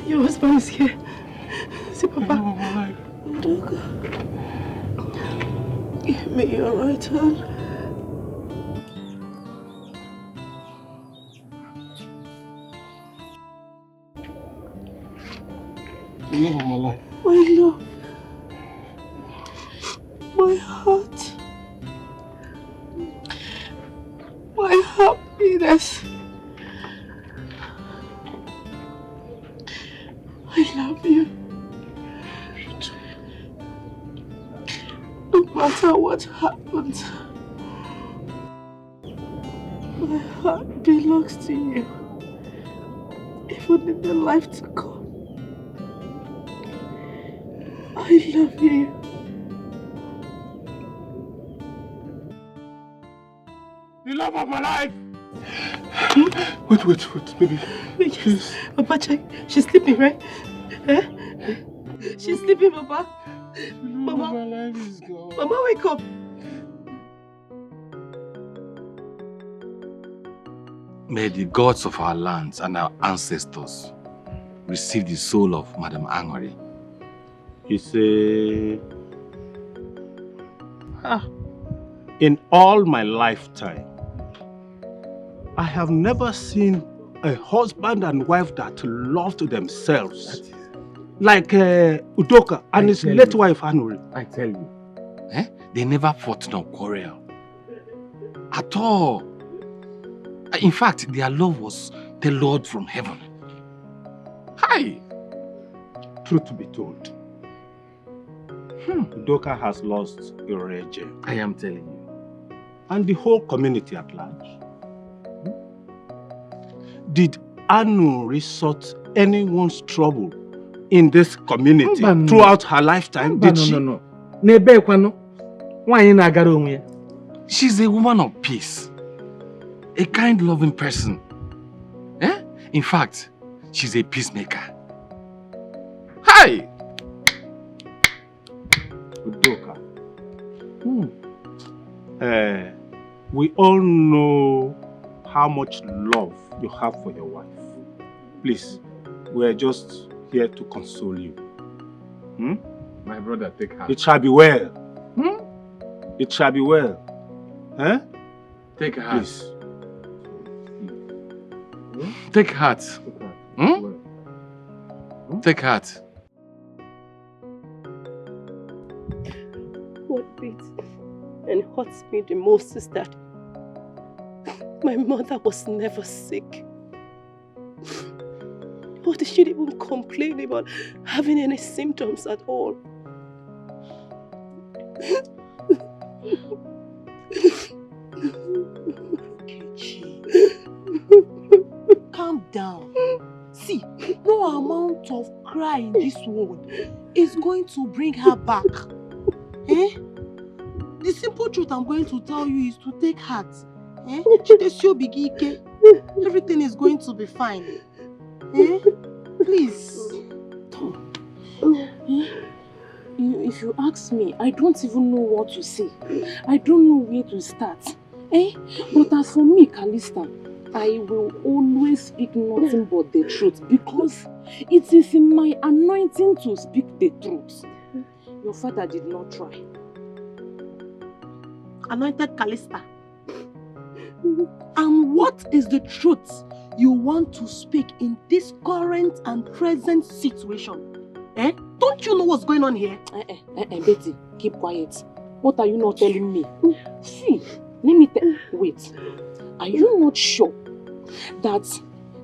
Your husband is here. See, Papa. Give me your right hand. The love of my life. My love. My heart. My happiness. I love you. No matter what happens, my heart belongs to you. Even in the life to come. I love you. The love of my life. Wait, baby. Yes. Papa, check. She's sleeping, right? Eh? She's sleeping, Papa. Mama. My life is gone. Mama, wake up. May the gods of our lands and our ancestors receive the soul of Madam Angori. In all my lifetime, I have never seen a husband and wife that loved themselves like Udoka and his late wife Anuri. I tell you, they never fought nor quarrel at all. In fact, their love was the Lord from heaven. Hi! Truth to be told, Udoka has lost a rage. I am telling you. And the whole community at large. Did Anu resort anyone's trouble in this community throughout her lifetime? Did she? No. She's a woman of peace. A kind, loving person. In fact, she's a peacemaker. Hi! Udoka. We all know how much love you have for your wife. Please, we are just here to console you. My brother, take her. It shall be well. It shall be well. Take her. Please. Take heart. Take heart. What beats and hurts me the most is that my mother was never sick. Or did she even complain about having any symptoms at all? Calm down. See, no amount of cry in this world is going to bring her back. The simple truth I'm going to tell you is to take heart. Everything is going to be fine. Please. If you ask me, I don't even know what to say. I don't know where to start. But as for me, Callista, I will always speak nothing but the truth because it is in my anointing to speak the truth. Your father did not try. Anointed Callista. And what is the truth you want to speak in this current and present situation? Don't you know what's going on here? Betty, keep quiet. What are you not telling me? See, let me tell you. Wait. Are you not sure that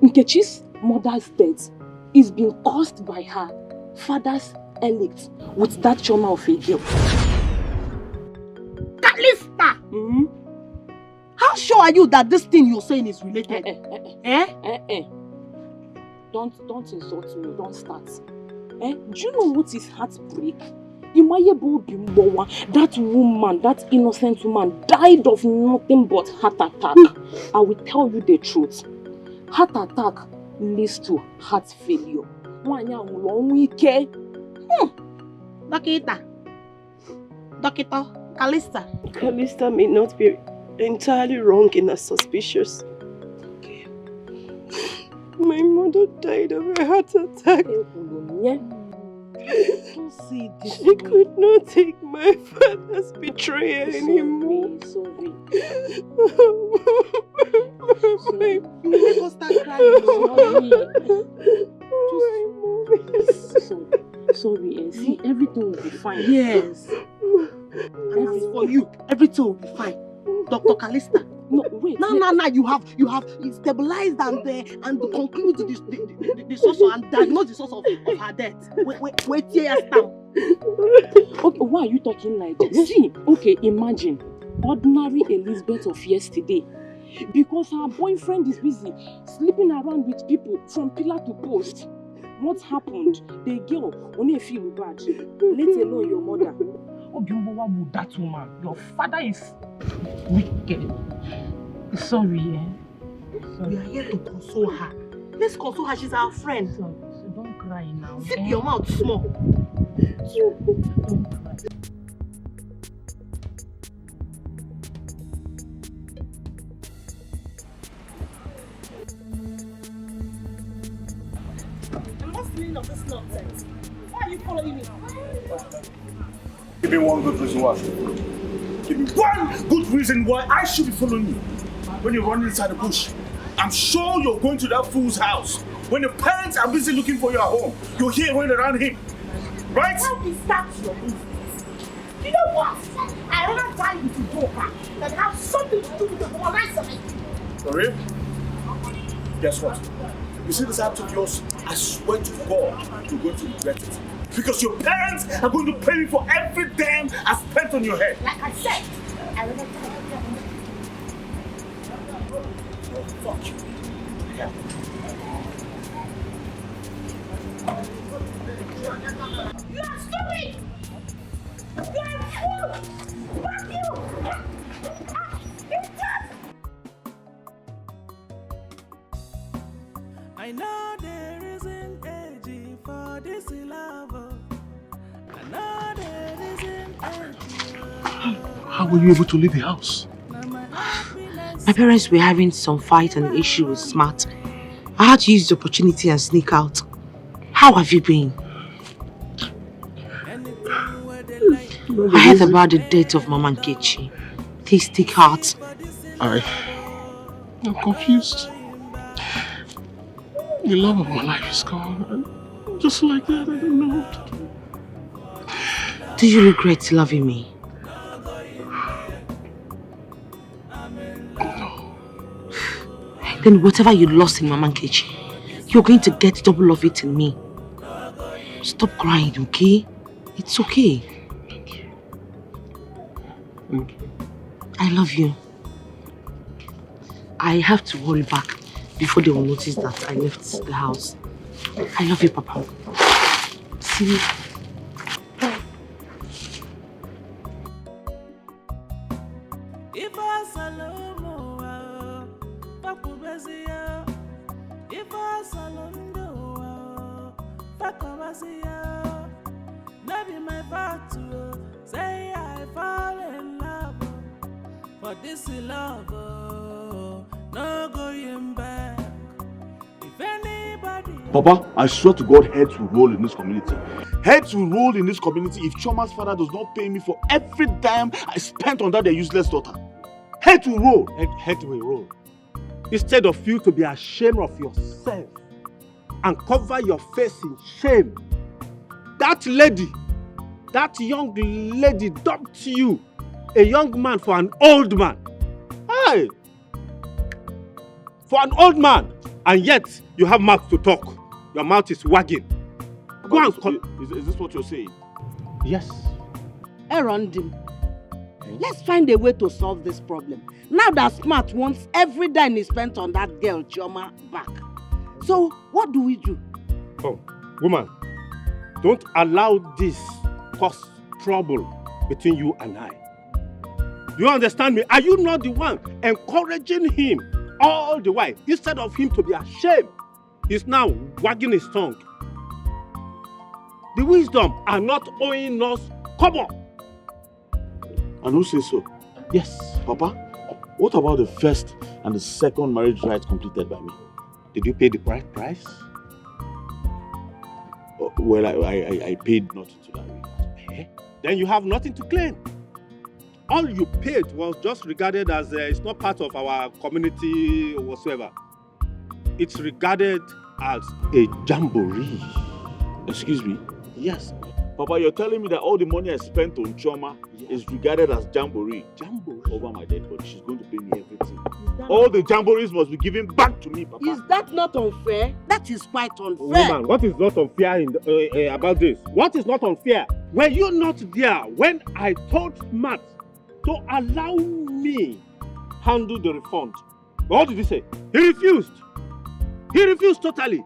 Nkechi's mother's death is being caused by her father's elect with that trauma of a girl? Callista! How sure are you that this thing you're saying is related? Don't insult me. Don't start. Do you know what is heartbreak? That woman, that innocent woman, died of nothing but heart attack. I will tell you the truth. Heart attack leads to heart failure. Doctor, Callista. Callista may not be entirely wrong in her suspicious. My mother died of a heart attack. She could not take my father's betrayal anymore. You make us start crying. Sorry, see, everything will be fine. Yes. And as for you, everything will be fine. Dr. Callista. No, wait. No. You have stabilized and conclude the source and diagnose the source of her death. Wait here, stamp. Okay, why are you talking like this? See, okay, imagine ordinary Elizabeth of yesterday. Because her boyfriend is busy sleeping around with people from pillar to post. What happened? The girl only feel bad, let alone your mother. Obiumbo, with that woman? Your father is wicked. Sorry, We are here to console her. Let's console her, she's our friend. So don't cry now. Zip your mouth small. Don't cry. What's the meaning of this nonsense? Why are you following me? Give me one good reason why. Give me one good reason why I should be following you. When you're running inside the bush, I'm sure you're going to that fool's house. When the parents are busy looking for you at home, you're here running around him. Right? Why is that your business? You know what? I rather die with you daughter than have something to do with the life of it. For real? Guess what? You see this act of yours? I swear to God, you're going to regret it. Because your parents are going to pay me for every damn I spent on your head. Like I said, I rather die with you. Oh, fuck you. Yeah. You are stupid! You are a fool! Fuck you! I know there isn't age for this love. I know there isn't age. How were you able to leave the house? My parents were having some fight and issue with Smart. I had to use the opportunity and sneak out. How have you been? I heard about the death of Mama Nkechi. Please take heart. I'm confused. The love of my life is gone. And just like that, I don't know what to do. Do you regret loving me? No. Then whatever you lost in Mama Nkechi, you're going to get double of it in me. Stop crying, okay? It's okay. Thank you. Thank you. I love you. I have to hurry back before they will notice that I left the house. I love you, Papa. See you. Say I fall in love for this love, no going back. If anybody, Papa, I swear to God, heads will roll in this community. Heads will roll in this community if Choma's father does not pay me for every dime I spent on that their useless daughter. Heads will roll. Head will roll. Instead of you to be ashamed of yourself and cover your face in shame, that lady, that young lady dumped you, a young man for an old man. Hey! For an old man, and yet you have mouth to talk. Your mouth is wagging. Go and is this what you're saying? Yes. Erondim, let's find a way to solve this problem. Now that Smart wants every dime he spent on that girl, Chioma, back. So, what do we do? Oh, woman, don't allow this cause trouble between you and I. Do you understand me? Are you not the one encouraging him all the while? Instead of him to be ashamed, he's now wagging his tongue. The wisdom are not owing us kobo. And who says so? Yes. Papa, what about the first and the second marriage rites completed by me? Did you pay the right price? Well, I paid nothing to that. Then you have nothing to claim. All you paid was just regarded as it's not part of our community whatsoever. It's regarded as a jamboree. Excuse me? Yes. Papa, you're telling me that all the money I spent on Chioma is regarded as jamboree. Jamboree? Over my dead body. She's going to pay me everything. All the jamborees must be given back to me, Papa. Is that not unfair? That is quite unfair. Woman, what is not unfair about this? What is not unfair? Were you not there when I told Matt to allow me handle the refund? What did he say? He refused. He refused totally.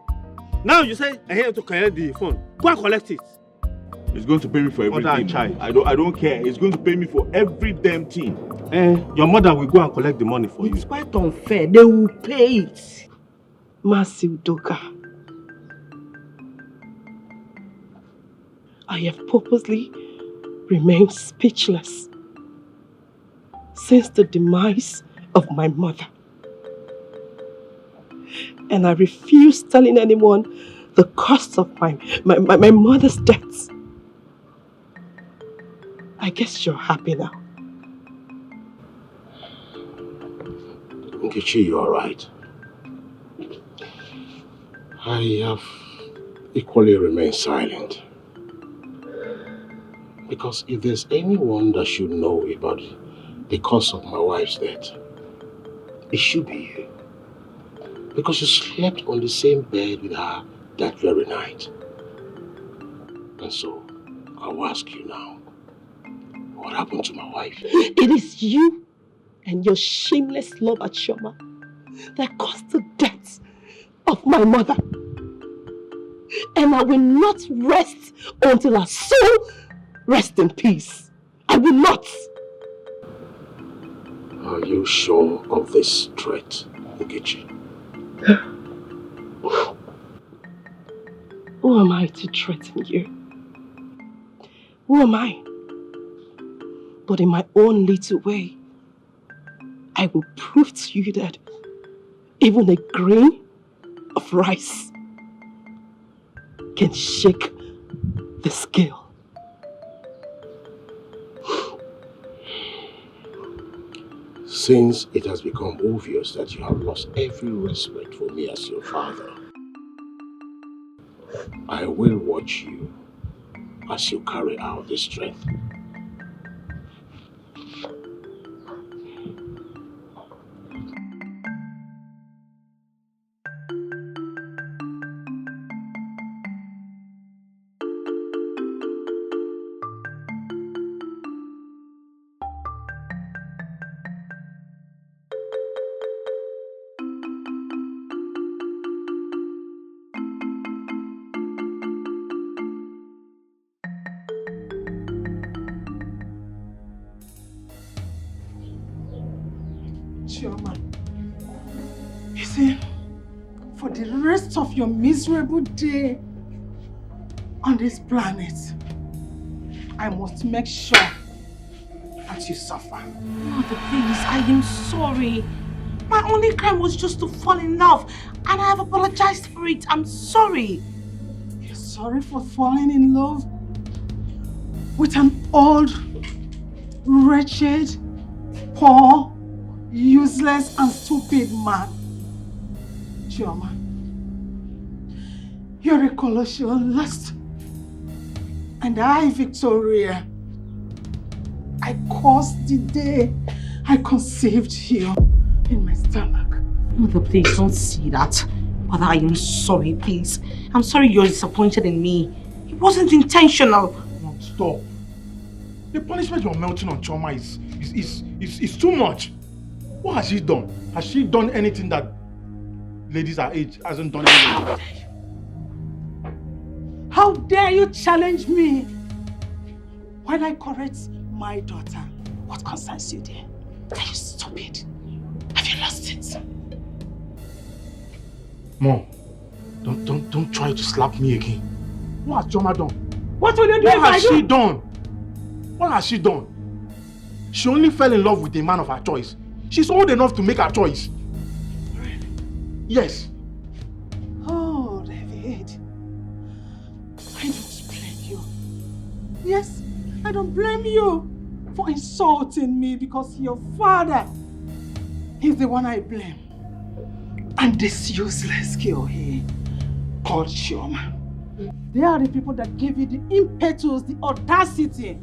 Now you say I have to collect the phone. Go and collect it. He's going to pay me for Mother everything. and child. I don't care. He's going to pay me for every damn thing. Your mother will go and collect the money for you. It's quite unfair. They will pay it. Massive Doka. I have purposely remained speechless since the demise of my mother. And I refuse telling anyone the cost of my mother's death. I guess you're happy now. Nkechi, you are right. I have equally remained silent. Because if there's anyone that should know about the cause of my wife's death, it should be you. Because you slept on the same bed with her that very night. And so, I'll ask you now, what happened to my wife? It is you and your shameless love at Chioma that caused the death of my mother. And I will not rest until her soul rests in peace. I will not. Are you sure of this threat, Nkechi? Who am I to threaten you? Who am I? But in my own little way, I will prove to you that even a grain of rice can shake the scale. Since it has become obvious that you have lost every respect for me as your father, I will watch you as you carry out this threat. Chioma, you see, for the rest of your miserable day on this planet, I must make sure that you suffer. Mother, please, I am sorry. My only crime was just to fall in love, and I have apologized for it. I'm sorry. You're sorry for falling in love with an old, wretched, poor, useless and stupid man. Chioma, you're a colossal lust. And I, Victoria, I caused the day I conceived you in my stomach. Mother, please don't say that. Mother, I am sorry, please. I'm sorry you're disappointed in me. It wasn't intentional. No, stop. The punishment you're melting on Chioma is too much. What has she done? Has she done anything that ladies our age hasn't done anything? How dare you challenge me when I correct my daughter? What concerns you there? Are you stupid? Have you lost it? Mom, don't try to slap me again. What has Chioma done? What will you do What if I has do? she done? What has she done? She only fell in love with a man of her choice. She's old enough to make her choice. Really? Yes. Oh, David. I don't blame you. Yes, I don't blame you for insulting me because your father is the one I blame. And this useless girl here called Chioma. They are the people that gave you the impetus, the audacity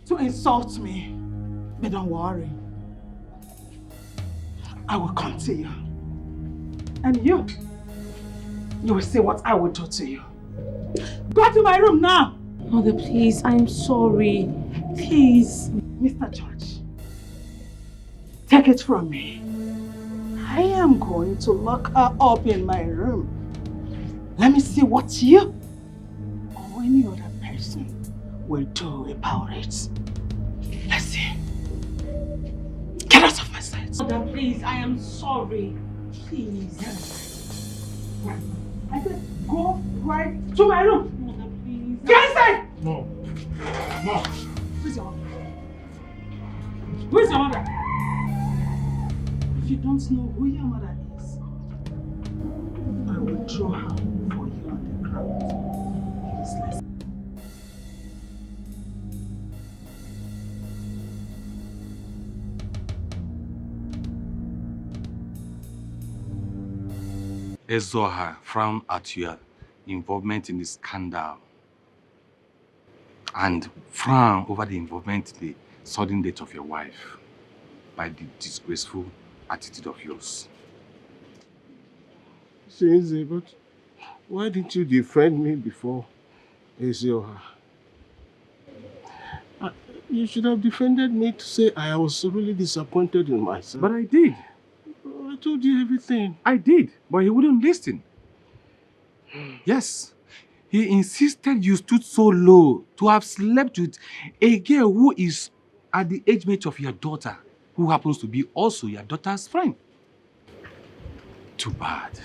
to insult me. But don't worry. I will come to you. And you will see what I will do to you. Go to my room now. Mother, please, I'm sorry. Please. Mr. George, take it from me. I am going to lock her up in my room Let me see what you or any other person will do about it. Let's see. Get out of my sight. Mother, please, I am sorry. Please. I said, go right to my room. Mother, please. Get inside! No. No. Where's your mother? Where's your mother? If you don't know who your mother is, I will draw her for you on the ground. Useless. Ezoha frowned at your involvement in the scandal and frowned over the involvement in the sudden death of your wife by the disgraceful attitude of yours. Since, but why didn't you defend me before, Ezoha? You should have defended me to say I was really disappointed in myself. But I did. I told you everything. I did, but he wouldn't listen. Yes, he insisted you stood so low to have slept with a girl who is at the age mate of your daughter, who happens to be also your daughter's friend. Too bad.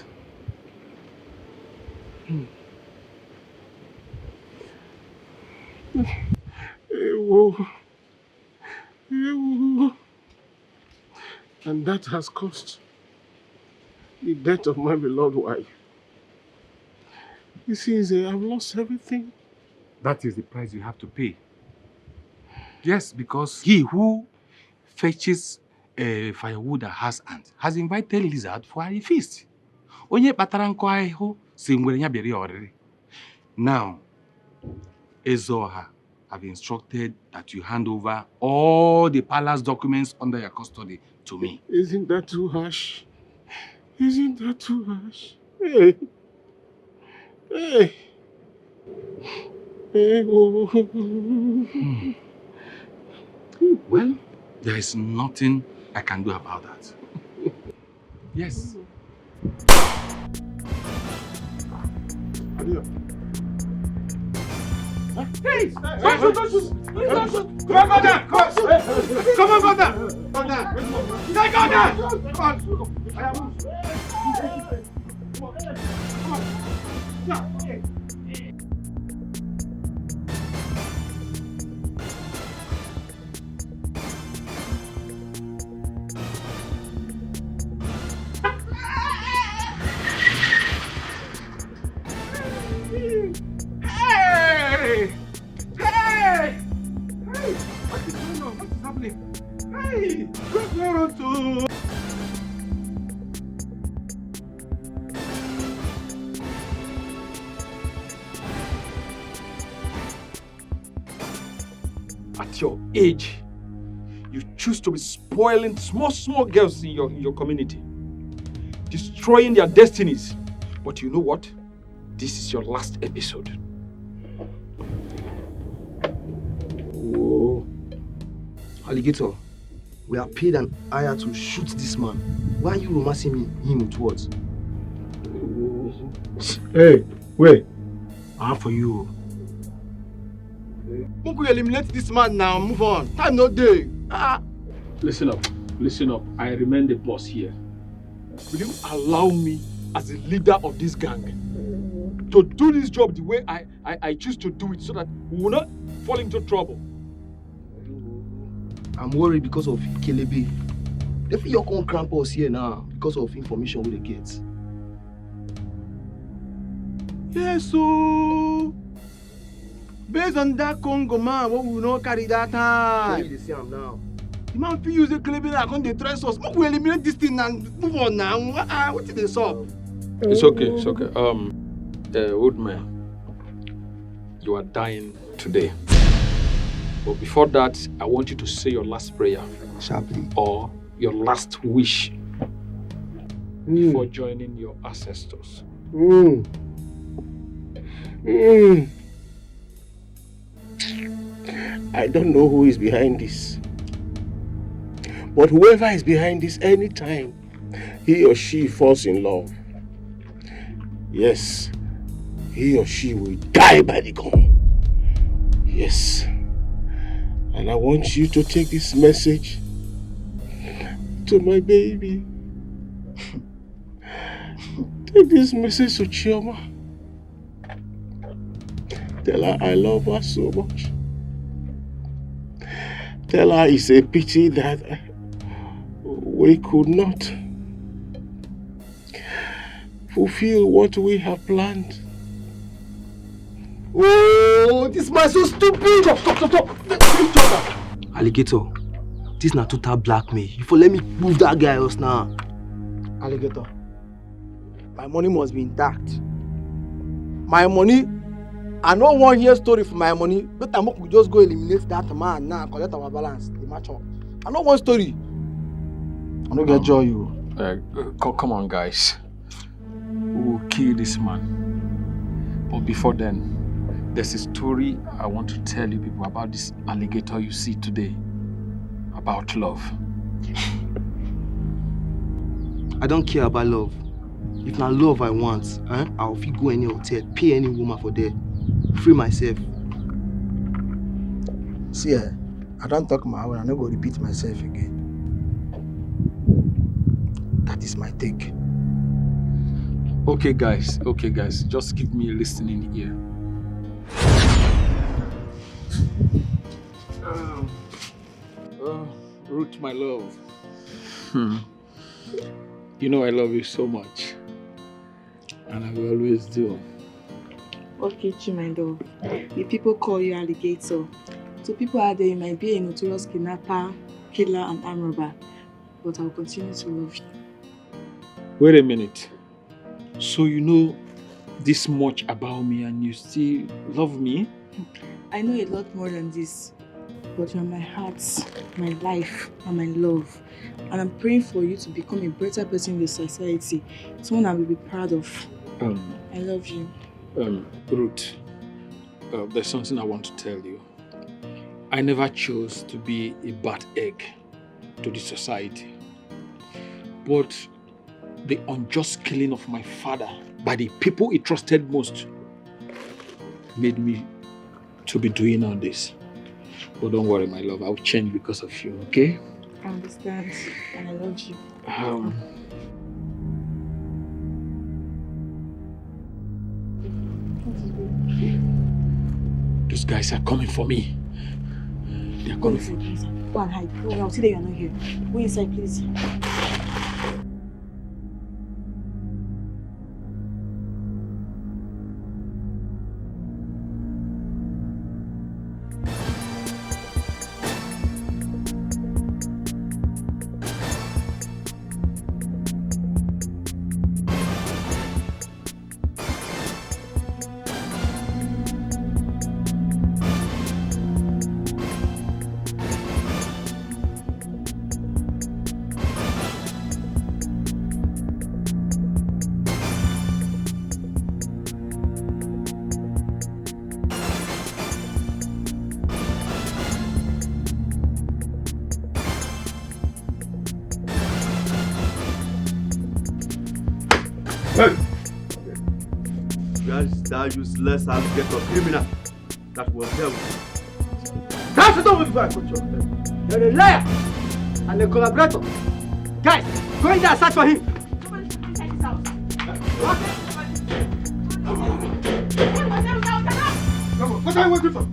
Ewo. Ewo. And that has cost the death of my beloved wife. You see, I've lost everything. That is the price you have to pay. Yes, because he who fetches a firewood that has ants has invited lizard for a feast. Onye pataranko aho singwenya beri oriri. Now, Ezoha have instructed that you hand over all the palace documents under your custody to me. Isn't that too harsh? Isn't that too harsh? Hey. Hey. Hey. Oh. Well, there is nothing I can do about that. Yes. Hey! Don't shoot! Don't shoot! Please don't shoot! Come on, Father! Come on, Father! Father! Take on that! Come on! Hey! Hey! Hey! What is going on? What is happening? Hey! What's going on too? At your age, you choose to be spoiling small girls in your community, destroying their destinies. But you know what? This is your last episode. Whoa. Alligator, we are paid an hire to shoot this man. Why are you romancing him with words? Hey, wait. I have for you. Who could eliminate this man now? Move on. Time no day. Listen up. Listen up. I remain the boss here. Will you allow me, as the leader of this gang, to do this job the way I choose to do it so that we will not fall into trouble? I'm worried because of Kelebe. They feel your own cramp us here now because of information we get. Yes, so based on that Congo man, what we will not carry that time. You see him now. The man feel use a Kelebe and come dey trust us. We will eliminate this thing and move on now. What is this up? It's okay. It's okay. Old man, you are dying today. But before that, I want you to say your last prayer. Sharply. Or your last wish before joining your ancestors. I don't know who is behind this. But whoever is behind this, anytime he or she falls in love, yes, he or she will die by the gun. Yes. And I want you to take this message to my baby. Take this message to Chioma. Tell her I love her so much. Tell her it's a pity that we could not fulfill what we have planned. Oh, this man so stupid! Stop! Alligator, this na total blackmail. You for let me move that guy else now. Alligator, my money must be intact. My money, I no wan hear story for my money. Better make we just go eliminate that man now, collect our balance, the match up. I no want story. I no get joy you. Come on, guys. We will kill this man. But before then, there's a story I want to tell you people about this alligator you see today. About love. I don't care about love. If na love I want, I'll fit go any hotel, pay any woman for there, free myself. See, I don't talk my own, I no go repeat myself again. That is my take. Okay, guys, just give me a listening ear. Ruth, my love. You know I love you so much. And I will always do. Okay, my love. The people call you alligator. So people out there, you might be a notorious kidnapper, killer, and arm robber. But I will continue to love you. Wait a minute. So you know this much about me and you still love me? I know a lot more than this. But you're my heart, my life, and my love. And I'm praying for you to become a better person in the society. Someone I will be proud of. I love you. Ruth, there's something I want to tell you. I never chose to be a bad egg to the society. But the unjust killing of my father by the people he trusted most made me to be doing all this. But don't worry, my love, I'll change because of you, okay? I understand, and I love you. Those guys are coming for me. They are coming for me. Go and hide. I'll see that you're not here. Go inside, please. Hey! That useless alligator criminal that was there with you. That's the door before I put you on them. You're a liar and a collaborator. Guys, go in there and search for him. Come on, inside this house. What? Come on, what are you waiting for?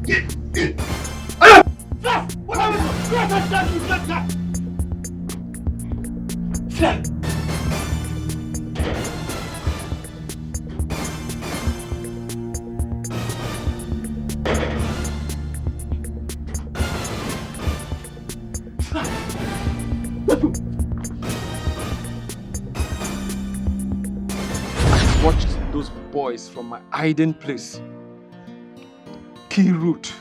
Get in there! What are you doing? Watched those boys from my hiding place kill Ruth.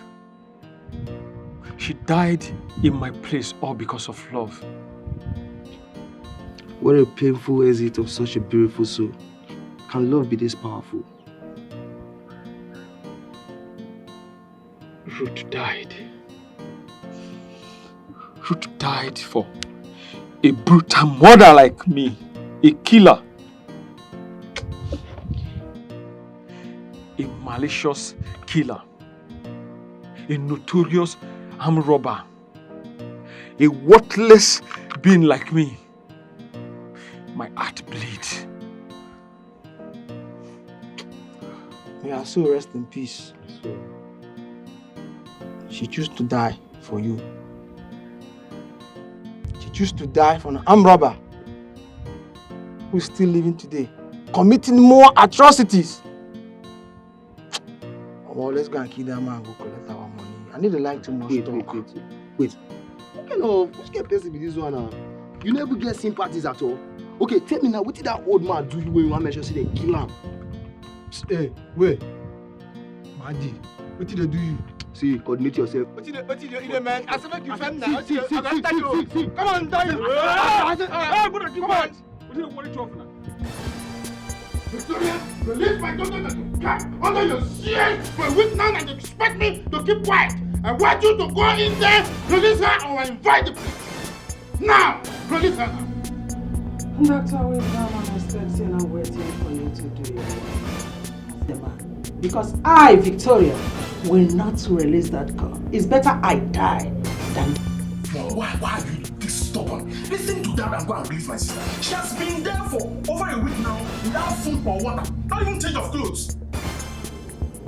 She died in my place all because of love. What a painful exit of such a beautiful soul. Can love be this powerful? Ruth died. Ruth died for A brutal murderer like me. A killer. A malicious killer. A notorious armed robber. A worthless being like me. My heart bleeds. May her soul rest in peace. She chose to die for you. She chose to die for an armed robber who is still living today, committing more atrocities. Well, let's go and kill that man and go collect our money. I need to like too much talk. Wait. What kind of person be this one now? You never get sympathies at all. Okay, tell me now, what did that old man do you when you want to mention say they kill him? Hey, wait. Madi, what did they do you? See, coordinate yourself. What did they man? I said make you film now. See. Come on, die. Come on. What do you want to talk now? Victoria, release my daughter to cat under your shield for a week now and expect me to keep quiet. I want you to go in there, release her, or I invite the police. Now, release her now. Dr. Wisdom, I'm expecting and waiting for you to do your work. The man. Because I, Victoria, will not release that girl. It's better I die than... Mom, why are you this stubborn? Listen to that and go and release my sister. She has been there for over a week now without food or water, not even change of clothes.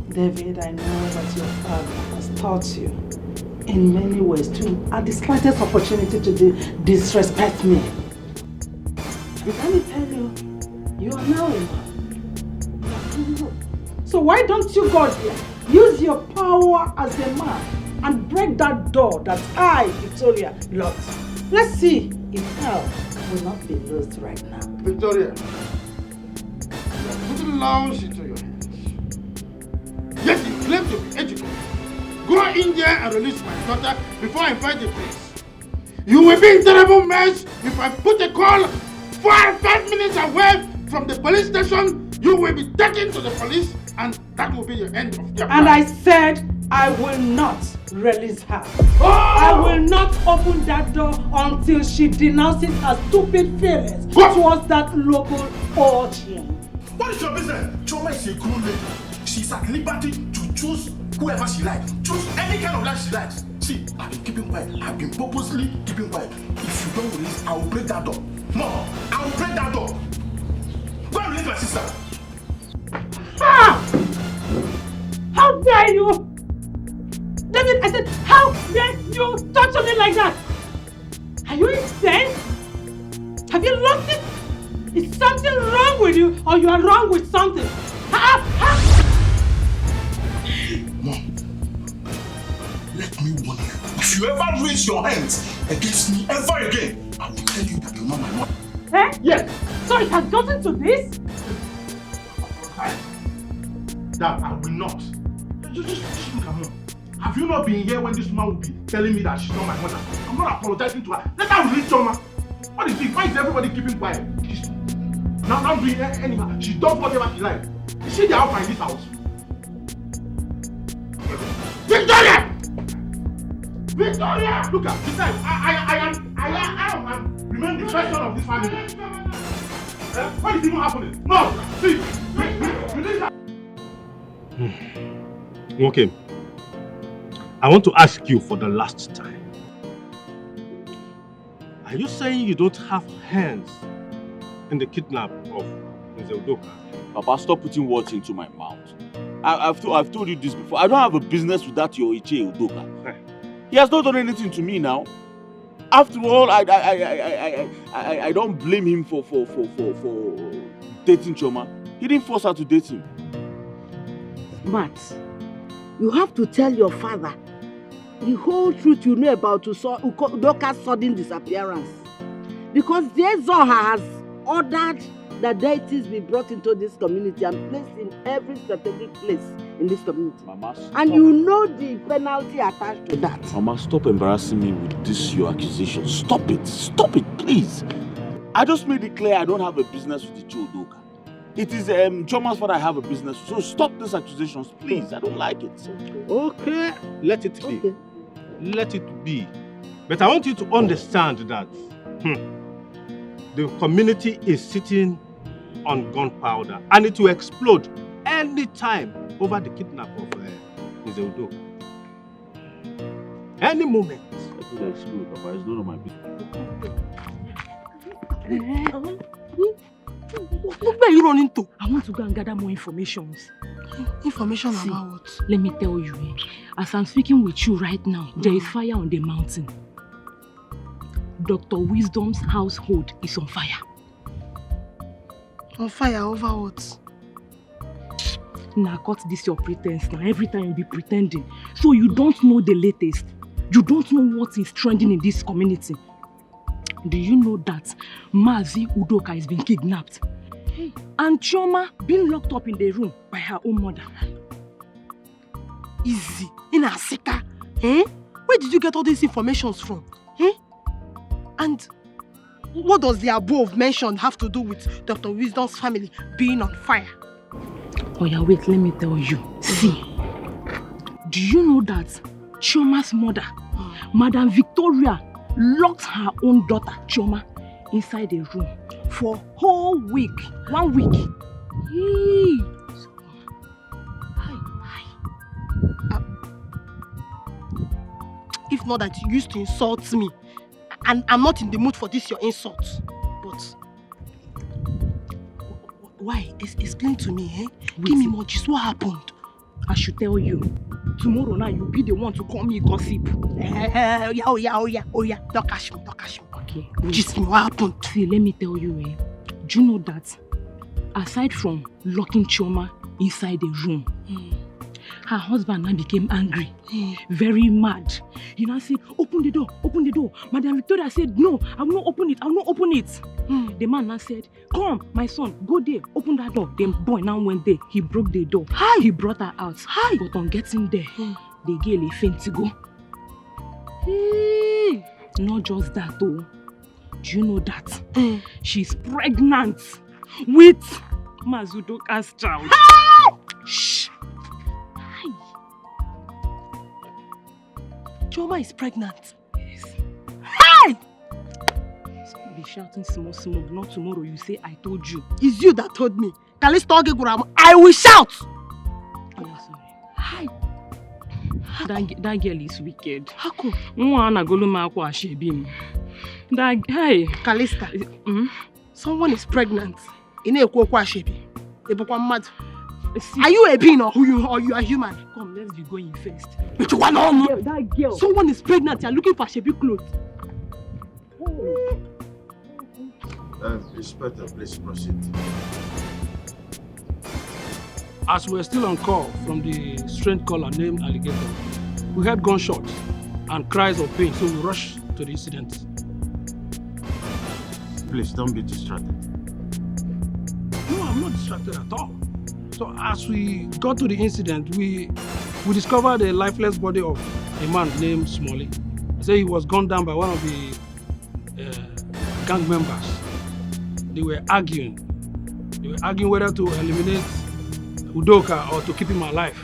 David, I know that your father has taught you in many ways to, at the slightest opportunity, to disrespect me. But let me tell you, you are now a man. So why don't you go there, use your power as a man and break that door that I, Victoria, locked. Let's see if hell will not be lost right now. Victoria, you are putting laws into your hands. Yes, you claim to be educated. Go in there and release my daughter before I invite the police. You will be in terrible mess if I put a call 5 minutes away from the police station. You will be taken to the police and that will be the end of your And plan. I said I will not release her. Oh! I will not open that door until she denounces her stupid feelings towards that local urchin. What is your business? Choma is a cool lady. She's at liberty to choose whoever she likes. Choose any kind of life she likes. See, I've been keeping quiet. I've been purposely keeping quiet. If you don't release, I will break that door. No, I will break that door. Go and release my sister. Ah! How dare you! David, I said, how dare you touch me like that? Are you insane? Have you lost it? Is something wrong with you or you are wrong with something? Mom, let me warn you. If you ever raise your hands against me ever again, I will tell you that you're not my mother. Eh? Yes. So it has gotten to this? That I will not. Just look at her. Have you not been here when this woman will be telling me that she's not my mother? I'm not apologizing to her. Let her release Choma. What is it? Why is everybody keeping quiet? She's not doing anything. She does whatever she likes. Is she the alpha in this house? Victoria! Victoria! Look at this time. I am remain the first son of this family. What is even happening? No! See! Release her! Okay. I want to ask you for the last time. Are you saying you don't have hands in the kidnap of Mr. Udoka? Papa, stop putting words into my mouth. I've told you this before. I don't have a business with that your Iche Udoka. He has not done anything to me now. After all, I don't blame him for dating Choma. He didn't force her to date him. Matt, you have to tell your father the whole truth you know about Udoka's sudden disappearance. Because Zoha has ordered that deities be brought into this community and placed in every strategic place in this community. Mama, and you know the penalty attached to that. Mama, stop embarrassing me with this your accusation. Stop it, please. I just made it clear I don't have a business with the Udoka. It is Choma's father I have a business with. So stop these accusations, please. I don't like it. Okay. Let it be. Okay. Let it be. But I want you to understand that the community is sitting on gunpowder and it will explode any time over the kidnap of Mr. Udoka. Any moment. It will explode, Papa. It's none of my business. Where are you running to? I want to go and gather more information. Information about what? Let me tell you, as I'm speaking with you right now, there is fire on the mountain. Dr. Wisdom's household is on fire. On fire over what? Now cut this your pretense now. Every time you be pretending. So you don't know the latest. You don't know what is trending in this community. Do you know that Mazi Udoka has been kidnapped? And Chioma being locked up in the room by her own mother. Easy. In Asika. Eh? Where did you get all these informations from? Eh? And what does the above mentioned have to do with Dr. Wisdom's family being on fire? Oh yeah, wait, let me tell you. See, do you know that Chioma's mother, Madam Victoria, locked her own daughter, Chioma, inside a room for a whole week. 1 week. Hey. If not that you used to insult me, and I'm not in the mood for this your insult. But why? Explain to me, eh? Give me more gist. What happened? I should tell you. Tomorrow now you'll be the one to call me gossip. Oh yeah. Don't catch me. Okay. Gist me, what happened? See, let me tell you, do you know that aside from locking Chioma inside the room, her husband now became angry, very mad. He now said, open the door. Madam Victoria said, no, I will not open it. The man now said, come, my son, go there, open that door. The boy now went there. He broke the door. He brought her out. But on getting there, the girl faint to go. Not just that though. Do you know that she's pregnant with Mazudoka's child? Shh. Chioma is pregnant. Yes. Hey! Be shouting small, not tomorrow you say I told you. It's you that told me. I will shout! Oh, sorry. Hi. That girl is wicked. How come? Hey. Calista, someone is pregnant. Are you a being or you are human? Come, let's be going first. But you want to know? That girl. Someone is pregnant. You're looking for Shebi clothes. Inspector, please proceed. As we're still on call from the strange caller named Alligator, we heard gunshots and cries of pain, so we rushed to the incident. Please don't be distracted. No, I'm not distracted at all. So as we got to the incident, we discovered a lifeless body of a man named Smalley. They say he was gunned down by one of the gang members. They were arguing whether to eliminate Udoka or to keep him alive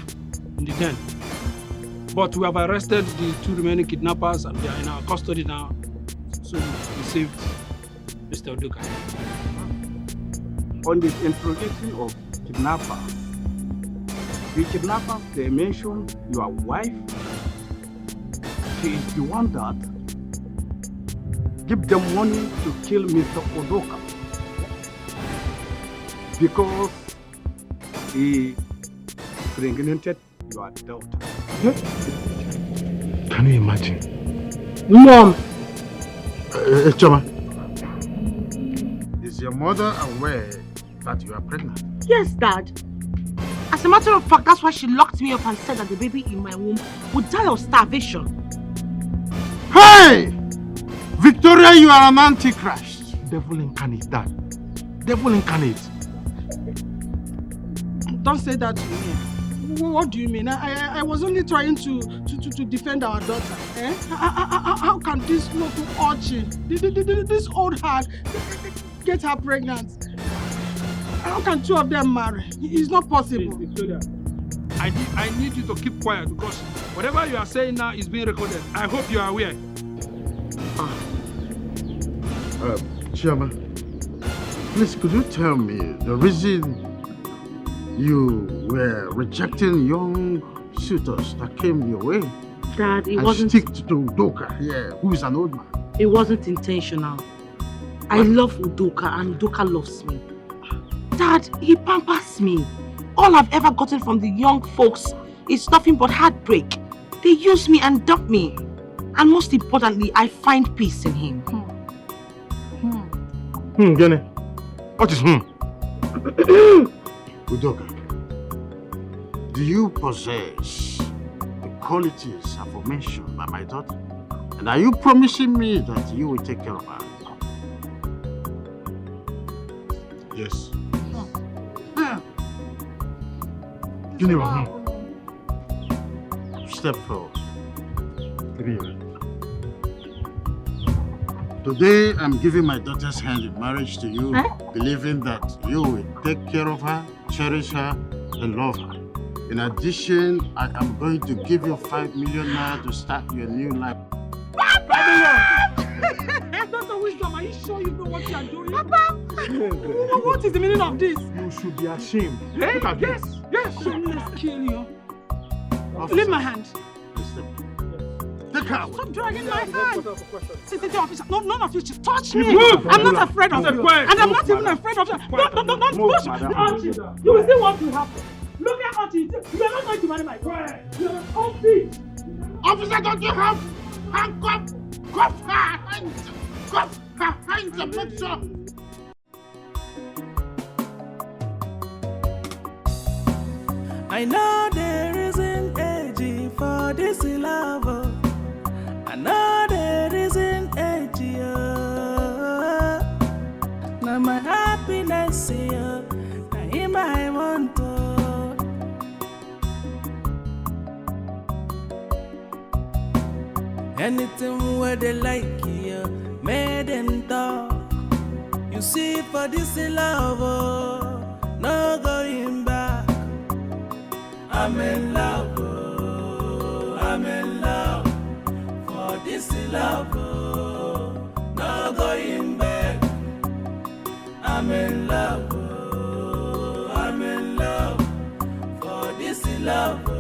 in the den. But we have arrested the 2 remaining kidnappers and they are in our custody now. So we saved Mr. Udoka. On the interrogation of kidnappers, the kidnappers, they mentioned your wife. She is the one that give them money to kill Mr. Udoka because he impregnated your daughter. Can you imagine? Mom! Choma, is your mother aware that you are pregnant? Yes, Dad. As a matter of fact, that's why she locked me up and said that the baby in my womb would die of starvation. Hey! Victoria, you are an antichrist. Devil incarnate, Dad. Devil incarnate. Don't say that to me. What do you mean? I was only trying to defend our daughter. Eh? How can this local urchin, this old hag, get her pregnant? How can 2 of them marry? It's not possible. Victoria, I need you to keep quiet because whatever you are saying now is being recorded. I hope you are aware. Chioma, Please, could you tell me the reason you were rejecting young suitors that came your way? Dad, it and wasn't... stick to Udoka here, who is an old man. It wasn't intentional. I love Udoka and Udoka loves me. Dad, he pampers me. All I've ever gotten from the young folks is nothing but heartbreak. They use me and dump me. And most importantly, I find peace in him. Gene. What is Udoka, do you possess the qualities aforementioned by my daughter? And are you promising me that you will take care of her? Yes. Gene, step forward. Today, I'm giving my daughter's hand in marriage to you, believing that you will take care of her, cherish her, and love her. In addition, I am going to give you 5 million naira to start your new life. Dr. Wisdom, are you sure you know what you are doing? Papa! What is the meaning of this? You should be ashamed. Hey, Look at yes, this. yes. Let's kill you. Leave my hand. Take her away. Stop dragging my hand. City officer, none of you should touch me. Move. I'm not afraid of you. And I'm not even afraid of you. Don't push me. You will see what will happen. Look at what you do. You are not going to marry my daughter. You are a cold bitch. Officer, don't you have handcuff? Cuff her hands. Cuff her hands and make sure. I know there isn't age for this love. I know there isn't age. Now my happiness here, now him I want to. Anything where they like here, made them talk. You see for this love, no going back. I'm in love, I'm in love. For this love, no going back. I'm in love, I'm in love. For this love.